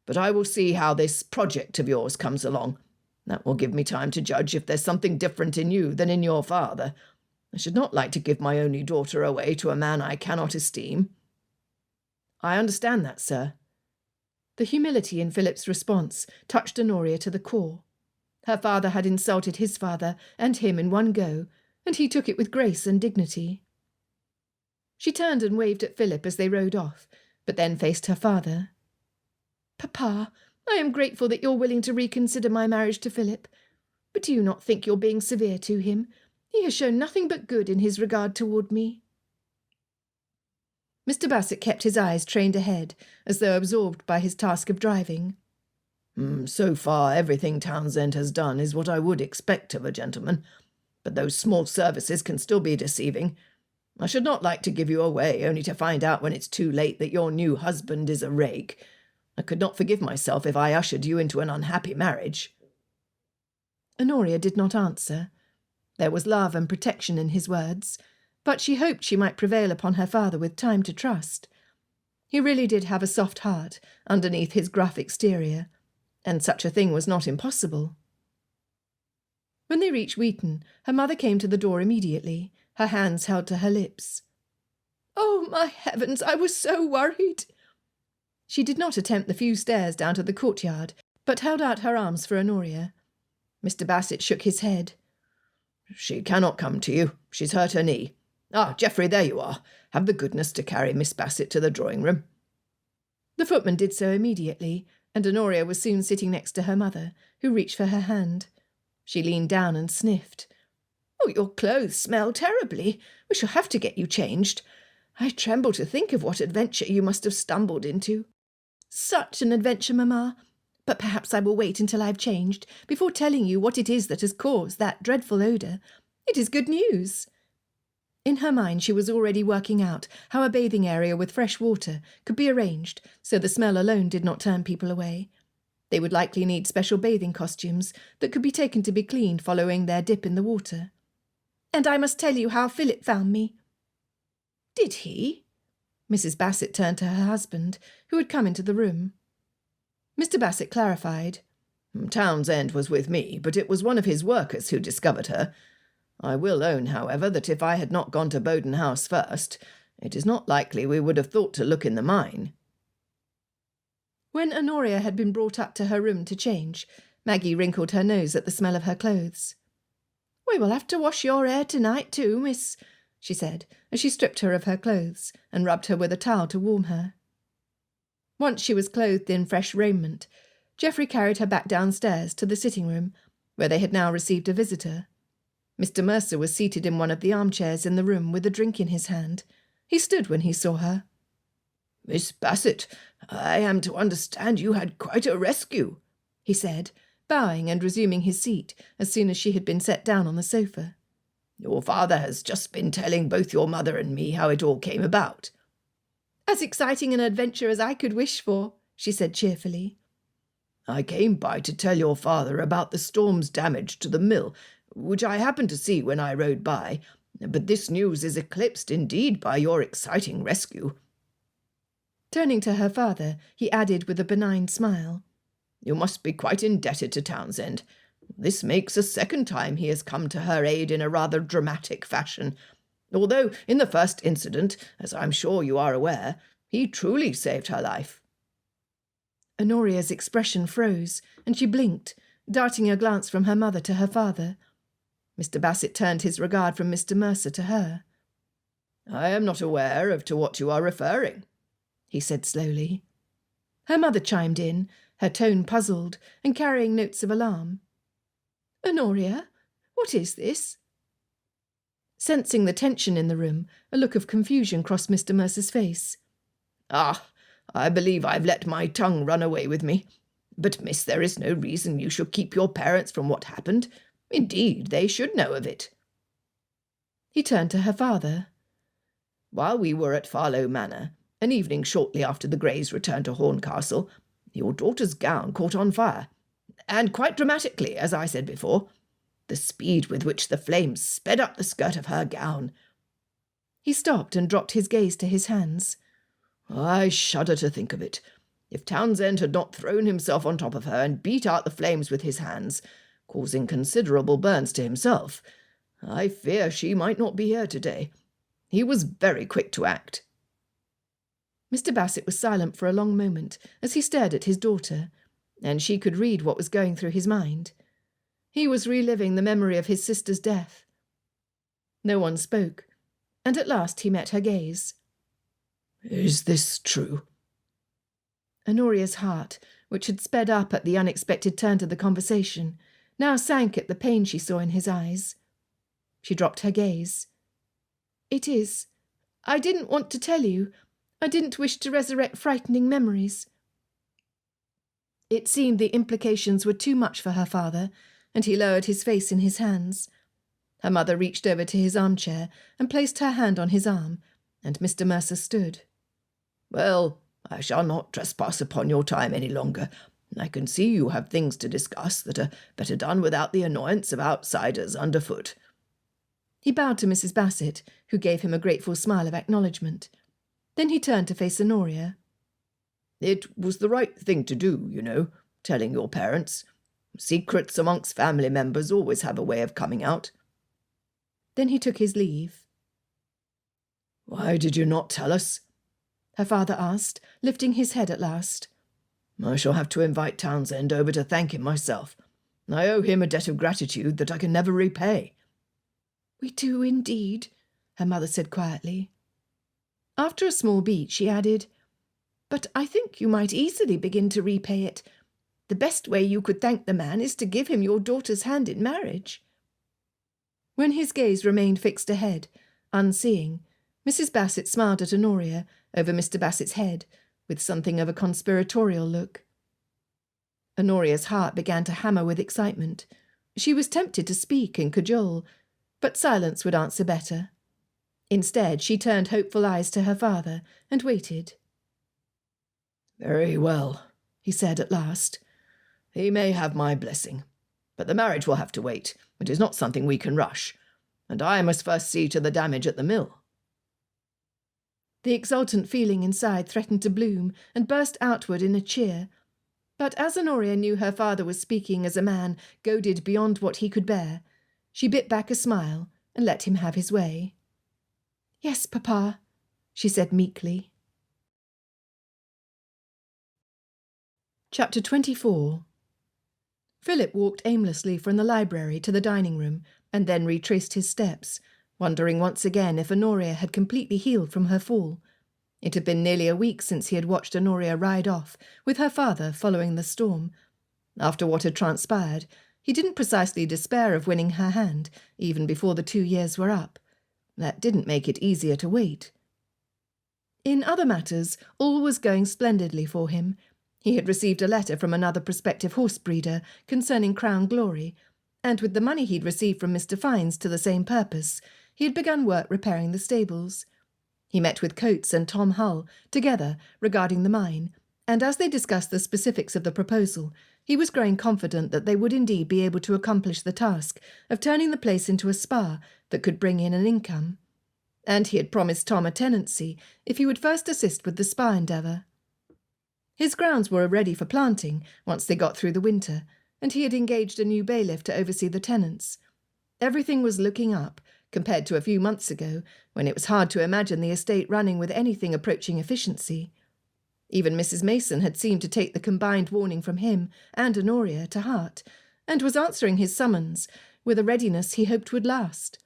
but I will see how this project of yours comes along. That will give me time to judge if there's something different in you than in your father. I should not like to give my only daughter away to a man I cannot esteem." "I understand that, sir." The humility in Philip's response touched Honoria to the core. Her father had insulted his father and him in one go, and he took it with grace and dignity. She turned and waved at Philip as they rode off, but then faced her father. "Papa, I am grateful that you're willing to reconsider my marriage to Philip, but do you not think you're being severe to him? He has shown nothing but good in his regard toward me." Mr. Bassett kept his eyes trained ahead, as though absorbed by his task of driving. So far, everything Townsend has done is what I would expect of a gentleman, but those small services can still be deceiving. I should not like to give you away, only to find out when it's too late that your new husband is a rake. I could not forgive myself if I ushered you into an unhappy marriage." Honoria did not answer. There was love and protection in his words, but she hoped she might prevail upon her father with time to trust. He really did have a soft heart underneath his gruff exterior, and such a thing was not impossible. When they reached Wheaton, her mother came to the door immediately, her hands held to her lips. "Oh, my heavens, I was so worried." She did not attempt the few stairs down to the courtyard, but held out her arms for Honoria. Mr. Bassett shook his head. "She cannot come to you. She's hurt her knee. Ah, Geoffrey, there you are. Have the goodness to carry Miss Bassett to the drawing-room." The footman did so immediately, and Honoria was soon sitting next to her mother, who reached for her hand. She leaned down and sniffed. "Oh, your clothes smell terribly. We shall have to get you changed. I tremble to think of what adventure you must have stumbled into." "Such an adventure, Mamma. But perhaps I will wait until I've changed, before telling you what it is that has caused that dreadful odour. It is good news." In her mind she was already working out how a bathing area with fresh water could be arranged so the smell alone did not turn people away. They would likely need special bathing costumes that could be taken to be cleaned following their dip in the water. "And I must tell you how Philip found me." "Did he?" Mrs. Bassett turned to her husband, who had come into the room. Mr. Bassett clarified. "Townsend was with me, but it was one of his workers who discovered her. I will own, however, that if I had not gone to Bowden House first, it is not likely we would have thought to look in the mine." When Honoria had been brought up to her room to change, Maggie wrinkled her nose at the smell of her clothes. "We will have to wash your hair tonight too, miss," she said, as she stripped her of her clothes and rubbed her with a towel to warm her. Once she was clothed in fresh raiment, Geoffrey carried her back downstairs to the sitting-room, where they had now received a visitor. Mr. Mercer was seated in one of the armchairs in the room with a drink in his hand. He stood when he saw her. "Miss Bassett, I am to understand you had quite a rescue," he said, bowing and resuming his seat as soon as she had been set down on the sofa. "Your father has just been telling both your mother and me how it all came about." "As exciting an adventure as I could wish for," she said cheerfully. "I came by to tell your father about the storm's damage to the mill, which I happened to see when I rode by, but this news is eclipsed indeed by your exciting rescue." Turning to her father, he added with a benign smile, "You must be quite indebted to Townsend. This makes a second time he has come to her aid in a rather dramatic fashion, although in the first incident, as I'm sure you are aware, he truly saved her life." Honoria's expression froze, and she blinked, darting a glance from her mother to her father. Mr. Bassett turned his regard from Mr. Mercer to her. "I am not aware of to what you are referring," he said slowly. Her mother chimed in, her tone puzzled and carrying notes of alarm. "Honoria, what is this?" Sensing the tension in the room, a look of confusion crossed Mr. Mercer's face. "Ah, I believe I've let my tongue run away with me. But, miss, there is no reason you should keep your parents from what happened. Indeed, they should know of it." He turned to her father. "While we were at Farlow Manor, an evening shortly after the Greys returned to Horncastle, your daughter's gown caught on fire, and quite dramatically, as I said before. The speed with which the flames sped up the skirt of her gown—" He stopped and dropped his gaze to his hands. I shudder to think of it. If Townsend had not thrown himself on top of her and beat out the flames with his hands, causing considerable burns to himself, I fear she might not be here today. He was very quick to act." Mr. Bassett was silent for a long moment as he stared at his daughter, and she could read what was going through his mind. He was reliving the memory of his sister's death. No one spoke, and at last he met her gaze. "Is this true?" Honoria's heart, which had sped up at the unexpected turn to the conversation, now sank at the pain she saw in his eyes. She dropped her gaze. "It is. I didn't want to tell you. I didn't wish to resurrect frightening memories." It seemed the implications were too much for her father, and he lowered his face in his hands. Her mother reached over to his armchair and placed her hand on his arm, and Mr. Mercer stood. "Well, I shall not trespass upon your time any longer. I can see you have things to discuss that are better done without the annoyance of outsiders underfoot." He bowed to Mrs. Bassett, who gave him a grateful smile of acknowledgement. Then he turned to face Honoria. "It was the right thing to do, you know, telling your parents. Secrets amongst family members always have a way of coming out." Then he took his leave. "Why did you not tell us?" her father asked, lifting his head at last. "I shall have to invite Townsend over to thank him myself. I owe him a debt of gratitude that I can never repay." "We do indeed," her mother said quietly. After a small beat, she added, "But I think you might easily begin to repay it. The best way you could thank the man is to give him your daughter's hand in marriage." When his gaze remained fixed ahead, unseeing, Mrs. Bassett smiled at Honoria over Mr. Bassett's head with something of a conspiratorial look. Honoria's heart began to hammer with excitement. She was tempted to speak and cajole, but silence would answer better. Instead, she turned hopeful eyes to her father and waited. "Very well," he said at last. "He may have my blessing, but the marriage will have to wait. It is not something we can rush, and I must first see to the damage at the mill." The exultant feeling inside threatened to bloom and burst outward in a cheer, but as Honoria knew her father was speaking as a man goaded beyond what he could bear, she bit back a smile and let him have his way. "Yes, Papa," she said meekly. Chapter 24. Philip walked aimlessly from the library to the dining room and then retraced his steps, wondering once again if Honoria had completely healed from her fall. It had been nearly a week since he had watched Honoria ride off, with her father following the storm. After what had transpired, he didn't precisely despair of winning her hand, even before the 2 years were up. That didn't make it easier to wait. In other matters, all was going splendidly for him. He had received a letter from another prospective horse breeder concerning Crown Glory, and with the money he'd received from Mr. Fiennes to the same purpose, he had begun work repairing the stables. He met with Coates and Tom Hull together regarding the mine, and as they discussed the specifics of the proposal, he was growing confident that they would indeed be able to accomplish the task of turning the place into a spa that could bring in an income. And he had promised Tom a tenancy if he would first assist with the spa endeavour. His grounds were ready for planting once they got through the winter, and he had engaged a new bailiff to oversee the tenants. Everything was looking up, compared to a few months ago, when it was hard to imagine the estate running with anything approaching efficiency. Even Mrs. Mason had seemed to take the combined warning from him and Honoria to heart, and was answering his summons with a readiness he hoped would last.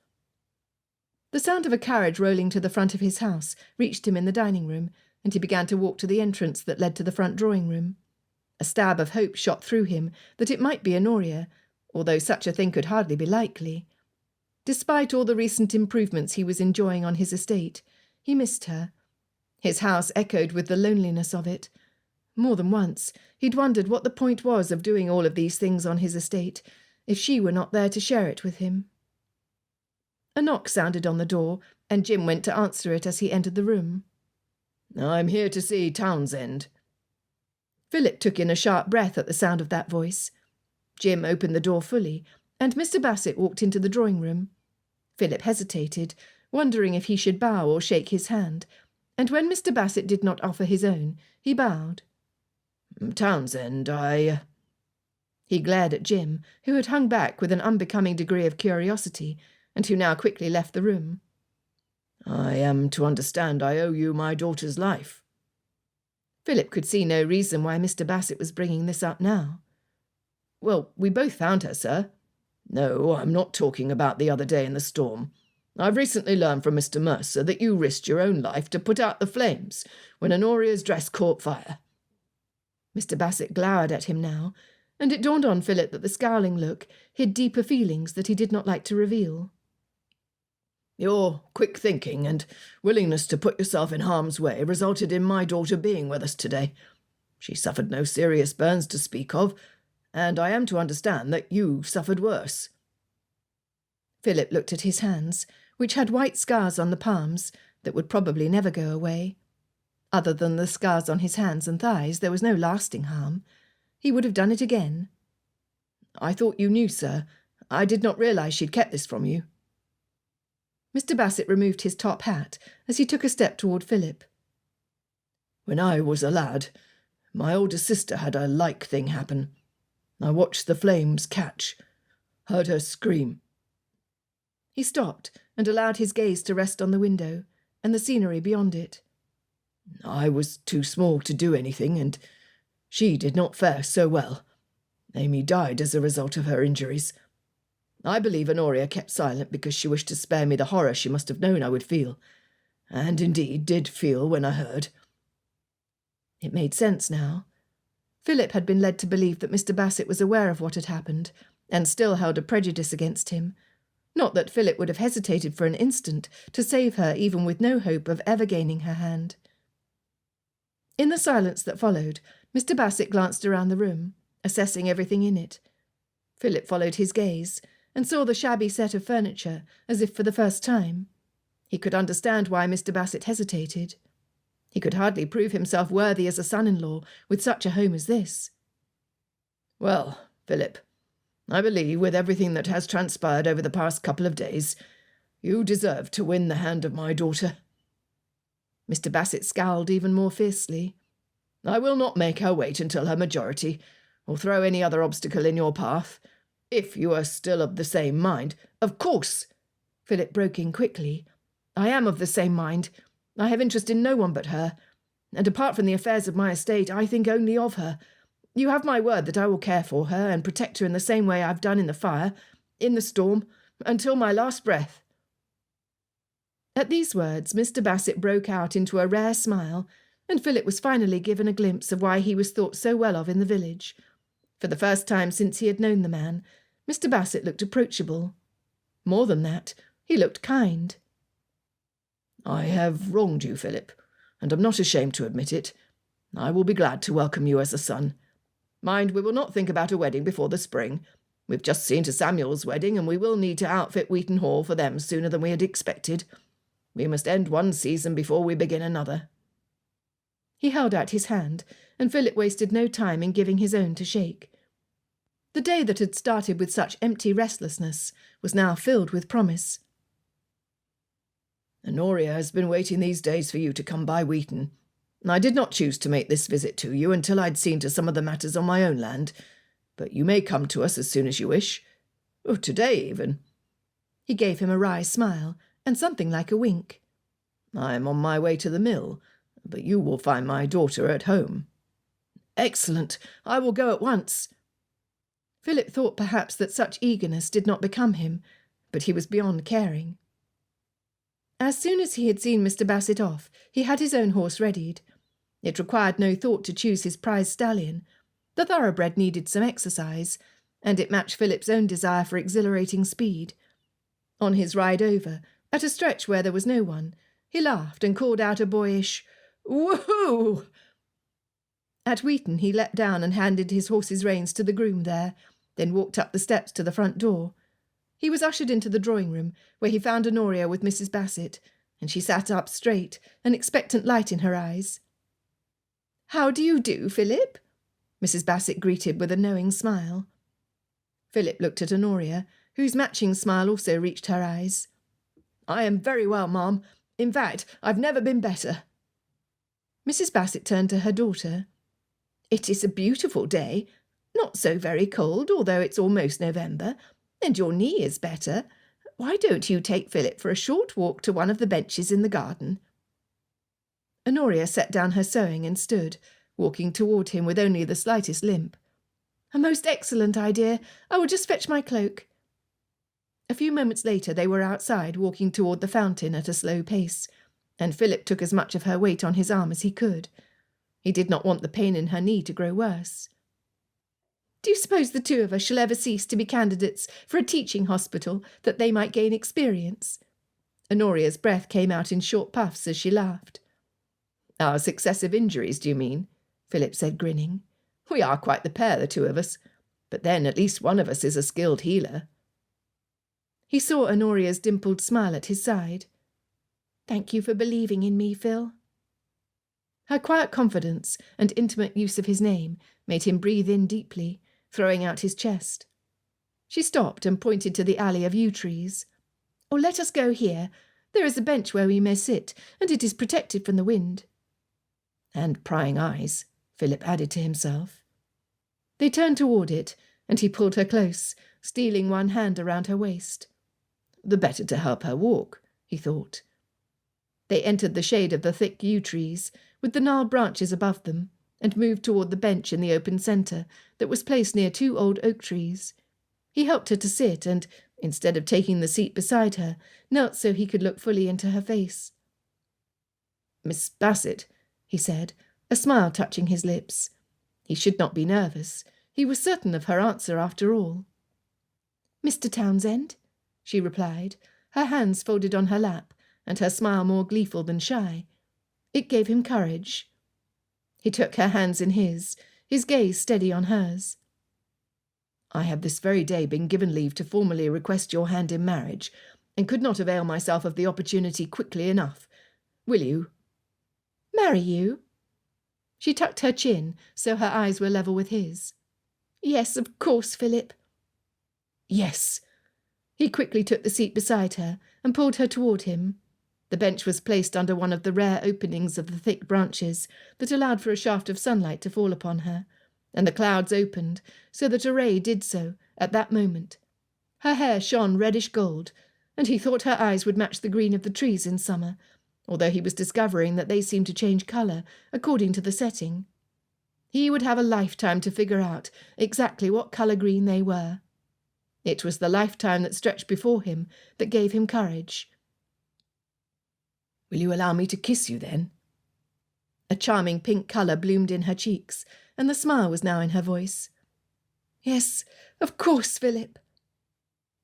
The sound of a carriage rolling to the front of his house reached him in the dining room, and he began to walk to the entrance that led to the front drawing-room. A stab of hope shot through him that it might be Honoria, although such a thing could hardly be likely. Despite all the recent improvements he was enjoying on his estate, he missed her. His house echoed with the loneliness of it. More than once, he'd wondered what the point was of doing all of these things on his estate, if she were not there to share it with him. A knock sounded on the door, and Jim went to answer it as he entered the room. "I'm here to see Townsend." Philip took in a sharp breath at the sound of that voice. Jim opened the door fully, and Mr. Bassett walked into the drawing-room. Philip hesitated, wondering if he should bow or shake his hand, and when Mr. Bassett did not offer his own, he bowed. Townsend, He glared at Jim, who had hung back with an unbecoming degree of curiosity, and who now quickly left the room. I am to understand I owe you my daughter's life. Philip could see no reason why Mr. Bassett was bringing this up now. Well, we both found her, sir. No, I'm not talking about the other day in the storm. I've recently learned from Mr. Mercer that you risked your own life to put out the flames when Honoria's dress caught fire. Mr. Bassett glowered at him now, and it dawned on Philip that the scowling look hid deeper feelings that he did not like to reveal. Your quick thinking and willingness to put yourself in harm's way resulted in my daughter being with us today. She suffered no serious burns to speak of, and I am to understand that you suffered worse. Philip looked at his hands, which had white scars on the palms that would probably never go away. Other than the scars on his hands and thighs, there was no lasting harm. He would have done it again. I thought you knew, sir. I did not realise she'd kept this from you. Mr. Bassett removed his top hat as he took a step toward Philip. When I was a lad, my older sister had a like thing happen. I watched the flames catch, heard her scream. He stopped and allowed his gaze to rest on the window and the scenery beyond it. I was too small to do anything, and she did not fare so well. Amy died as a result of her injuries. I believe Honoria kept silent because she wished to spare me the horror she must have known I would feel, and indeed did feel when I heard. It made sense now. Philip had been led to believe that Mr. Bassett was aware of what had happened, and still held a prejudice against him. Not that Philip would have hesitated for an instant to save her even with no hope of ever gaining her hand. In the silence that followed, Mr. Bassett glanced around the room, assessing everything in it. Philip followed his gaze, and saw the shabby set of furniture as if for the first time. He could understand why Mr. Bassett hesitated. He could hardly prove himself worthy as a son-in-law with such a home as this. Well, Philip, I believe with everything that has transpired over the past couple of days, you deserve to win the hand of my daughter. Mr. Bassett scowled even more fiercely. I will not make her wait until her majority, or throw any other obstacle in your path. If you are still of the same mind, of course, Philip broke in quickly. I am of the same mind. I have interest in no one but her, and apart from the affairs of my estate, I think only of her. You have my word that I will care for her and protect her in the same way I've done in the fire, in the storm, until my last breath. At these words, Mr. Bassett broke out into a rare smile, and Philip was finally given a glimpse of why he was thought so well of in the village. For the first time since he had known the man, Mr. Bassett looked approachable. More than that, he looked kind. I have wronged you, Philip, and am not ashamed to admit it. I will be glad to welcome you as a son. Mind, we will not think about a wedding before the spring. We've just seen to Samuel's wedding, and we will need to outfit Wheaton Hall for them sooner than we had expected. We must end one season before we begin another. He held out his hand, and Philip wasted no time in giving his own to shake. The day that had started with such empty restlessness was now filled with promise. Honoria has been waiting these days for you to come by Wheaton. I did not choose to make this visit to you until I'd seen to some of the matters on my own land, but you may come to us as soon as you wish. Today, even. He gave him a wry smile, and something like a wink. I am on my way to the mill, but you will find my daughter at home. Excellent. I will go at once. Philip thought perhaps that such eagerness did not become him, but he was beyond caring. As soon as he had seen Mr. Bassett off, he had his own horse readied. It required no thought to choose his prize stallion. The thoroughbred needed some exercise, and it matched Philip's own desire for exhilarating speed. On his ride over, at a stretch where there was no one, he laughed and called out a boyish, "Woohoo!" At Wheaton he leapt down and handed his horse's reins to the groom there, then walked up the steps to the front door. He was ushered into the drawing-room, where he found Honoria with Mrs. Bassett, and she sat up straight, an expectant light in her eyes. "How do you do, Philip?" Mrs. Bassett greeted with a knowing smile. Philip looked at Honoria, whose matching smile also reached her eyes. "I am very well, ma'am. In fact, I've never been better." Mrs. Bassett turned to her daughter. "It is a beautiful day, not so very cold, although it's almost November, and your knee is better. Why don't you take Philip for a short walk to one of the benches in the garden?" Honoria set down her sewing and stood, walking toward him with only the slightest limp. "A most excellent idea. I will just fetch my cloak." A few moments later they were outside, walking toward the fountain at a slow pace, and Philip took as much of her weight on his arm as he could. He did not want the pain in her knee to grow worse. "Do you suppose the two of us shall ever cease to be candidates for a teaching hospital, that they might gain experience?" Honoria's breath came out in short puffs as she laughed. "Our successive injuries, do you mean?" Philip said, grinning. "We are quite the pair, the two of us. But then at least one of us is a skilled healer." He saw Honoria's dimpled smile at his side. "Thank you for believing in me, Phil." Her quiet confidence and intimate use of his name made him breathe in deeply, throwing out his chest. She stopped and pointed to the alley of yew trees. "Oh, let us go here. There is a bench where we may sit, and it is protected from the wind." "And prying eyes," Philip added to himself. They turned toward it, and he pulled her close, stealing one hand around her waist. The better to help her walk, he thought. They entered the shade of the thick yew trees, with the gnarled branches above them, and moved toward the bench in the open centre that was placed near two old oak trees. He helped her to sit and, instead of taking the seat beside her, knelt so he could look fully into her face. "Miss Bassett," he said, a smile touching his lips. He should not be nervous. He was certain of her answer after all. "Mr. Townsend," she replied, her hands folded on her lap, and her smile more gleeful than shy. It gave him courage. He took her hands in his gaze steady on hers. "I have this very day been given leave to formally request your hand in marriage, and could not avail myself of the opportunity quickly enough. Will you?" "Marry you?" She tucked her chin so her eyes were level with his. "Yes, of course, Philip." "Yes." He quickly took the seat beside her and pulled her toward him. The bench was placed under one of the rare openings of the thick branches that allowed for a shaft of sunlight to fall upon her, and the clouds opened so that a ray did so at that moment. Her hair shone reddish gold, and he thought her eyes would match the green of the trees in summer, although he was discovering that they seemed to change colour according to the setting. He would have a lifetime to figure out exactly what colour green they were. It was the lifetime that stretched before him that gave him courage. "Will you allow me to kiss you, then?" A charming pink colour bloomed in her cheeks, and the smile was now in her voice. "Yes, of course, Philip."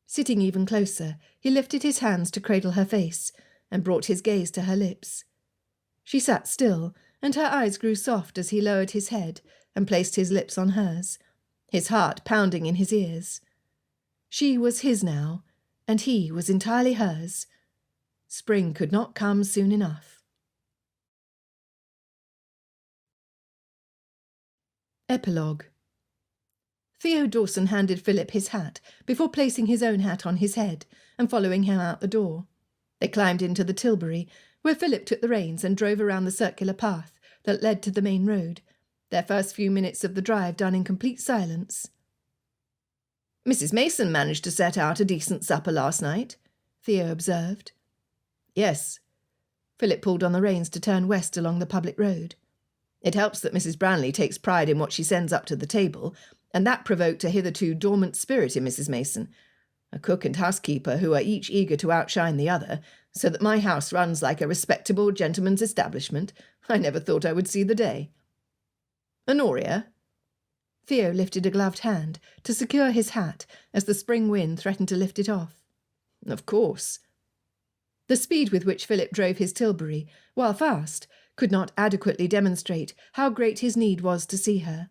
Sitting even closer, he lifted his hands to cradle her face, and brought his gaze to her lips. She sat still, and her eyes grew soft as he lowered his head and placed his lips on hers, his heart pounding in his ears. She was his now, and he was entirely hers. Spring could not come soon enough. Epilogue. Theo Dawson handed Philip his hat before placing his own hat on his head and following him out the door. They climbed into the tilbury, where Philip took the reins and drove around the circular path that led to the main road, their first few minutes of the drive done in complete silence. "Mrs. Mason managed to set out a decent supper last night," Theo observed. "Yes." Philip pulled on the reins to turn west along the public road. "It helps that Mrs. Branley takes pride in what she sends up to the table, and that provoked a hitherto dormant spirit in Mrs. Mason, a cook and housekeeper who are each eager to outshine the other, so that my house runs like a respectable gentleman's establishment. I never thought I would see the day." "Honoria?" Theo lifted a gloved hand to secure his hat as the spring wind threatened to lift it off. "Of course." The speed with which Philip drove his tilbury, while fast, could not adequately demonstrate how great his need was to see her.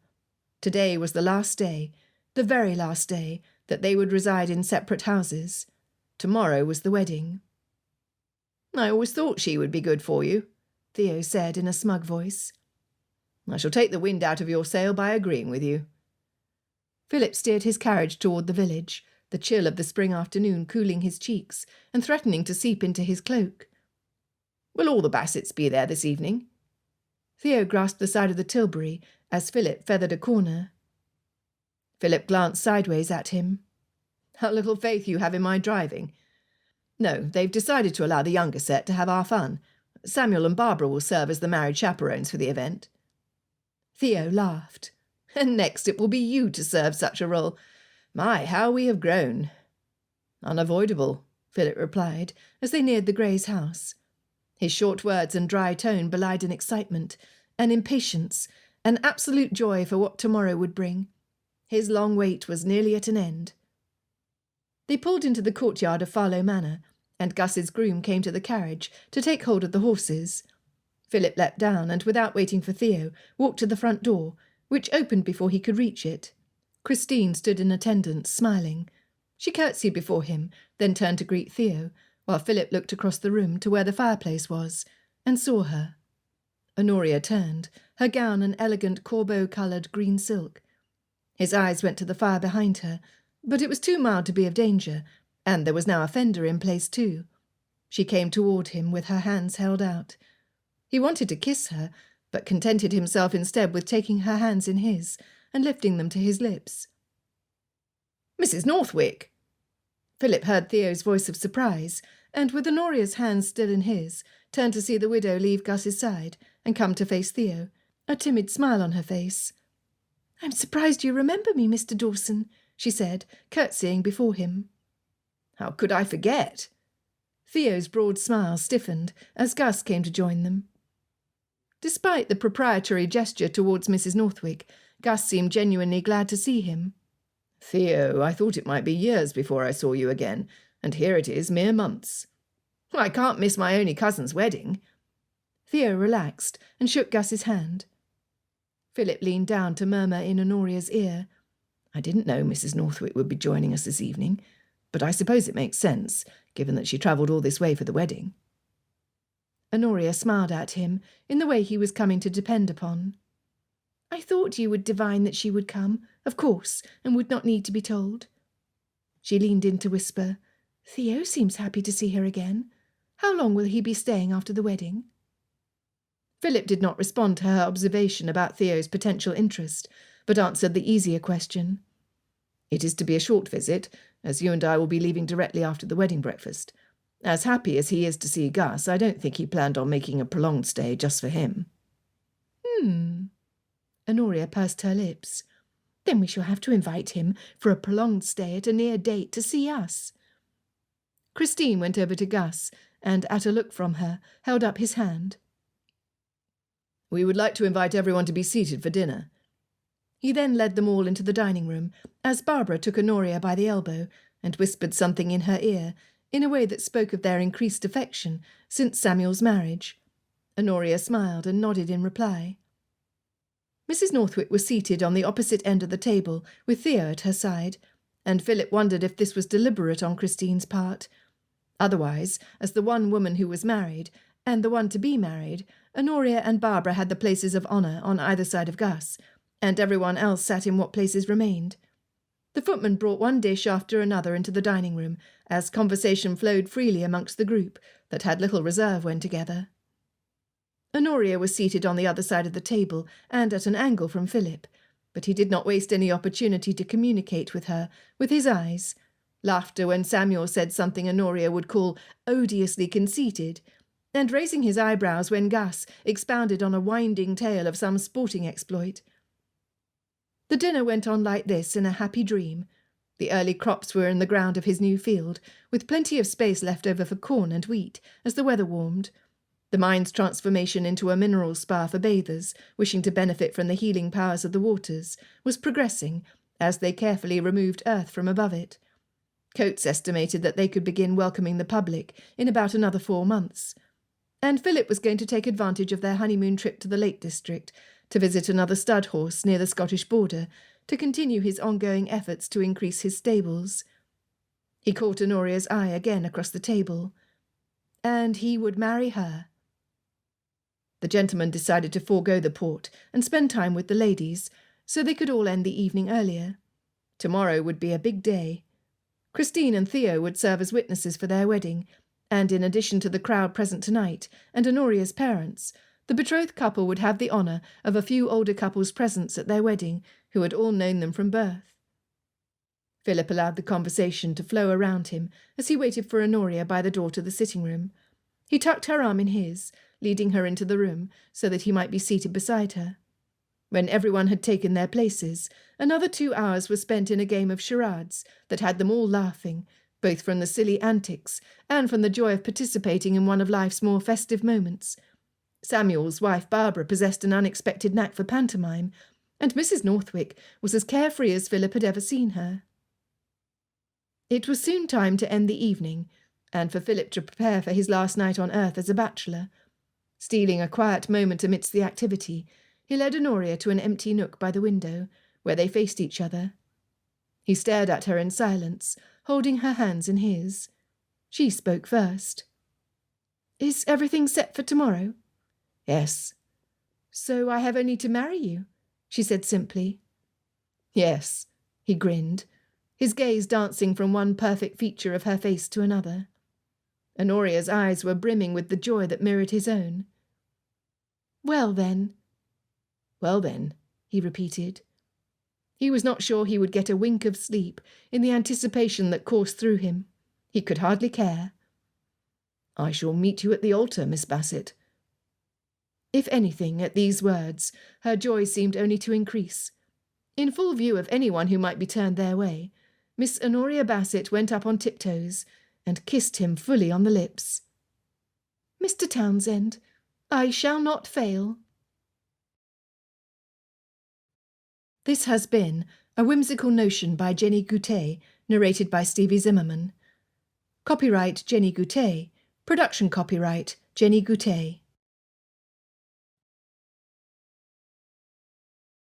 Today was the last day, the very last day, that they would reside in separate houses. Tomorrow was the wedding. "I always thought she would be good for you," Theo said in a smug voice. "I shall take the wind out of your sail by agreeing with you." Philip steered his carriage toward the village, the chill of the spring afternoon cooling his cheeks and threatening to seep into his cloak. "Will all the Bassetts be there this evening?" Theo grasped the side of the tilbury as Philip feathered a corner. Philip glanced sideways at him. "How little faith you have in my driving. No, they've decided to allow the younger set to have our fun. Samuel and Barbara will serve as the married chaperones for the event." Theo laughed. "And next it will be you to serve such a role. My, how we have grown." "Unavoidable," Philip replied, as they neared the Greys' house. His short words and dry tone belied an excitement, an impatience, an absolute joy for what tomorrow would bring. His long wait was nearly at an end. They pulled into the courtyard of Farlow Manor, and Gus's groom came to the carriage to take hold of the horses. Philip leapt down and, without waiting for Theo, walked to the front door, which opened before he could reach it. Christine stood in attendance, smiling. She curtsied before him, then turned to greet Theo, while Philip looked across the room to where the fireplace was, and saw her. Honoria turned, her gown an elegant corbeau-coloured green silk. His eyes went to the fire behind her, but it was too mild to be of danger, and there was now a fender in place too. She came toward him with her hands held out. He wanted to kiss her, but contented himself instead with taking her hands in his and lifting them to his lips. "Mrs. Northwick!" Philip heard Theo's voice of surprise, and with Honoria's hands still in his, turned to see the widow leave Gus's side and come to face Theo, a timid smile on her face. "I'm surprised you remember me, Mr. Dawson," she said, curtsying before him. "How could I forget?" Theo's broad smile stiffened as Gus came to join them. Despite the proprietary gesture towards Mrs. Northwick, Gus seemed genuinely glad to see him. "Theo, I thought it might be years before I saw you again, and here it is mere months. I can't miss my only cousin's wedding." Theo relaxed and shook Gus's hand. Philip leaned down to murmur in Honoria's ear, "I didn't know Mrs. Northwick would be joining us this evening, but I suppose it makes sense, given that she travelled all this way for the wedding." Honoria smiled at him in the way he was coming to depend upon. "I thought you would divine that she would come, of course, and would not need to be told." She leaned in to whisper, "Theo seems happy to see her again. How long will he be staying after the wedding?" Philip did not respond to her observation about Theo's potential interest, but answered the easier question. "It is to be a short visit, as you and I will be leaving directly after the wedding breakfast. As happy as he is to see Gus, I don't think he planned on making a prolonged stay just for him." Honoria pursed her lips. "Then we shall have to invite him for a prolonged stay at a near date to see us." Christine went over to Gus and, at a look from her, held up his hand. "We would like to invite everyone to be seated for dinner." He then led them all into the dining room, as Barbara took Honoria by the elbow and whispered something in her ear, in a way that spoke of their increased affection since Samuel's marriage. Honoria smiled and nodded in reply. Mrs. Northwick was seated on the opposite end of the table, with Theo at her side, and Philip wondered if this was deliberate on Christine's part. Otherwise, as the one woman who was married, and the one to be married, Honoria and Barbara had the places of honour on either side of Gus, and everyone else sat in what places remained. The footman brought one dish after another into the dining room, as conversation flowed freely amongst the group that had little reserve when together. Honoria was seated on the other side of the table and at an angle from Philip, but he did not waste any opportunity to communicate with her with his eyes. Laughter when Samuel said something Honoria would call odiously conceited, and raising his eyebrows when Gus expounded on a winding tale of some sporting exploit. The dinner went on like this in a happy dream. The early crops were in the ground of his new field, with plenty of space left over for corn and wheat as the weather warmed. The mine's transformation into a mineral spa for bathers, wishing to benefit from the healing powers of the waters, was progressing as they carefully removed earth from above it. Coates estimated that they could begin welcoming the public in about another 4 months. And Philip was going to take advantage of their honeymoon trip to the Lake District to visit another stud horse near the Scottish border to continue his ongoing efforts to increase his stables. He caught Honoria's eye again across the table. And he would marry her. The gentlemen decided to forego the port and spend time with the ladies, so they could all end the evening earlier. Tomorrow would be a big day. Christine and Theo would serve as witnesses for their wedding, and in addition to the crowd present tonight, and Honoria's parents, The betrothed couple would have the honour of a few older couples' presents at their wedding, who had all known them from birth. Philip allowed the conversation to flow around him as he waited for Honoria by the door to the sitting-room. He tucked her arm in his, leading her into the room so that he might be seated beside her. When everyone had taken their places, another 2 hours were spent in a game of charades that had them all laughing, both from the silly antics and from the joy of participating in one of life's more festive moments. Samuel's wife Barbara possessed an unexpected knack for pantomime, and Mrs. Northwick was as carefree as Philip had ever seen her. It was soon time to end the evening, and for Philip to prepare for his last night on earth as a bachelor. Stealing a quiet moment amidst the activity, he led Honoria to an empty nook by the window, where they faced each other. He stared at her in silence, holding her hands in his. She spoke first. "Is everything set for tomorrow?" "Yes." "So I have only to marry you?" she said simply. "Yes," he grinned, his gaze dancing from one perfect feature of her face to another. Honoria's eyes were brimming with the joy that mirrored his own. "Well, then." "Well, then," he repeated. He was not sure he would get a wink of sleep in the anticipation that coursed through him. He could hardly care. "I shall meet you at the altar, Miss Bassett." If anything, at these words, her joy seemed only to increase. In full view of anyone who might be turned their way, Miss Honoria Bassett went up on tiptoes and kissed him fully on the lips. "Mr. Townsend, I shall not fail." This has been A Whimsical Notion by Jenny Goutet, narrated by Stevie Zimmerman. Copyright Jenny Goutet. Production copyright Jenny Goutet.